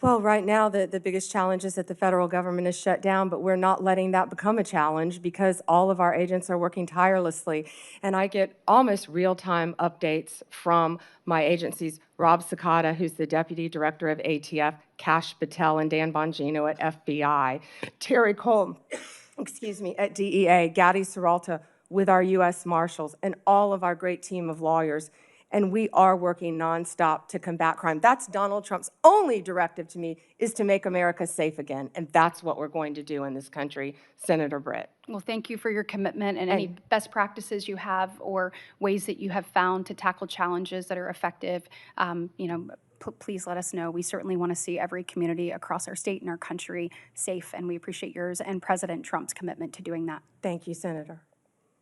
Well, right now, the biggest challenge is that the federal government is shut down, but we're not letting that become a challenge because all of our agents are working tirelessly. And I get almost real-time updates from my agencies, Rob Sakata, who's the Deputy Director of ATF, Kash Patel and Dan Bongino at FBI, Terry Cole, at DEA, Gadi Serralta with our U.S. Marshals, and all of our great team of lawyers. And we are working nonstop to combat crime. That's Donald Trump's only directive to me, is to make America safe again. And that's what we're going to do in this country, Senator Britt. Well, thank you for your commitment and any best practices you have or ways that you have found to tackle challenges that are effective. Please let us know. We certainly want to see every community across our state and our country safe, and we appreciate yours and President Trump's commitment to doing that. Thank you, Senator.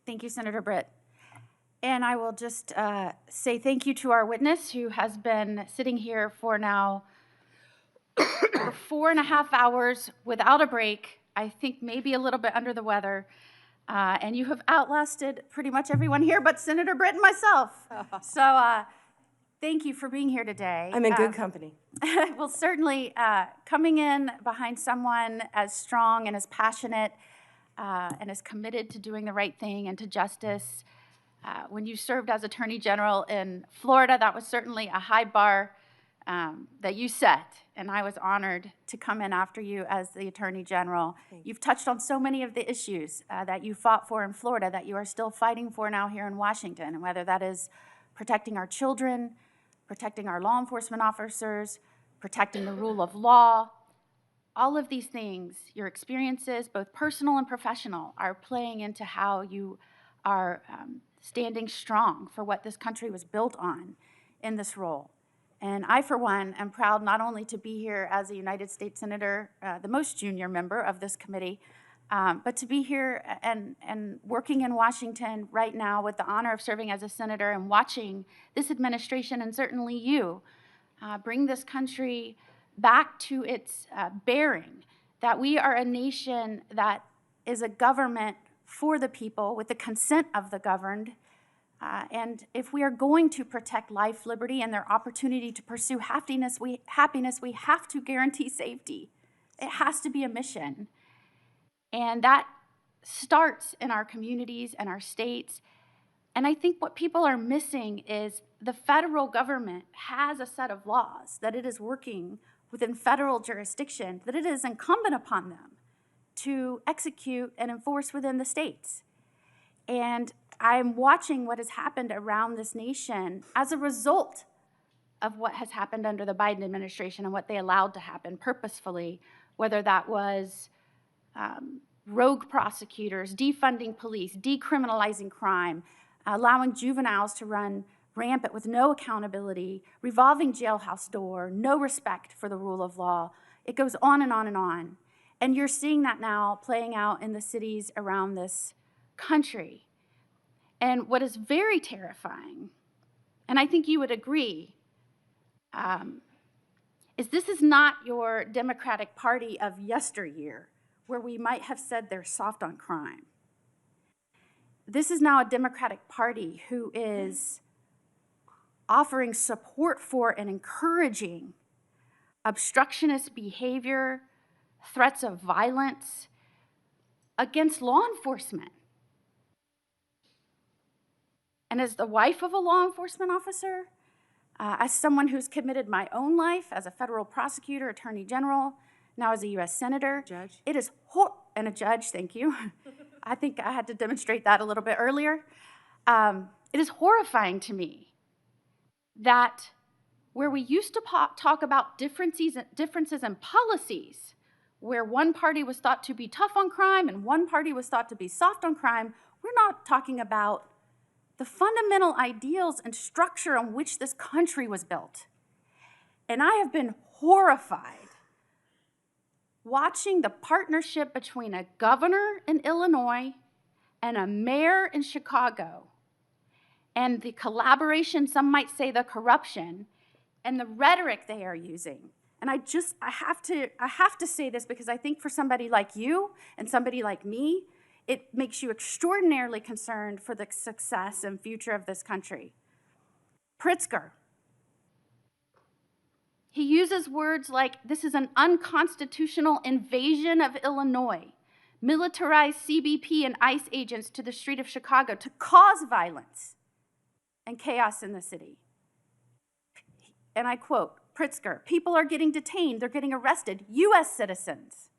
Thank you, Senator Britt. And I will just say thank you to our witness who has been sitting here for now for 4.5 hours without a break. I think maybe a little bit under the weather. And you have outlasted pretty much everyone here but Senator Britt and myself. So thank you for being here today. I'm in good company. Well, certainly coming in behind someone as strong and as passionate and as committed to doing the right thing and to justice. When you served as Attorney General in Florida, that was certainly a high bar that you set, and I was honored to come in after you as the Attorney General. You've touched on so many of the issues that you fought for in Florida that you are still fighting for now here in Washington, and whether that is protecting our children, protecting our law enforcement officers, protecting the rule of law. All of these things, your experiences, both personal and professional, are playing into how you are standing strong for what this country was built on in this role. And I, for one, am proud not only to be here as a United States Senator, the most junior member of this committee, but to be here and working in Washington right now with the honor of serving as a senator and watching this administration, and certainly you, bring this country back to its bearing, that we are a nation that is a government for the people with the consent of the governed. And if we are going to protect life, liberty, and their opportunity to pursue happiness, we have to guarantee safety. It has to be a mission. And that starts in our communities and our states. And I think what people are missing is the federal government has a set of laws that it is working within federal jurisdiction, that it is incumbent upon them to execute and enforce within the states. And I'm watching what has happened around this nation as a result of what has happened under the Biden administration and what they allowed to happen purposefully, whether that was rogue prosecutors, defunding police, decriminalizing crime, allowing juveniles to run rampant with no accountability, revolving jailhouse door, no respect for the rule of law. It goes on and on and on. And you're seeing that now playing out in the cities around this country. And what is very terrifying, and I think you would agree, is this is not your Democratic Party of yesteryear, where we might have said they're soft on crime. This is now a Democratic Party who is offering support for and encouraging obstructionist behavior, threats of violence against law enforcement. And as the wife of a law enforcement officer, as someone who's committed my own life as a federal prosecutor, attorney general, now as a U.S. senator, Judge. it is and a judge, thank you. I think I had to demonstrate that a little bit earlier. It is horrifying to me that where we used to talk about differences in policies, where one party was thought to be tough on crime and one party was thought to be soft on crime, we're not talking about the fundamental ideals and structure on which this country was built. And I have been horrified watching the partnership between a governor in Illinois and a mayor in Chicago, and the collaboration, some might say the corruption, and the rhetoric they are using. And I have to say this because I think for somebody like you and somebody like me, it makes you extraordinarily concerned for the success and future of this country. Pritzker. He uses words like, this is an unconstitutional invasion of Illinois, militarized CBP and ICE agents to the street of Chicago to cause violence and chaos in the city. And I quote, Pritzker, people are getting detained, they're getting arrested, U.S. citizens,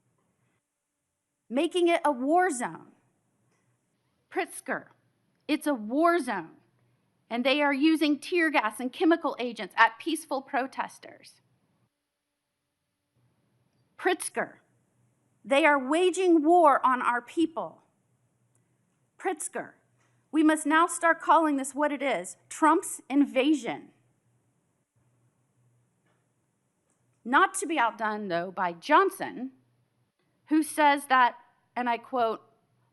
making it a war zone. Pritzker, it's a war zone, and they are using tear gas and chemical agents at peaceful protesters. Pritzker, they are waging war on our people. Pritzker, we must now start calling this what it is, Trump's invasion. Not to be outdone, though, by Johnson, who says that, and I quote,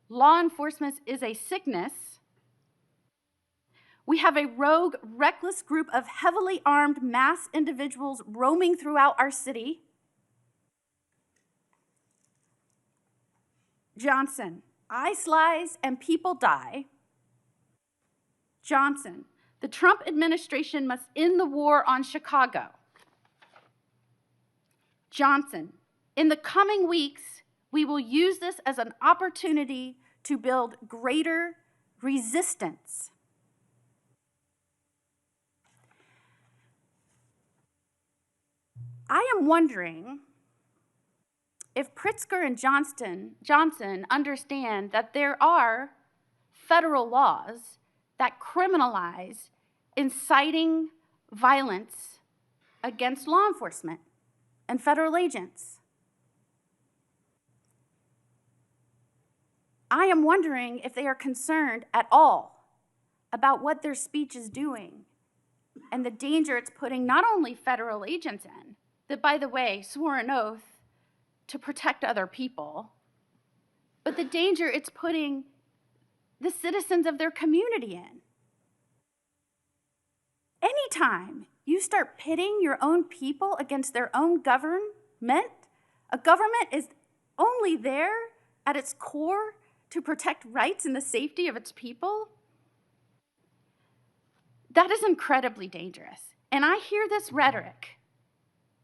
law enforcement is a sickness. We have a rogue, reckless group of heavily armed mass individuals roaming throughout our city. Johnson, ICE lies and people die. Johnson, the Trump administration must end the war on Chicago. Johnson, in the coming weeks, we will use this as an opportunity to build greater resistance. I am wondering if Pritzker and Johnson understand that there are federal laws that criminalize inciting violence against law enforcement. and federal agents. I am wondering if they are concerned at all about what their speech is doing and the danger it's putting not only federal agents in, that, by the way, swore an oath to protect other people, but the danger it's putting the citizens of their community in. Anytime you start pitting your own people against their own government, a government is only there at its core to protect rights and the safety of its people, that is incredibly dangerous. And I hear this rhetoric,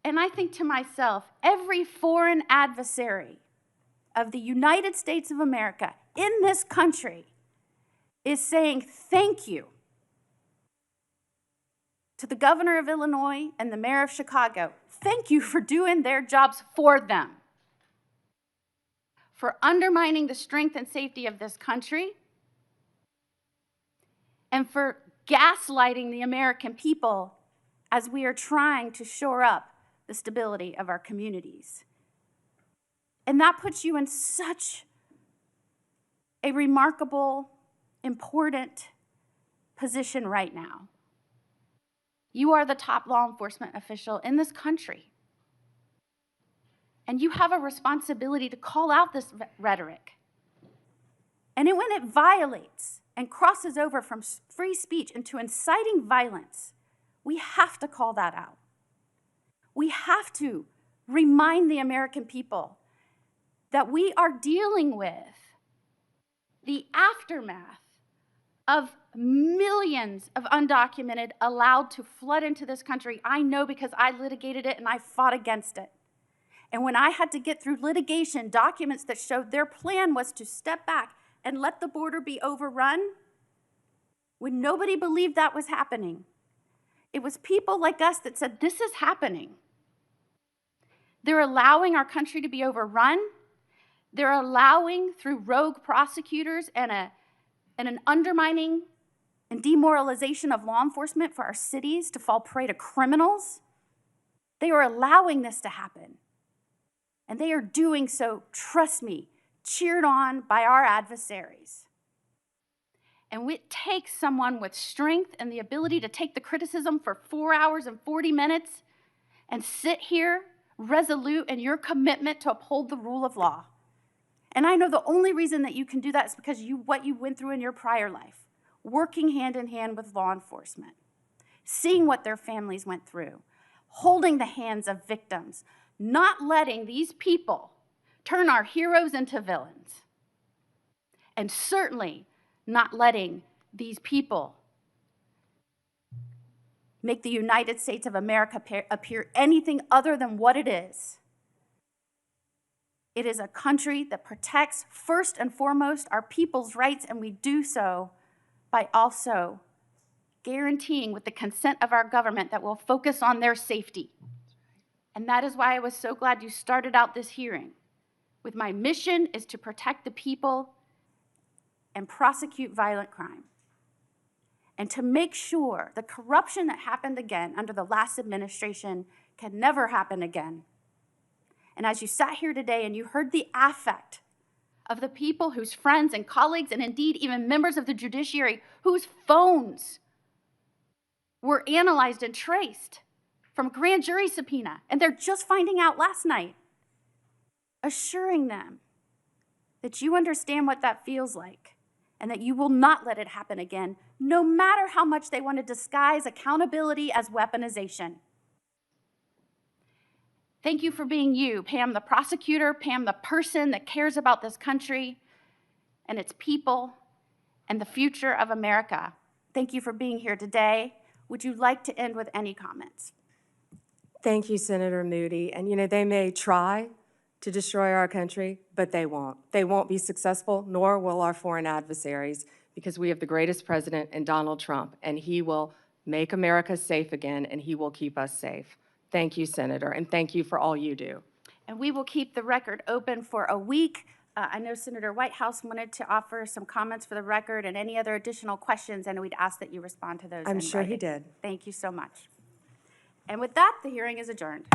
and I think to myself, every foreign adversary of the United States of America in this country is saying thank you to the governor of Illinois and the mayor of Chicago. Thank you for doing their jobs for them, for undermining the strength and safety of this country, and for gaslighting the American people as we are trying to shore up the stability of our communities. And that puts you in such a remarkable, important position right now. You are the top law enforcement official in this country. And you have a responsibility to call out this rhetoric. And when it violates and crosses over from free speech into inciting violence, we have to call that out. We have to remind the American people that we are dealing with the aftermath of millions of undocumented allowed to flood into this country. I know because I litigated it and I fought against it. And when I had to get through litigation documents that showed their plan was to step back and let the border be overrun, when nobody believed that was happening, it was people like us that said, this is happening. They're allowing our country to be overrun. They're allowing, through rogue prosecutors and an undermining and demoralization of law enforcement, for our cities to fall prey to criminals. They are allowing this to happen. And they are doing so, trust me, cheered on by our adversaries. And it takes someone with strength and the ability to take the criticism for 4 hours and 40 minutes and sit here resolute in your commitment to uphold the rule of law. And I know the only reason that you can do that is because what you went through in your prior life, working hand in hand with law enforcement, seeing what their families went through, holding the hands of victims, not letting these people turn our heroes into villains, and certainly not letting these people make the United States of America appear anything other than what it is. It is a country that protects, first and foremost, our people's rights, and we do so by also guaranteeing, with the consent of our government, that we'll focus on their safety. And that is why I was so glad you started out this hearing with my mission is to protect the people and prosecute violent crime, and to make sure the corruption that happened again under the last administration can never happen again. And as you sat here today and you heard the affect of the people whose friends and colleagues, and indeed even members of the judiciary, whose phones were analyzed and traced from grand jury subpoena, and they're just finding out last night, assuring them that you understand what that feels like and that you will not let it happen again, no matter how much they want to disguise accountability as weaponization. Thank you for being you, Pam the prosecutor, Pam the person that cares about this country and its people and the future of America. Thank you for being here today. Would you like to end with any comments? Thank you, Senator Moody. And you know, they may try to destroy our country, but they won't. They won't be successful, nor will our foreign adversaries, because we have the greatest president in Donald Trump, and he will make America safe again, and he will keep us safe. Thank you, Senator, and thank you for all you do. And we will keep the record open for a week. I know Senator Whitehouse wanted to offer some comments for the record and any other additional questions, and we'd ask that you respond to those. I'm sure he writing. did. Thank you so much. And with that, the hearing is adjourned.